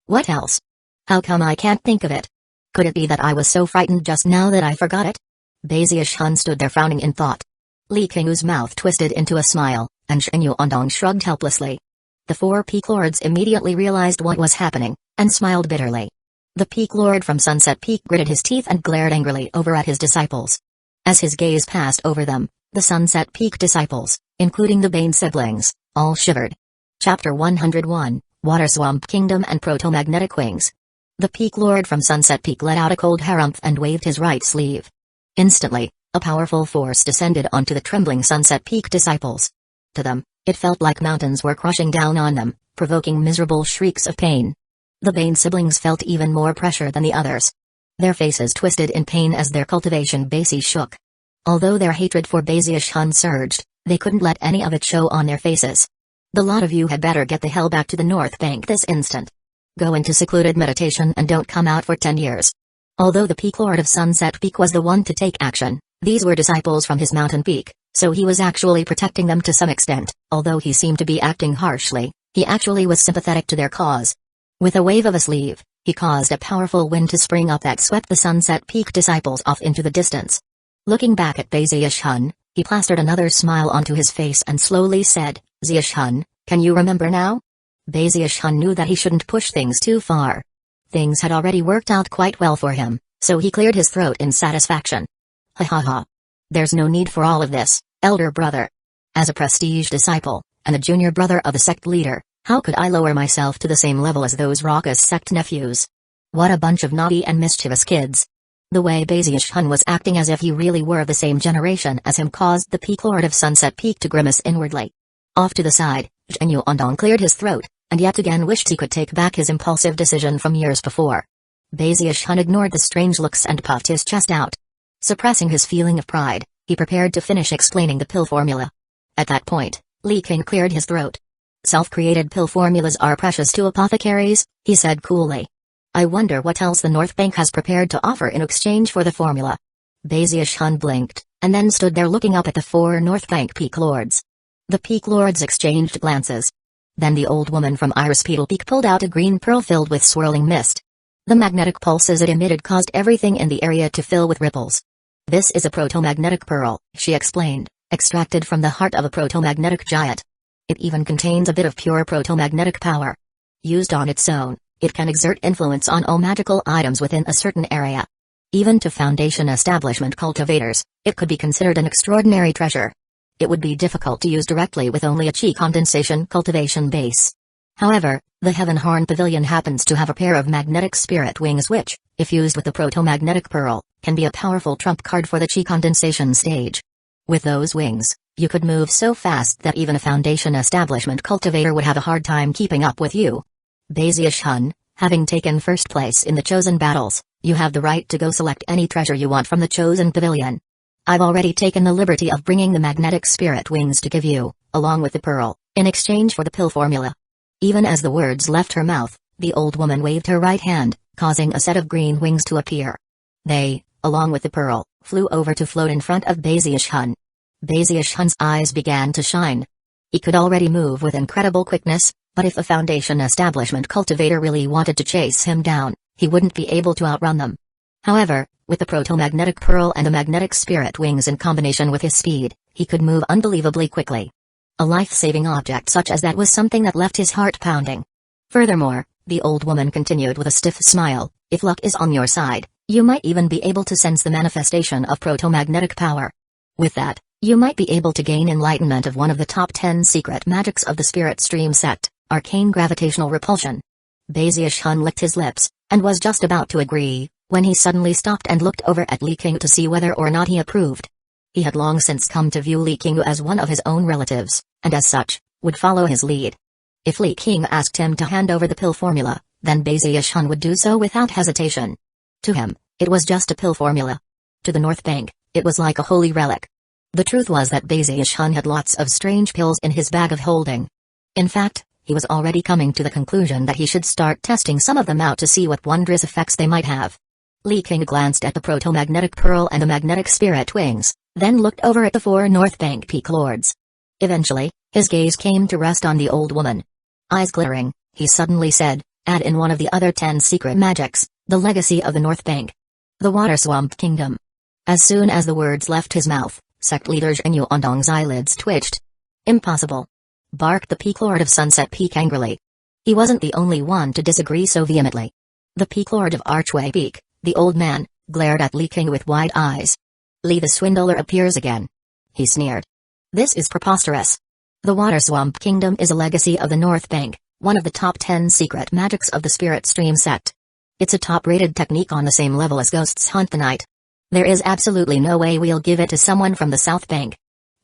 [SPEAKER 1] What else? How come I can't think of it? Could it be that I was so frightened just now that I forgot it? Baziushun stood there frowning in thought. Li Qing's mouth twisted into a smile, and Shenyu Ondong shrugged helplessly. The four Peak Lords immediately realized what was happening, and smiled bitterly. The Peak Lord from Sunset Peak gritted his teeth and glared angrily over at his disciples. As his gaze passed over them, the Sunset Peak disciples, including the Bane siblings, all shivered. Chapter 101, Water Swamp Kingdom and Proto-Magnetic Wings. The Peak Lord from Sunset Peak let out a cold harumph and waved his right sleeve. Instantly, a powerful force descended onto the trembling Sunset Peak disciples. To them, it felt like mountains were crushing down on them, provoking miserable shrieks of pain. The Bane siblings felt even more pressure than the others. Their faces twisted in pain as their cultivation bases shook. Although their hatred for Baziushun surged, they couldn't let any of it show on their faces. The lot of you had better get the hell back to the North Bank this instant. Go into secluded meditation and don't come out for 10 years. Although the Peak Lord of Sunset Peak was the one to take action, these were disciples from his mountain peak, so he was actually protecting them to some extent. Although he seemed to be acting harshly, he actually was sympathetic to their cause. With a wave of a sleeve, he caused a powerful wind to spring up that swept the Sunset Peak disciples off into the distance. Looking back at Baziushun, he plastered another smile onto his face and slowly said, Ziushun, can you remember now? Baziushun knew that he shouldn't push things too far. Things had already worked out quite well for him, so he cleared his throat in satisfaction. Ha ha ha. There's no need for all of this, elder brother. As a prestige disciple, and a junior brother of the sect leader, how could I lower myself to the same level as those raucous sect nephews? What a bunch of naughty and mischievous kids. The way Baziushun was acting as if he really were the same generation as him caused the Peak Lord of Sunset Peak to grimace inwardly. Off to the side, Shenyu Ondong cleared his throat, and yet again wished he could take back his impulsive decision from years before. Baziushun ignored the strange looks and puffed his chest out. Suppressing his feeling of pride, he prepared to finish explaining the pill formula. At that point, Li Qing cleared his throat. Self-created pill formulas are precious to apothecaries, he said coolly. I wonder what else the North Bank has prepared to offer in exchange for the formula. Baziushun blinked, and then stood there looking up at the four North Bank Peak Lords. The Peak Lords exchanged glances. Then the old woman from Iris Petal Peak pulled out a green pearl filled with swirling mist. The magnetic pulses it emitted caused everything in the area to fill with ripples. This is a proto-magnetic pearl, she explained, extracted from the heart of a proto-magnetic giant. It even contains a bit of pure proto-magnetic power. Used on its own, it can exert influence on all magical items within a certain area. Even to Foundation establishment cultivators, it could be considered an extraordinary treasure. It would be difficult to use directly with only a chi condensation cultivation base. However, the Heaven Horn Pavilion happens to have a pair of magnetic spirit wings which, if used with the proto-magnetic pearl, can be a powerful trump card for the chi condensation stage. With those wings, you could move so fast that even a Foundation establishment cultivator would have a hard time keeping up with you. Baziushun, having taken first place in the chosen battles, you have the right to go select any treasure you want from the chosen pavilion. I've already taken the liberty of bringing the magnetic spirit wings to give you, along with the pearl, in exchange for the pill formula." Even as the words left her mouth, the old woman waved her right hand, causing a set of green wings to appear. They, along with the pearl, flew over to float in front of Baziush-hun. Baziush-hun's eyes began to shine. He could already move with incredible quickness, but if a Foundation establishment cultivator really wanted to chase him down, he wouldn't be able to outrun them. However, with the proto-magnetic pearl and the magnetic spirit wings in combination with his speed, he could move unbelievably quickly. A life-saving object such as that was something that left his heart pounding. Furthermore, the old woman continued with a stiff smile, "If luck is on your side, you might even be able to sense the manifestation of proto-magnetic power. With that, you might be able to gain enlightenment of one of the top 10 secret magics of the Spirit Stream sect, Arcane Gravitational Repulsion." Baziush-hun licked his lips, and was just about to agree, when he suddenly stopped and looked over at Li King to see whether or not he approved. He had long since come to view Li King as one of his own relatives, and as such, would follow his lead. If Li King asked him to hand over the pill formula, then Baziush-hun would do so without hesitation. To him, it was just a pill formula. To the North Bank, it was like a holy relic. The truth was that Baziush-hun had lots of strange pills in his bag of holding. In fact, he was already coming to the conclusion that he should start testing some of them out to see what wondrous effects they might have. Li King glanced at the proto-magnetic pearl and the magnetic spirit wings, then looked over at the 4 North Bank Peak Lords. Eventually, his gaze came to rest on the old woman. Eyes glittering, he suddenly said, "Add in one of the other 10 secret magics, the legacy of the North Bank. The Water Swamp Kingdom." As soon as the words left his mouth, sect leader Zhenyu Ondong's eyelids twitched. "Impossible!" barked the Peak Lord of Sunset Peak angrily. He wasn't the only one to disagree so vehemently. The Peak Lord of Archway Peak, the old man, glared at Li King with wide eyes. "Li the Swindler appears again," he sneered. "This is preposterous. The Water Swamp Kingdom is a legacy of the North Bank, one of the top 10 secret magics of the Spirit Stream sect. It's a top-rated technique on the same level as Ghosts Hunt the Night. There is absolutely no way we'll give it to someone from the South Bank."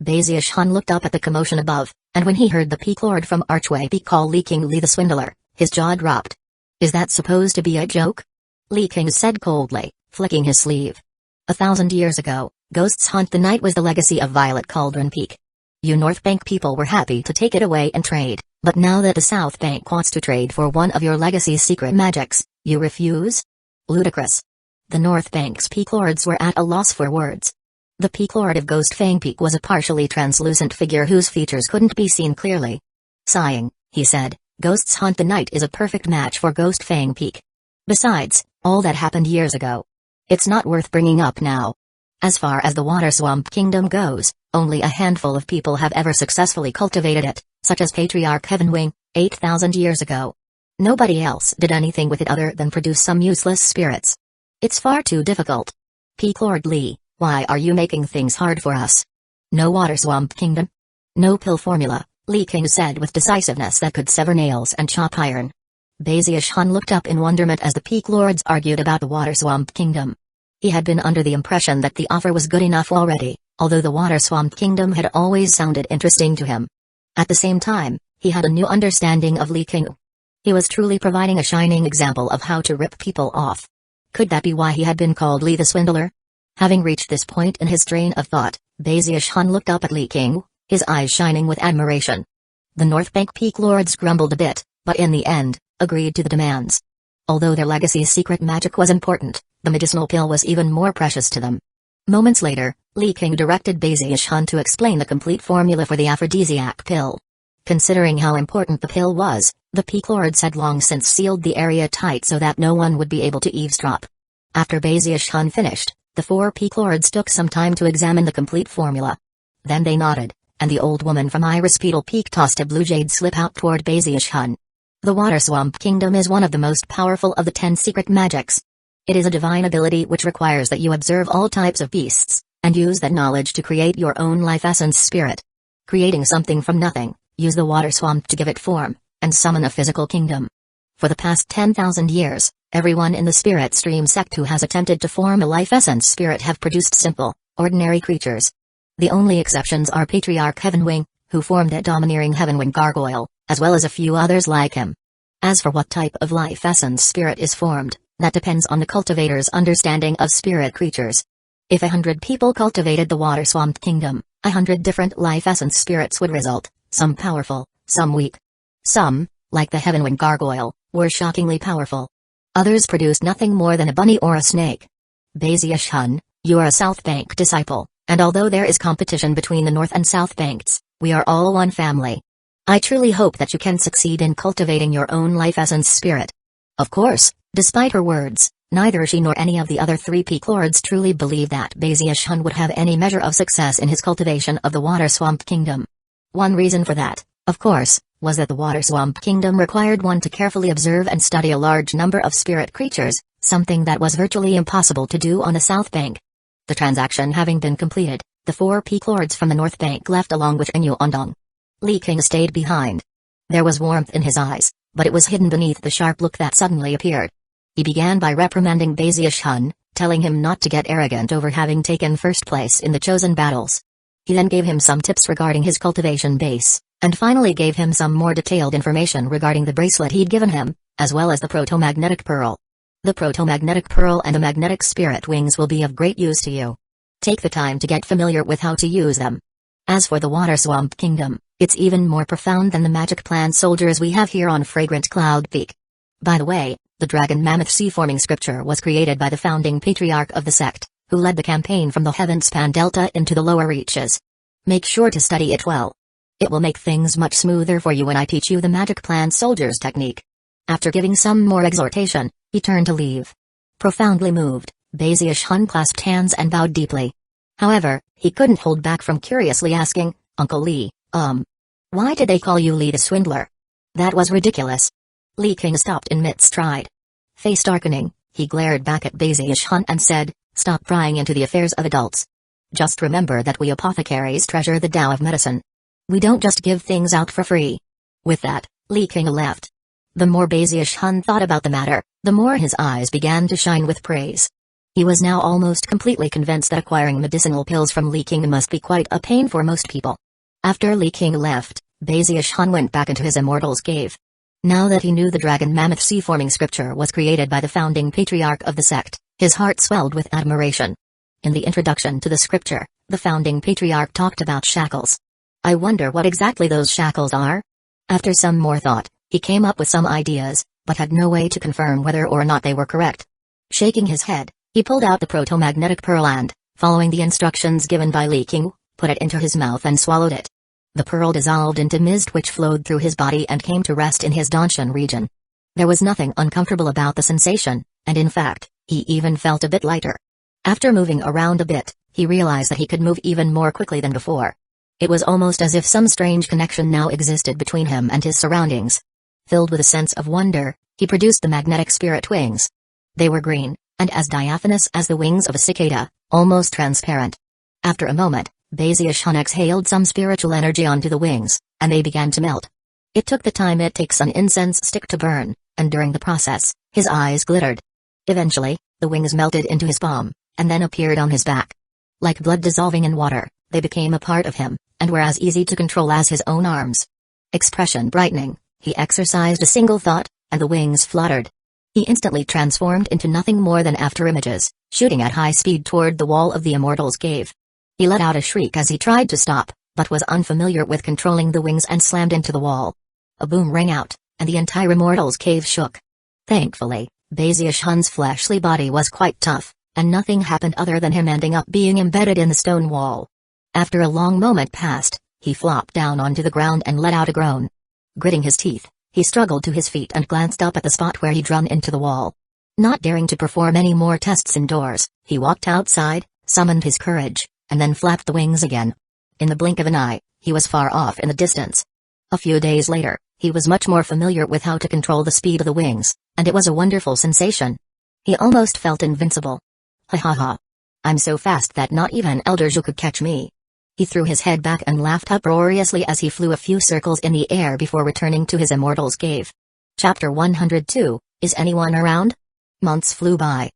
[SPEAKER 1] Baziush-hun looked up at the commotion above, and when he heard the Peak Lord from Archway Peak call Li King Li the Swindler, his jaw dropped. "Is that supposed to be a joke?" Li King said coldly, flicking his sleeve. 1,000 years ago, Ghosts Hunt the Night was the legacy of Violet Cauldron Peak. You North Bank people were happy to take it away and trade, but now that the South Bank wants to trade for one of your legacy's secret magics, you refuse? Ludicrous. The North Bank's Peak Lords were at a loss for words. The Peak Lord of Ghost Fang Peak was a partially translucent figure whose features couldn't be seen clearly. Sighing, he said, "Ghosts Hunt the Night is a perfect match for Ghost Fang Peak. Besides, all that happened years ago. It's not worth bringing up now. As far as the Water Swamp Kingdom goes, only a handful of people have ever successfully cultivated it, such as Patriarch Heavenwing, 8,000 years ago. Nobody else did anything with it other than produce some useless spirits. It's far too difficult. Peak Lord Li, why are you making things hard for us? No Water Swamp Kingdom? No pill formula," Li King said with decisiveness that could sever nails and chop iron. Baziush-hun looked up in wonderment as the Peak Lords argued about the Water Swamp Kingdom. He had been under the impression that the offer was good enough already, although the Water Swamp Kingdom had always sounded interesting to him. At the same time, he had a new understanding of Li King. He was truly providing a shining example of how to rip people off. Could that be why he had been called Li the Swindler? Having reached this point in his train of thought, Baziush-hun looked up at Li King, his eyes shining with admiration. The North Bank Peak Lords grumbled a bit, but in the end, agreed to the demands. Although their legacy's secret magic was important, the medicinal pill was even more precious to them. Moments later, Li King directed Baziush-hun to explain the complete formula for the aphrodisiac pill. Considering how important the pill was, the Peak Lords had long since sealed the area tight so that no one would be able to eavesdrop. After Baziush-hun finished, the 4 Peak Lords took some time to examine the complete formula. Then they nodded, and the old woman from Iris Petal Peak tossed a blue jade slip out toward Baziush-hun. The Water Swamp Kingdom is one of the most powerful of the 10 secret magics. It is a divine ability which requires that you observe all types of beasts, and use that knowledge to create your own life essence spirit. Creating something from nothing, use the water swamp to give it form, and summon a physical kingdom. For the past 10,000 years, everyone in the Spirit Stream sect who has attempted to form a life essence spirit have produced simple, ordinary creatures. The only exceptions are Patriarch Heavenwing, who formed a domineering Heavenwing gargoyle, as well as a few others like him. As for what type of life essence spirit is formed, that depends on the cultivator's understanding of spirit creatures. If 100 people cultivated the water swamp kingdom, 100 different life essence spirits would result, some powerful, some weak. Some, like the Heavenwing Gargoyle, were shockingly powerful. Others produced nothing more than a bunny or a snake. Baziashun, you are a South Bank disciple, and although there is competition between the North and South Banks, we are all one family. I truly hope that you can succeed in cultivating your own life essence spirit. Of course, despite her words, neither she nor any of the other 3 Peak Lords truly believed that Baziashun would have any measure of success in his cultivation of the Water Swamp Kingdom. One reason for that, of course, was that the Water Swamp Kingdom required one to carefully observe and study a large number of spirit creatures, something that was virtually impossible to do on the South Bank. The transaction having been completed, the 4 Peak Lords from the North Bank left along with Inyu Ondong. Li King stayed behind. There was warmth in his eyes, but it was hidden beneath the sharp look that suddenly appeared. He began by reprimanding Baziashun, telling him not to get arrogant over having taken first place in the chosen battles. He then gave him some tips regarding his cultivation base, and finally gave him some more detailed information regarding the bracelet he'd given him, as well as the proto-magnetic pearl. The proto-magnetic pearl and the magnetic spirit wings will be of great use to you. Take the time to get familiar with how to use them. As for the Water Swamp Kingdom, it's even more profound than the magic plant soldiers we have here on Fragrant Cloud Peak. By the way, the Dragon Mammoth Sea-forming scripture was created by the founding patriarch of the sect, who led the campaign from the Heaven-span delta into the lower reaches. Make sure to study it well. It will make things much smoother for you when I teach you the magic plant soldier's technique. After giving some more exhortation, he turned to leave. Profoundly moved, Baziashun clasped hands and bowed deeply. However, he couldn't hold back from curiously asking, Uncle Li, why did they call you Li the Swindler? That was ridiculous. Li King stopped in mid-stride. Face darkening, he glared back at Baziashun and said, stop prying into the affairs of adults. Just remember that we apothecaries treasure the Tao of medicine. We don't just give things out for free. With that, Li King left. The more Baziashun thought about the matter, the more his eyes began to shine with praise. He was now almost completely convinced that acquiring medicinal pills from Li King must be quite a pain for most people. After Li King left, Baziashun went back into his immortal's cave. Now that he knew the Dragon Mammoth Sea-forming scripture was created by the founding patriarch of the sect, his heart swelled with admiration. In the introduction to the scripture, the founding patriarch talked about shackles. I wonder what exactly those shackles are? After some more thought, he came up with some ideas, but had no way to confirm whether or not they were correct. Shaking his head, he pulled out the proto-magnetic pearl and, following the instructions given by Li King, put it into his mouth and swallowed it. The pearl dissolved into mist which flowed through his body and came to rest in his Danshan region. There was nothing uncomfortable about the sensation, and in fact, he even felt a bit lighter. After moving around a bit, he realized that he could move even more quickly than before. It was almost as if some strange connection now existed between him and his surroundings. Filled with a sense of wonder, he produced the magnetic spirit wings. They were green, and as diaphanous as the wings of a cicada, almost transparent. After a moment, Baziashun exhaled some spiritual energy onto the wings, and they began to melt. It took the time it takes an incense stick to burn, and during the process, his eyes glittered. Eventually, the wings melted into his palm, and then appeared on his back. Like blood dissolving in water, they became a part of him, and were as easy to control as his own arms. Expression brightening, he exercised a single thought, and the wings fluttered. He instantly transformed into nothing more than afterimages, shooting at high speed toward the wall of the immortal's cave. He let out a shriek as he tried to stop, but was unfamiliar with controlling the wings and slammed into the wall. A boom rang out, and the entire immortal's cave shook. Thankfully, Baziashun's fleshly body was quite tough, and nothing happened other than him ending up being embedded in the stone wall. After a long moment passed, he flopped down onto the ground and let out a groan. Gritting his teeth, he struggled to his feet and glanced up at the spot where he'd run into the wall. Not daring to perform any more tests indoors, he walked outside, summoned his courage, and then flapped the wings again. In the blink of an eye, he was far off in the distance. A few days later, he was much more familiar with how to control the speed of the wings, and it was a wonderful sensation. He almost felt invincible. Ha ha ha. I'm so fast that not even Elder Zhu could catch me. He threw his head back and laughed uproariously as he flew a few circles in the air before returning to his immortal's cave. Chapter 102, Is Anyone Around? Months flew by.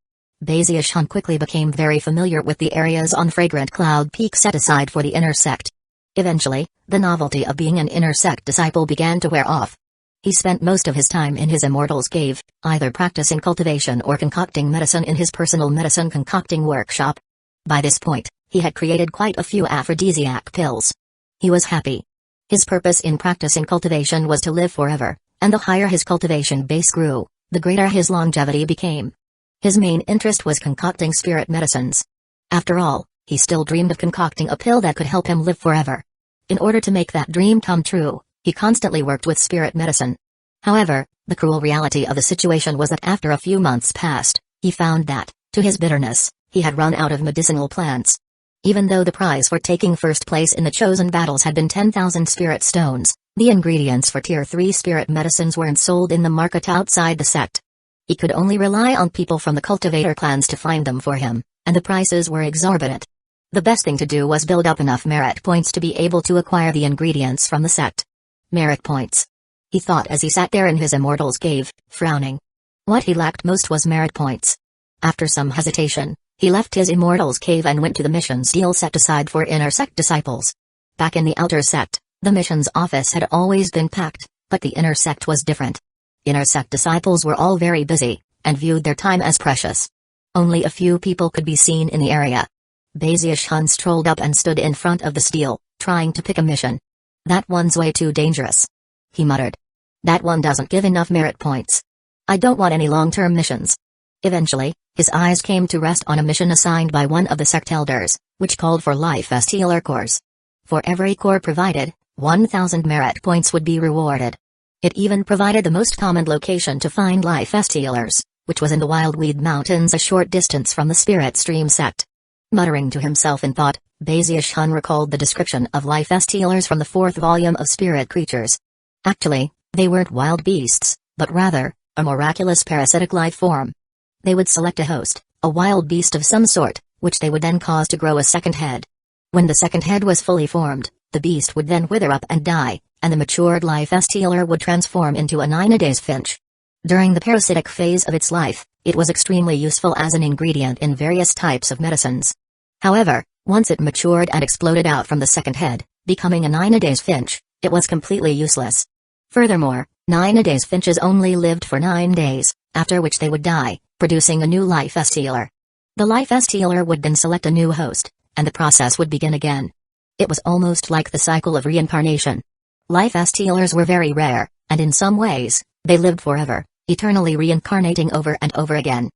[SPEAKER 1] Baziashun quickly became very familiar with the areas on Fragrant Cloud Peak set aside for the inner sect. Eventually, the novelty of being an inner sect disciple began to wear off. He spent most of his time in his immortal's cave, either practicing cultivation or concocting medicine in his personal medicine concocting workshop. By this point, he had created quite a few aphrodisiac pills. He was happy. His purpose in practicing cultivation was to live forever, and the higher his cultivation base grew, the greater his longevity became. His main interest was concocting spirit medicines. After all, he still dreamed of concocting a pill that could help him live forever. In order to make that dream come true, he constantly worked with spirit medicine. However, the cruel reality of the situation was that after a few months passed, he found that, to his bitterness, he had run out of medicinal plants. Even though the prize for taking first place in the chosen battles had been 10,000 spirit stones, the ingredients for Tier 3 spirit medicines weren't sold in the market outside the sect. He could only rely on people from the cultivator clans to find them for him, and the prices were exorbitant. The best thing to do was build up enough merit points to be able to acquire the ingredients from the sect. Merit points. He thought as he sat there in his immortal's cave, frowning. What he lacked most was merit points. After some hesitation, he left his immortal's cave and went to the missions deal set aside for inner sect disciples. Back in the outer sect, the missions office had always been packed, but the inner sect was different. Inner sect disciples were all very busy, and viewed their time as precious. Only a few people could be seen in the area. Hun strolled up and stood in front of the stele, trying to pick a mission. That one's way too dangerous. He muttered. That one doesn't give enough merit points. I don't want any long-term missions. Eventually, his eyes came to rest on a mission assigned by one of the sect elders, which called for life as healer cores. For every core provided, 1,000 merit points would be rewarded. It even provided the most common location to find life as healers, which was in the Wildweed Mountains a short distance from the Spirit Stream sect. Muttering to himself in thought, Hun recalled the description of life as healers from the 4th volume of Spirit Creatures. Actually, they weren't wild beasts, but rather, a miraculous parasitic life form. They would select a host, a wild beast of some sort, which they would then cause to grow a second head. When the second head was fully formed, the beast would then wither up and die, and the matured life as healer would transform into a 9-a-days finch. During the parasitic phase of its life, it was extremely useful as an ingredient in various types of medicines. However, once it matured and exploded out from the second head, becoming a 9-a-days finch, it was completely useless. Furthermore, 9-a-days finches only lived for 9 days, after which they would die, producing a new life as healer. The life as healer would then select a new host, and the process would begin again. It was almost like the cycle of reincarnation. Life as healers were very rare, and in some ways, they lived forever, eternally reincarnating over and over again.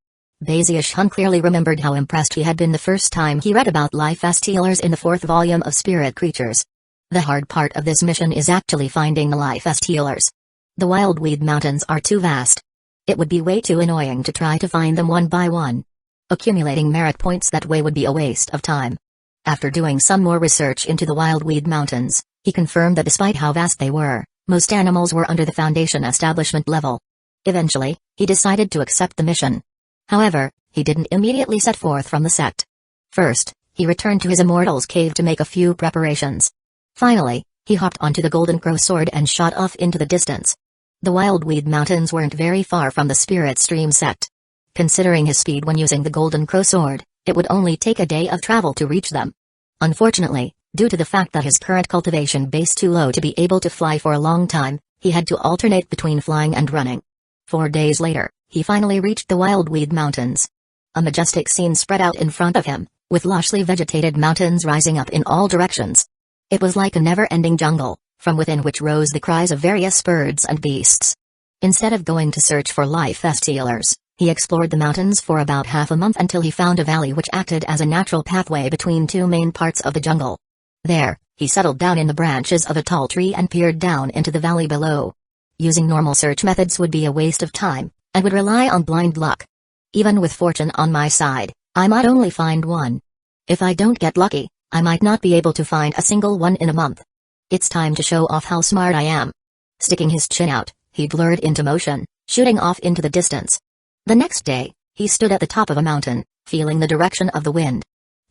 [SPEAKER 1] Hun clearly remembered how impressed he had been the first time he read about life as healers in the 4th volume of Spirit Creatures. The hard part of this mission is actually finding the life as healers. The Wildweed Mountains are too vast. It would be way too annoying to try to find them one by one. Accumulating merit points that way would be a waste of time. After doing some more research into the Wildweed Mountains, he confirmed that despite how vast they were, most animals were under the Foundation establishment level. Eventually, he decided to accept the mission. However, he didn't immediately set forth from the sect. First, he returned to his immortal's cave to make a few preparations. Finally, he hopped onto the Golden Crow sword and shot off into the distance. The Wildweed Mountains weren't very far from the Spirit Stream sect. Considering his speed when using the Golden Crow sword, it would only take a day of travel to reach them. Unfortunately, due to the fact that his current cultivation base too low to be able to fly for a long time, he had to alternate between flying and running. 4 days later, he finally reached the Wildweed Mountains. A majestic scene spread out in front of him, with lushly vegetated mountains rising up in all directions. It was like a never-ending jungle, from within which rose the cries of various birds and beasts. Instead of going to search for life as healers, he explored the mountains for about half a month until he found a valley which acted as a natural pathway between two main parts of the jungle. There, he settled down in the branches of a tall tree and peered down into the valley below. Using normal search methods would be a waste of time, and would rely on blind luck. Even with fortune on my side, I might only find one. If I don't get lucky, I might not be able to find a single one in a month. It's time to show off how smart I am. Sticking his chin out, he blurred into motion, shooting off into the distance. The next day, he stood at the top of a mountain, feeling the direction of the wind.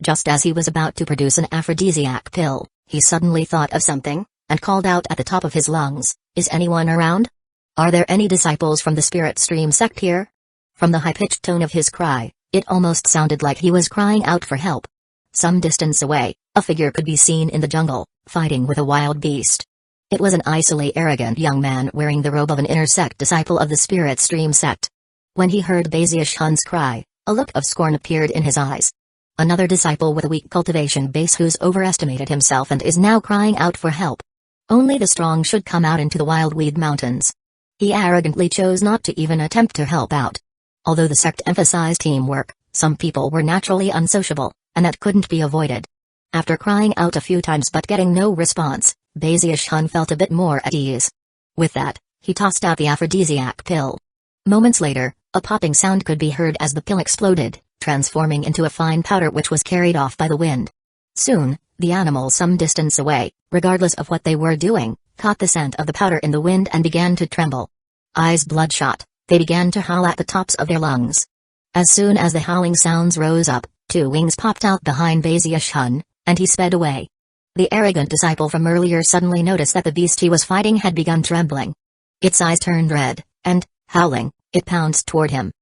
[SPEAKER 1] Just as he was about to produce an aphrodisiac pill, he suddenly thought of something, and called out at the top of his lungs, "Is anyone around? Are there any disciples from the Spirit Stream sect here?" From the high-pitched tone of his cry, it almost sounded like he was crying out for help. Some distance away, a figure could be seen in the jungle, fighting with a wild beast. It was an icily arrogant young man wearing the robe of an inner sect disciple of the Spirit Stream sect. When he heard Hun's cry, a look of scorn appeared in his eyes. Another disciple with a weak cultivation base who's overestimated himself and is now crying out for help. Only the strong should come out into the Wildweed Mountains. He arrogantly chose not to even attempt to help out. Although the sect emphasized teamwork, some people were naturally unsociable, and that couldn't be avoided. After crying out a few times but getting no response, Bazius-hun felt a bit more at ease. With that, he tossed out the aphrodisiac pill. Moments later, a popping sound could be heard as the pill exploded, transforming into a fine powder which was carried off by the wind. Soon, the animals some distance away, regardless of what they were doing, caught the scent of the powder in the wind and began to tremble. Eyes bloodshot, they began to howl at the tops of their lungs. As soon as the howling sounds rose up, two wings popped out behind Bazius-hun, and he sped away. The arrogant disciple from earlier suddenly noticed that the beast he was fighting had begun trembling. Its eyes turned red, and, howling, it pounced toward him.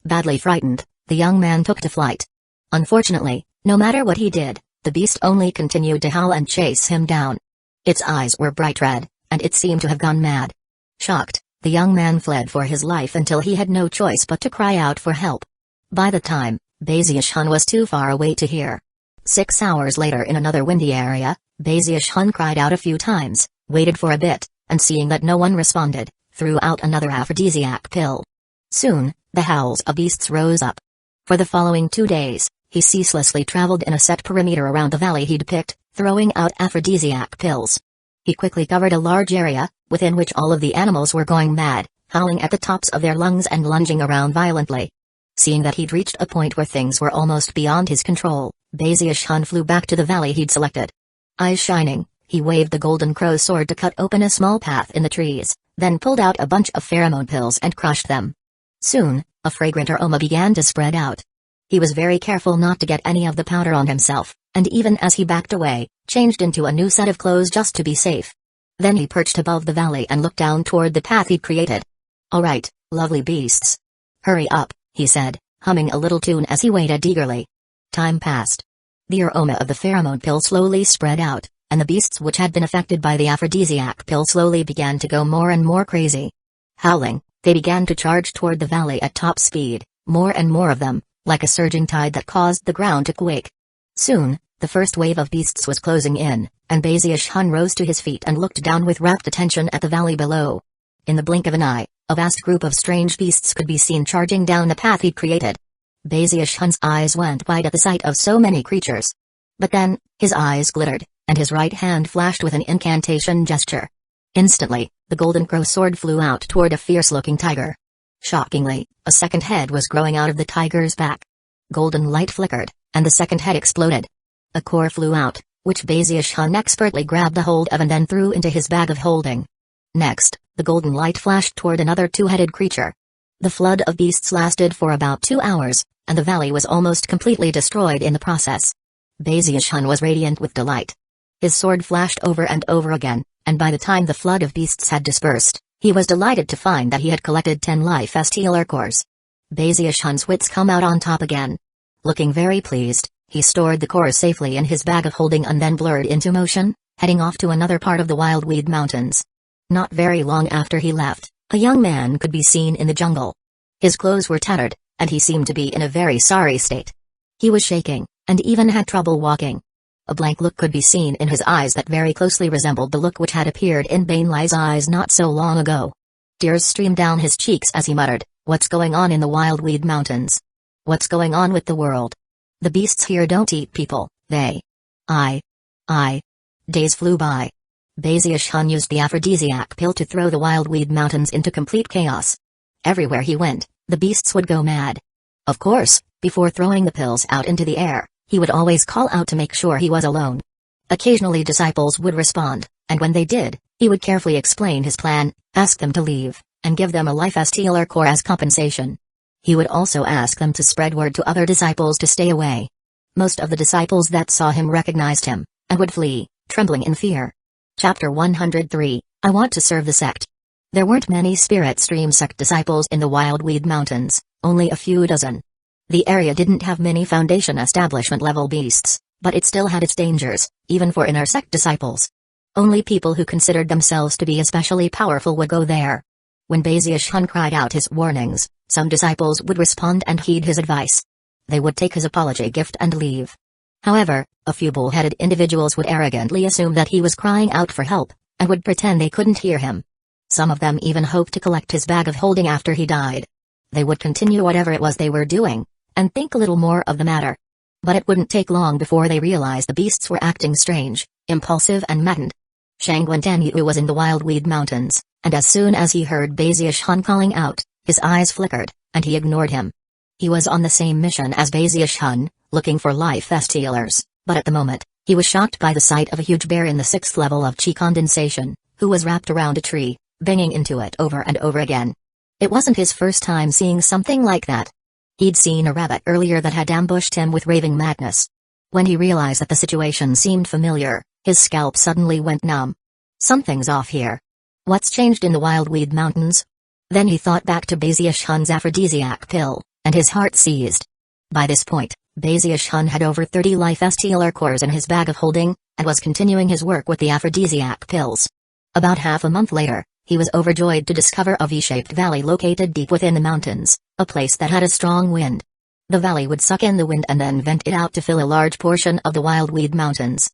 [SPEAKER 1] Badly frightened, the young man took to flight. Unfortunately, no matter what he did, the beast only continued to howl and chase him down. Its eyes were bright red, and it seemed to have gone mad. Shocked, the young man fled for his life until he had no choice but to cry out for help. By the time, Bazius-hun was too far away to hear. 6 hours later in another windy area, Bazius-hun cried out a few times, waited for a bit, and seeing that no one responded, threw out another aphrodisiac pill. Soon, the howls of beasts rose up. For the following 2 days, he ceaselessly traveled in a set perimeter around the valley he'd picked, throwing out aphrodisiac pills. He quickly covered a large area, within which all of the animals were going mad, howling at the tops of their lungs and lunging around violently. Seeing that he'd reached a point where things were almost beyond his control, Bazius-hun flew back to the valley he'd selected. Eyes shining, he waved the golden crow sword to cut open a small path in the trees, then pulled out a bunch of pheromone pills and crushed them. Soon, a fragrant aroma began to spread out. He was very careful not to get any of the powder on himself, and even as he backed away, changed into a new set of clothes just to be safe. Then he perched above the valley and looked down toward the path he'd created. "All right, lovely beasts. Hurry up," he said, humming a little tune as he waited eagerly. Time passed. The aroma of the pheromone pill slowly spread out, and the beasts which had been affected by the aphrodisiac pill slowly began to go more and more crazy. Howling, they began to charge toward the valley at top speed, more and more of them, like a surging tide that caused the ground to quake. Soon, the first wave of beasts was closing in, and Bazius-hun rose to his feet and looked down with rapt attention at the valley below. In the blink of an eye, a vast group of strange beasts could be seen charging down the path he'd created. Bazius-hun's eyes went wide at the sight of so many creatures. But then, his eyes glittered, and his right hand flashed with an incantation gesture. Instantly, the golden crow sword flew out toward a fierce-looking tiger. Shockingly, a second head was growing out of the tiger's back. Golden light flickered, and the second head exploded. A core flew out, which Bazius-hun expertly grabbed a hold of and then threw into his bag of holding. Next, the golden light flashed toward another two-headed creature. The flood of beasts lasted for about 2 hours, and the valley was almost completely destroyed in the process. Bazius-hun was radiant with delight. His sword flashed over and over again, and by the time the flood of beasts had dispersed, he was delighted to find that he had collected 10 life stealer cores. Bazius-hun's wits come out on top again. Looking very pleased, he stored the cores safely in his bag of holding and then blurred into motion, heading off to another part of the Wildweed Mountains. Not very long after he left, a young man could be seen in the jungle. His clothes were tattered, and he seemed to be in a very sorry state. He was shaking, and even had trouble walking. A blank look could be seen in his eyes that very closely resembled the look which had appeared in Bainlai's eyes not so long ago. Tears streamed down his cheeks as he muttered, "What's going on in the Wildweed Mountains? What's going on with the world? The beasts here don't eat people, they... I... Days flew by. Bazius-hun used the aphrodisiac pill to throw the Wildweed Mountains into complete chaos. Everywhere he went, the beasts would go mad. Of course, before throwing the pills out into the air, he would always call out to make sure he was alone. Occasionally disciples would respond, and when they did, he would carefully explain his plan, ask them to leave, and give them a life stealer core as compensation. He would also ask them to spread word to other disciples to stay away. Most of the disciples that saw him recognized him, and would flee, trembling in fear. Chapter 103, I Want to Serve the Sect. There weren't many Spirit Stream sect disciples in the Wildweed Mountains, only a few dozen. The area didn't have many Foundation establishment level beasts, but it still had its dangers, even for inner sect disciples. Only people who considered themselves to be especially powerful would go there. When Bazius-hun cried out his warnings, some disciples would respond and heed his advice. They would take his apology gift and leave. However, a few bull-headed individuals would arrogantly assume that he was crying out for help, and would pretend they couldn't hear him. Some of them even hoped to collect his bag of holding after he died. They would continue whatever it was they were doing, and think a little more of the matter. But it wouldn't take long before they realized the beasts were acting strange, impulsive and maddened. Shangwen Danyu was in the Wildweed Mountains, and as soon as he heard Bazius Hun calling out, his eyes flickered, and he ignored him. He was on the same mission as Bazius Hun, looking for life stealers, but at the moment, he was shocked by the sight of a huge bear in the 6th level of chi condensation, who was wrapped around a tree, banging into it over and over again. It wasn't his first time seeing something like that. He'd seen a rabbit earlier that had ambushed him with raving madness. When he realized that the situation seemed familiar, his scalp suddenly went numb. Something's off here. What's changed in the Wildweed Mountains? Then he thought back to Bazius Hun's aphrodisiac pill, and his heart seized. By this point, Bazius Hun had over 30 life stealer cores in his bag of holding, and was continuing his work with the aphrodisiac pills. About half a month later, he was overjoyed to discover a V-shaped valley located deep within the mountains, a place that had a strong wind. The valley would suck in the wind and then vent it out to fill a large portion of the Wildweed Mountains.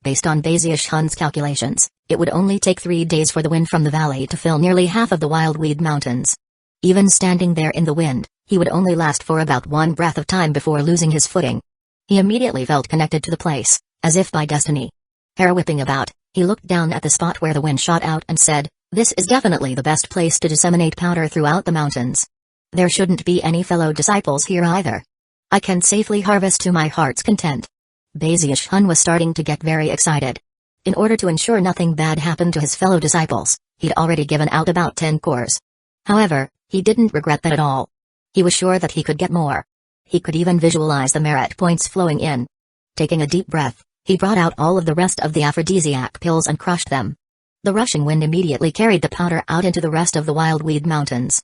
[SPEAKER 1] Based on Bazius Hun's calculations, it would only take 3 days for the wind from the valley to fill nearly half of the Wildweed Mountains. Even standing there in the wind, he would only last for about 1 breath of time before losing his footing. He immediately felt connected to the place, as if by destiny. Hair whipping about, he looked down at the spot where the wind shot out and said, "This is definitely the best place to disseminate powder throughout the mountains. There shouldn't be any fellow disciples here either. I can safely harvest to my heart's content." Bazius Hun was starting to get very excited. In order to ensure nothing bad happened to his fellow disciples, he'd already given out about 10 cores. However, he didn't regret that at all. He was sure that he could get more. He could even visualize the merit points flowing in. Taking a deep breath, he brought out all of the rest of the aphrodisiac pills and crushed them. The rushing wind immediately carried the powder out into the rest of the Wildweed Mountains.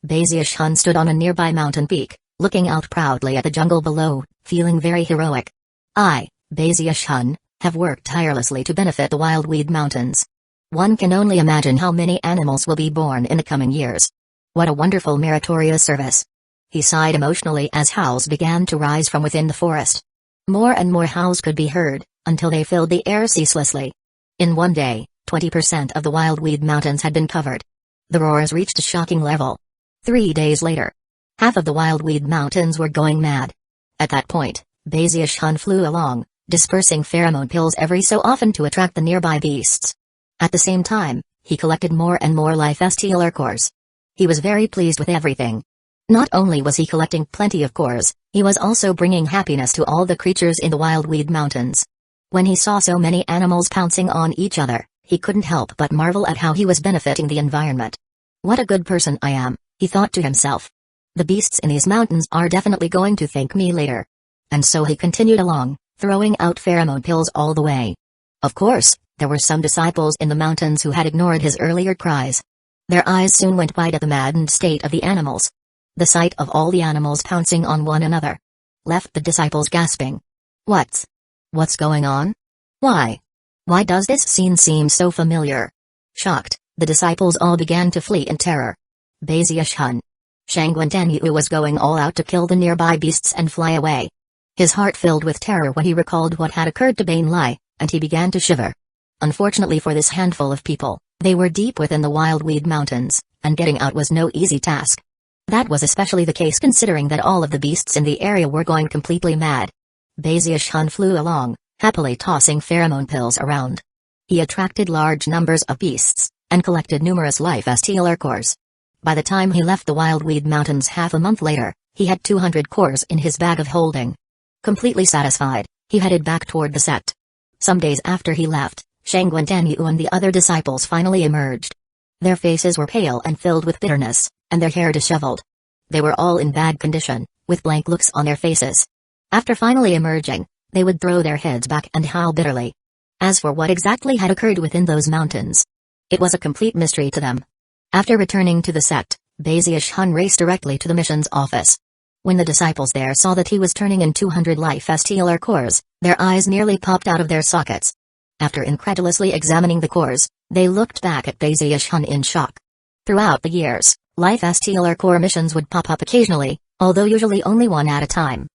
[SPEAKER 1] Bazius Hun stood on a nearby mountain peak, looking out proudly at the jungle below, feeling very heroic. I, Bazius Hun, have worked tirelessly to benefit the Wildweed Mountains. One can only imagine how many animals will be born in the coming years. What a wonderful meritorious service. He sighed emotionally as howls began to rise from within the forest. More and more howls could be heard, until they filled the air ceaselessly. In one day, 20% of the Wildweed Mountains had been covered. The roars reached a shocking level. 3 days later, half of the Wildweed Mountains were going mad. At that point, Bazius Hun flew along, dispersing pheromone pills every so often to attract the nearby beasts. At the same time, he collected more and more life stealer cores. He was very pleased with everything. Not only was he collecting plenty of cores, he was also bringing happiness to all the creatures in the Wildweed Mountains. When he saw so many animals pouncing on each other, he couldn't help but marvel at how he was benefiting the environment. What a good person I am, he thought to himself. The beasts in these mountains are definitely going to thank me later. And so he continued along, throwing out pheromone pills all the way. Of course, there were some disciples in the mountains who had ignored his earlier cries. Their eyes soon went wide at the maddened state of the animals. The sight of all the animals pouncing on one another left the disciples gasping. What's going on? Why does this scene seem so familiar? Shocked, the disciples all began to flee in terror. Bazius Hun, Shangwen Danyu was going all out to kill the nearby beasts and fly away. His heart filled with terror when he recalled what had occurred to Bain Lai, and he began to shiver. Unfortunately for this handful of people, they were deep within the Wildweed Mountains, and getting out was no easy task. That was especially the case considering that all of the beasts in the area were going completely mad. Bazius Hun flew along, happily tossing pheromone pills around. He attracted large numbers of beasts, and collected numerous life stealer cores. By the time he left the Wildweed Mountains half a month later, he had 200 cores in his bag of holding. Completely satisfied, he headed back toward the sect. Some days after he left, Shangwen Danyu and the other disciples finally emerged. Their faces were pale and filled with bitterness, and their hair disheveled. They were all in bad condition, with blank looks on their faces. After finally emerging, they would throw their heads back and howl bitterly. As for what exactly had occurred within those mountains, it was a complete mystery to them. After returning to the sect, Bazius Hun raced directly to the mission's office. When the disciples there saw that he was turning in 200 life stealer cores, their eyes nearly popped out of their sockets. After incredulously examining the cores, they looked back at Bazius Hun in shock. Throughout the years, life stealer core missions would pop up occasionally, although usually only one at a time.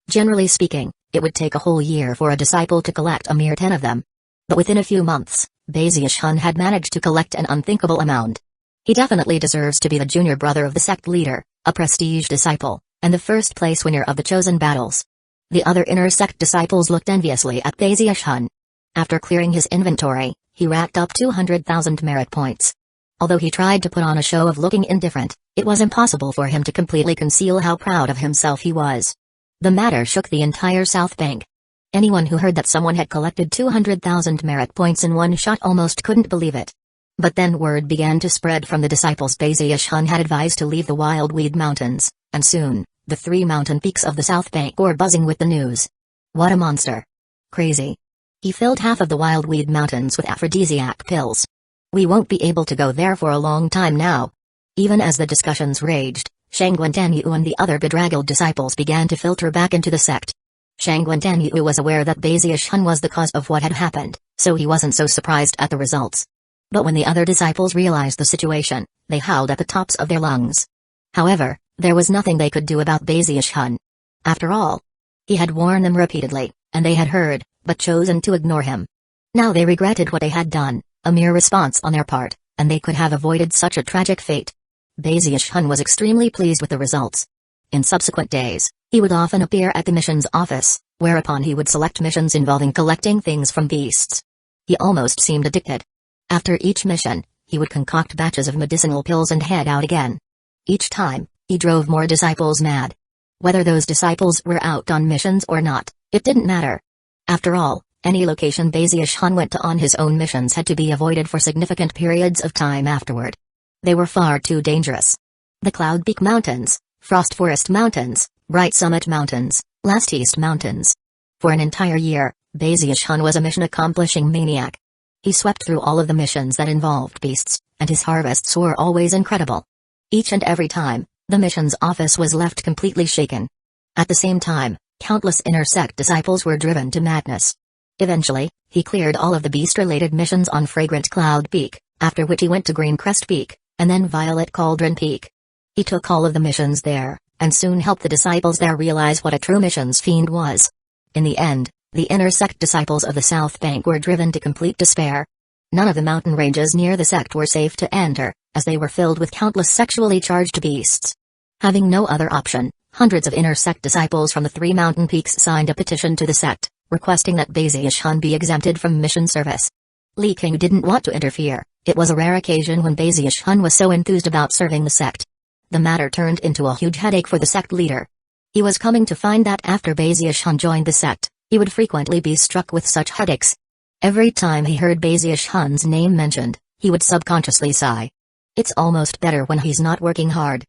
[SPEAKER 1] Generally speaking, it would take a whole year for a disciple to collect a mere 10 of them. But within a few months, Bazius-hun had managed to collect an unthinkable amount. He definitely deserves to be the junior brother of the sect leader, a prestige disciple, and the first place winner of the chosen battles. The other inner sect disciples looked enviously at Bazius-hun. After clearing his inventory, he racked up 200,000 merit points. Although he tried to put on a show of looking indifferent, it was impossible for him to completely conceal how proud of himself he was. The matter shook the entire South Bank. Anyone who heard that someone had collected 200,000 merit points in one shot almost couldn't believe it. But then word began to spread from the disciples Bazius-hun had advised to leave the Wildweed Mountains, and soon, the 3 mountain peaks of the South Bank were buzzing with the news. What a monster. Crazy. He filled half of the Wildweed Mountains with aphrodisiac pills. We won't be able to go there for a long time now. Even as the discussions raged, Shangguan-Danyu and the other bedraggled disciples began to filter back into the sect. Shangguan-Danyu was aware that Bazius-hun was the cause of what had happened, so he wasn't so surprised at the results. But when the other disciples realized the situation, they howled at the tops of their lungs. However, there was nothing they could do about Bazius-hun. After all, he had warned them repeatedly, and they had heard, but chosen to ignore him. Now they regretted what they had done, a mere response on their part, and they could have avoided such a tragic fate. Bazius-hun was extremely pleased with the results. In subsequent days, he would often appear at the missions office, whereupon he would select missions involving collecting things from beasts. He almost seemed addicted. After each mission, he would concoct batches of medicinal pills and head out again. Each time, he drove more disciples mad. Whether those disciples were out on missions or not, it didn't matter. After all, any location Bazius-hun went to on his own missions had to be avoided for significant periods of time afterward. They were far too dangerous. The Cloud Peak Mountains, Frost Forest Mountains, Bright Summit Mountains, Last East Mountains. For an entire year, Bazius-hun was a mission-accomplishing maniac. He swept through all of the missions that involved beasts, and his harvests were always incredible. Each and every time, the missions office was left completely shaken. At the same time, countless inner sect disciples were driven to madness. Eventually, he cleared all of the beast-related missions on Fragrant Cloud Peak, after which he went to Green Crest Peak, and then Violet Cauldron Peak. He took all of the missions there, and soon helped the disciples there realize what a true missions fiend was. In the end, the inner sect disciples of the South Bank were driven to complete despair. None of the mountain ranges near the sect were safe to enter, as they were filled with countless sexually charged beasts. Having no other option, hundreds of inner sect disciples from the 3 mountain peaks signed a petition to the sect, requesting that Bazius-hun be exempted from mission service. Li King didn't want to interfere. It was a rare occasion when Bazius-hun was so enthused about serving the sect. The matter turned into a huge headache for the sect leader. He was coming to find that after Bazius-hun joined the sect, he would frequently be struck with such headaches. Every time he heard Bazius-hun's name mentioned, he would subconsciously sigh. It's almost better when he's not working hard.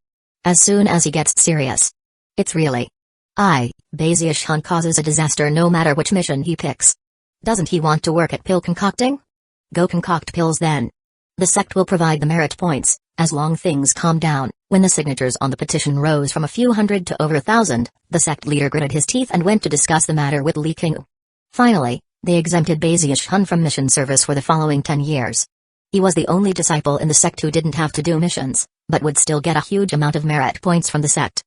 [SPEAKER 1] As soon as he gets serious. It's really. Bazius-hun causes a disaster no matter which mission he picks. Doesn't he want to work at pill concocting? Go concoct pills then. The sect will provide the merit points, as long things calm down. When the signatures on the petition rose from a few hundred to over 1,000, the sect leader gritted his teeth and went to discuss the matter with Li King. Finally, they exempted Bazius-hun from mission service for the following 10 years. He was the only disciple in the sect who didn't have to do missions, but would still get a huge amount of merit points from the sect.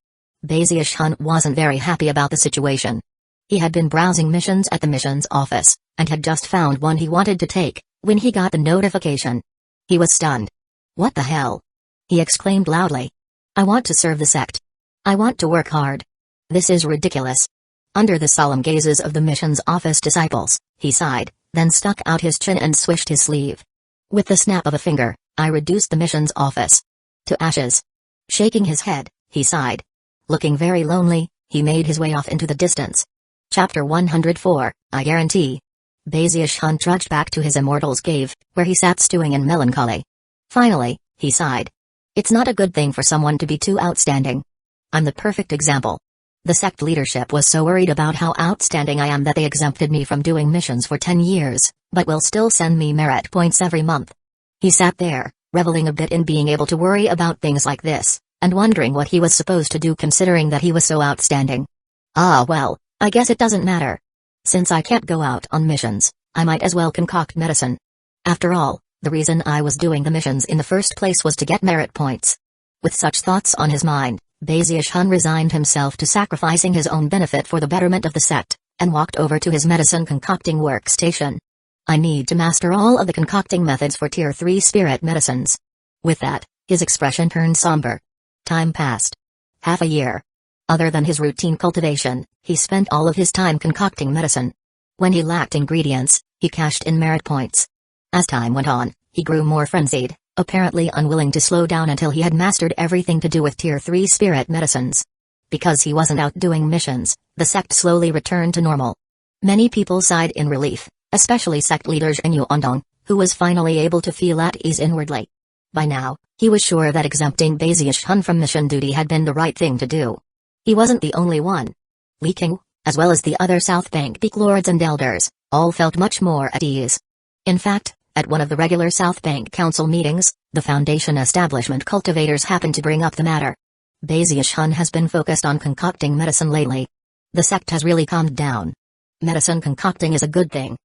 [SPEAKER 1] Bazius-hun wasn't very happy about the situation. He had been browsing missions at the missions office, and had just found one he wanted to take, when he got the notification. He was stunned. What the hell? He exclaimed loudly. I want to serve the sect. I want to work hard. This is ridiculous. Under the solemn gazes of the missions office disciples, he sighed, then stuck out his chin and swished his sleeve. With the snap of a finger, I reduced the missions office to ashes. Shaking his head, he sighed. Looking very lonely, he made his way off into the distance. Chapter 104, I Guarantee. Bazius-hun trudged back to his immortal's cave, where he sat stewing in melancholy. Finally, he sighed. It's not a good thing for someone to be too outstanding. I'm the perfect example. The sect leadership was so worried about how outstanding I am that they exempted me from doing missions for 10 years, but will still send me merit points every month. He sat there, reveling a bit in being able to worry about things like this, and wondering what he was supposed to do considering that he was so outstanding. Well, I guess it doesn't matter. Since I can't go out on missions, I might as well concoct medicine. After all, the reason I was doing the missions in the first place was to get merit points. With such thoughts on his mind, Bezius Hun resigned himself to sacrificing his own benefit for the betterment of the sect, and walked over to his medicine concocting workstation. I need to master all of the concocting methods for Tier 3 spirit medicines. With that, his expression turned somber. Time passed. Half a year. Other than his routine cultivation, he spent all of his time concocting medicine. When he lacked ingredients, he cashed in merit points. As time went on, he grew more frenzied, apparently unwilling to slow down until he had mastered everything to do with Tier 3 spirit medicines. Because he wasn't out doing missions, the sect slowly returned to normal. Many people sighed in relief, especially sect leader Zhenyu Ondong, who was finally able to feel at ease inwardly. By now, he was sure that exempting Bezius Hun from mission duty had been the right thing to do. He wasn't the only one. Li King, as well as the other South Bank Peak lords and elders, all felt much more at ease. In fact, at one of the regular South Bank Council meetings, the Foundation establishment cultivators happened to bring up the matter. Bezius Hun has been focused on concocting medicine lately. The sect has really calmed down. Medicine concocting is a good thing.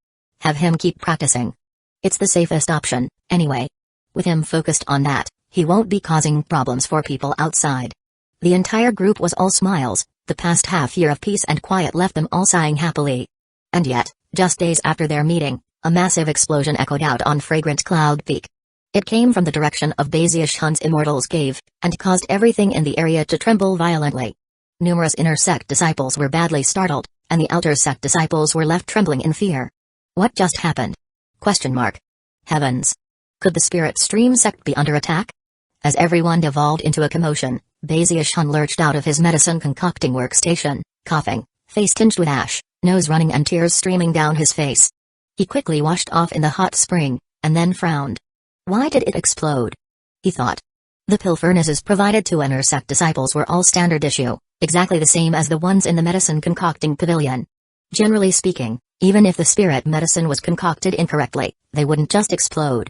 [SPEAKER 1] Have him keep practicing. It's the safest option, anyway. With him focused on that, he won't be causing problems for people outside. The entire group was all smiles. The past half year of peace and quiet left them all sighing happily. And yet, just days after their meeting, a massive explosion echoed out on Fragrant Cloud Peak. It came from the direction of Bezius Hun's Immortal's Cave, and caused everything in the area to tremble violently. Numerous inner sect disciples were badly startled, and the outer sect disciples were left trembling in fear. What just happened? Heavens! Could the Spirit Stream sect be under attack? As everyone devolved into a commotion, Bezius Hun lurched out of his medicine concocting workstation, coughing, face tinged with ash, nose running and tears streaming down his face. He quickly washed off in the hot spring, and then frowned. Why did it explode? He thought. The pill furnaces provided to inner sect disciples were all standard issue, exactly the same as the ones in the medicine concocting pavilion. Generally speaking, even if the spirit medicine was concocted incorrectly, they wouldn't just explode.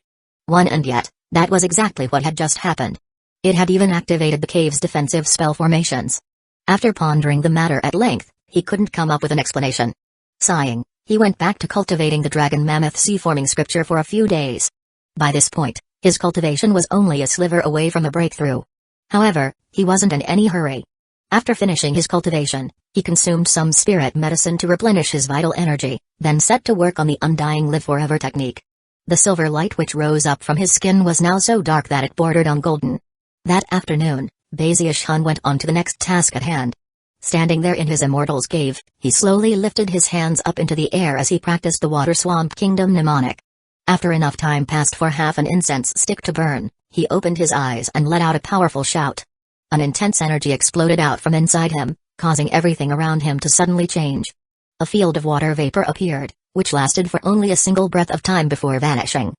[SPEAKER 1] And yet, that was exactly what had just happened. It had even activated the cave's defensive spell formations. After pondering the matter at length, he couldn't come up with an explanation. Sighing, he went back to cultivating the dragon mammoth sea-forming scripture for a few days. By this point, his cultivation was only a sliver away from a breakthrough. However, he wasn't in any hurry. After finishing his cultivation, he consumed some spirit medicine to replenish his vital energy, then set to work on the undying live forever technique. The silver light which rose up from his skin was now so dark that it bordered on golden. That afternoon, Bezius Hun went on to the next task at hand. Standing there in his Immortal's Cave, he slowly lifted his hands up into the air as he practiced the Water Swamp Kingdom mnemonic. After enough time passed for half an incense stick to burn, he opened his eyes and let out a powerful shout. An intense energy exploded out from inside him, causing everything around him to suddenly change. A field of water vapor appeared, which lasted for only a single breath of time before vanishing.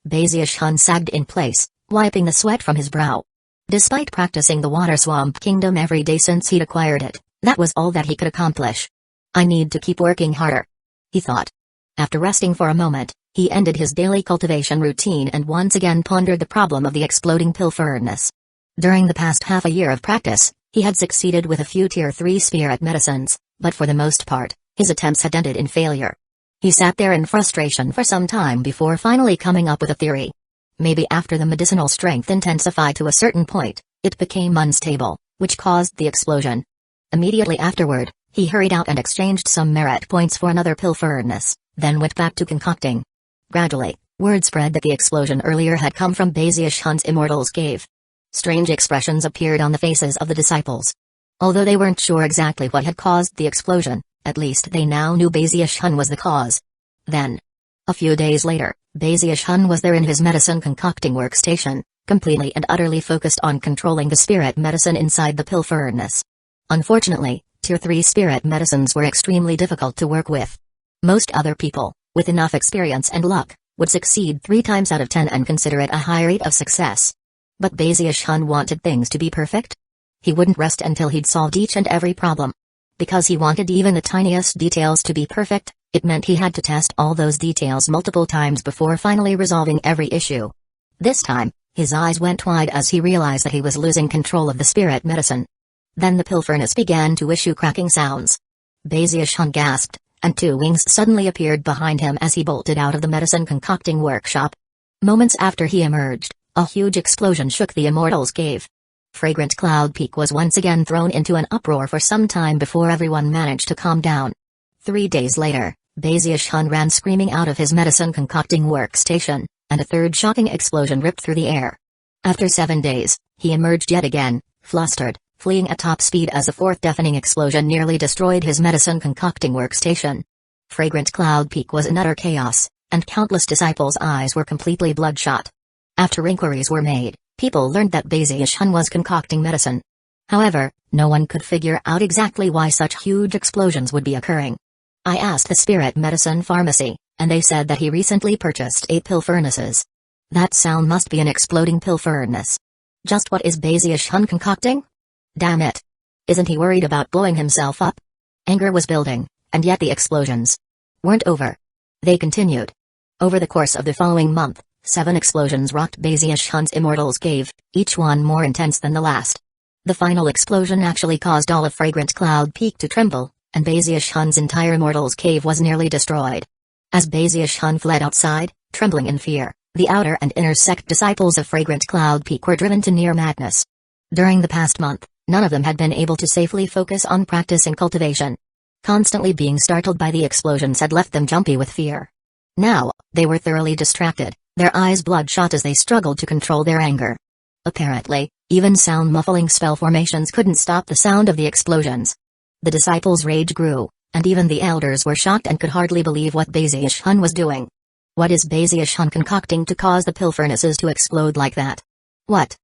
[SPEAKER 1] Bezius Hun sagged in place, wiping the sweat from his brow. Despite practicing the Water Swamp Kingdom every day since he'd acquired it, that was all that he could accomplish. I need to keep working harder, he thought. After resting for a moment, he ended his daily cultivation routine and once again pondered the problem of the exploding pill furnace. During the past half a year of practice, he had succeeded with a few Tier 3 spirit medicines, but for the most part, his attempts had ended in failure. He sat there in frustration for some time before finally coming up with a theory. Maybe after the medicinal strength intensified to a certain point, it became unstable, which caused the explosion. Immediately afterward, he hurried out and exchanged some merit points for another pill furnace, then went back to concocting. Gradually, word spread that the explosion earlier had come from Bezius Hun's Immortal's Cave. Strange expressions appeared on the faces of the disciples. Although they weren't sure exactly what had caused the explosion, at least they now knew Bezius Hun was the cause. Then, a few days later, Bezius Hun was there in his medicine concocting workstation, completely and utterly focused on controlling the spirit medicine inside the pill furnace. Unfortunately, Tier 3 spirit medicines were extremely difficult to work with. Most other people, with enough experience and luck, would succeed 3 times out of 10 and consider it a high rate of success. But Bezius Hun wanted things to be perfect. He wouldn't rest until he'd solved each and every problem. Because he wanted even the tiniest details to be perfect, it meant he had to test all those details multiple times before finally resolving every issue. This time, his eyes went wide as he realized that he was losing control of the spirit medicine. Then the pill furnace began to issue cracking sounds. Bezius Hun gasped, and 2 wings suddenly appeared behind him as he bolted out of the medicine concocting workshop. Moments after he emerged, a huge explosion shook the Immortal's Cave. Fragrant Cloud Peak was once again thrown into an uproar for some time before everyone managed to calm down. 3 days later, Bazius-hun ran screaming out of his medicine-concocting workstation, and a third shocking explosion ripped through the air. After 7 days, he emerged yet again, flustered, fleeing at top speed as a fourth deafening explosion nearly destroyed his medicine-concocting workstation. Fragrant Cloud Peak was in utter chaos, and countless disciples' eyes were completely bloodshot. After inquiries were made, people learned that Bazius-hun was concocting medicine. However, no one could figure out exactly why such huge explosions would be occurring. I asked the Spirit Medicine Pharmacy, and they said that he recently purchased 8 pill furnaces. That sound must be an exploding pill furnace. Just what is Bazius-hun concocting? Damn it. Isn't he worried about blowing himself up? Anger was building, and yet the explosions weren't over. They continued. Over the course of the following month, 7 explosions rocked Bazius-hun's Immortal's Cave, each one more intense than the last. The final explosion actually caused all of Fragrant Cloud Peak to tremble, and Bazius-hun's entire Immortal's Cave was nearly destroyed. As Bazius-hun fled outside, trembling in fear, the outer and inner sect disciples of Fragrant Cloud Peak were driven to near madness. During the past month, none of them had been able to safely focus on practice and cultivation. Constantly being startled by the explosions had left them jumpy with fear. Now, they were thoroughly distracted, their eyes bloodshot as they struggled to control their anger. Apparently, even sound-muffling spell formations couldn't stop the sound of the explosions. The disciples' rage grew, and even the elders were shocked and could hardly believe what Bazius-hun was doing. What is Bazius-hun concocting to cause the pill furnaces to explode like that? What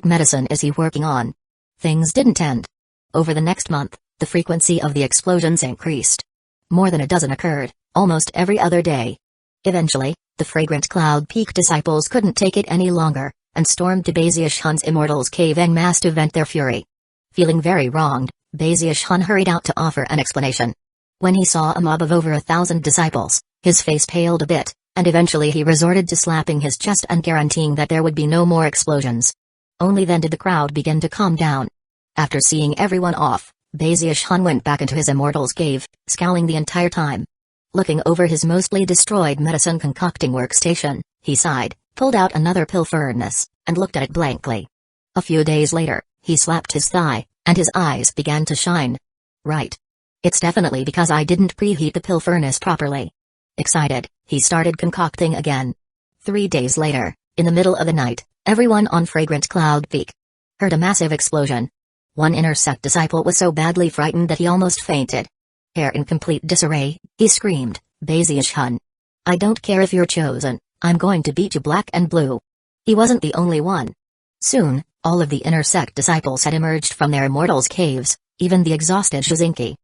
[SPEAKER 1] medicine is he working on? Things didn't end. Over the next month, the frequency of the explosions increased. More than a dozen occurred, almost every other day. Eventually, the Fragrant Cloud Peak disciples couldn't take it any longer, and stormed to Bazius-hun's Immortal's Cave en masse to vent their fury. Feeling very wronged, Bazius-hun hurried out to offer an explanation. When he saw a mob of over 1,000 disciples, his face paled a bit, and eventually he resorted to slapping his chest and guaranteeing that there would be no more explosions. Only then did the crowd begin to calm down. After seeing everyone off, Bazius-hun went back into his Immortal's Cave, scowling the entire time. Looking over his mostly destroyed medicine-concocting workstation, he sighed, pulled out another pill furnace, and looked at it blankly. A few days later, he slapped his thigh, and his eyes began to shine. Right. It's definitely because I didn't preheat the pill furnace properly. Excited, he started concocting again. 3 days later, in the middle of the night, everyone on Fragrant Cloud Peak heard a massive explosion. One inner sect disciple was so badly frightened that he almost fainted. Hair in complete disarray, he screamed, Bazius-hun. I don't care if you're chosen, I'm going to beat you black and blue. He wasn't the only one. Soon, all of the inner sect disciples had emerged from their Immortal's Caves, even the exhausted Shuzinki.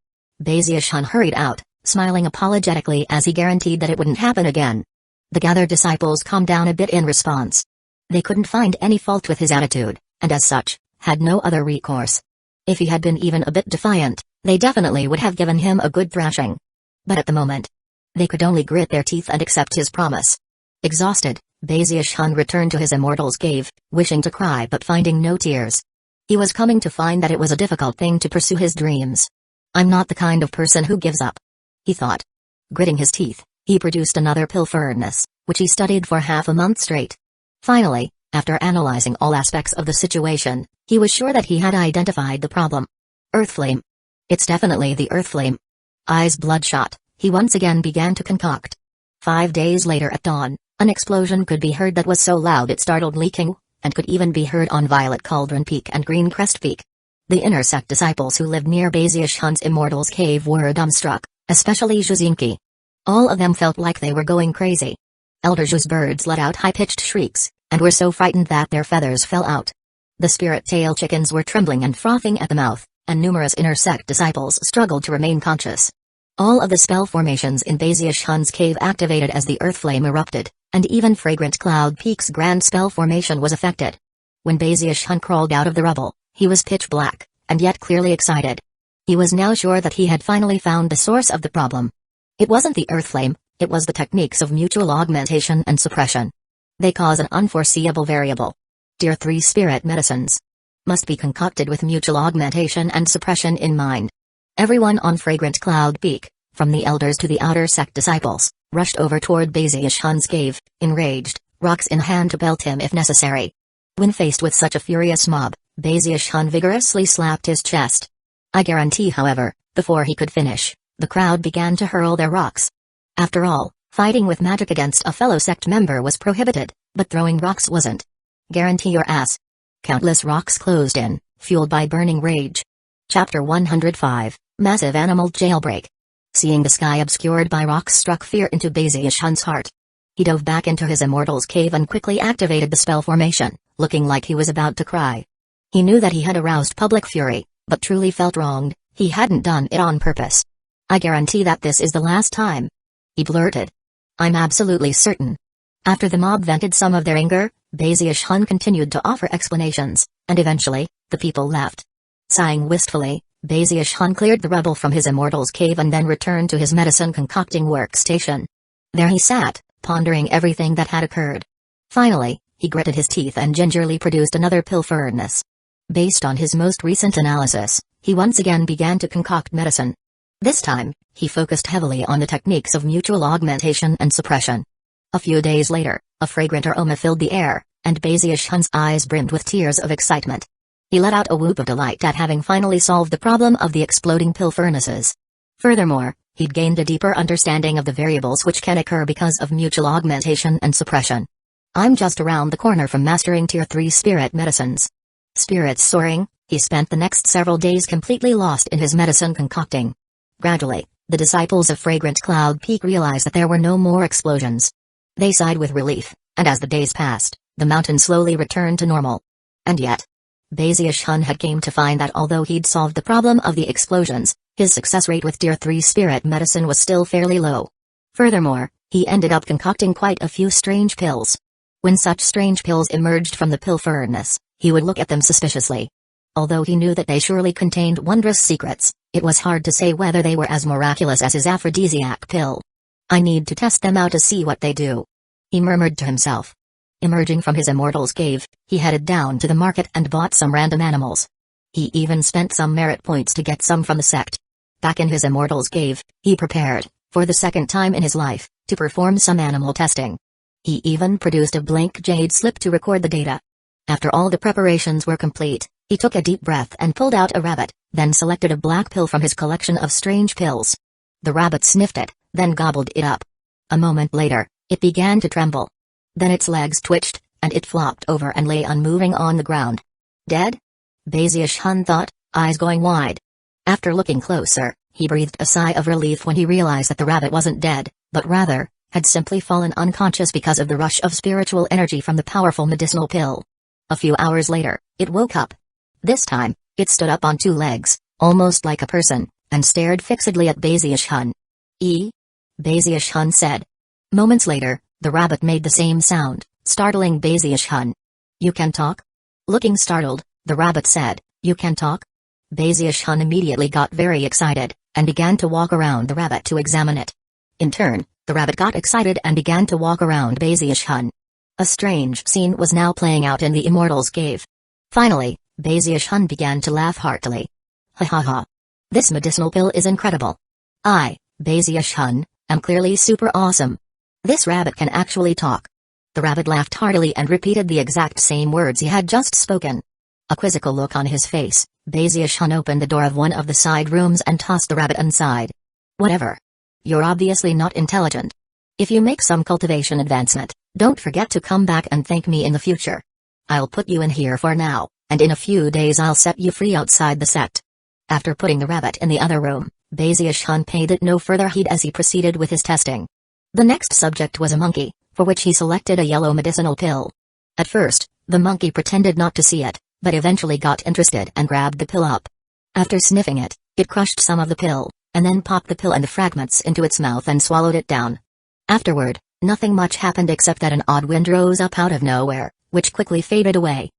[SPEAKER 1] Bazius-hun hurried out, smiling apologetically as he guaranteed that it wouldn't happen again. The gathered disciples calmed down a bit in response. They couldn't find any fault with his attitude, and as such, had no other recourse. If he had been even a bit defiant, they definitely would have given him a good thrashing. But at the moment, they could only grit their teeth and accept his promise. Exhausted, Bazius-hun returned to his Immortal's Cave, wishing to cry but finding no tears. He was coming to find that it was a difficult thing to pursue his dreams. I'm not the kind of person who gives up, he thought. Gritting his teeth, he produced another pill furnace, which he studied for half a month straight. Finally, after analyzing all aspects of the situation, he was sure that he had identified the problem. Earth flame. It's definitely the earth flame. Eyes bloodshot, he once again began to concoct. 5 days later at dawn, an explosion could be heard that was so loud it startled Li King, and could even be heard on Violet Cauldron Peak and Green Crest Peak. The inner sect disciples who lived near Bazius-hun's Immortal's Cave were dumbstruck, especially Shuzinki. All of them felt like they were going crazy. Elder Zhu's birds let out high-pitched shrieks, and were so frightened that their feathers fell out. The spirit tail chickens were trembling and frothing at the mouth, and numerous inner sect disciples struggled to remain conscious. All of the spell formations in Bazius-hun's cave activated as the earth flame erupted, and even Fragrant Cloud Peak's grand spell formation was affected. When Bazius-hun crawled out of the rubble, he was pitch black, and yet clearly excited. He was now sure that he had finally found the source of the problem. It wasn't the earth flame, it was the techniques of mutual augmentation and suppression. They cause an unforeseeable variable. Tier 3 spirit medicines must be concocted with mutual augmentation and suppression in mind. Everyone on Fragrant Cloud Peak, from the elders to the outer sect disciples, rushed over toward Bazius-hun's cave, enraged, rocks in hand to pelt him if necessary. When faced with such a furious mob, Hun vigorously slapped his chest. I guarantee, however, before he could finish, the crowd began to hurl their rocks. After all, fighting with magic against a fellow sect member was prohibited, but throwing rocks wasn't. Guarantee your ass. Countless rocks closed in, fueled by burning rage. Chapter 105, Massive Animal Jailbreak. Seeing the sky obscured by rocks struck fear into Hun's heart. He dove back into his immortal's cave and quickly activated the spell formation, looking like he was about to cry. He knew that he had aroused public fury, but truly felt wronged. He hadn't done it on purpose. I guarantee that this is the last time, he blurted. I'm absolutely certain. After the mob vented some of their anger, Hun continued to offer explanations, and eventually, the people left. Sighing wistfully, Hun cleared the rubble from his immortal's cave and then returned to his medicine concocting workstation. There he sat, pondering everything that had occurred. Finally, he gritted his teeth and gingerly produced another pill furnace. Based on his most recent analysis, he once again began to concoct medicine. This time, he focused heavily on the techniques of mutual augmentation and suppression. A few days later, a fragrant aroma filled the air, and Hun's eyes brimmed with tears of excitement. He let out a whoop of delight at having finally solved the problem of the exploding pill furnaces. Furthermore, he'd gained a deeper understanding of the variables which can occur because of mutual augmentation and suppression. I'm just around the corner from mastering Tier 3 spirit medicines. Spirits soaring, he spent the next several days completely lost in his medicine concocting. Gradually, the disciples of Fragrant Cloud Peak realized that there were no more explosions. They sighed with relief, and as the days passed, the mountain slowly returned to normal. And yet, Hun had came to find that although he'd solved the problem of the explosions, his success rate with Tier 3 spirit medicine was still fairly low. Furthermore, he ended up concocting quite a few strange pills. When such strange pills emerged from the pill furnace, he would look at them suspiciously. Although he knew that they surely contained wondrous secrets, it was hard to say whether they were as miraculous as his aphrodisiac pill. I need to test them out to see what they do, he murmured to himself. Emerging from his immortal's cave, he headed down to the market and bought some random animals. He even spent some merit points to get some from the sect. Back in his immortal's cave, he prepared, for the second time in his life, to perform some animal testing. He even produced a blank jade slip to record the data. After all the preparations were complete, he took a deep breath and pulled out a rabbit, then selected a black pill from his collection of strange pills. The rabbit sniffed it, then gobbled it up. A moment later, it began to tremble. Then its legs twitched, and it flopped over and lay unmoving on the ground. Dead? Hun thought, eyes going wide. After looking closer, he breathed a sigh of relief when he realized that the rabbit wasn't dead, but rather, had simply fallen unconscious because of the rush of spiritual energy from the powerful medicinal pill. A few hours later, it woke up. This time, it stood up on two legs, almost like a person, and stared fixedly at Hun. Hun said. Moments later, the rabbit made the same sound, startling Hun. You can talk? Looking startled, the rabbit said, You can talk? Hun immediately got very excited, and began to walk around the rabbit to examine it. In turn, the rabbit got excited and began to walk around Hun. A strange scene was now playing out in the Immortal's cave. Finally, Hun began to laugh heartily. Ha ha ha. This medicinal pill is incredible. I, Hun, am clearly super awesome. This rabbit can actually talk. The rabbit laughed heartily and repeated the exact same words he had just spoken. A quizzical look on his face, Hun opened the door of one of the side rooms and tossed the rabbit inside. Whatever. You're obviously not intelligent. If you make some cultivation advancement, don't forget to come back and thank me in the future. I'll put you in here for now, and in a few days I'll set you free outside the sect. After putting the rabbit in the other room, Hun paid it no further heed as he proceeded with his testing. The next subject was a monkey, for which he selected a yellow medicinal pill. At first, the monkey pretended not to see it, but eventually got interested and grabbed the pill up. After sniffing it, it crushed some of the pill, and then popped the pill and the fragments into its mouth and swallowed it down. Afterward, nothing much happened except that an odd wind rose up out of nowhere, which quickly faded away.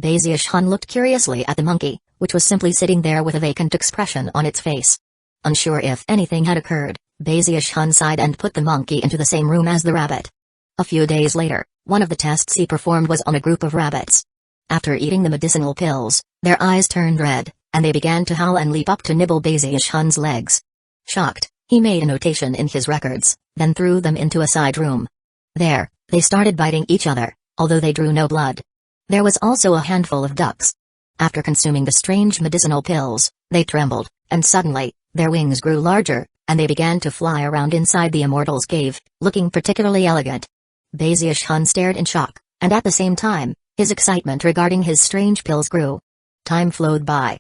[SPEAKER 1] Hun looked curiously at the monkey, which was simply sitting there with a vacant expression on its face. Unsure if anything had occurred, Hun sighed and put the monkey into the same room as the rabbit. A few days later, one of the tests he performed was on a group of rabbits. After eating the medicinal pills, their eyes turned red, and they began to howl and leap up to nibble Hun's legs. Shocked, he made a notation in his records, then threw them into a side room. There, they started biting each other, although they drew no blood. There was also a handful of ducks. After consuming the strange medicinal pills, they trembled, and suddenly, their wings grew larger, and they began to fly around inside the Immortal's cave, looking particularly elegant. Baziush-hun stared in shock, and at the same time, his excitement regarding his strange pills grew. Time flowed by.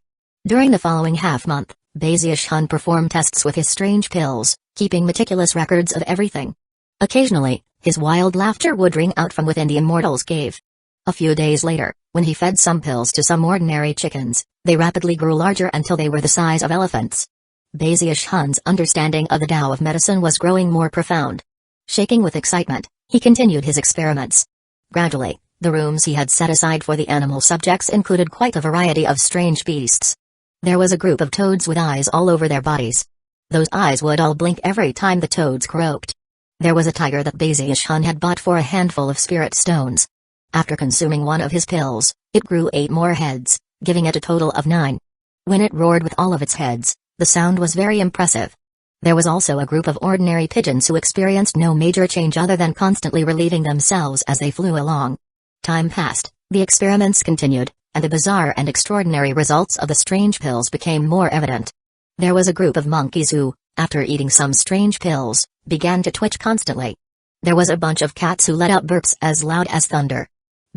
[SPEAKER 1] During the following half-month, Baziush-hun performed tests with his strange pills, keeping meticulous records of everything. Occasionally, his wild laughter would ring out from within the Immortal's cave. A few days later, when he fed some pills to some ordinary chickens, they rapidly grew larger until they were the size of elephants. Baziush-hun's understanding of the Tao of medicine was growing more profound. Shaking with excitement, he continued his experiments. Gradually, the rooms he had set aside for the animal subjects included quite a variety of strange beasts. There was a group of toads with eyes all over their bodies. Those eyes would all blink every time the toads croaked. There was a tiger that Baziush-hun had bought for a handful of spirit stones. After consuming one of his pills, it grew 8 more heads, giving it a total of 9. When it roared with all of its heads, the sound was very impressive. There was also a group of ordinary pigeons who experienced no major change other than constantly relieving themselves as they flew along. Time passed, the experiments continued, and the bizarre and extraordinary results of the strange pills became more evident. There was a group of monkeys who, after eating some strange pills, began to twitch constantly. There was a bunch of cats who let out burps as loud as thunder.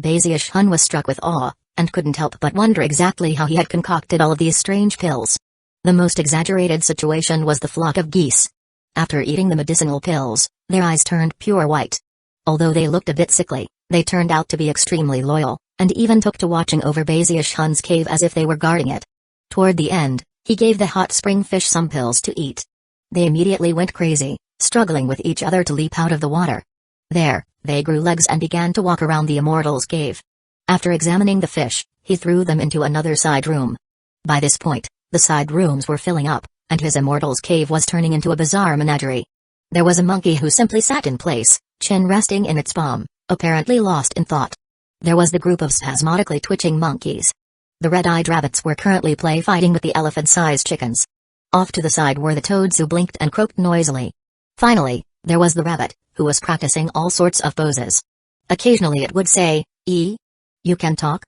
[SPEAKER 1] Baziush-hun was struck with awe, and couldn't help but wonder exactly how he had concocted all of these strange pills. The most exaggerated situation was the flock of geese. After eating the medicinal pills, their eyes turned pure white. Although they looked a bit sickly, they turned out to be extremely loyal, and even took to watching over Baziush-hun's cave as if they were guarding it. Toward the end, he gave the hot spring fish some pills to eat. They immediately went crazy, struggling with each other to leap out of the water. There, they grew legs and began to walk around the Immortal's cave. After examining the fish, he threw them into another side room. By this point, the side rooms were filling up, and his Immortal's cave was turning into a bizarre menagerie. There was a monkey who simply sat in place, chin resting in its palm, apparently lost in thought. There was the group of spasmodically twitching monkeys. The red-eyed rabbits were currently play fighting with the elephant-sized chickens. Off to the side were the toads who blinked and croaked noisily. Finally, there was the rabbit, who was practicing all sorts of poses. Occasionally it would say, "You can talk?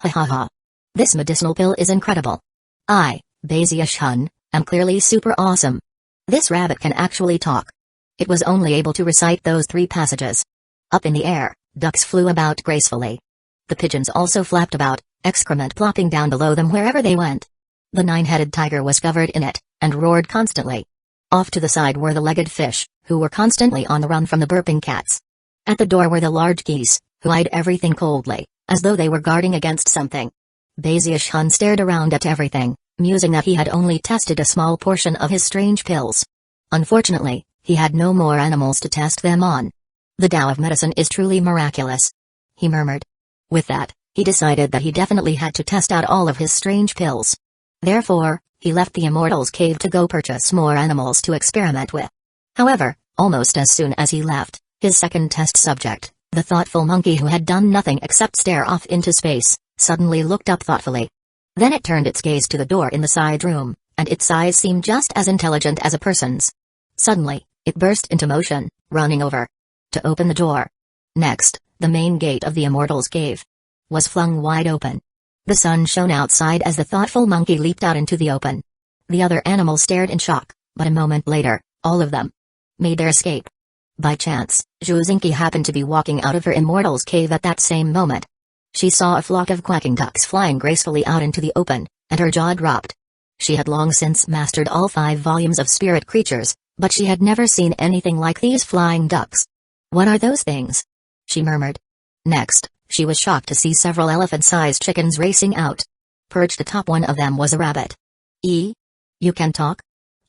[SPEAKER 1] Ha ha ha. This medicinal pill is incredible. I, Baziush-hun, am clearly super awesome. This rabbit can actually talk." It was only able to recite those 3 passages. Up in the air, ducks flew about gracefully. The pigeons also flapped about, excrement plopping down below them wherever they went. The 9-headed tiger was covered in it, and roared constantly. Off to the side were the legged fish, who were constantly on the run from the burping cats. At the door were the large geese, who eyed everything coldly, as though they were guarding against something. Baziush-hun stared around at everything, musing that he had only tested a small portion of his strange pills. Unfortunately, he had no more animals to test them on. The Tao of medicine is truly miraculous, he murmured. With that, he decided that he definitely had to test out all of his strange pills. Therefore, he left the Immortal's cave to go purchase more animals to experiment with. However, almost as soon as he left, his second test subject, the thoughtful monkey who had done nothing except stare off into space, suddenly looked up thoughtfully. Then it turned its gaze to the door in the side room, and its eyes seemed just as intelligent as a person's. Suddenly, it burst into motion, running over to open the door. Next, the main gate of the Immortal's cave was flung wide open. The sun shone outside as the thoughtful monkey leaped out into the open. The other animals stared in shock, but a moment later, all of them made their escape. By chance, Juzinki happened to be walking out of her Immortal's cave at that same moment. She saw a flock of quacking ducks flying gracefully out into the open, and her jaw dropped. She had long since mastered all 5 volumes of spirit creatures, but she had never seen anything like these flying ducks. "What are those things?" she murmured. Next, she was shocked to see several elephant-sized chickens racing out. Perched atop one of them was a rabbit. You can talk?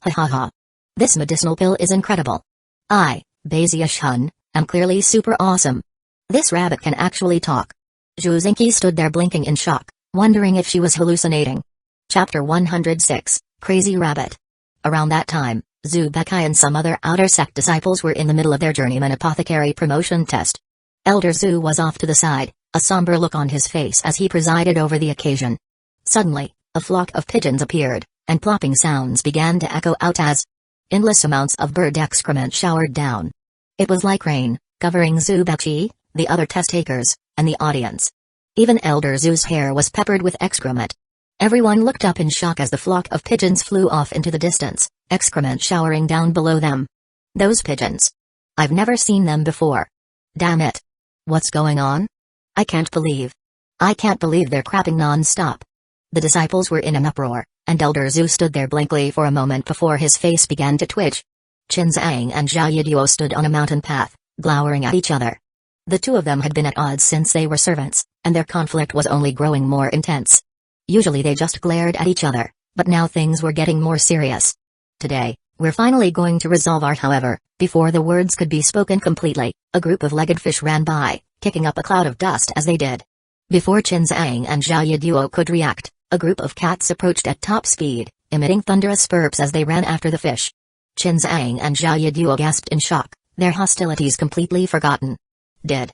[SPEAKER 1] Ha ha ha. This medicinal pill is incredible. I, Baziush-hun, am clearly super awesome. This rabbit can actually talk. Juzinki stood there blinking in shock, wondering if she was hallucinating. Chapter 106, Crazy Rabbit. Around that time, Zubekai and some other outer sect disciples were in the middle of their journeyman apothecary promotion test. Elder Zu was off to the side, a somber look on his face as he presided over the occasion. Suddenly, a flock of pigeons appeared, and plopping sounds began to echo out as endless amounts of bird excrement showered down. It was like rain, covering Zubekai, the other test takers, and the audience. Even Elder Zoo's hair was peppered with excrement. Everyone looked up in shock as the flock of pigeons flew off into the distance, excrement showering down below them. Those pigeons. I've never seen them before. Damn it. What's going on? I can't believe they're crapping non-stop. The disciples were in an uproar, and Elder Zoo stood there blankly for a moment before his face began to twitch. Qin Zhang and Zhao Yiduo stood on a mountain path, glowering at each other. The two of them had been at odds since they were servants, and their conflict was only growing more intense. Usually they just glared at each other, but now things were getting more serious. Today, we're finally going to resolve our. However, before the words could be spoken completely, a group of legged fish ran by, kicking up a cloud of dust as they did. Before Qin Zhang and Zhao Yiduo could react, a group of cats approached at top speed, emitting thunderous burps as they ran after the fish. Qin Zhang and Zhao Yiduo gasped in shock, their hostilities completely forgotten. Did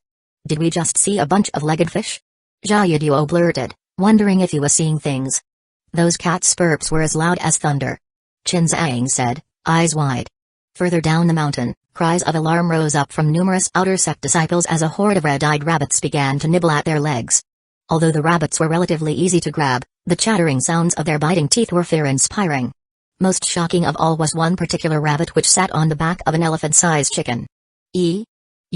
[SPEAKER 1] we just see a bunch of legged fish? Zhao Yiduo blurted, wondering if he was seeing things. Those cats' burps were as loud as thunder. Qin Zhang said, eyes wide. Further down the mountain, cries of alarm rose up from numerous outer sect disciples as a horde of red-eyed rabbits began to nibble at their legs. Although the rabbits were relatively easy to grab, the chattering sounds of their biting teeth were fear-inspiring. Most shocking of all was one particular rabbit which sat on the back of an elephant-sized chicken. You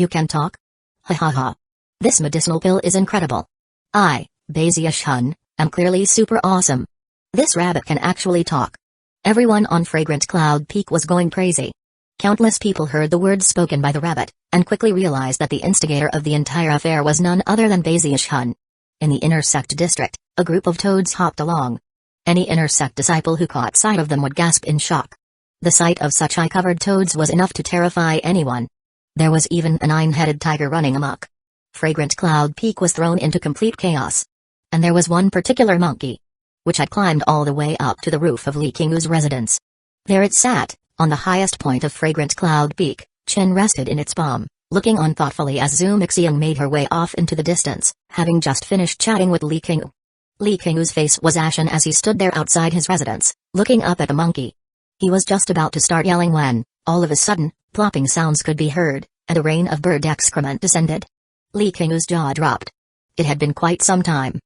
[SPEAKER 1] can talk? Ha ha ha. This medicinal pill is incredible. Baziash-hun, am clearly super awesome. This rabbit can actually talk. Everyone on Fragrant Cloud Peak was going crazy. Countless people heard the words spoken by the rabbit, and quickly realized that the instigator of the entire affair was none other than Baziash-hun. In the inner sect district, a group of toads hopped along. Any inner sect disciple who caught sight of them would gasp in shock. The sight of such eye-covered toads was enough to terrify anyone. There was even a 9-headed tiger running amok. Fragrant Cloud Peak was thrown into complete chaos. And there was one particular monkey, which had climbed all the way up to the roof of Li Qinghu's residence. There it sat, on the highest point of Fragrant Cloud Peak, chin rested in its palm, looking on thoughtfully as Zhu Mixiang made her way off into the distance, having just finished chatting with Li Qinghu. Li Qinghu's face was ashen as he stood there outside his residence, looking up at the monkey. He was just about to start yelling when, all of a sudden, plopping sounds could be heard, and a rain of bird excrement descended. Li Qinghu's jaw dropped. It had been quite some time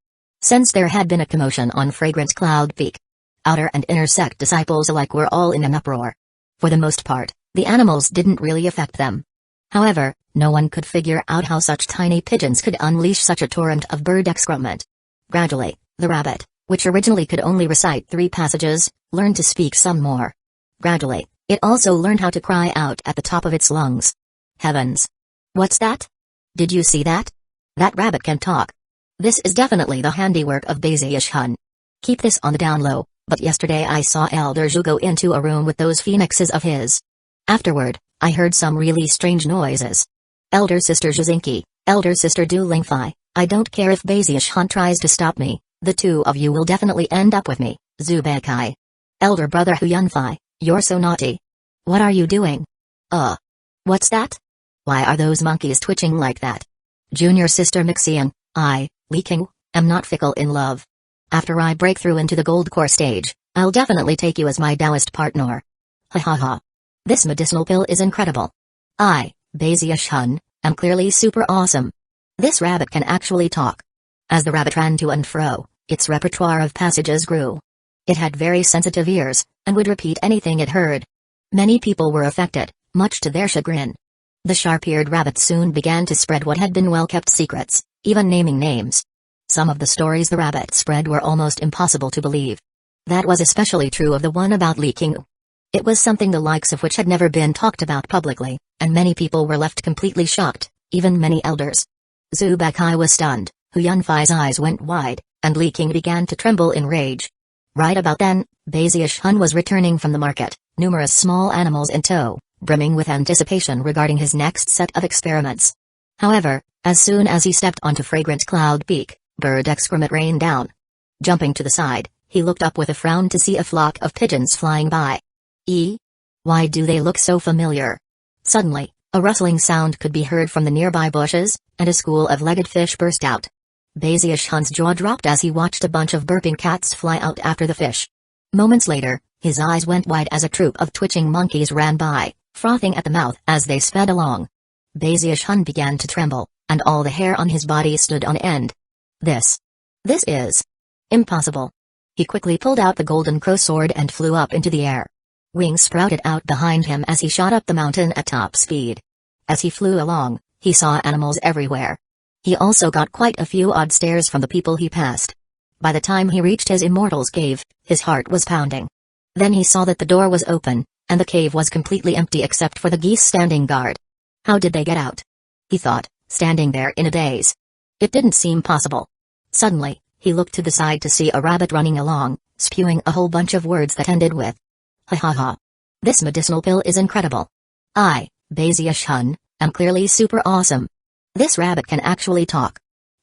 [SPEAKER 1] since there had been a commotion on Fragrant Cloud Peak. Outer and inner sect disciples alike were all in an uproar. For the most part, the animals didn't really affect them. However, no one could figure out how such tiny pigeons could unleash such a torrent of bird excrement. Gradually, the rabbit, which originally could only recite 3 passages, learned to speak some more. Gradually, it also learned how to cry out at the top of its lungs. Heavens! What's that? Did you see that? That rabbit can talk. This is definitely the handiwork of Baziash-hun. Keep this on the down low, but yesterday I saw Elder Zhu go into a room with those phoenixes of his. Afterward, I heard some really strange noises. Elder Sister Zhuzinki, Elder Sister Du Lingfei, I don't care if Baziash-hun tries to stop me, the two of you will definitely end up with me, Zhu Beikai. Elder Brother Hu Yunfei, you're so naughty. What are you doing? What's that? Why are those monkeys twitching like that? Junior Sister Mixiang, Li Qinghu, am not fickle in love. After I break through into the gold core stage, I'll definitely take you as my Taoist partner. Ha ha ha. This medicinal pill is incredible. Baziash-hun, am clearly super awesome. This rabbit can actually talk. As the rabbit ran to and fro, its repertoire of passages grew. It had very sensitive ears, and would repeat anything it heard. Many people were affected, much to their chagrin. The sharp-eared rabbit soon began to spread what had been well-kept secrets, even naming names. Some of the stories the rabbit spread were almost impossible to believe. That was especially true of the one about Li Qinghu. It was something the likes of which had never been talked about publicly, and many people were left completely shocked, even many elders. Zhu Beikai was stunned, Hu Yunfei's eyes went wide, and Li Qinghu began to tremble in rage. Right about then, Baziash-hun was returning from the market, numerous small animals in tow, brimming with anticipation regarding his next set of experiments. However, as soon as he stepped onto Fragrant Cloud Peak, bird excrement rained down. Jumping to the side, he looked up with a frown to see a flock of pigeons flying by. Why do they look so familiar? Suddenly, a rustling sound could be heard from the nearby bushes, and a school of legged fish burst out. Baziash-hun's jaw dropped as he watched a bunch of burping cats fly out after the fish. Moments later, his eyes went wide as a troop of twitching monkeys ran by, frothing at the mouth as they sped along. Baziash-hun began to tremble, and all the hair on his body stood on end. This is impossible. He quickly pulled out the golden crow sword and flew up into the air. Wings sprouted out behind him as he shot up the mountain at top speed. As he flew along, he saw animals everywhere. He also got quite a few odd stares from the people he passed. By the time he reached his immortal's cave, his heart was pounding. Then he saw that the door was open, and the cave was completely empty except for the geese standing guard. How did they get out? He thought, standing there in a daze. It didn't seem possible. Suddenly, he looked to the side to see a rabbit running along, spewing a whole bunch of words that ended with ha ha ha. This medicinal pill is incredible. I, Bazius-hun, am clearly super awesome. This rabbit can actually talk.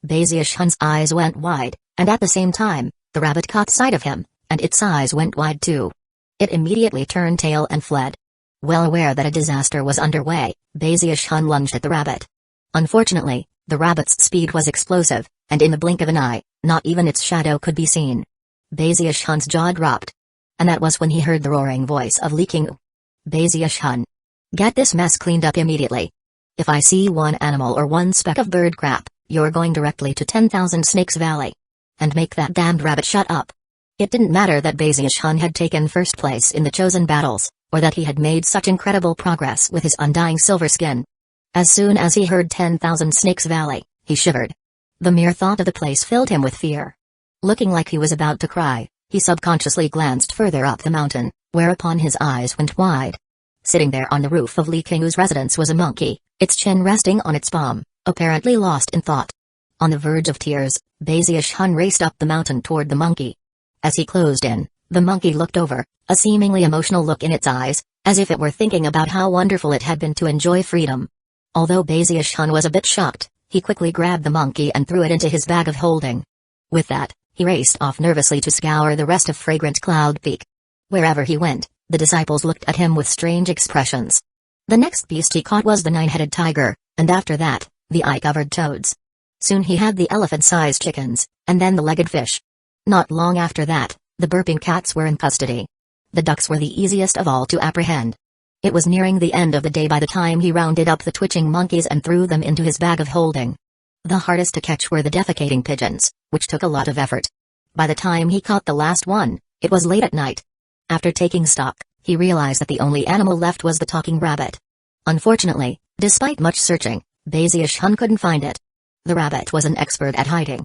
[SPEAKER 1] Bazius-hun's eyes went wide, and at the same time, the rabbit caught sight of him, and its eyes went wide too. It immediately turned tail and fled. Well aware that a disaster was underway, Bazius-hun lunged at the rabbit. Unfortunately, the rabbit's speed was explosive, and in the blink of an eye, not even its shadow could be seen. Bazius-hun's jaw dropped. And that was when he heard the roaring voice of Li King. Bazius-hun. Get this mess cleaned up immediately. If I see one animal or one speck of bird crap, you're going directly to 10,000 Snakes Valley. And make that damned rabbit shut up. It didn't matter that Bazius-hun had taken first place in the chosen battles, or that he had made such incredible progress with his undying silver skin. As soon as he heard 10,000 Snakes Valley, he shivered. The mere thought of the place filled him with fear. Looking like he was about to cry, he subconsciously glanced further up the mountain, whereupon his eyes went wide. Sitting there on the roof of Li King's residence was a monkey, its chin resting on its palm, apparently lost in thought. On the verge of tears, Bazius-hun raced up the mountain toward the monkey. As he closed in, the monkey looked over, a seemingly emotional look in its eyes, as if it were thinking about how wonderful it had been to enjoy freedom. Although Bazius-hun was a bit shocked, he quickly grabbed the monkey and threw it into his bag of holding. With that, he raced off nervously to scour the rest of Fragrant Cloud Peak. Wherever he went, the disciples looked at him with strange expressions. The next beast he caught was the nine-headed tiger, and after that, the eye-covered toads. Soon he had the elephant-sized chickens, and then the legged fish. Not long after that, the burping cats were in custody. The ducks were the easiest of all to apprehend. It was nearing the end of the day by the time he rounded up the twitching monkeys and threw them into his bag of holding. The hardest to catch were the defecating pigeons, which took a lot of effort. By the time he caught the last one, it was late at night. After taking stock, he realized that the only animal left was the talking rabbit. Unfortunately, despite much searching, Bazius-hun couldn't find it. The rabbit was an expert at hiding.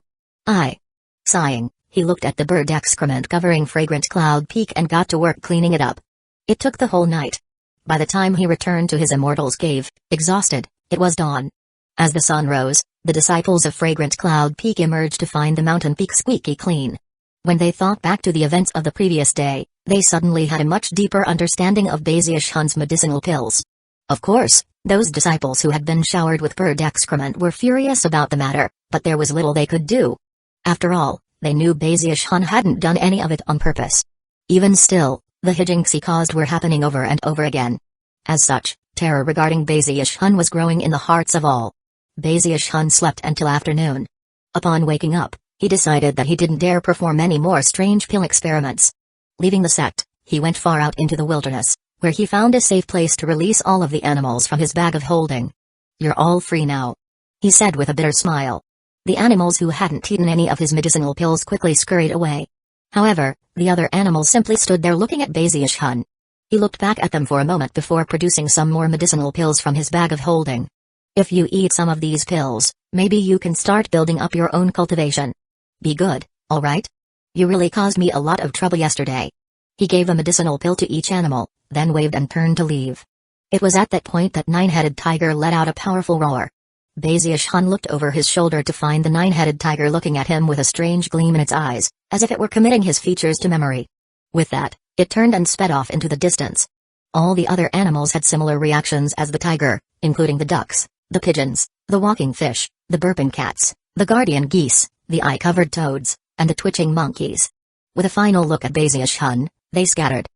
[SPEAKER 1] Sighing, he looked at the bird excrement covering Fragrant Cloud Peak and got to work cleaning it up. It took the whole night. By the time he returned to his immortal's cave, exhausted, it was dawn. As the sun rose, the disciples of Fragrant Cloud Peak emerged to find the mountain peak squeaky clean. When they thought back to the events of the previous day, they suddenly had a much deeper understanding of Bazius-hun's medicinal pills. Of course, those disciples who had been showered with bird excrement were furious about the matter, but there was little they could do. After all, they knew Bazius-hun hadn't done any of it on purpose. Even still, the hijinks he caused were happening over and over again. As such, terror regarding Bazius-hun was growing in the hearts of all. Bazius-hun slept until afternoon. Upon waking up, he decided that he didn't dare perform any more strange pill experiments. Leaving the sect, he went far out into the wilderness, where he found a safe place to release all of the animals from his bag of holding. "You're all free now," he said with a bitter smile. The animals who hadn't eaten any of his medicinal pills quickly scurried away. However, the other animals simply stood there looking at Bazius-hun. He looked back at them for a moment before producing some more medicinal pills from his bag of holding. "If you eat some of these pills, maybe you can start building up your own cultivation. Be good, alright? You really caused me a lot of trouble yesterday." He gave a medicinal pill to each animal, then waved and turned to leave. It was at that point that Nine-Headed Tiger let out a powerful roar. Bazius-hun looked over his shoulder to find the Nine-Headed Tiger looking at him with a strange gleam in its eyes, as if it were committing his features to memory. With that, it turned and sped off into the distance. All the other animals had similar reactions as the tiger, including the ducks, the pigeons, the walking fish, the burping cats, the guardian geese, the eye-covered toads, and the twitching monkeys. With a final look at Bazius-hun, they scattered.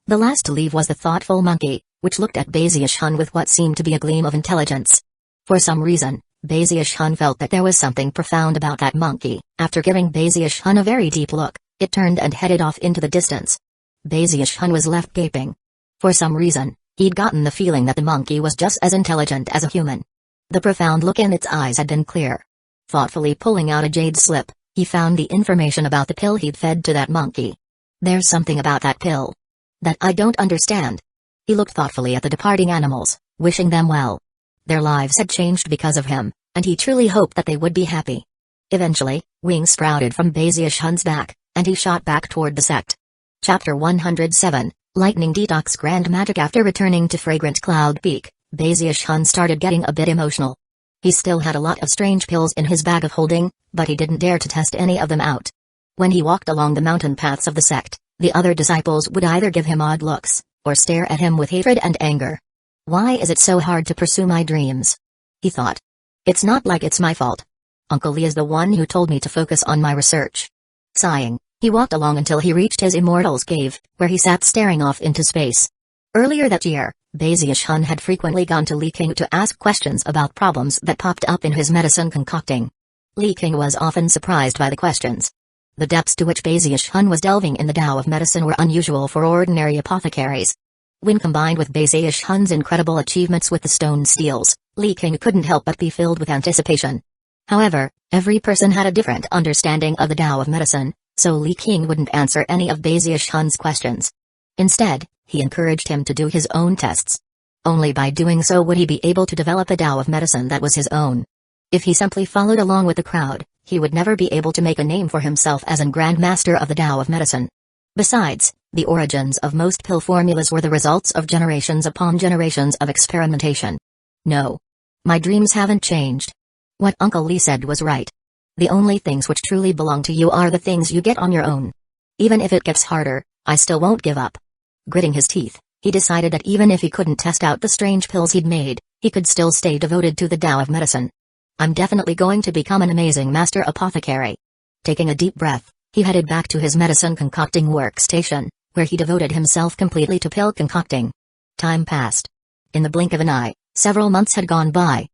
[SPEAKER 1] The last to leave was the thoughtful monkey, which looked at Bazius-hun with what seemed to be a gleam of intelligence. For some reason, Bazius-hun felt that there was something profound about that monkey. After giving Bazius-hun a very deep look, it turned and headed off into the distance. Bazius-hun was left gaping. For some reason, he'd gotten the feeling that the monkey was just as intelligent as a human. The profound look in its eyes had been clear. Thoughtfully pulling out a jade slip, He found the information about the pill he'd fed to that monkey. There's something about that pill that I don't understand. He looked thoughtfully at the departing animals, wishing them well. Their lives had changed because of him, and he truly hoped that they would be happy. Eventually, wings sprouted from Bazius Hun's back, and he shot back toward the sect. Chapter 107, Lightning Detox Grand Magic. After returning to Fragrant Cloud Peak, Bazius Hun started getting a bit emotional. He still had a lot of strange pills in his bag of holding, but he didn't dare to test any of them out. When he walked along the mountain paths of the sect, the other disciples would either give him odd looks, or stare at him with hatred and anger. Why is it so hard to pursue my dreams? He thought. It's not like it's my fault. Uncle Lee is the one who told me to focus on my research. Sighing, he walked along until he reached his immortal's cave, where he sat staring off into space. Earlier that year, Bazius Hun had frequently gone to Li King to ask questions about problems that popped up in his medicine concocting. Li King was often surprised by the questions. The depths to which Bazius Hun was delving in the Tao of medicine were unusual for ordinary apothecaries. When combined with Bazius Hun's incredible achievements with the stone steels, Li King couldn't help but be filled with anticipation. However, every person had a different understanding of the Tao of medicine, so Li King wouldn't answer any of Bazius Hun's questions. Instead, he encouraged him to do his own tests. Only by doing so would he be able to develop a Tao of medicine that was his own. If he simply followed along with the crowd, he would never be able to make a name for himself as a Grand Master of the Tao of medicine. Besides, the origins of most pill formulas were the results of generations upon generations of experimentation. No. My dreams haven't changed. What Uncle Lee said was right. The only things which truly belong to you are the things you get on your own. Even if it gets harder, I still won't give up. Gritting his teeth, he decided that even if he couldn't test out the strange pills he'd made, he could still stay devoted to the Tao of medicine. I'm definitely going to become an amazing master apothecary. Taking a deep breath, he headed back to his medicine concocting workstation, where he devoted himself completely to pill concocting. Time passed. In the blink of an eye, several months had gone by.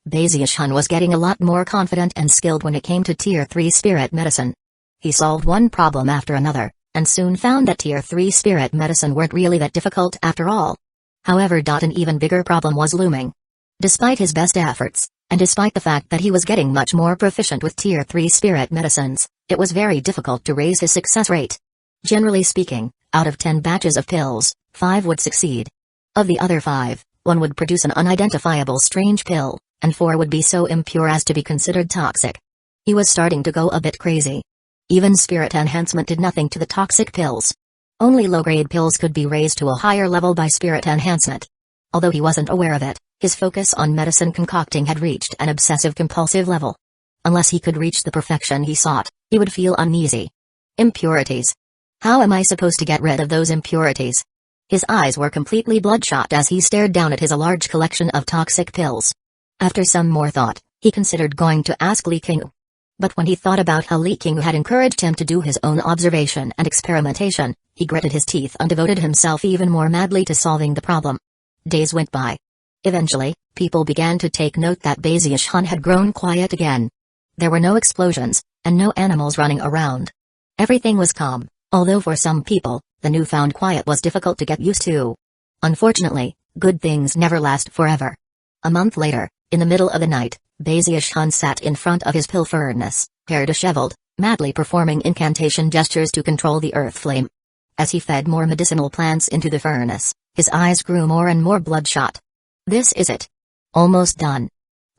[SPEAKER 1] Bazius Hun was getting a lot more confident and skilled when it came to Tier 3 spirit medicine. He solved one problem after another, and soon found that Tier 3 spirit medicine weren't really that difficult after all. However, an even bigger problem was looming. Despite his best efforts, and despite the fact that he was getting much more proficient with Tier 3 spirit medicines, it was very difficult to raise his success rate. Generally speaking, out of 10 batches of pills, 5 would succeed. Of the other 5, 1 would produce an unidentifiable strange pill, and 4 would be so impure as to be considered toxic. He was starting to go a bit crazy. Even spirit enhancement did nothing to the toxic pills. Only low-grade pills could be raised to a higher level by spirit enhancement. Although he wasn't aware of it, his focus on medicine concocting had reached an obsessive-compulsive level. Unless he could reach the perfection he sought, he would feel uneasy. Impurities. How am I supposed to get rid of those impurities? His eyes were completely bloodshot as he stared down at his large collection of toxic pills. After some more thought, he considered going to ask Li King. But when he thought about how Li King had encouraged him to do his own observation and experimentation, he gritted his teeth and devoted himself even more madly to solving the problem. Days went by. Eventually, people began to take note that Bazius Hun had grown quiet again. There were no explosions, and no animals running around. Everything was calm, although for some people, the newfound quiet was difficult to get used to. Unfortunately, good things never last forever. A month later, in the middle of the night, Bazius Hun sat in front of his pill furnace, hair disheveled, madly performing incantation gestures to control the earth flame. As he fed more medicinal plants into the furnace, his eyes grew more and more bloodshot. This is it. Almost done.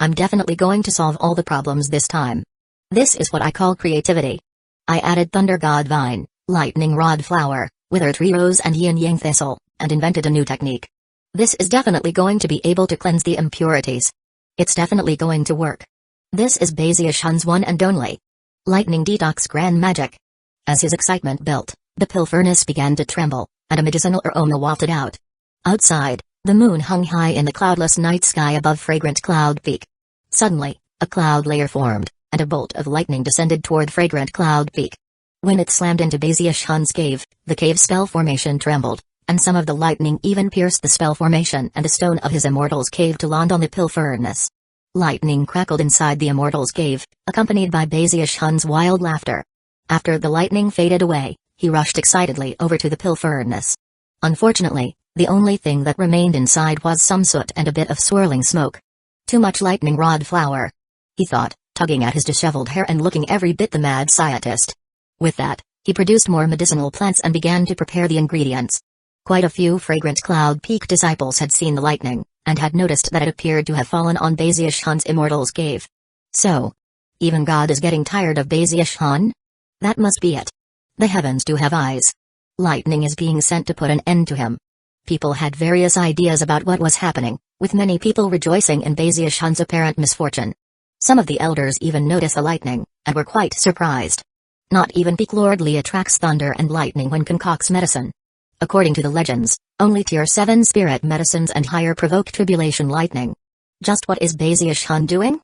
[SPEAKER 1] I'm definitely going to solve all the problems this time. This is what I call creativity. I added Thunder God Vine, Lightning Rod Flower, Wither Tree Rose and Yin Yang Thistle, and invented a new technique. This is definitely going to be able to cleanse the impurities. It's definitely going to work. This is Bazius Hun's one and only Lightning Detox Grand Magic. As his excitement built, the pill furnace began to tremble, and a medicinal aroma wafted out. Outside, the moon hung high in the cloudless night sky above Fragrant Cloud Peak. Suddenly, a cloud layer formed, and a bolt of lightning descended toward Fragrant Cloud Peak. When it slammed into Bazius Hun's cave, the cave spell formation trembled, and some of the lightning even pierced the spell formation and the stone of his immortal's cave to land on the pill furnace. Lightning crackled inside the immortal's cave, accompanied by Bazius Hun's wild laughter. After the lightning faded away, he rushed excitedly over to the pill furnace. Unfortunately, the only thing that remained inside was some soot and a bit of swirling smoke. Too much lightning rod flower. He thought, tugging at his disheveled hair and looking every bit the mad scientist. With that, he produced more medicinal plants and began to prepare the ingredients. Quite a few Fragrant Cloud Peak disciples had seen the lightning, and had noticed that it appeared to have fallen on Baziash-han's Immortal's Cave. So, even God is getting tired of Baziash-han? That must be it. The heavens do have eyes. Lightning is being sent to put an end to him. People had various ideas about what was happening, with many people rejoicing in Baziash-han's apparent misfortune. Some of the elders even noticed the lightning, and were quite surprised. Not even Peak Lord Li attracts thunder and lightning when concocts medicine. According to the legends, only Tier 7 spirit medicines and higher provoke tribulation lightning. Just what is Baziash-han doing?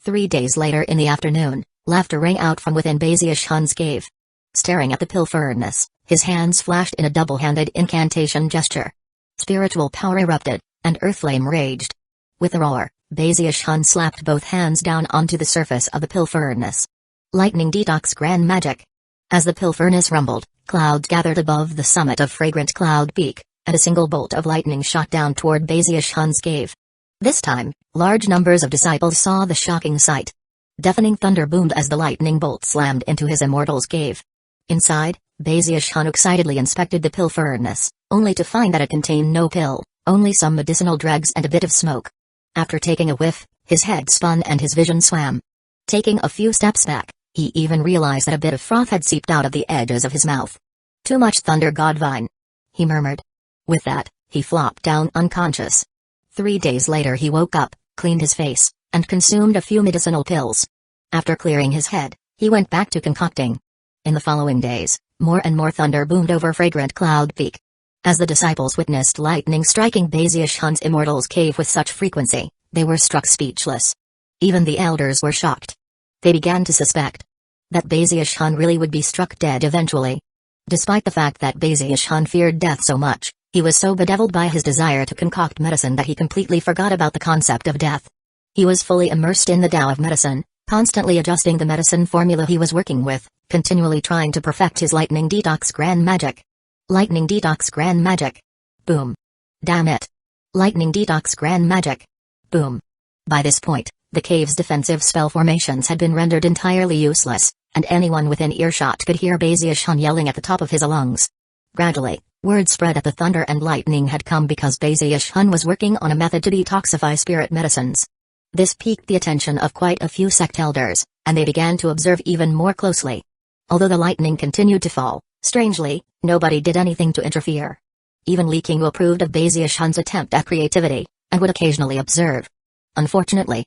[SPEAKER 1] 3 days later in the afternoon, laughter rang out from within Baziash-han's cave. Staring at the pill furnace, his hands flashed in a double-handed incantation gesture. Spiritual power erupted, and earth flame raged. With a roar, Baziash-han slapped both hands down onto the surface of the pill furnace. Lightning detox grand magic. As the pill furnace rumbled, clouds gathered above the summit of Fragrant Cloud Peak, and a single bolt of lightning shot down toward Baziash-han's cave. This time, large numbers of disciples saw the shocking sight. Deafening thunder boomed as the lightning bolt slammed into his Immortal's Cave. Inside, Baziash-han excitedly inspected the pill furnace, only to find that it contained no pill, only some medicinal dregs and a bit of smoke. After taking a whiff, his head spun and his vision swam. Taking a few steps back, he even realized that a bit of froth had seeped out of the edges of his mouth. "Too much thunder, Godvine," he murmured. With that, he flopped down unconscious. 3 days later he woke up, cleaned his face, and consumed a few medicinal pills. After clearing his head, he went back to concocting. In the following days, more and more thunder boomed over Fragrant Cloud Peak. As the disciples witnessed lightning striking Baziash-han's Immortal's Cave with such frequency, they were struck speechless. Even the elders were shocked. They began to suspect that Baziash-han really would be struck dead eventually. Despite the fact that Baziash-han feared death so much, he was so bedeviled by his desire to concoct medicine that he completely forgot about the concept of death. He was fully immersed in the Tao of medicine, constantly adjusting the medicine formula he was working with, continually trying to perfect his lightning detox grand magic. Lightning detox grand magic. Boom. Damn it. Lightning detox grand magic. Boom. By this point, the cave's defensive spell formations had been rendered entirely useless, and anyone within earshot could hear Baziash-han yelling at the top of his lungs. Gradually, word spread that the thunder and lightning had come because Baziash-han was working on a method to detoxify spirit medicines. This piqued the attention of quite a few sect elders, and they began to observe even more closely. Although the lightning continued to fall, strangely, nobody did anything to interfere. Even Li Qingwu approved of Baziash-han's attempt at creativity, and would occasionally observe. Unfortunately,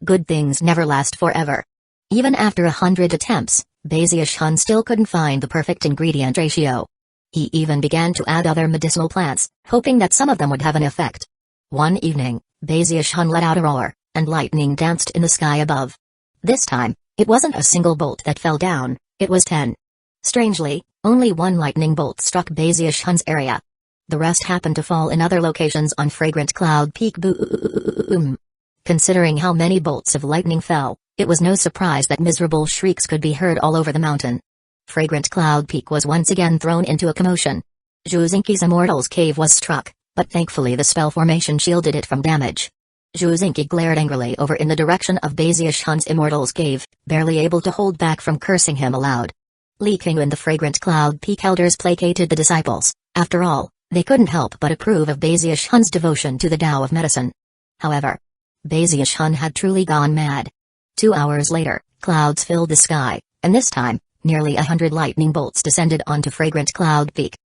[SPEAKER 1] good things never last forever. Even after 100 attempts, Baziash-han still couldn't find the perfect ingredient ratio. He even began to add other medicinal plants, hoping that some of them would have an effect. One evening, Baziash-han let out a roar, and lightning danced in the sky above. This time, it wasn't a single bolt that fell down, it was 10. Strangely, only one lightning bolt struck Baziash-han's area. The rest happened to fall in other locations on Fragrant Cloud Peak. Boom. Considering how many bolts of lightning fell, it was no surprise that miserable shrieks could be heard all over the mountain. Fragrant Cloud Peak was once again thrown into a commotion. Zhuzinki's Immortal's Cave was struck, but thankfully the spell formation shielded it from damage. Zhuzinki glared angrily over in the direction of Baziash-han's Immortal's Cave, barely able to hold back from cursing him aloud. Li Qingwu and the Fragrant Cloud Peak elders placated the disciples. After all, they couldn't help but approve of Baziash-han's devotion to the Tao of medicine. However, Baziash-han had truly gone mad. 2 hours later, clouds filled the sky, and this time, nearly 100 lightning bolts descended onto Fragrant Cloud Peak.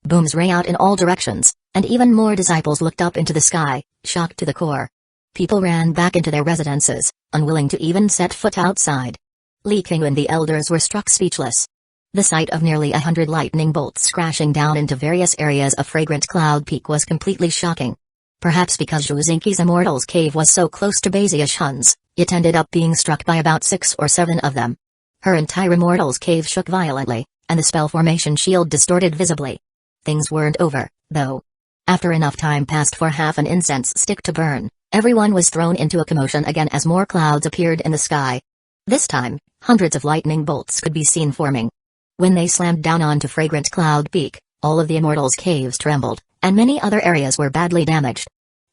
[SPEAKER 1] Booms rang out in all directions, and even more disciples looked up into the sky, shocked to the core. People ran back into their residences, unwilling to even set foot outside. Li Qingwu and the elders were struck speechless. The sight of nearly 100 lightning bolts crashing down into various areas of Fragrant Cloud Peak was completely shocking. Perhaps because Zhuzinki's Immortal's Cave was so close to Baziash-han's, it ended up being struck by about 6 or 7 of them. Her entire Immortal's Cave shook violently, and the spell formation shield distorted visibly. Things weren't over, though. After enough time passed for half an incense stick to burn, everyone was thrown into a commotion again as more clouds appeared in the sky. This time, hundreds of lightning bolts could be seen forming. When they slammed down onto Fragrant Cloud Peak, all of the Immortal's Caves trembled, and many other areas were badly damaged.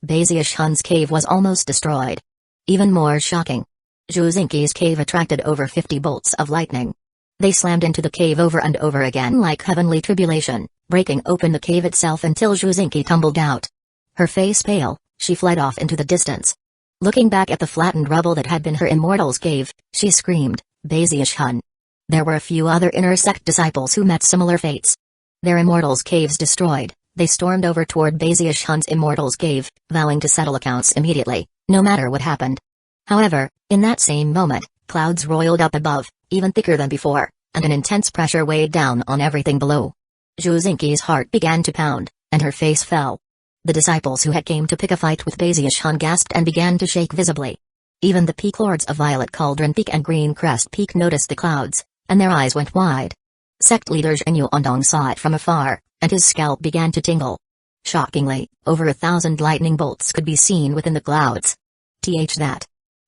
[SPEAKER 1] Baziash-han's cave was almost destroyed. Even more shocking, Zhuzinki's cave attracted over 50 bolts of lightning. They slammed into the cave over and over again like heavenly tribulation, breaking open the cave itself until Zhuzinki tumbled out. Her face pale, she fled off into the distance. Looking back at the flattened rubble that had been her immortal's cave, she screamed, "Baziush-hun." There were a few other inner sect disciples who met similar fates. Their immortals' caves destroyed, they stormed over toward Baziush-hun's immortal's cave, vowing to settle accounts immediately, no matter what happened. However, in that same moment, clouds roiled up above, even thicker than before, and an intense pressure weighed down on everything below. Zhuzinki's heart began to pound, and her face fell. The disciples who had came to pick a fight with Baziush-hun gasped and began to shake visibly. Even the peak lords of Violet Cauldron Peak and Green Crest Peak noticed the clouds, and their eyes went wide. Sect leader Zhenyu Ondong saw it from afar, and his scalp began to tingle. Shockingly, over 1,000 lightning bolts could be seen within the clouds.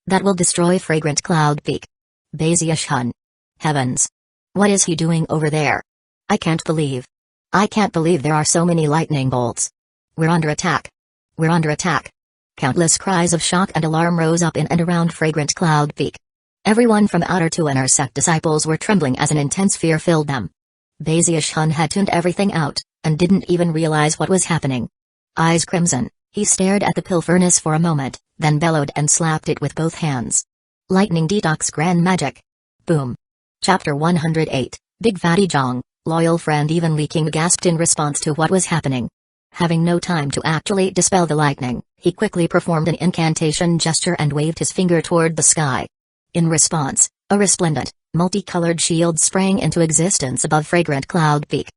[SPEAKER 1] That will destroy Fragrant Cloud Peak. Baziush-hun. Heavens! What is he doing over there? I can't believe there are so many lightning bolts. We're under attack. We're under attack. Countless cries of shock and alarm rose up in and around Fragrant Cloud Peak. Everyone from outer to inner sect disciples were trembling as an intense fear filled them. Baziush-hun had tuned everything out, and didn't even realize what was happening. Eyes crimson, he stared at the pill furnace for a moment, then bellowed and slapped it with both hands. Lightning Detox Grand Magic. Boom. Chapter 108, Big Fatty Zhang, loyal friend. Even Li King gasped in response to what was happening. Having no time to actually dispel the lightning, he quickly performed an incantation gesture and waved his finger toward the sky. In response, a resplendent, multicolored shield sprang into existence above Fragrant Cloud Peak.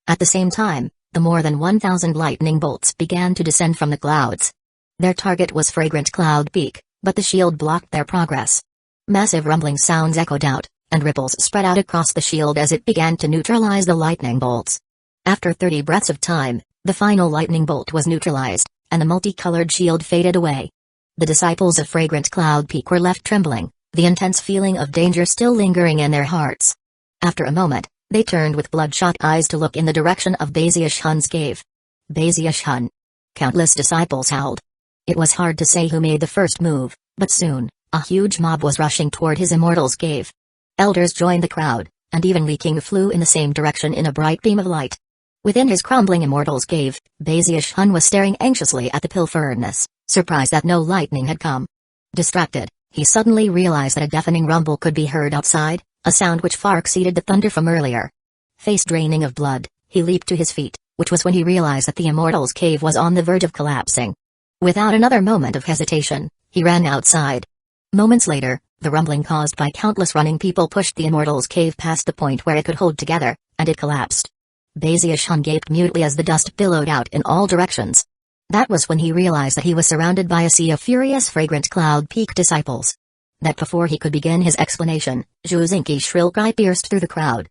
[SPEAKER 1] At the same time, the more than 1,000 lightning bolts began to descend from the clouds. Their target was Fragrant Cloud Peak, but the shield blocked their progress. Massive rumbling sounds echoed out, and ripples spread out across the shield as it began to neutralize the lightning bolts. After 30 breaths of time, the final lightning bolt was neutralized, and the multicolored shield faded away. The disciples of Fragrant Cloud Peak were left trembling, the intense feeling of danger still lingering in their hearts. After a moment, they turned with bloodshot eyes to look in the direction of Baziush-hun's cave. Baziush-hun. Countless disciples howled. It was hard to say who made the first move, but soon, a huge mob was rushing toward his immortal's cave. Elders joined the crowd, and even Li King flew in the same direction in a bright beam of light. Within his crumbling immortal's cave, Baziush-hun was staring anxiously at the pill furnace, surprised that no lightning had come. Distracted, he suddenly realized that a deafening rumble could be heard outside, a sound which far exceeded the thunder from earlier. Face draining of blood, he leaped to his feet, which was when he realized that the immortal's cave was on the verge of collapsing. Without another moment of hesitation, he ran outside. Moments later, the rumbling caused by countless running people pushed the immortal's cave past the point where it could hold together, and it collapsed. Baziush-hun gaped mutely as the dust billowed out in all directions. That was when he realized that he was surrounded by a sea of furious Fragrant Cloud Peak disciples. That before he could begin his explanation, Zhuzinki's shrill cry pierced through the crowd.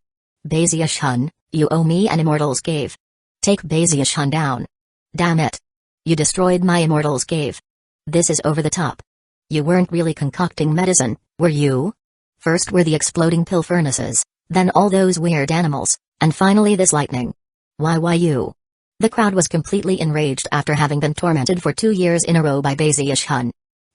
[SPEAKER 1] Baziush-hun, you owe me an immortal's cave. Take Baziush-hun down. Damn it. You destroyed my immortal's cave. This is over the top. You weren't really concocting medicine, were you? First were the exploding pill furnaces, then all those weird animals, and finally this lightning. Why you? The crowd was completely enraged after having been tormented for 2 years in a row by Baziush-hun.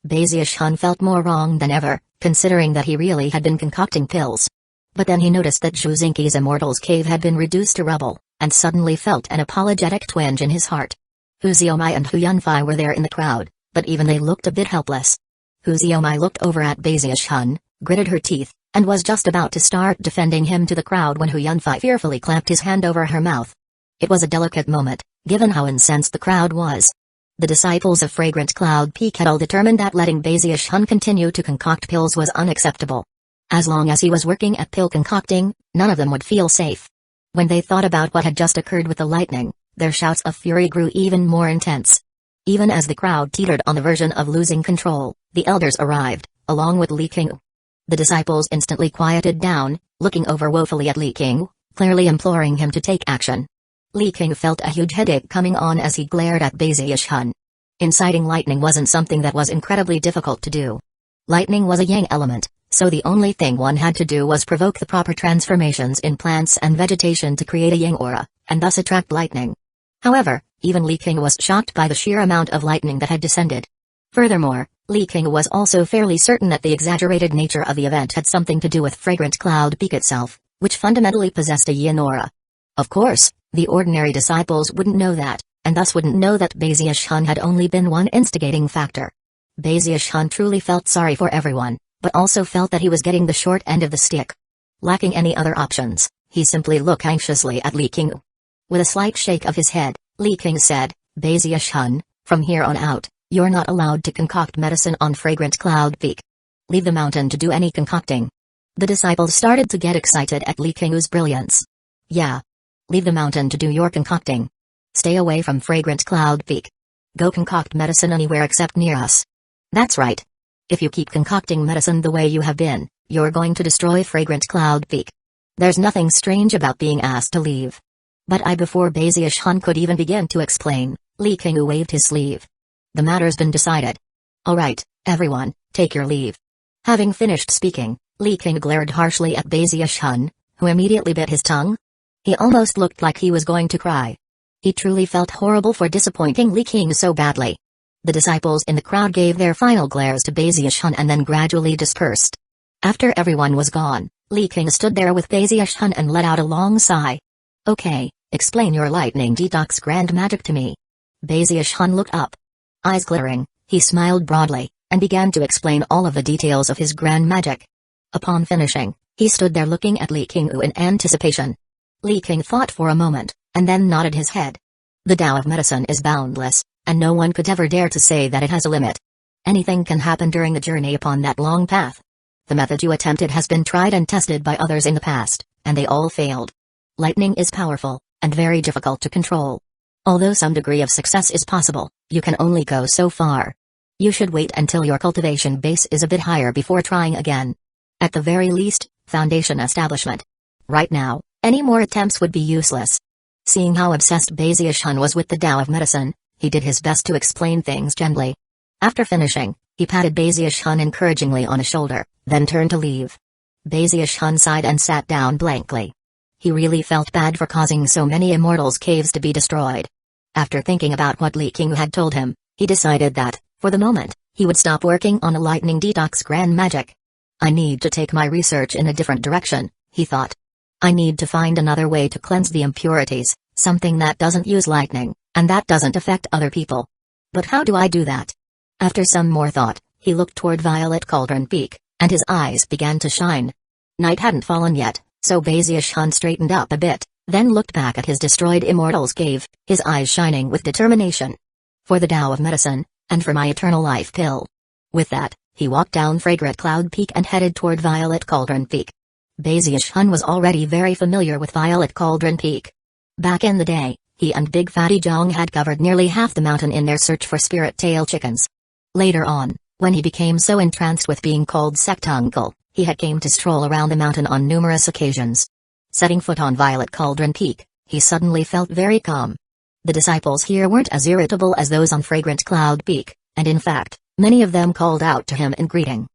[SPEAKER 1] Baziush-hun felt more wrong than ever, considering that he really had been concocting pills. But then he noticed that Zhuzinki's immortal's cave had been reduced to rubble, and suddenly felt an apologetic twinge in his heart. Hu Xiaomai and Hu Yunfei were there in the crowd, but even they looked a bit helpless. Hu Xiaomai looked over at Baziush-hun, gritted her teeth, and was just about to start defending him to the crowd when Hu Yunfei fearfully clamped his hand over her mouth. It was a delicate moment, given how incensed the crowd was. The disciples of Fragrant Cloud Peak had all determined that letting Baziush-hun continue to concoct pills was unacceptable. As long as he was working at pill concocting, none of them would feel safe. When they thought about what had just occurred with the lightning, their shouts of fury grew even more intense. Even as the crowd teetered on the verge of losing control, the elders arrived, along with Li King. The disciples instantly quieted down, looking over woefully at Li King, clearly imploring him to take action. Li King felt a huge headache coming on as he glared at Baziush-hun. Inciting lightning wasn't something that was incredibly difficult to do. Lightning was a yang element, so the only thing one had to do was provoke the proper transformations in plants and vegetation to create a yang aura, and thus attract lightning. However, even Li King was shocked by the sheer amount of lightning that had descended. Furthermore, Li King was also fairly certain that the exaggerated nature of the event had something to do with Fragrant Cloud Peak itself, which fundamentally possessed a yin aura. Of course, the ordinary disciples wouldn't know that, and thus wouldn't know that Bezier-shun had only been one instigating factor. Bezier-shun truly felt sorry for everyone, but also felt that he was getting the short end of the stick. Lacking any other options, he simply looked anxiously at Li King. With a slight shake of his head, Li King said, Bezier-shun, from here on out, you're not allowed to concoct medicine on Fragrant Cloud Peak. Leave the mountain to do any concocting. The disciples started to get excited at Li King's brilliance. Yeah. Leave the mountain to do your concocting. Stay away from Fragrant Cloud Peak. Go concoct medicine anywhere except near us. That's right. If you keep concocting medicine the way you have been, you're going to destroy Fragrant Cloud Peak. There's nothing strange about being asked to leave. But before Bezier-shun could even begin to explain, Li King waved his sleeve. The matter's been decided. All right, everyone, take your leave. Having finished speaking, Li King glared harshly at Bezier-shun, who immediately bit his tongue. He almost looked like he was going to cry. He truly felt horrible for disappointing Li King so badly. The disciples in the crowd gave their final glares to Bezier-shun and then gradually dispersed. After everyone was gone, Li King stood there with Bezier-shun and let out a long sigh. Okay, explain your lightning detox grand magic to me. Bezier-shun looked up. Eyes glaring, he smiled broadly, and began to explain all of the details of his grand magic. Upon finishing, he stood there looking at Li King in anticipation. Li King thought for a moment, and then nodded his head. The Tao of medicine is boundless, and no one could ever dare to say that it has a limit. Anything can happen during the journey upon that long path. The method you attempted has been tried and tested by others in the past, and they all failed. Lightning is powerful, and very difficult to control. Although some degree of success is possible, you can only go so far. You should wait until your cultivation base is a bit higher before trying again. At the very least, foundation establishment. Right now, any more attempts would be useless. Seeing how obsessed Bezier-shun was with the Tao of medicine, he did his best to explain things gently. After finishing, he patted Bezier-shun encouragingly on the shoulder, then turned to leave. Bezier-shun sighed and sat down blankly. He really felt bad for causing so many immortals' caves to be destroyed. After thinking about what Li King had told him, he decided that, for the moment, he would stop working on a lightning detox grand magic. I need to take my research in a different direction, he thought. I need to find another way to cleanse the impurities, something that doesn't use lightning, and that doesn't affect other people. But how do I do that? After some more thought, he looked toward Violet Cauldron Peak, and his eyes began to shine. Night hadn't fallen yet, so Bezier-shun straightened up a bit, then looked back at his destroyed immortal's cave, his eyes shining with determination. For the Tao of medicine, and for my eternal life pill. With that, he walked down Fragrant Cloud Peak and headed toward Violet Cauldron Peak. Bezier-shun was already very familiar with Violet Cauldron Peak. Back in the day, he and Big Fatty Jong had covered nearly half the mountain in their search for spirit tail chickens. Later on, when he became so entranced with being called sect uncle, he had came to stroll around the mountain on numerous occasions. Setting foot on Violet Cauldron Peak, he suddenly felt very calm. The disciples here weren't as irritable as those on Fragrant Cloud Peak, and in fact, many of them called out to him in greeting.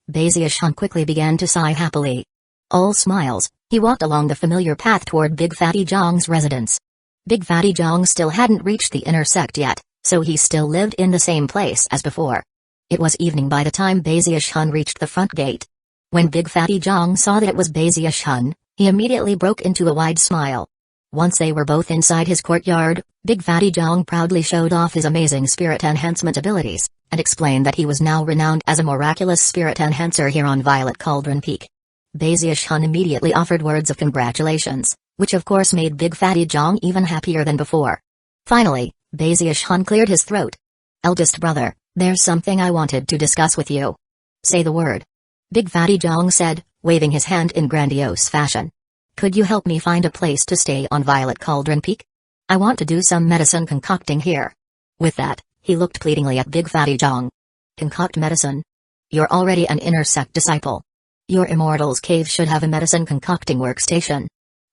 [SPEAKER 1] Bezier-shun quickly began to sigh happily. All smiles, he walked along the familiar path toward Big Fatty Jong's residence. Big Fatty Jong still hadn't reached the inner sect yet, so he still lived in the same place as before. It was evening by the time Bezier-shun reached the front gate. When Big Fatty Jong saw that it was Bezier-shun, he immediately broke into a wide smile. Once they were both inside his courtyard, Big Fatty Jong proudly showed off his amazing spirit enhancement abilities, and explained that he was now renowned as a miraculous spirit enhancer here on Violet Cauldron Peak. Bezier-shun immediately offered words of congratulations, which of course made Big Fatty Jong even happier than before. Finally, Bezier-shun cleared his throat. Eldest brother, there's something I wanted to discuss with you. Say the word. Big Fatty Jong said, waving his hand in grandiose fashion. Could you help me find a place to stay on Violet Cauldron Peak? I want to do some medicine concocting here. With that, he looked pleadingly at Big Fatty Jong. Concoct medicine? You're already an inner sect disciple. Your immortal's cave should have a medicine concocting workstation.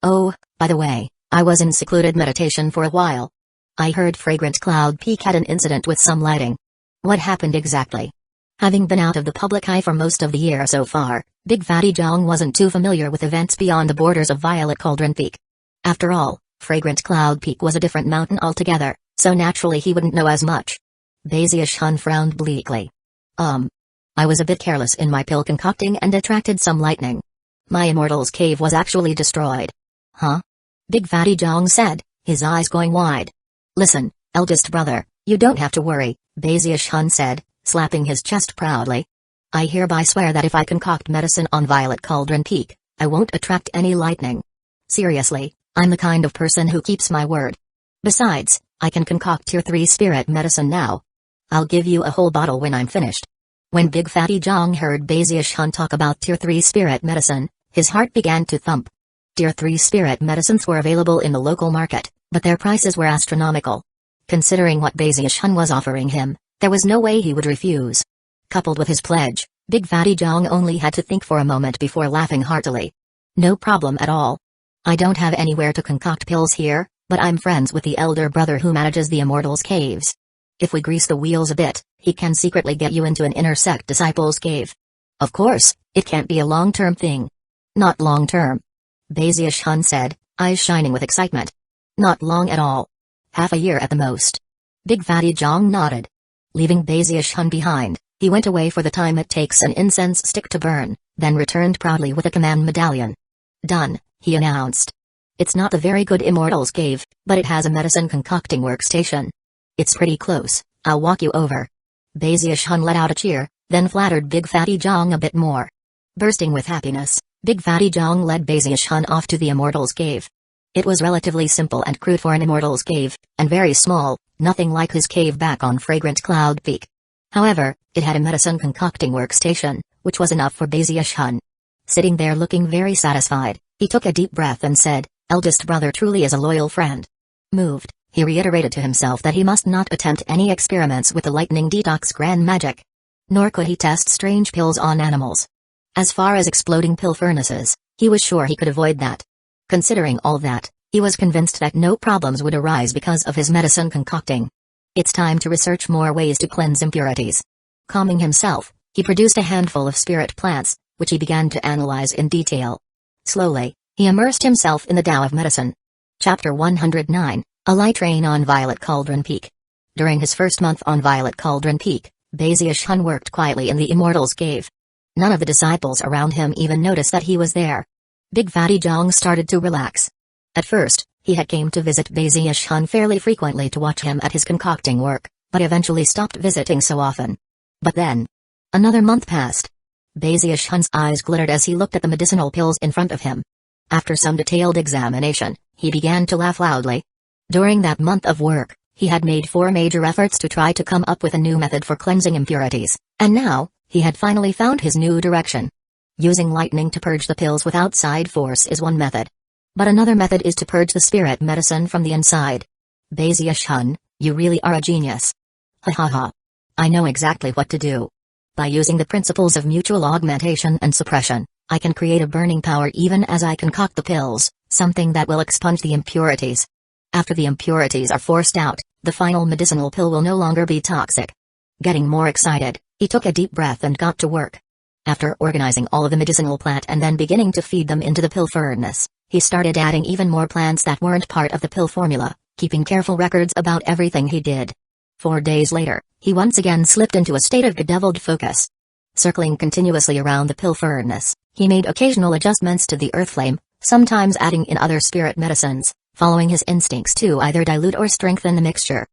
[SPEAKER 1] Oh, by the way, I was in secluded meditation for a while. I heard Fragrant Cloud Peak had an incident with some lighting. What happened exactly? Having been out of the public eye for most of the year so far, Big Fatty Jong wasn't too familiar with events beyond the borders of Violet Cauldron Peak. After all, Fragrant Cloud Peak was a different mountain altogether, so naturally he wouldn't know as much. Bezier-shun frowned bleakly. I was a bit careless in my pill concocting and attracted some lightning. My immortal's cave was actually destroyed. Huh? Big Fatty Jong said, his eyes going wide. Listen, eldest brother, you don't have to worry, Bazius Hun said, slapping his chest proudly. I hereby swear that if I concoct medicine on Violet Cauldron Peak, I won't attract any lightning. Seriously, I'm the kind of person who keeps my word. Besides, I can concoct Tier 3 spirit medicine now. I'll give you a whole bottle when I'm finished. When Big Fatty Jong heard Bazius Hun talk about Tier 3 spirit medicine, his heart began to thump. Tier 3 spirit medicines were available in the local market, but their prices were astronomical. Considering what Bazius Hun was offering him, there was no way he would refuse. Coupled with his pledge, Big Fatty Jong only had to think for a moment before laughing heartily. No problem at all. I don't have anywhere to concoct pills here, but I'm friends with the elder brother who manages the Immortals' caves. If we grease the wheels a bit, he can secretly get you into an inner sect disciple's cave. Of course, it can't be a long-term thing. Not long-term. Bazius Hun said, eyes shining with excitement. Not long at all. Half a year at the most. Big Fatty Jong nodded. Leaving Bazius Hun behind, he went away for the time it takes an incense stick to burn, then returned proudly with a command medallion. Done, he announced. It's not a very good Immortals cave, but it has a medicine concocting workstation. It's pretty close, I'll walk you over. Bazius Hun let out a cheer, then flattered Big Fatty Jong a bit more. Bursting with happiness, Big Fatty Jong led Bazius Hun off to the Immortals cave. It was relatively simple and crude for an Immortals cave, and very small, nothing like his cave back on Fragrant Cloud Peak. However, it had a medicine concocting workstation, which was enough for Bazius Hun. Sitting there looking very satisfied, he took a deep breath and said, eldest brother truly is a loyal friend. Moved, he reiterated to himself that he must not attempt any experiments with the lightning detox grand magic. Nor could he test strange pills on animals. As far as exploding pill furnaces, he was sure he could avoid that. Considering all that, he was convinced that no problems would arise because of his medicine concocting. It's time to research more ways to cleanse impurities. Calming himself, he produced a handful of spirit plants, which he began to analyze in detail. Slowly, he immersed himself in the Tao of medicine. Chapter 109, A Light Rain on Violet Cauldron Peak. During his first month on Violet Cauldron Peak, Bazius Hun worked quietly in the Immortals cave. None of the disciples around him even noticed that he was there. Big Fatty Jong started to relax. At first, he had came to visit Bazius Hun fairly frequently to watch him at his concocting work, but eventually stopped visiting so often. But then, another month passed. Bazius Hun's eyes glittered as he looked at the medicinal pills in front of him. After some detailed examination, he began to laugh loudly. During that month of work, he had made 4 major efforts to try to come up with a new method for cleansing impurities, and now, he had finally found his new direction. Using lightning to purge the pills with outside force is one method. But another method is to purge the spirit medicine from the inside. Bazius Hun, you really are a genius. Ha ha ha. I know exactly what to do. By using the principles of mutual augmentation and suppression, I can create a burning power even as I concoct the pills, something that will expunge the impurities. After the impurities are forced out, the final medicinal pill will no longer be toxic. Getting more excited, he took a deep breath and got to work. After organizing all of the medicinal plant and then beginning to feed them into the pill furnace, he started adding even more plants that weren't part of the pill formula, keeping careful records about everything he did. 4 days later, he once again slipped into a state of bedeviled focus. Circling continuously around the pill furnace, he made occasional adjustments to the earth flame, sometimes adding in other spirit medicines, following his instincts to either dilute or strengthen the mixture.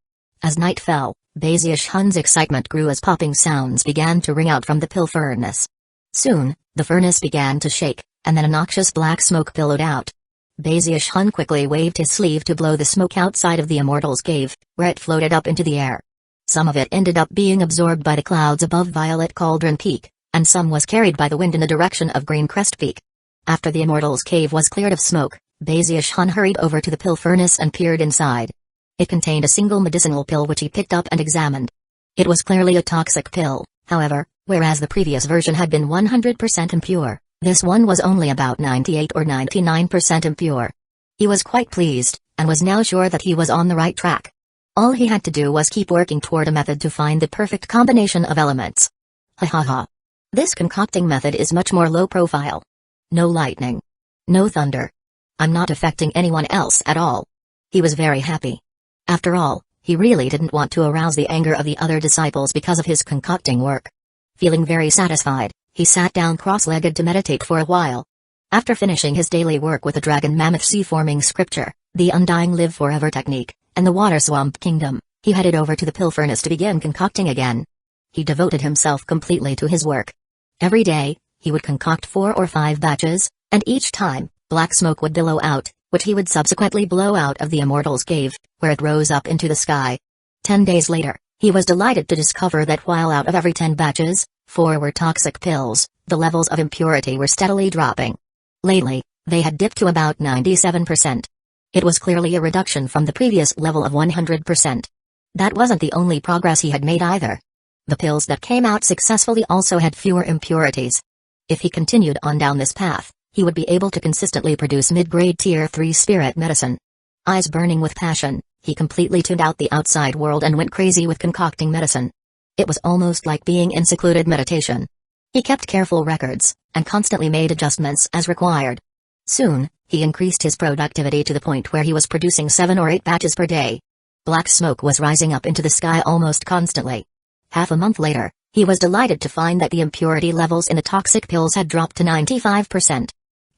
[SPEAKER 1] As night fell, Bazius Hun's excitement grew as popping sounds began to ring out from the pill furnace. Soon, the furnace began to shake, and then a noxious black smoke billowed out. Bazius Hun quickly waved his sleeve to blow the smoke outside of the Immortals cave, where it floated up into the air. Some of it ended up being absorbed by the clouds above Violet Cauldron Peak, and some was carried by the wind in the direction of Green Crest Peak. After the Immortals cave was cleared of smoke, Bazius Hun hurried over to the pill furnace and peered inside. It contained a single medicinal pill which he picked up and examined. It was clearly a toxic pill, however, whereas the previous version had been 100% impure, this one was only about 98 or 99% impure. He was quite pleased, and was now sure that he was on the right track. All he had to do was keep working toward a method to find the perfect combination of elements. Ha ha ha. This concocting method is much more low profile. No lightning. No thunder. I'm not affecting anyone else at all. He was very happy. After all, he really didn't want to arouse the anger of the other disciples because of his concocting work. Feeling very satisfied, he sat down cross-legged to meditate for a while. After finishing his daily work with the Dragon Mammoth Sea-forming scripture, the Undying Live Forever technique, and the Water Swamp Kingdom, he headed over to the pill furnace to begin concocting again. He devoted himself completely to his work. Every day, he would concoct 4 or 5 batches, and each time, black smoke would billow out, which he would subsequently blow out of the Immortal's Cave, where it rose up into the sky. 10 days later, he was delighted to discover that while out of every 10 batches, 4 were toxic pills, the levels of impurity were steadily dropping. Lately, they had dipped to about 97%. It was clearly a reduction from the previous level of 100%. That wasn't the only progress he had made either. The pills that came out successfully also had fewer impurities. If he continued on down this path, he would be able to consistently produce mid-grade Tier 3 spirit medicine. Eyes burning with passion, he completely tuned out the outside world and went crazy with concocting medicine. It was almost like being in secluded meditation. He kept careful records, and constantly made adjustments as required. Soon, he increased his productivity to the point where he was producing 7 or 8 batches per day. Black smoke was rising up into the sky almost constantly. Half a month later, he was delighted to find that the impurity levels in the toxic pills had dropped to 95%.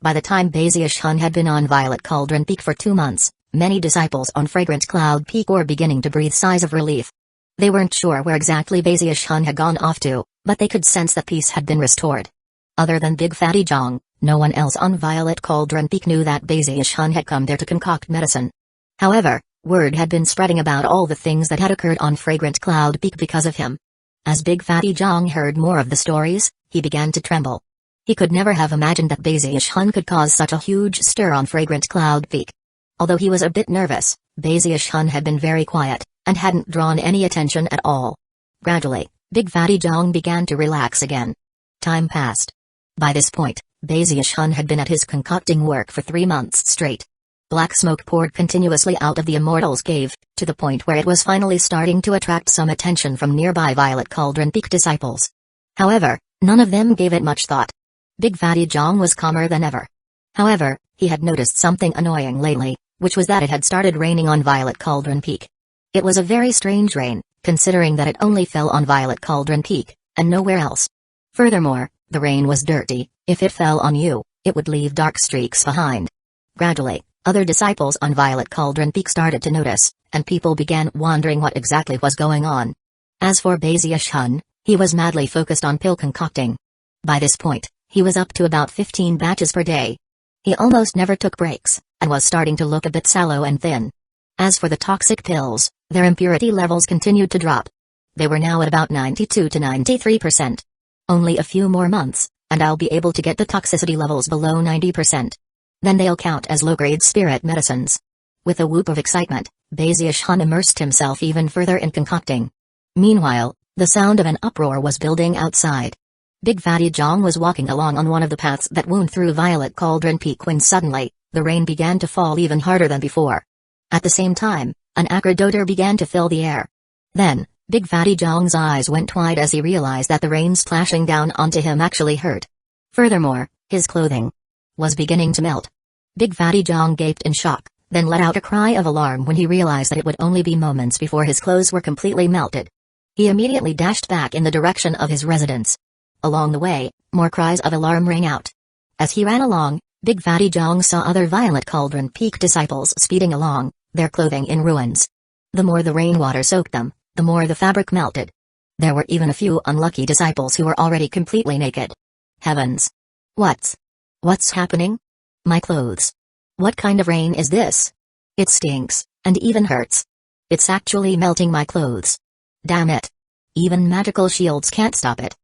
[SPEAKER 1] By the time Baziash-hun had been on Violet Cauldron Peak for 2 months, many disciples on Fragrant Cloud Peak were beginning to breathe sighs of relief. They weren't sure where exactly Baziash-hun had gone off to, but they could sense that peace had been restored. Other than Big Fatty Jong, no one else on Violet Cauldron Peak knew that Baziash-hun had come there to concoct medicine. However, word had been spreading about all the things that had occurred on Fragrant Cloud Peak because of him. As Big Fatty Jong heard more of the stories, he began to tremble. He could never have imagined that Baziash-hun could cause such a huge stir on Fragrant Cloud Peak. Although he was a bit nervous, Baziash-hun had been very quiet, and hadn't drawn any attention at all. Gradually, Big Fatty Jong began to relax again. Time passed. By this point, Baziash-hun had been at his concocting work for 3 months straight. Black smoke poured continuously out of the Immortal's Cave, to the point where it was finally starting to attract some attention from nearby Violet Cauldron Peak disciples. However, none of them gave it much thought. Big Fatty Jong was calmer than ever. However, he had noticed something annoying lately, which was that it had started raining on Violet Cauldron Peak. It was a very strange rain, considering that it only fell on Violet Cauldron Peak, and nowhere else. Furthermore, the rain was dirty. If it fell on you, it would leave dark streaks behind. Gradually, other disciples on Violet Cauldron Peak started to notice, and people began wondering what exactly was going on. As for Baziash-hun, he was madly focused on pill concocting. By this point, he was up to about 15 batches per day. He almost never took breaks, and was starting to look a bit sallow and thin. As for the toxic pills, their impurity levels continued to drop. They were now at about 92 to 93%. Only a few more months, and I'll be able to get the toxicity levels below 90%. Then they'll count as low-grade spirit medicines. With a whoop of excitement, Baziash-hun immersed himself even further in concocting. Meanwhile, the sound of an uproar was building outside. Big Fatty Jong was walking along on one of the paths that wound through Violet Cauldron Peak when suddenly, the rain began to fall even harder than before. At the same time, an acrid odor began to fill the air. Then, Big Fatty Jong's eyes went wide as he realized that the rain splashing down onto him actually hurt. Furthermore, his clothing was beginning to melt. Big Fatty Jong gaped in shock, then let out a cry of alarm when he realized that it would only be moments before his clothes were completely melted. He immediately dashed back in the direction of his residence. Along the way, more cries of alarm rang out. As he ran along, Big Fatty Jong saw other Violet Cauldron Peak disciples speeding along, their clothing in ruins. The more the rainwater soaked them, the more the fabric melted. There were even a few unlucky disciples who were already completely naked. Heavens! What's happening? My clothes. What kind of rain is this? It stinks, and even hurts. It's actually melting my clothes. Damn it. Even magical shields can't stop it.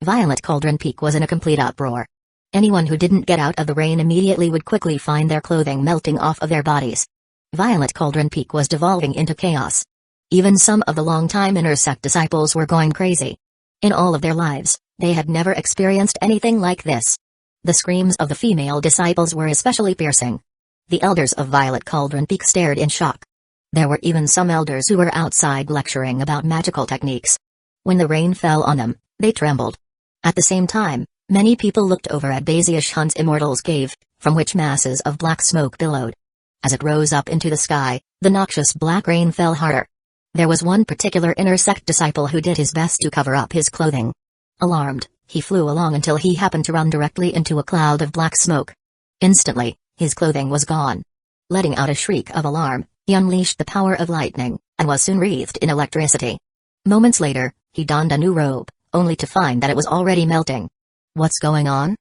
[SPEAKER 1] Violet Cauldron Peak was in a complete uproar. Anyone who didn't get out of the rain immediately would quickly find their clothing melting off of their bodies. Violet Cauldron Peak was devolving into chaos. Even some of the long-time inner sect disciples were going crazy. In all of their lives, they had never experienced anything like this. The screams of the female disciples were especially piercing. The elders of Violet Cauldron Peak stared in shock. There were even some elders who were outside lecturing about magical techniques. When the rain fell on them, they trembled. At the same time, many people looked over at Baziash-hun's Immortal's Cave, from which masses of black smoke billowed. As it rose up into the sky, the noxious black rain fell harder. There was one particular inner sect disciple who did his best to cover up his clothing. Alarmed, he flew along until he happened to run directly into a cloud of black smoke. Instantly, his clothing was gone. Letting out a shriek of alarm, he unleashed the power of lightning, and was soon wreathed in electricity. Moments later, he donned a new robe, only to find that it was already melting. What's going on?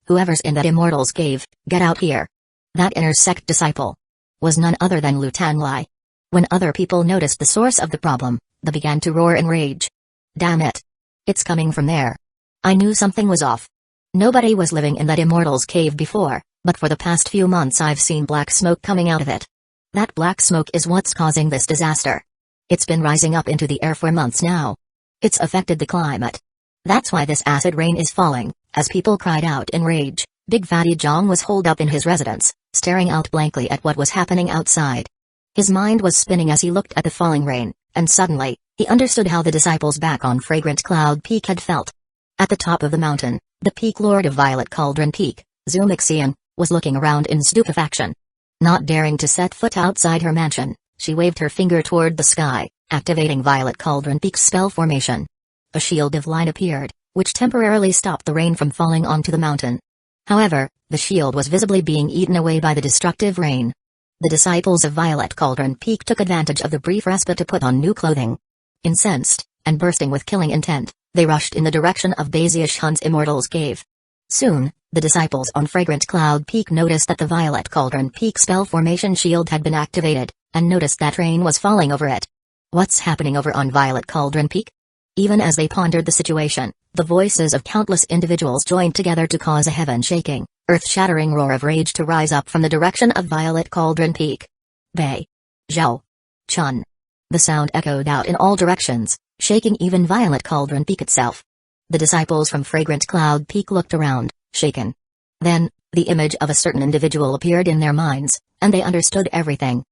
[SPEAKER 1] Whoever's in that immortal's cave, get out here. That inner sect disciple was none other than Lu Tanlai. When other people noticed the source of the problem, they began to roar in rage. Damn it! It's coming from there. I knew something was off. Nobody was living in that immortal's cave before, but for the past few months I've seen black smoke coming out of it. That black smoke is what's causing this disaster. It's been rising up into the air for months now. It's affected the climate. That's why this acid rain is falling. As people cried out in rage, Big Fatty Jong was holed up in his residence, staring out blankly at what was happening outside. His mind was spinning as he looked at the falling rain, and suddenly, he understood how the disciples back on Fragrant Cloud Peak had felt. At the top of the mountain, the Peak Lord of Violet Cauldron Peak, Zumixian, was looking around in stupefaction. Not daring to set foot outside her mansion, she waved her finger toward the sky, activating Violet Cauldron Peak's spell formation. A shield of light appeared, which temporarily stopped the rain from falling onto the mountain. However, the shield was visibly being eaten away by the destructive rain. The disciples of Violet Cauldron Peak took advantage of the brief respite to put on new clothing. Incensed, and bursting with killing intent, they rushed in the direction of Bazius Hun's Immortal's Cave. Soon, the disciples on Fragrant Cloud Peak noticed that the Violet Cauldron Peak spell formation shield had been activated, and noticed that rain was falling over it. What's happening over on Violet Cauldron Peak? Even as they pondered the situation, the voices of countless individuals joined together to cause a heaven-shaking, earth-shattering roar of rage to rise up from the direction of Violet Cauldron Peak. Bei. Zhao. Chun. The sound echoed out in all directions, shaking even Violet Cauldron Peak itself. The disciples from Fragrant Cloud Peak looked around, shaken. Then, the image of a certain individual appeared in their minds, and they understood everything.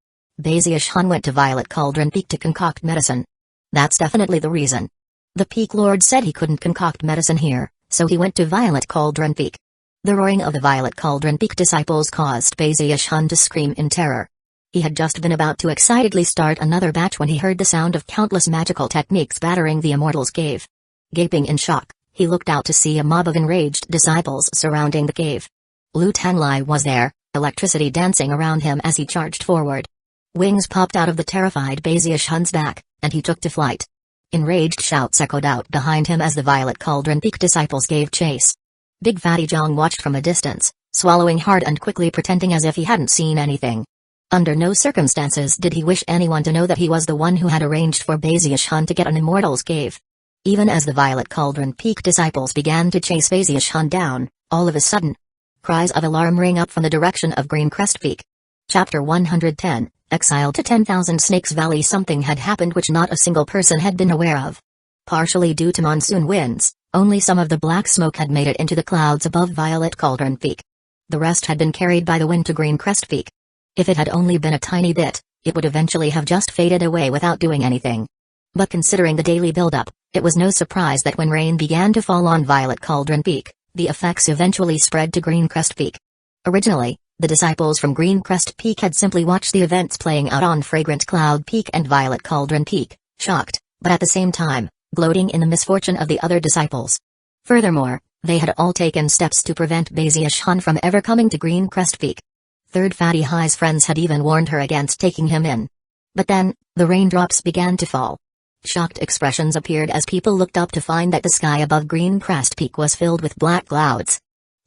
[SPEAKER 1] Bazius Hun went to Violet Cauldron Peak to concoct medicine. That's definitely the reason. The Peak Lord said he couldn't concoct medicine here, so he went to Violet Cauldron Peak. The roaring of the Violet Cauldron Peak disciples caused Bazius Hun to scream in terror. He had just been about to excitedly start another batch when he heard the sound of countless magical techniques battering the Immortal's Cave. Gaping in shock, he looked out to see a mob of enraged disciples surrounding the cave. Lu Tanlai was there, electricity dancing around him as he charged forward. Wings popped out of the terrified Bazius Hun's back, and he took to flight. Enraged shouts echoed out behind him as the Violet Cauldron Peak disciples gave chase. Big Fatty Jong watched from a distance, swallowing hard and quickly pretending as if he hadn't seen anything. Under no circumstances did he wish anyone to know that he was the one who had arranged for Bazius Hun to get an Immortal's Cave. Even as the Violet Cauldron Peak disciples began to chase Bazius Hun down, all of a sudden, cries of alarm rang up from the direction of Green Crest Peak. Chapter 110, Exiled to 10,000 Snakes Valley. Something had happened which not a single person had been aware of. Partially due to monsoon winds, only some of the black smoke had made it into the clouds above Violet Cauldron Peak. The rest had been carried by the wind to Green Crest Peak. If it had only been a tiny bit, it would eventually have just faded away without doing anything. But considering the daily buildup, it was no surprise that when rain began to fall on Violet Cauldron Peak, the effects eventually spread to Green Crest Peak. Originally, the disciples from Green Crest Peak had simply watched the events playing out on Fragrant Cloud Peak and Violet Cauldron Peak, shocked, but at the same time, gloating in the misfortune of the other disciples. Furthermore, they had all taken steps to prevent Bazius Hun from ever coming to Green Crest Peak. Third Fatty High's friends had even warned her against taking him in. But then, the raindrops began to fall. Shocked expressions appeared as people looked up to find that the sky above Green Crest Peak was filled with black clouds.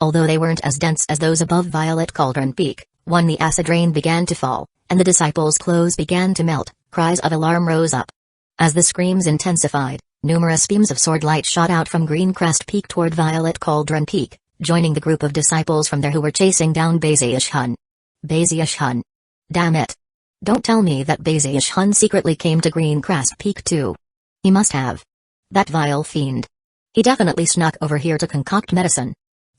[SPEAKER 1] Although they weren't as dense as those above Violet Cauldron Peak, when the acid rain began to fall, and the disciples' clothes began to melt, cries of alarm rose up. As the screams intensified, numerous beams of sword light shot out from Green Crest Peak toward Violet Cauldron Peak, joining the group of disciples from there who were chasing down Bazius Hun. Bazius Hun. Damn it. Don't tell me that Bazius Hun secretly came to Green Crest Peak too. He must have. That vile fiend. He definitely snuck over here to concoct medicine.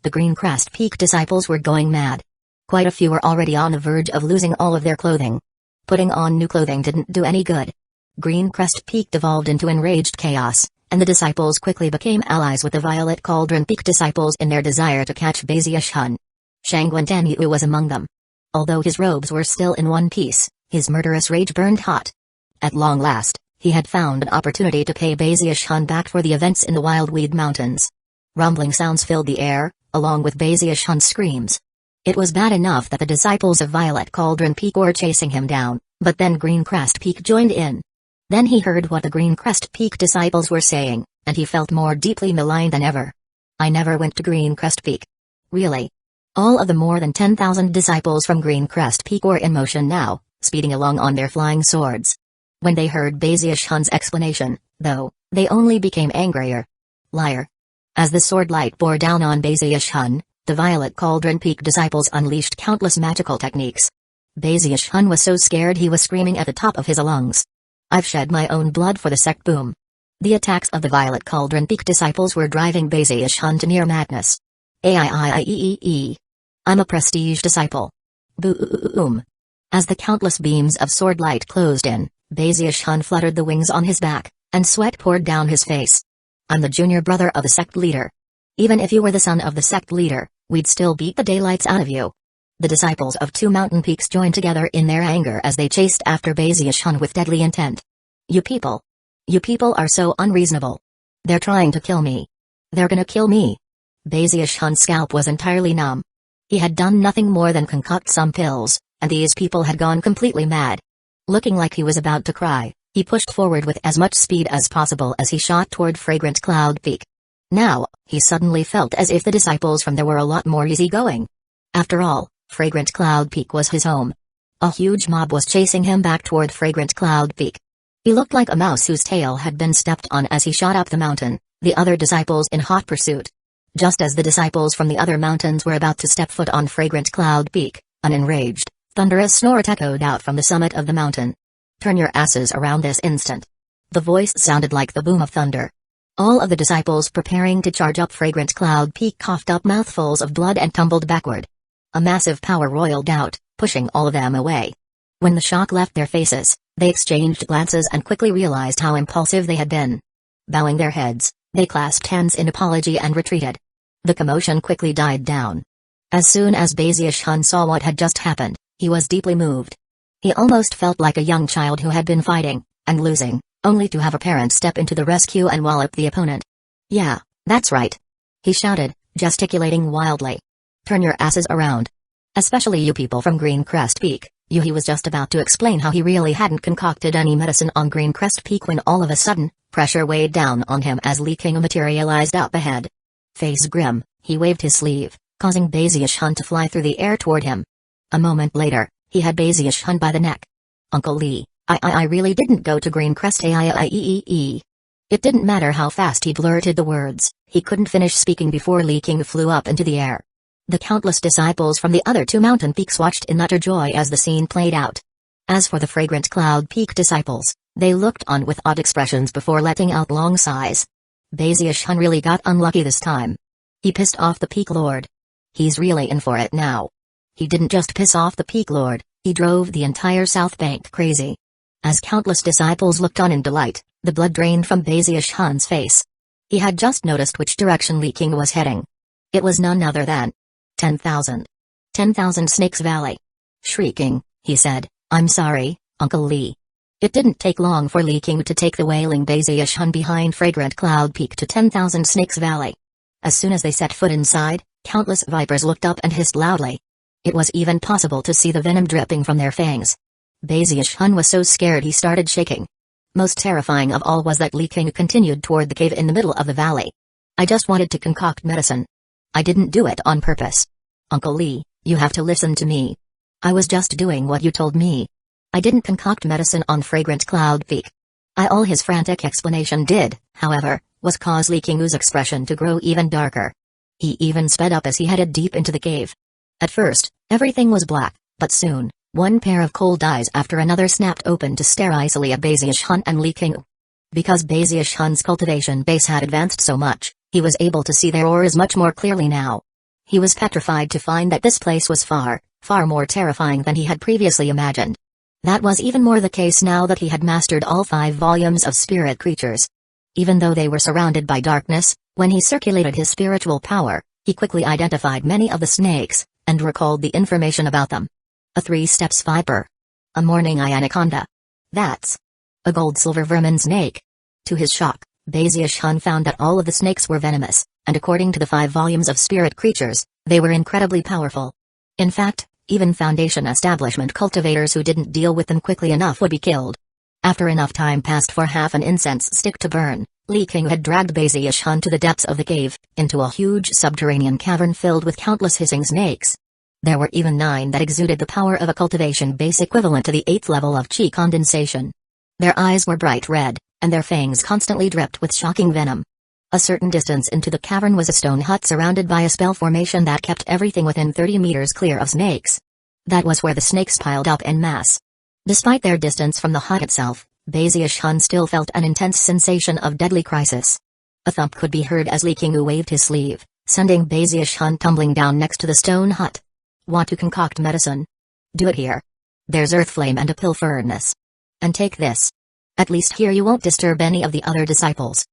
[SPEAKER 1] The Green Crest Peak disciples were going mad. Quite a few were already on the verge of losing all of their clothing. Putting on new clothing didn't do any good. Green Crest Peak devolved into enraged chaos, and the disciples quickly became allies with the Violet Cauldron Peak disciples in their desire to catch Bazius Hun. Shangguan Danyu was among them. Although his robes were still in one piece, his murderous rage burned hot. At long last, He had found an opportunity to pay Baziush-hun back for the events in the Wildweed Mountains. Rumbling sounds filled the air, along with Baziush-hun's screams. It was bad enough that the disciples of Violet Cauldron Peak were chasing him down, but then Green Crest Peak joined in. Then he heard what the Green Crest Peak disciples were saying, and he felt more deeply maligned than ever. I never went to Green Crest Peak. Really? All of the more than 10,000 disciples from Green Crest Peak were in motion now, speeding along on their flying swords. When they heard Baziush-hun's explanation, though, they only became angrier. Liar. As the sword light bore down on Baziush-hun, the Violet Cauldron Peak disciples unleashed countless magical techniques. Baziush-hun was so scared he was screaming at the top of his lungs. I've shed my own blood for the sect. Boom. The attacks of the Violet Cauldron Peak disciples were driving Baziush-hun to near madness. I'm a prestige disciple. Boom. As the countless beams of sword light closed in, Baziush-hun fluttered the wings on his back, and sweat poured down his face. I'm the junior brother of the sect leader. Even if you were the son of the sect leader, we'd still beat the daylights out of you. The disciples of two mountain peaks joined together in their anger as they chased after Baziush-hun with deadly intent. You people are so unreasonable. They're trying to kill me. They're gonna kill me. Baziush-hun's scalp was entirely numb. He had done nothing more than concoct some pills, and these people had gone completely mad. Looking like he was about to cry, he pushed forward with as much speed as possible as he shot toward Fragrant Cloud Peak. Now, he suddenly felt as if the disciples from there were a lot more easygoing. After all, Fragrant Cloud Peak was his home. A huge mob was chasing him back toward Fragrant Cloud Peak. He looked like a mouse whose tail had been stepped on as he shot up the mountain, the other disciples in hot pursuit. Just as the disciples from the other mountains were about to step foot on Fragrant Cloud Peak, an enraged, thunderous snort echoed out from the summit of the mountain. Turn your asses around this instant. The voice sounded like the boom of thunder. All of the disciples preparing to charge up Fragrant Cloud Peak coughed up mouthfuls of blood and tumbled backward. A massive power roiled out, pushing all of them away. When the shock left their faces, they exchanged glances and quickly realized how impulsive they had been. Bowing their heads, they clasped hands in apology and retreated. The commotion quickly died down. As soon as Baziush-hun saw what had just happened, he was deeply moved. He almost felt like a young child who had been fighting, and losing, only to have a parent step into the rescue and wallop the opponent. Yeah, that's right. He shouted, gesticulating wildly. Turn your asses around. Especially you people from Green Crest Peak. He was just about to explain how he really hadn't concocted any medicine on Green Crest Peak when all of a sudden, pressure weighed down on him as Lee King materialized up ahead. Face grim, he waved his sleeve, causing Baziush-hun to fly through the air toward him. A moment later, he had Baziush-hun by the neck. Uncle Lee, I really didn't go to Green Crest. It didn't matter how fast he blurted the words, he couldn't finish speaking before Lee King flew up into the air. The countless disciples from the other two mountain peaks watched in utter joy as the scene played out. As for the Fragrant Cloud Peak disciples, they looked on with odd expressions before letting out long sighs. Baziush-hun really got unlucky this time. He pissed off the Peak Lord. He's really in for it now. He didn't just piss off the Peak Lord, he drove the entire South Bank crazy. As countless disciples looked on in delight, the blood drained from Baziush-hun's face. He had just noticed which direction Lee King was heading. It was none other than 10,000. 10,000 Snakes Valley. Shrieking, he said, I'm sorry, Uncle Lee. It didn't take long for Lee King to take the wailing Baziush-hun behind Fragrant Cloud Peak to 10,000 Snakes Valley. As soon as they set foot inside, countless vipers looked up and hissed loudly. It was even possible to see the venom dripping from their fangs. Baziush-hun was so scared he started shaking. Most terrifying of all was that Lee King continued toward the cave in the middle of the valley. I just wanted to concoct medicine. I didn't do it on purpose. Uncle Lee, you have to listen to me. I was just doing what you told me. I didn't concoct medicine on Fragrant Cloud Peak. All his frantic explanation did, however, was cause Lee King's expression to grow even darker. He even sped up as he headed deep into the cave. At first, everything was black, but soon, one pair of cold eyes after another snapped open to stare icily at Baziush-hun and Lee King. Because Baziush-hun's cultivation base had advanced so much, he was able to see their auras much more clearly now. He was petrified to find that this place was far, far more terrifying than he had previously imagined. That was even more the case now that he had mastered all 5 volumes of spirit creatures. Even though they were surrounded by darkness, when he circulated his spiritual power, he quickly identified many of the snakes, and recalled the information about them. A 3-steps viper. A morning anaconda. That's A gold-silver vermin snake. To his shock, Bazius-hun found that all of the snakes were venomous, and according to the 5 volumes of spirit creatures, they were incredibly powerful. In fact, even Foundation establishment cultivators who didn't deal with them quickly enough would be killed. After enough time passed for half an incense stick to burn, Li King had dragged Bazius-hun to the depths of the cave, into a huge subterranean cavern filled with countless hissing snakes. There were even 9 that exuded the power of a cultivation base equivalent to the 8th level of chi condensation. Their eyes were bright red, and their fangs constantly dripped with shocking venom. A certain distance into the cavern was a stone hut surrounded by a spell formation that kept everything within 30 meters clear of snakes. That was where the snakes piled up en masse. Despite their distance from the hut itself, Bazius-hun still felt an intense sensation of deadly crisis. A thump could be heard as Li King waved his sleeve, sending Bazius-hun tumbling down next to the stone hut. Want to concoct medicine? Do it here. There's earth flame and a pill furnace. And take this. At least here you won't disturb any of the other disciples.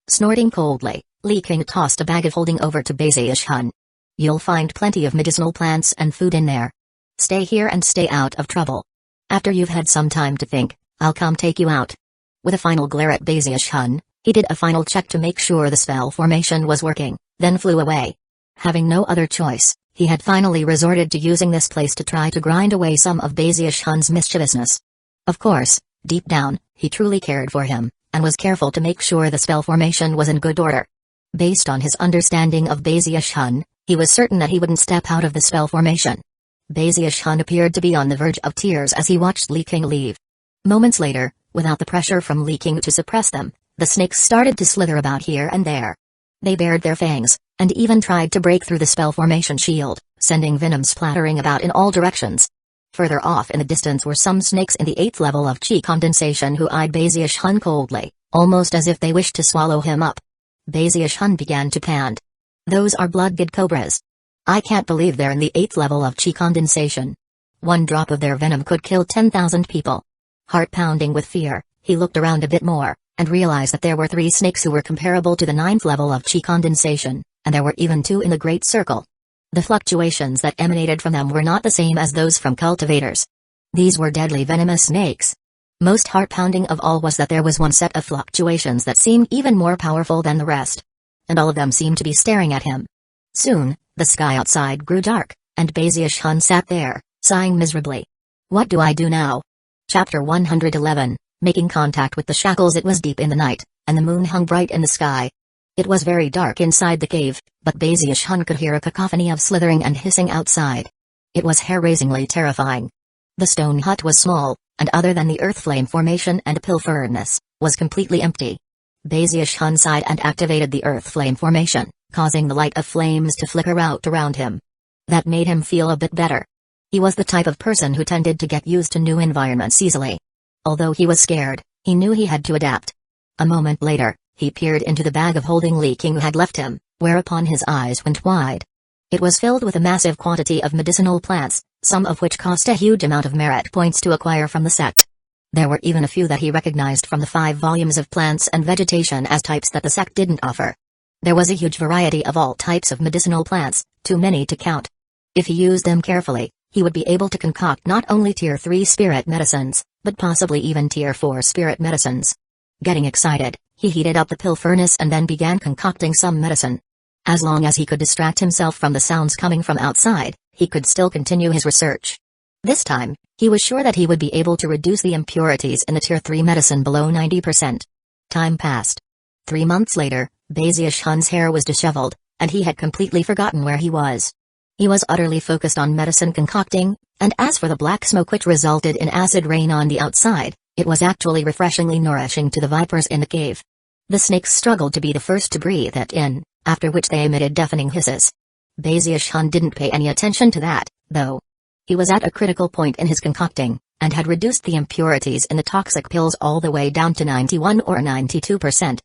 [SPEAKER 1] Snorting coldly, Li King tossed a bag of holding over to Bazius-hun. You'll find plenty of medicinal plants and food in there. Stay here and stay out of trouble. After you've had some time to think, I'll come take you out. With a final glare at Bazius-hun, he did a final check to make sure the spell formation was working, then flew away. Having no other choice, he had finally resorted to using this place to try to grind away some of Bazius-hun's mischievousness. Of course, deep down, he truly cared for him, and was careful to make sure the spell formation was in good order. Based on his understanding of Bazius-hun, he was certain that he wouldn't step out of the spell formation. Bazius-hun appeared to be on the verge of tears as he watched Li King leave. Moments later, without the pressure from Li King to suppress them, the snakes started to slither about here and there. They bared their fangs, and even tried to break through the spell formation shield, sending venom splattering about in all directions. Further off in the distance were some snakes in the 8th level of chi condensation who eyed Bazius-hun coldly, almost as if they wished to swallow him up. Bazius-hun began to pant. Those are blood-good cobras. I can't believe they're in the 8th level of chi condensation. One drop of their venom could kill 10,000 people. Heart pounding with fear, he looked around a bit more, and realized that there were 3 snakes who were comparable to the 9th level of chi condensation, and there were even 2 in the Great Circle. The fluctuations that emanated from them were not the same as those from cultivators. These were deadly venomous snakes. Most heart-pounding of all was that there was one set of fluctuations that seemed even more powerful than the rest. And all of them seemed to be staring at him. Soon, the sky outside grew dark, and Bazius-hun sat there, sighing miserably. What do I do now? Chapter 111, Making contact with the shackles. It was deep in the night, and the moon hung bright in the sky. It was very dark inside the cave, but Bazius-hun could hear a cacophony of slithering and hissing outside. It was hair-raisingly terrifying. The stone hut was small, and other than the earth flame formation and a pill furnace, was completely empty. Bazius-hun sighed and activated the earth flame formation, causing the light of flames to flicker out around him. That made him feel a bit better. He was the type of person who tended to get used to new environments easily. Although he was scared, he knew he had to adapt. A moment later, he peered into the bag of holding Li King had left him, whereupon his eyes went wide. It was filled with a massive quantity of medicinal plants, some of which cost a huge amount of merit points to acquire from the sect. There were even a few that he recognized from the 5 volumes of plants and vegetation as types that the sect didn't offer. There was a huge variety of all types of medicinal plants, too many to count. If he used them carefully, he would be able to concoct not only Tier 3 spirit medicines, but possibly even Tier 4 spirit medicines. Getting excited, he heated up the pill furnace and then began concocting some medicine. As long as he could distract himself from the sounds coming from outside, he could still continue his research. This time, he was sure that he would be able to reduce the impurities in the Tier 3 medicine below 90%. Time passed. 3 months later, Bazius-hun's hair was disheveled, and he had completely forgotten where he was. He was utterly focused on medicine concocting, and as for the black smoke which resulted in acid rain on the outside, it was actually refreshingly nourishing to the vipers in the cave. The snakes struggled to be the first to breathe it in, after which they emitted deafening hisses. Bazius-hun didn't pay any attention to that, though. He was at a critical point in his concocting, and had reduced the impurities in the toxic pills all the way down to 91 or 92%.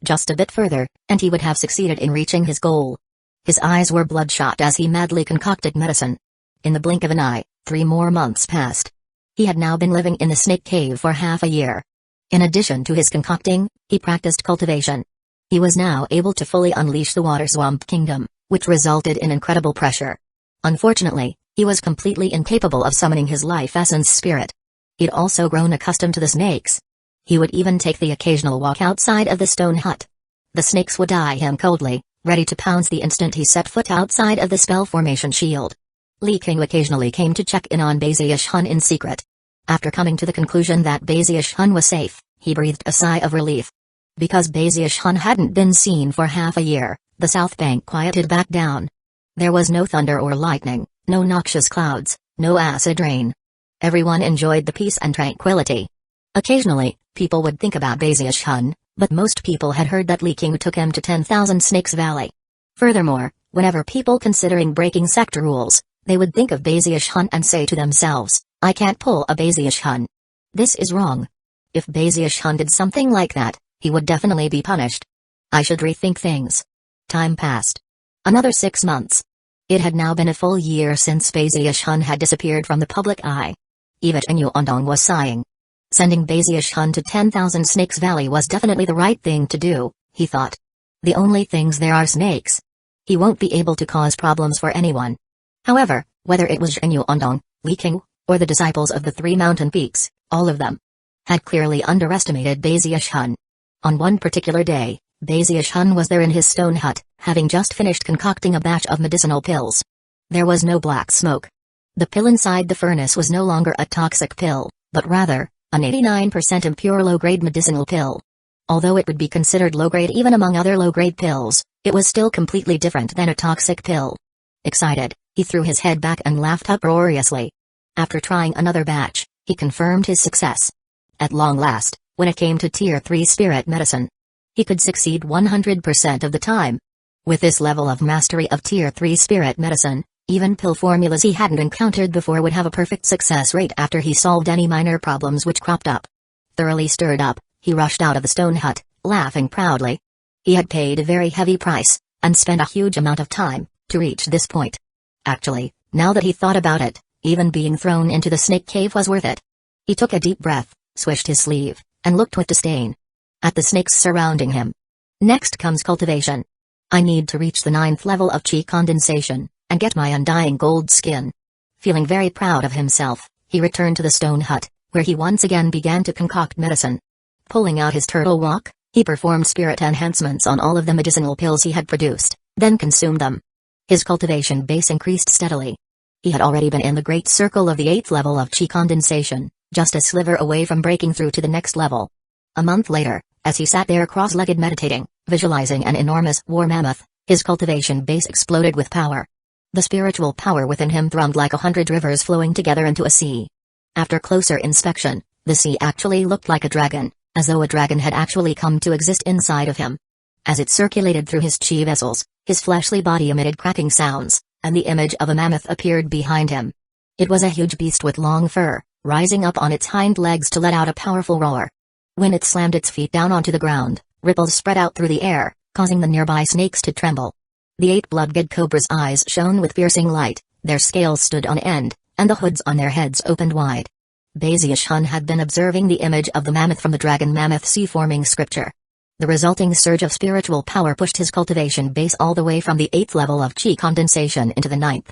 [SPEAKER 1] Just a bit further, and he would have succeeded in reaching his goal. His eyes were bloodshot as he madly concocted medicine. In the blink of an eye, 3 more months passed. He had now been living in the snake cave for half a year. In addition to his concocting, he practiced cultivation. He was now able to fully unleash the water swamp kingdom, which resulted in incredible pressure. Unfortunately, he was completely incapable of summoning his life essence spirit. He'd also grown accustomed to the snakes. He would even take the occasional walk outside of the stone hut. The snakes would eye him coldly, ready to pounce the instant he set foot outside of the spell formation shield. Li King occasionally came to check in on Bazish Hun in secret. After coming to the conclusion that Bazish Hun was safe, he breathed a sigh of relief. Because Bazish Hun hadn't been seen for half a year, the South Bank quieted back down. There was no thunder or lightning, no noxious clouds, no acid rain. Everyone enjoyed the peace and tranquility. Occasionally, people would think about Bazish Hun, but most people had heard that Li King took him to 10,000 Snakes Valley. Furthermore, whenever people considering breaking sector rules, they would think of Bazish Hun and say to themselves, I can't pull a Bazish Hun. This is wrong. If Bazish Hun did something like that, he would definitely be punished. I should rethink things. Time passed. Another 6 months. It had now been a full year since Bazish Hun had disappeared from the public eye. Yvette Nyuondong was sighing. Sending Bazish Hun to 10,000 Snakes Valley was definitely the right thing to do, he thought. The only things there are snakes. He won't be able to cause problems for anyone. However, whether it was Nyuondong, Li King, or the disciples of the 3 mountain peaks, all of them had clearly underestimated Bazish Hun. On one particular day, Bazish Hun was there in his stone hut, having just finished concocting a batch of medicinal pills. There was no black smoke. The pill inside the furnace was no longer a toxic pill, but rather, an 89% impure low-grade medicinal pill. Although it would be considered low-grade even among other low-grade pills, it was still completely different than a toxic pill. Excited, he threw his head back and laughed uproariously. After trying another batch, he confirmed his success. At long last, when it came to Tier 3 spirit medicine, he could succeed 100% of the time. With this level of mastery of Tier 3 spirit medicine, even pill formulas he hadn't encountered before would have a perfect success rate after he solved any minor problems which cropped up. Thoroughly stirred up, he rushed out of the stone hut, laughing proudly. He had paid a very heavy price, and spent a huge amount of time, to reach this point. Actually, now that he thought about it, even being thrown into the snake cave was worth it. He took a deep breath, swished his sleeve, and looked with disdain at the snakes surrounding him. Next comes cultivation. I need to reach the 9th level of chi condensation, and get my undying gold skin. Feeling very proud of himself, he returned to the stone hut, where he once again began to concoct medicine. Pulling out his turtle walk, he performed spirit enhancements on all of the medicinal pills he had produced, then consumed them. His cultivation base increased steadily. He had already been in the great circle of the 8th level of chi condensation, just a sliver away from breaking through to the next level. A month later, as he sat there cross-legged meditating, visualizing an enormous war mammoth, his cultivation base exploded with power. The spiritual power within him thrummed like 100 rivers flowing together into a sea. After closer inspection, the sea actually looked like a dragon, as though a dragon had actually come to exist inside of him. As it circulated through his chi vessels, his fleshly body emitted cracking sounds, and the image of a mammoth appeared behind him. It was a huge beast with long fur, rising up on its hind legs to let out a powerful roar. When it slammed its feet down onto the ground, ripples spread out through the air, causing the nearby snakes to tremble. The 8 blood-red cobra's eyes shone with piercing light, their scales stood on end, and the hoods on their heads opened wide. Bazish Hun had been observing the image of the mammoth from the dragon mammoth sea-forming scripture. The resulting surge of spiritual power pushed his cultivation base all the way from the 8th level of chi condensation into the 9th.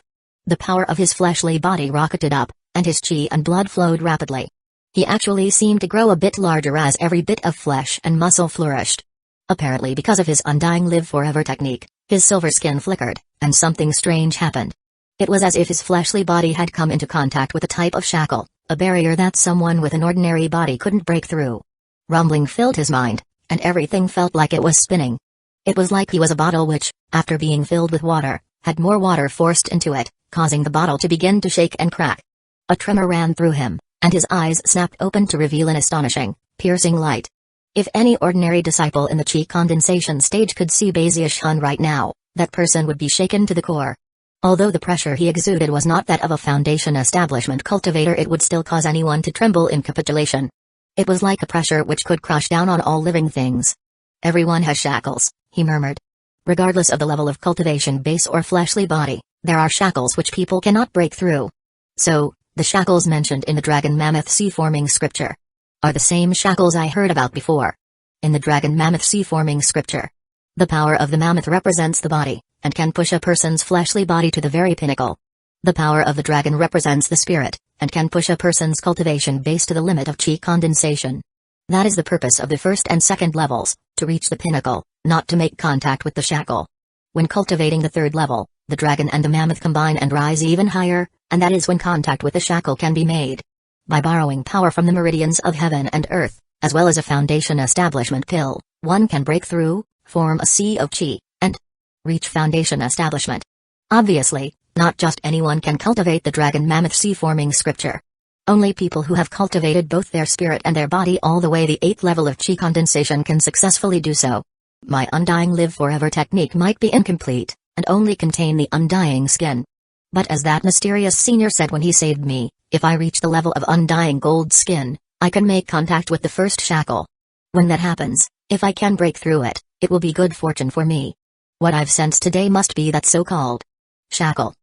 [SPEAKER 1] The power of his fleshly body rocketed up, and his chi and blood flowed rapidly. He actually seemed to grow a bit larger as every bit of flesh and muscle flourished. Apparently because of his undying live-forever technique, his silver skin flickered, and something strange happened. It was as if his fleshly body had come into contact with a type of shackle, a barrier that someone with an ordinary body couldn't break through. Rumbling filled his mind, and everything felt like it was spinning. It was like he was a bottle which, after being filled with water, had more water forced into it, causing the bottle to begin to shake and crack. A tremor ran through him, and his eyes snapped open to reveal an astonishing, piercing light. If any ordinary disciple in the chi condensation stage could see Bazish Hun right now, that person would be shaken to the core. Although the pressure he exuded was not that of a Foundation establishment cultivator, it would still cause anyone to tremble in capitulation. It was like a pressure which could crush down on all living things. Everyone has shackles, he murmured. Regardless of the level of cultivation base or fleshly body, there are shackles which people cannot break through. So, the shackles mentioned in the dragon mammoth sea-forming scripture are the same shackles I heard about before. In the dragon mammoth sea-forming scripture, the power of the mammoth represents the body, and can push a person's fleshly body to the very pinnacle. The power of the dragon represents the spirit, and can push a person's cultivation base to the limit of chi condensation. That is the purpose of the first and second levels, to reach the pinnacle, not to make contact with the shackle. When cultivating the third level, the dragon and the mammoth combine and rise even higher, and that is when contact with the shackle can be made. By borrowing power from the meridians of heaven and earth, as well as a foundation establishment pill, one can break through, form a sea of chi, and reach foundation establishment. Obviously, not just anyone can cultivate the dragon mammoth sea forming scripture. Only people who have cultivated both their spirit and their body all the way the 8th level of chi condensation can successfully do so. My undying live forever technique might be incomplete, and only contain the undying skin. But as that mysterious senior said when he saved me, if I reach the level of undying gold skin, I can make contact with the first shackle. When that happens, if I can break through it, it will be good fortune for me. What I've sensed today must be that so-called shackle.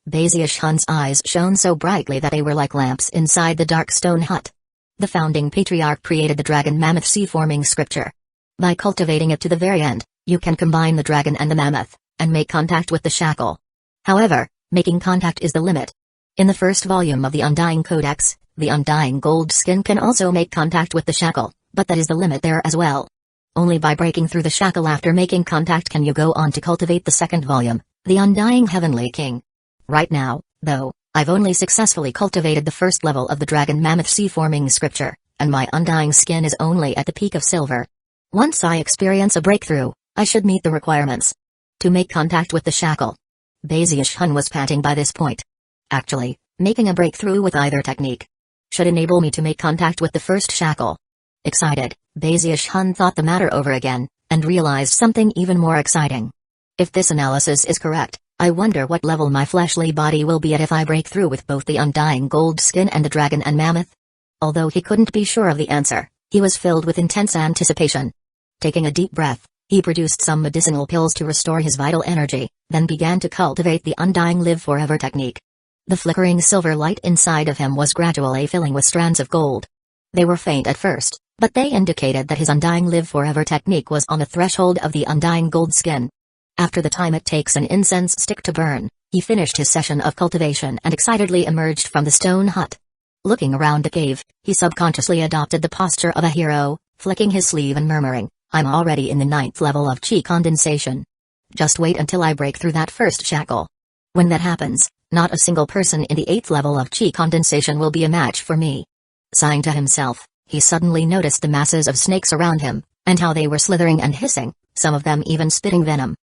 [SPEAKER 1] Bazius Hun's eyes shone so brightly that they were like lamps inside the dark stone hut. The founding patriarch created the dragon mammoth sea forming scripture. By cultivating it to the very end, you can combine the dragon and the mammoth, and make contact with the shackle. However, making contact is the limit. In the first volume of the Undying Codex, the undying gold skin can also make contact with the shackle, but that is the limit there as well. Only by breaking through the shackle after making contact can you go on to cultivate the second volume, the Undying Heavenly King. Right now, though, I've only successfully cultivated the first level of the dragon mammoth sea forming scripture, and my undying skin is only at the peak of silver. Once I experience a breakthrough, I should meet the requirements to make contact with the shackle. Bazius Hun was panting by this point. Actually, making a breakthrough with either technique should enable me to make contact with the first shackle. Excited, Bazius Hun thought the matter over again, and realized something even more exciting. If this analysis is correct, I wonder what level my fleshly body will be at if I break through with both the undying gold skin and the dragon and mammoth. Although he couldn't be sure of the answer, he was filled with intense anticipation. Taking a deep breath, he produced some medicinal pills to restore his vital energy, then began to cultivate the undying live forever technique. The flickering silver light inside of him was gradually filling with strands of gold. They were faint at first, but they indicated that his undying live forever technique was on the threshold of the undying gold skin. After the time it takes an incense stick to burn, he finished his session of cultivation and excitedly emerged from the stone hut. Looking around the cave, he subconsciously adopted the posture of a hero, flicking his sleeve and murmuring, "I'm already in the 9th level of chi condensation. Just wait until I break through that first shackle. When that happens, not a single person in the 8th level of chi condensation will be a match for me." Sighing to himself, he suddenly noticed the masses of snakes around him, and how they were slithering and hissing, some of them even spitting venom.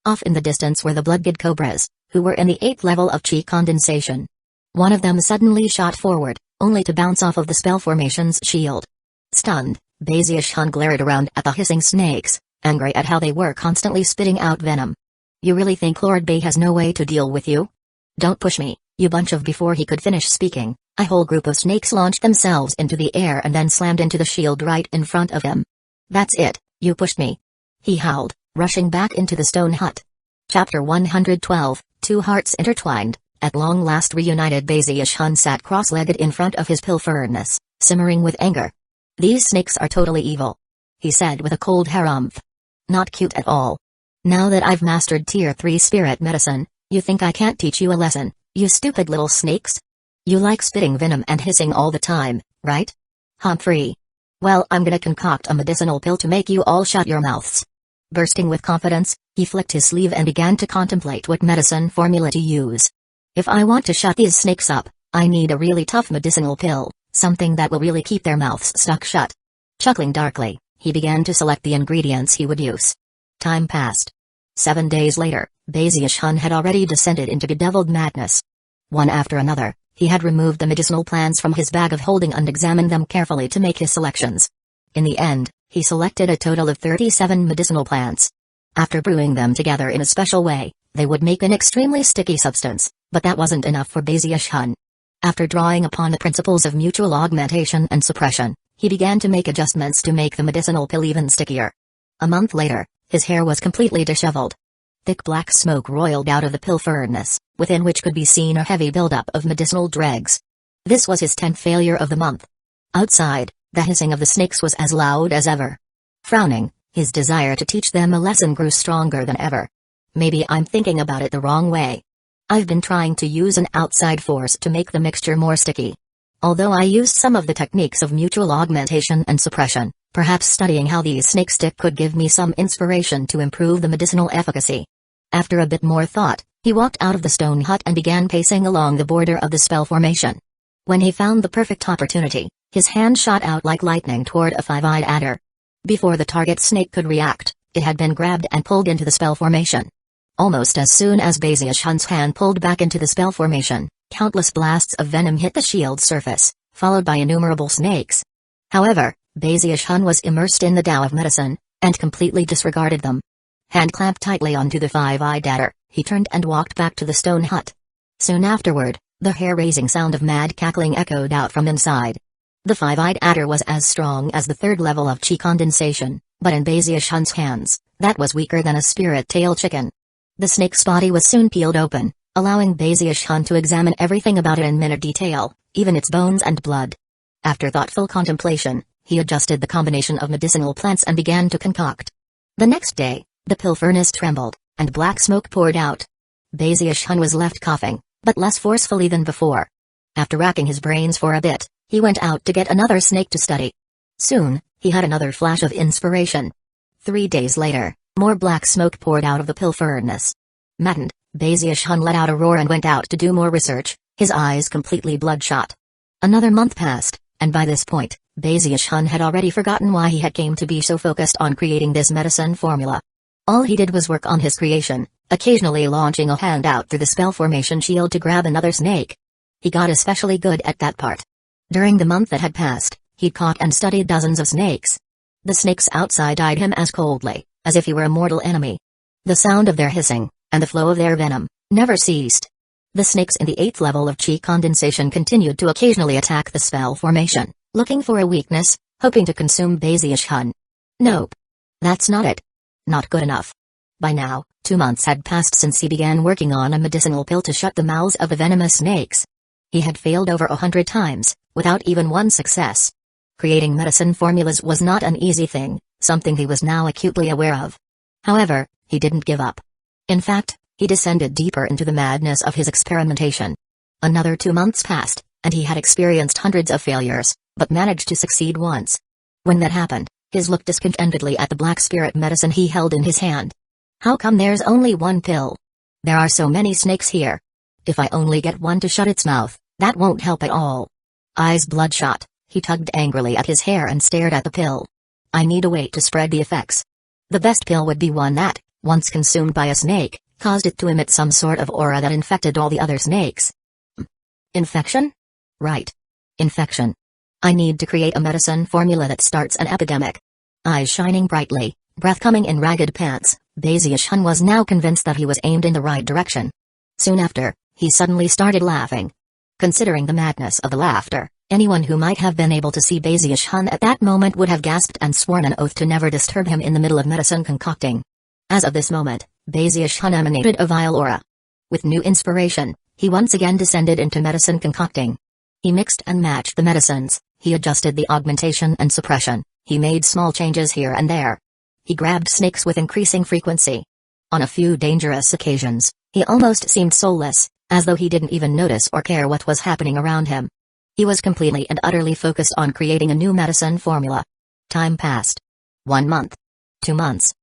[SPEAKER 1] Off in the distance were the bloodgid cobras, who were in the 8th level of chi condensation. One of them suddenly shot forward, only to bounce off of the spell formation's shield. Stunned, Bazius Hun glared around at the hissing snakes, angry at how they were constantly spitting out venom. "You really think Lord Bay has no way to deal with you? Don't push me, you bunch of..." Before he could finish speaking, a whole group of snakes launched themselves into the air and then slammed into the shield right in front of him. "That's it, you pushed me," he howled, rushing back into the stone hut. Chapter 112, Two Hearts Intertwined. At long last reunited, Bazius Hun sat cross-legged in front of his pill furnace, simmering with anger. "These snakes are totally evil," he said with a cold harumph. "Not cute at all. Now that I've mastered Tier 3 spirit medicine, you think I can't teach you a lesson, you stupid little snakes? You like spitting venom and hissing all the time, right? Humphrey. Well, I'm gonna concoct a medicinal pill to make you all shut your mouths." Bursting with confidence, he flicked his sleeve and began to contemplate what medicine formula to use. "If I want to shut these snakes up, I need a really tough medicinal pill, something that will really keep their mouths stuck shut." Chuckling darkly, he began to select the ingredients he would use. Time passed. 7 days later, Bazius Hun had already descended into bedeviled madness. One after another, he had removed the medicinal plants from his bag of holding and examined them carefully to make his selections. In the end, he selected a total of 37 medicinal plants. After brewing them together in a special way, they would make an extremely sticky substance, but that wasn't enough for Bazius Hun. After drawing upon the principles of mutual augmentation and suppression, he began to make adjustments to make the medicinal pill even stickier. A month later, his hair was completely disheveled. Thick black smoke roiled out of the pill furnace, within which could be seen a heavy buildup of medicinal dregs. This was his 10th failure of the month. Outside, the hissing of the snakes was as loud as ever. Frowning, his desire to teach them a lesson grew stronger than ever. Maybe I'm thinking about it the wrong way. I've been trying to use an outside force to make the mixture more sticky. Although I used some of the techniques of mutual augmentation and suppression, Perhaps studying how these snakes stick could give me some inspiration to improve the medicinal efficacy. After a bit more thought, he walked out of the stone hut and began pacing along the border of the spell formation. When he found the perfect opportunity, his hand shot out like lightning toward a five-eyed adder. Before the target snake could react, it had been grabbed and pulled into the spell formation. Almost as soon as Bazius-Hun's hand pulled back into the spell formation, countless blasts of venom hit the shield's surface, followed by innumerable snakes. However, Bazius-Hun was immersed in the Tao of medicine, and completely disregarded them. Hand clamped tightly onto the five-eyed adder, he turned and walked back to the stone hut. Soon afterward, the hair-raising sound of mad cackling echoed out from inside. The five-eyed adder was as strong as the third level of chi condensation, but in Bazius-Hun's hands, that was weaker than a spirit-tail chicken. The snake's body was soon peeled open, allowing Bazius-Hun to examine everything about it in minute detail, even its bones and blood. After thoughtful contemplation, he adjusted the combination of medicinal plants and began to concoct. The next day, the pill furnace trembled, and black smoke poured out. Bazius-Hun was left coughing, but less forcefully than before. After racking his brains for a bit, he went out to get another snake to study. Soon, he had another flash of inspiration. 3 days later, more black smoke poured out of the pill furnace. Maddened, Bazius-Hun let out a roar and went out to do more research, his eyes completely bloodshot. Another month passed, and by this point, Bazius-Hun had already forgotten why he had came to be so focused on creating this medicine formula. All he did was work on his creation, occasionally launching a hand out through the spell formation shield to grab another snake. He got especially good at that part. During the month that had passed, he'd caught and studied dozens of snakes. The snakes outside eyed him as coldly, as if he were a mortal enemy. The sound of their hissing, and the flow of their venom, never ceased. The snakes in the 8th level of chi condensation continued to occasionally attack the spell formation, looking for a weakness, hoping to consume Bazius-Hun. Nope. That's not it. Not good enough. By now, 2 months had passed since he began working on a medicinal pill to shut the mouths of the venomous snakes. He had failed over 100 times, without even one success. Creating medicine formulas was not an easy thing, something he was now acutely aware of. However, he didn't give up. In fact, he descended deeper into the madness of his experimentation. Another 2 months passed, and he had experienced hundreds of failures, but managed to succeed once. When that happened, his looked discontentedly at the black spirit medicine he held in his hand. How come there's only one pill? There are so many snakes here. If I only get one to shut its mouth, that won't help at all. Eyes bloodshot, he tugged angrily at his hair and stared at the pill. I need a way to spread the effects. The best pill would be one that, once consumed by a snake, caused it to emit some sort of aura that infected all the other snakes. Infection? Right. Infection. I need to create a medicine formula that starts an epidemic. Eyes shining brightly, breath coming in ragged pants, Bazius-Hun was now convinced that he was aimed in the right direction. Soon after, he suddenly started laughing. Considering the madness of the laughter, anyone who might have been able to see Bazius-Hun at that moment would have gasped and sworn an oath to never disturb him in the middle of medicine concocting. As of this moment, Bazius-Hun emanated a vile aura. With new inspiration, he once again descended into medicine concocting. He mixed and matched the medicines, he adjusted the augmentation and suppression, he made small changes here and there. He grabbed snakes with increasing frequency. On a few dangerous occasions, he almost seemed soulless, as though he didn't even notice or care what was happening around him. He was completely and utterly focused on creating a new medicine formula. Time passed. 1 month. 2 months.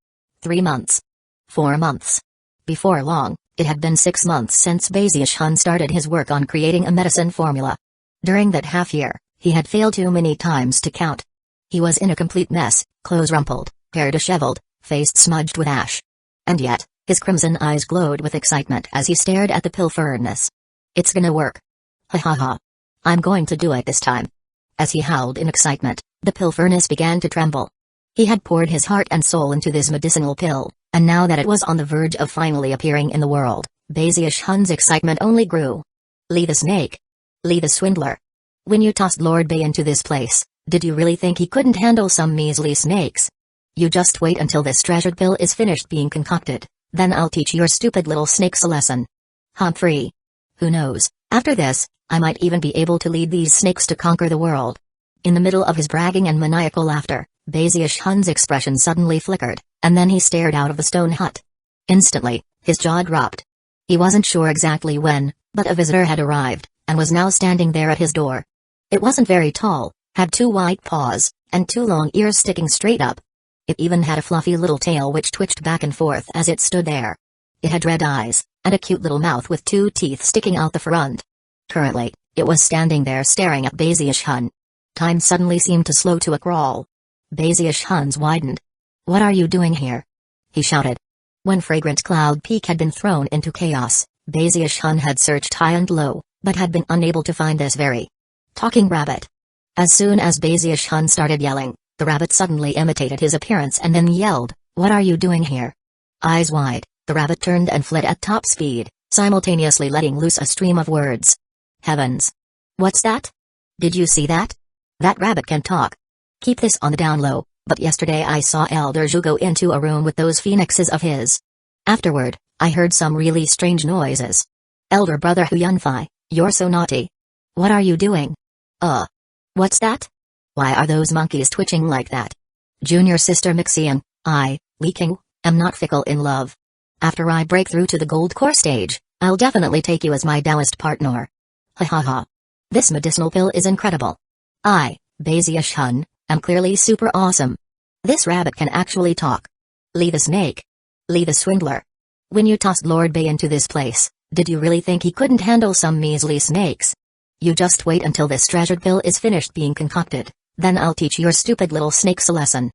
[SPEAKER 1] 3 months. 4 months. Before long, it had been 6 months since Bazius-Hun started his work on creating a medicine formula. During that half year, he had failed too many times to count. He was in a complete mess, clothes rumpled, hair disheveled, face smudged with ash. And yet, his crimson eyes glowed with excitement as he stared at the pill furnace. It's gonna work. Ha ha ha. I'm going to do it this time. As he howled in excitement, the pill furnace began to tremble. He had poured his heart and soul into this medicinal pill, and now that it was on the verge of finally appearing in the world, Bazius-Hun's excitement only grew. Lee the snake. Lee the swindler. When you tossed Lord Bay into this place, did you really think he couldn't handle some measly snakes? You just wait until this treasured pill is finished being concocted, then I'll teach your stupid little snakes a lesson. Humphrey. Who knows, after this, I might even be able to lead these snakes to conquer the world. In the middle of his bragging and maniacal laughter, Bazius-Hun's expression suddenly flickered, and then he stared out of the stone hut. Instantly, his jaw dropped. He wasn't sure exactly when, but a visitor had arrived, and was now standing there at his door. It wasn't very tall, Had 2 white paws, and 2 long ears sticking straight up. It even had a fluffy little tail which twitched back and forth as it stood there. It had red eyes, and a cute little mouth with 2 teeth sticking out the front. Currently, it was standing there staring at Bazish-hun. Time suddenly seemed to slow to a crawl. Bazish-hun's widened. "What are you doing here?" he shouted. When Fragrant Cloud Peak had been thrown into chaos, Bazish-hun had searched high and low, but had been unable to find this very talking rabbit. As soon as Bazish-hun started yelling, the rabbit suddenly imitated his appearance and then yelled, "What are you doing here?" Eyes wide, the rabbit turned and fled at top speed, simultaneously letting loose a stream of words. Heavens! What's that? Did you see that? That rabbit can talk. Keep this on the down low, but yesterday I saw Elder Zhu go into a room with those phoenixes of his. Afterward, I heard some really strange noises. Elder brother Huyunfei, you're so naughty. What are you doing? What's that? Why are those monkeys twitching like that? Junior sister Mixian, Li King, am not fickle in love. After I break through to the gold core stage, I'll definitely take you as my Taoist partner. Ha ha ha. This medicinal pill is incredible. Bazish-hun, am clearly super awesome. This rabbit can actually talk. Lee the snake. Lee the swindler. When you tossed Lord Bay into this place, did you really think he couldn't handle some measly snakes? You just wait until this treasured pill is finished being concocted, then I'll teach your stupid little snakes a lesson.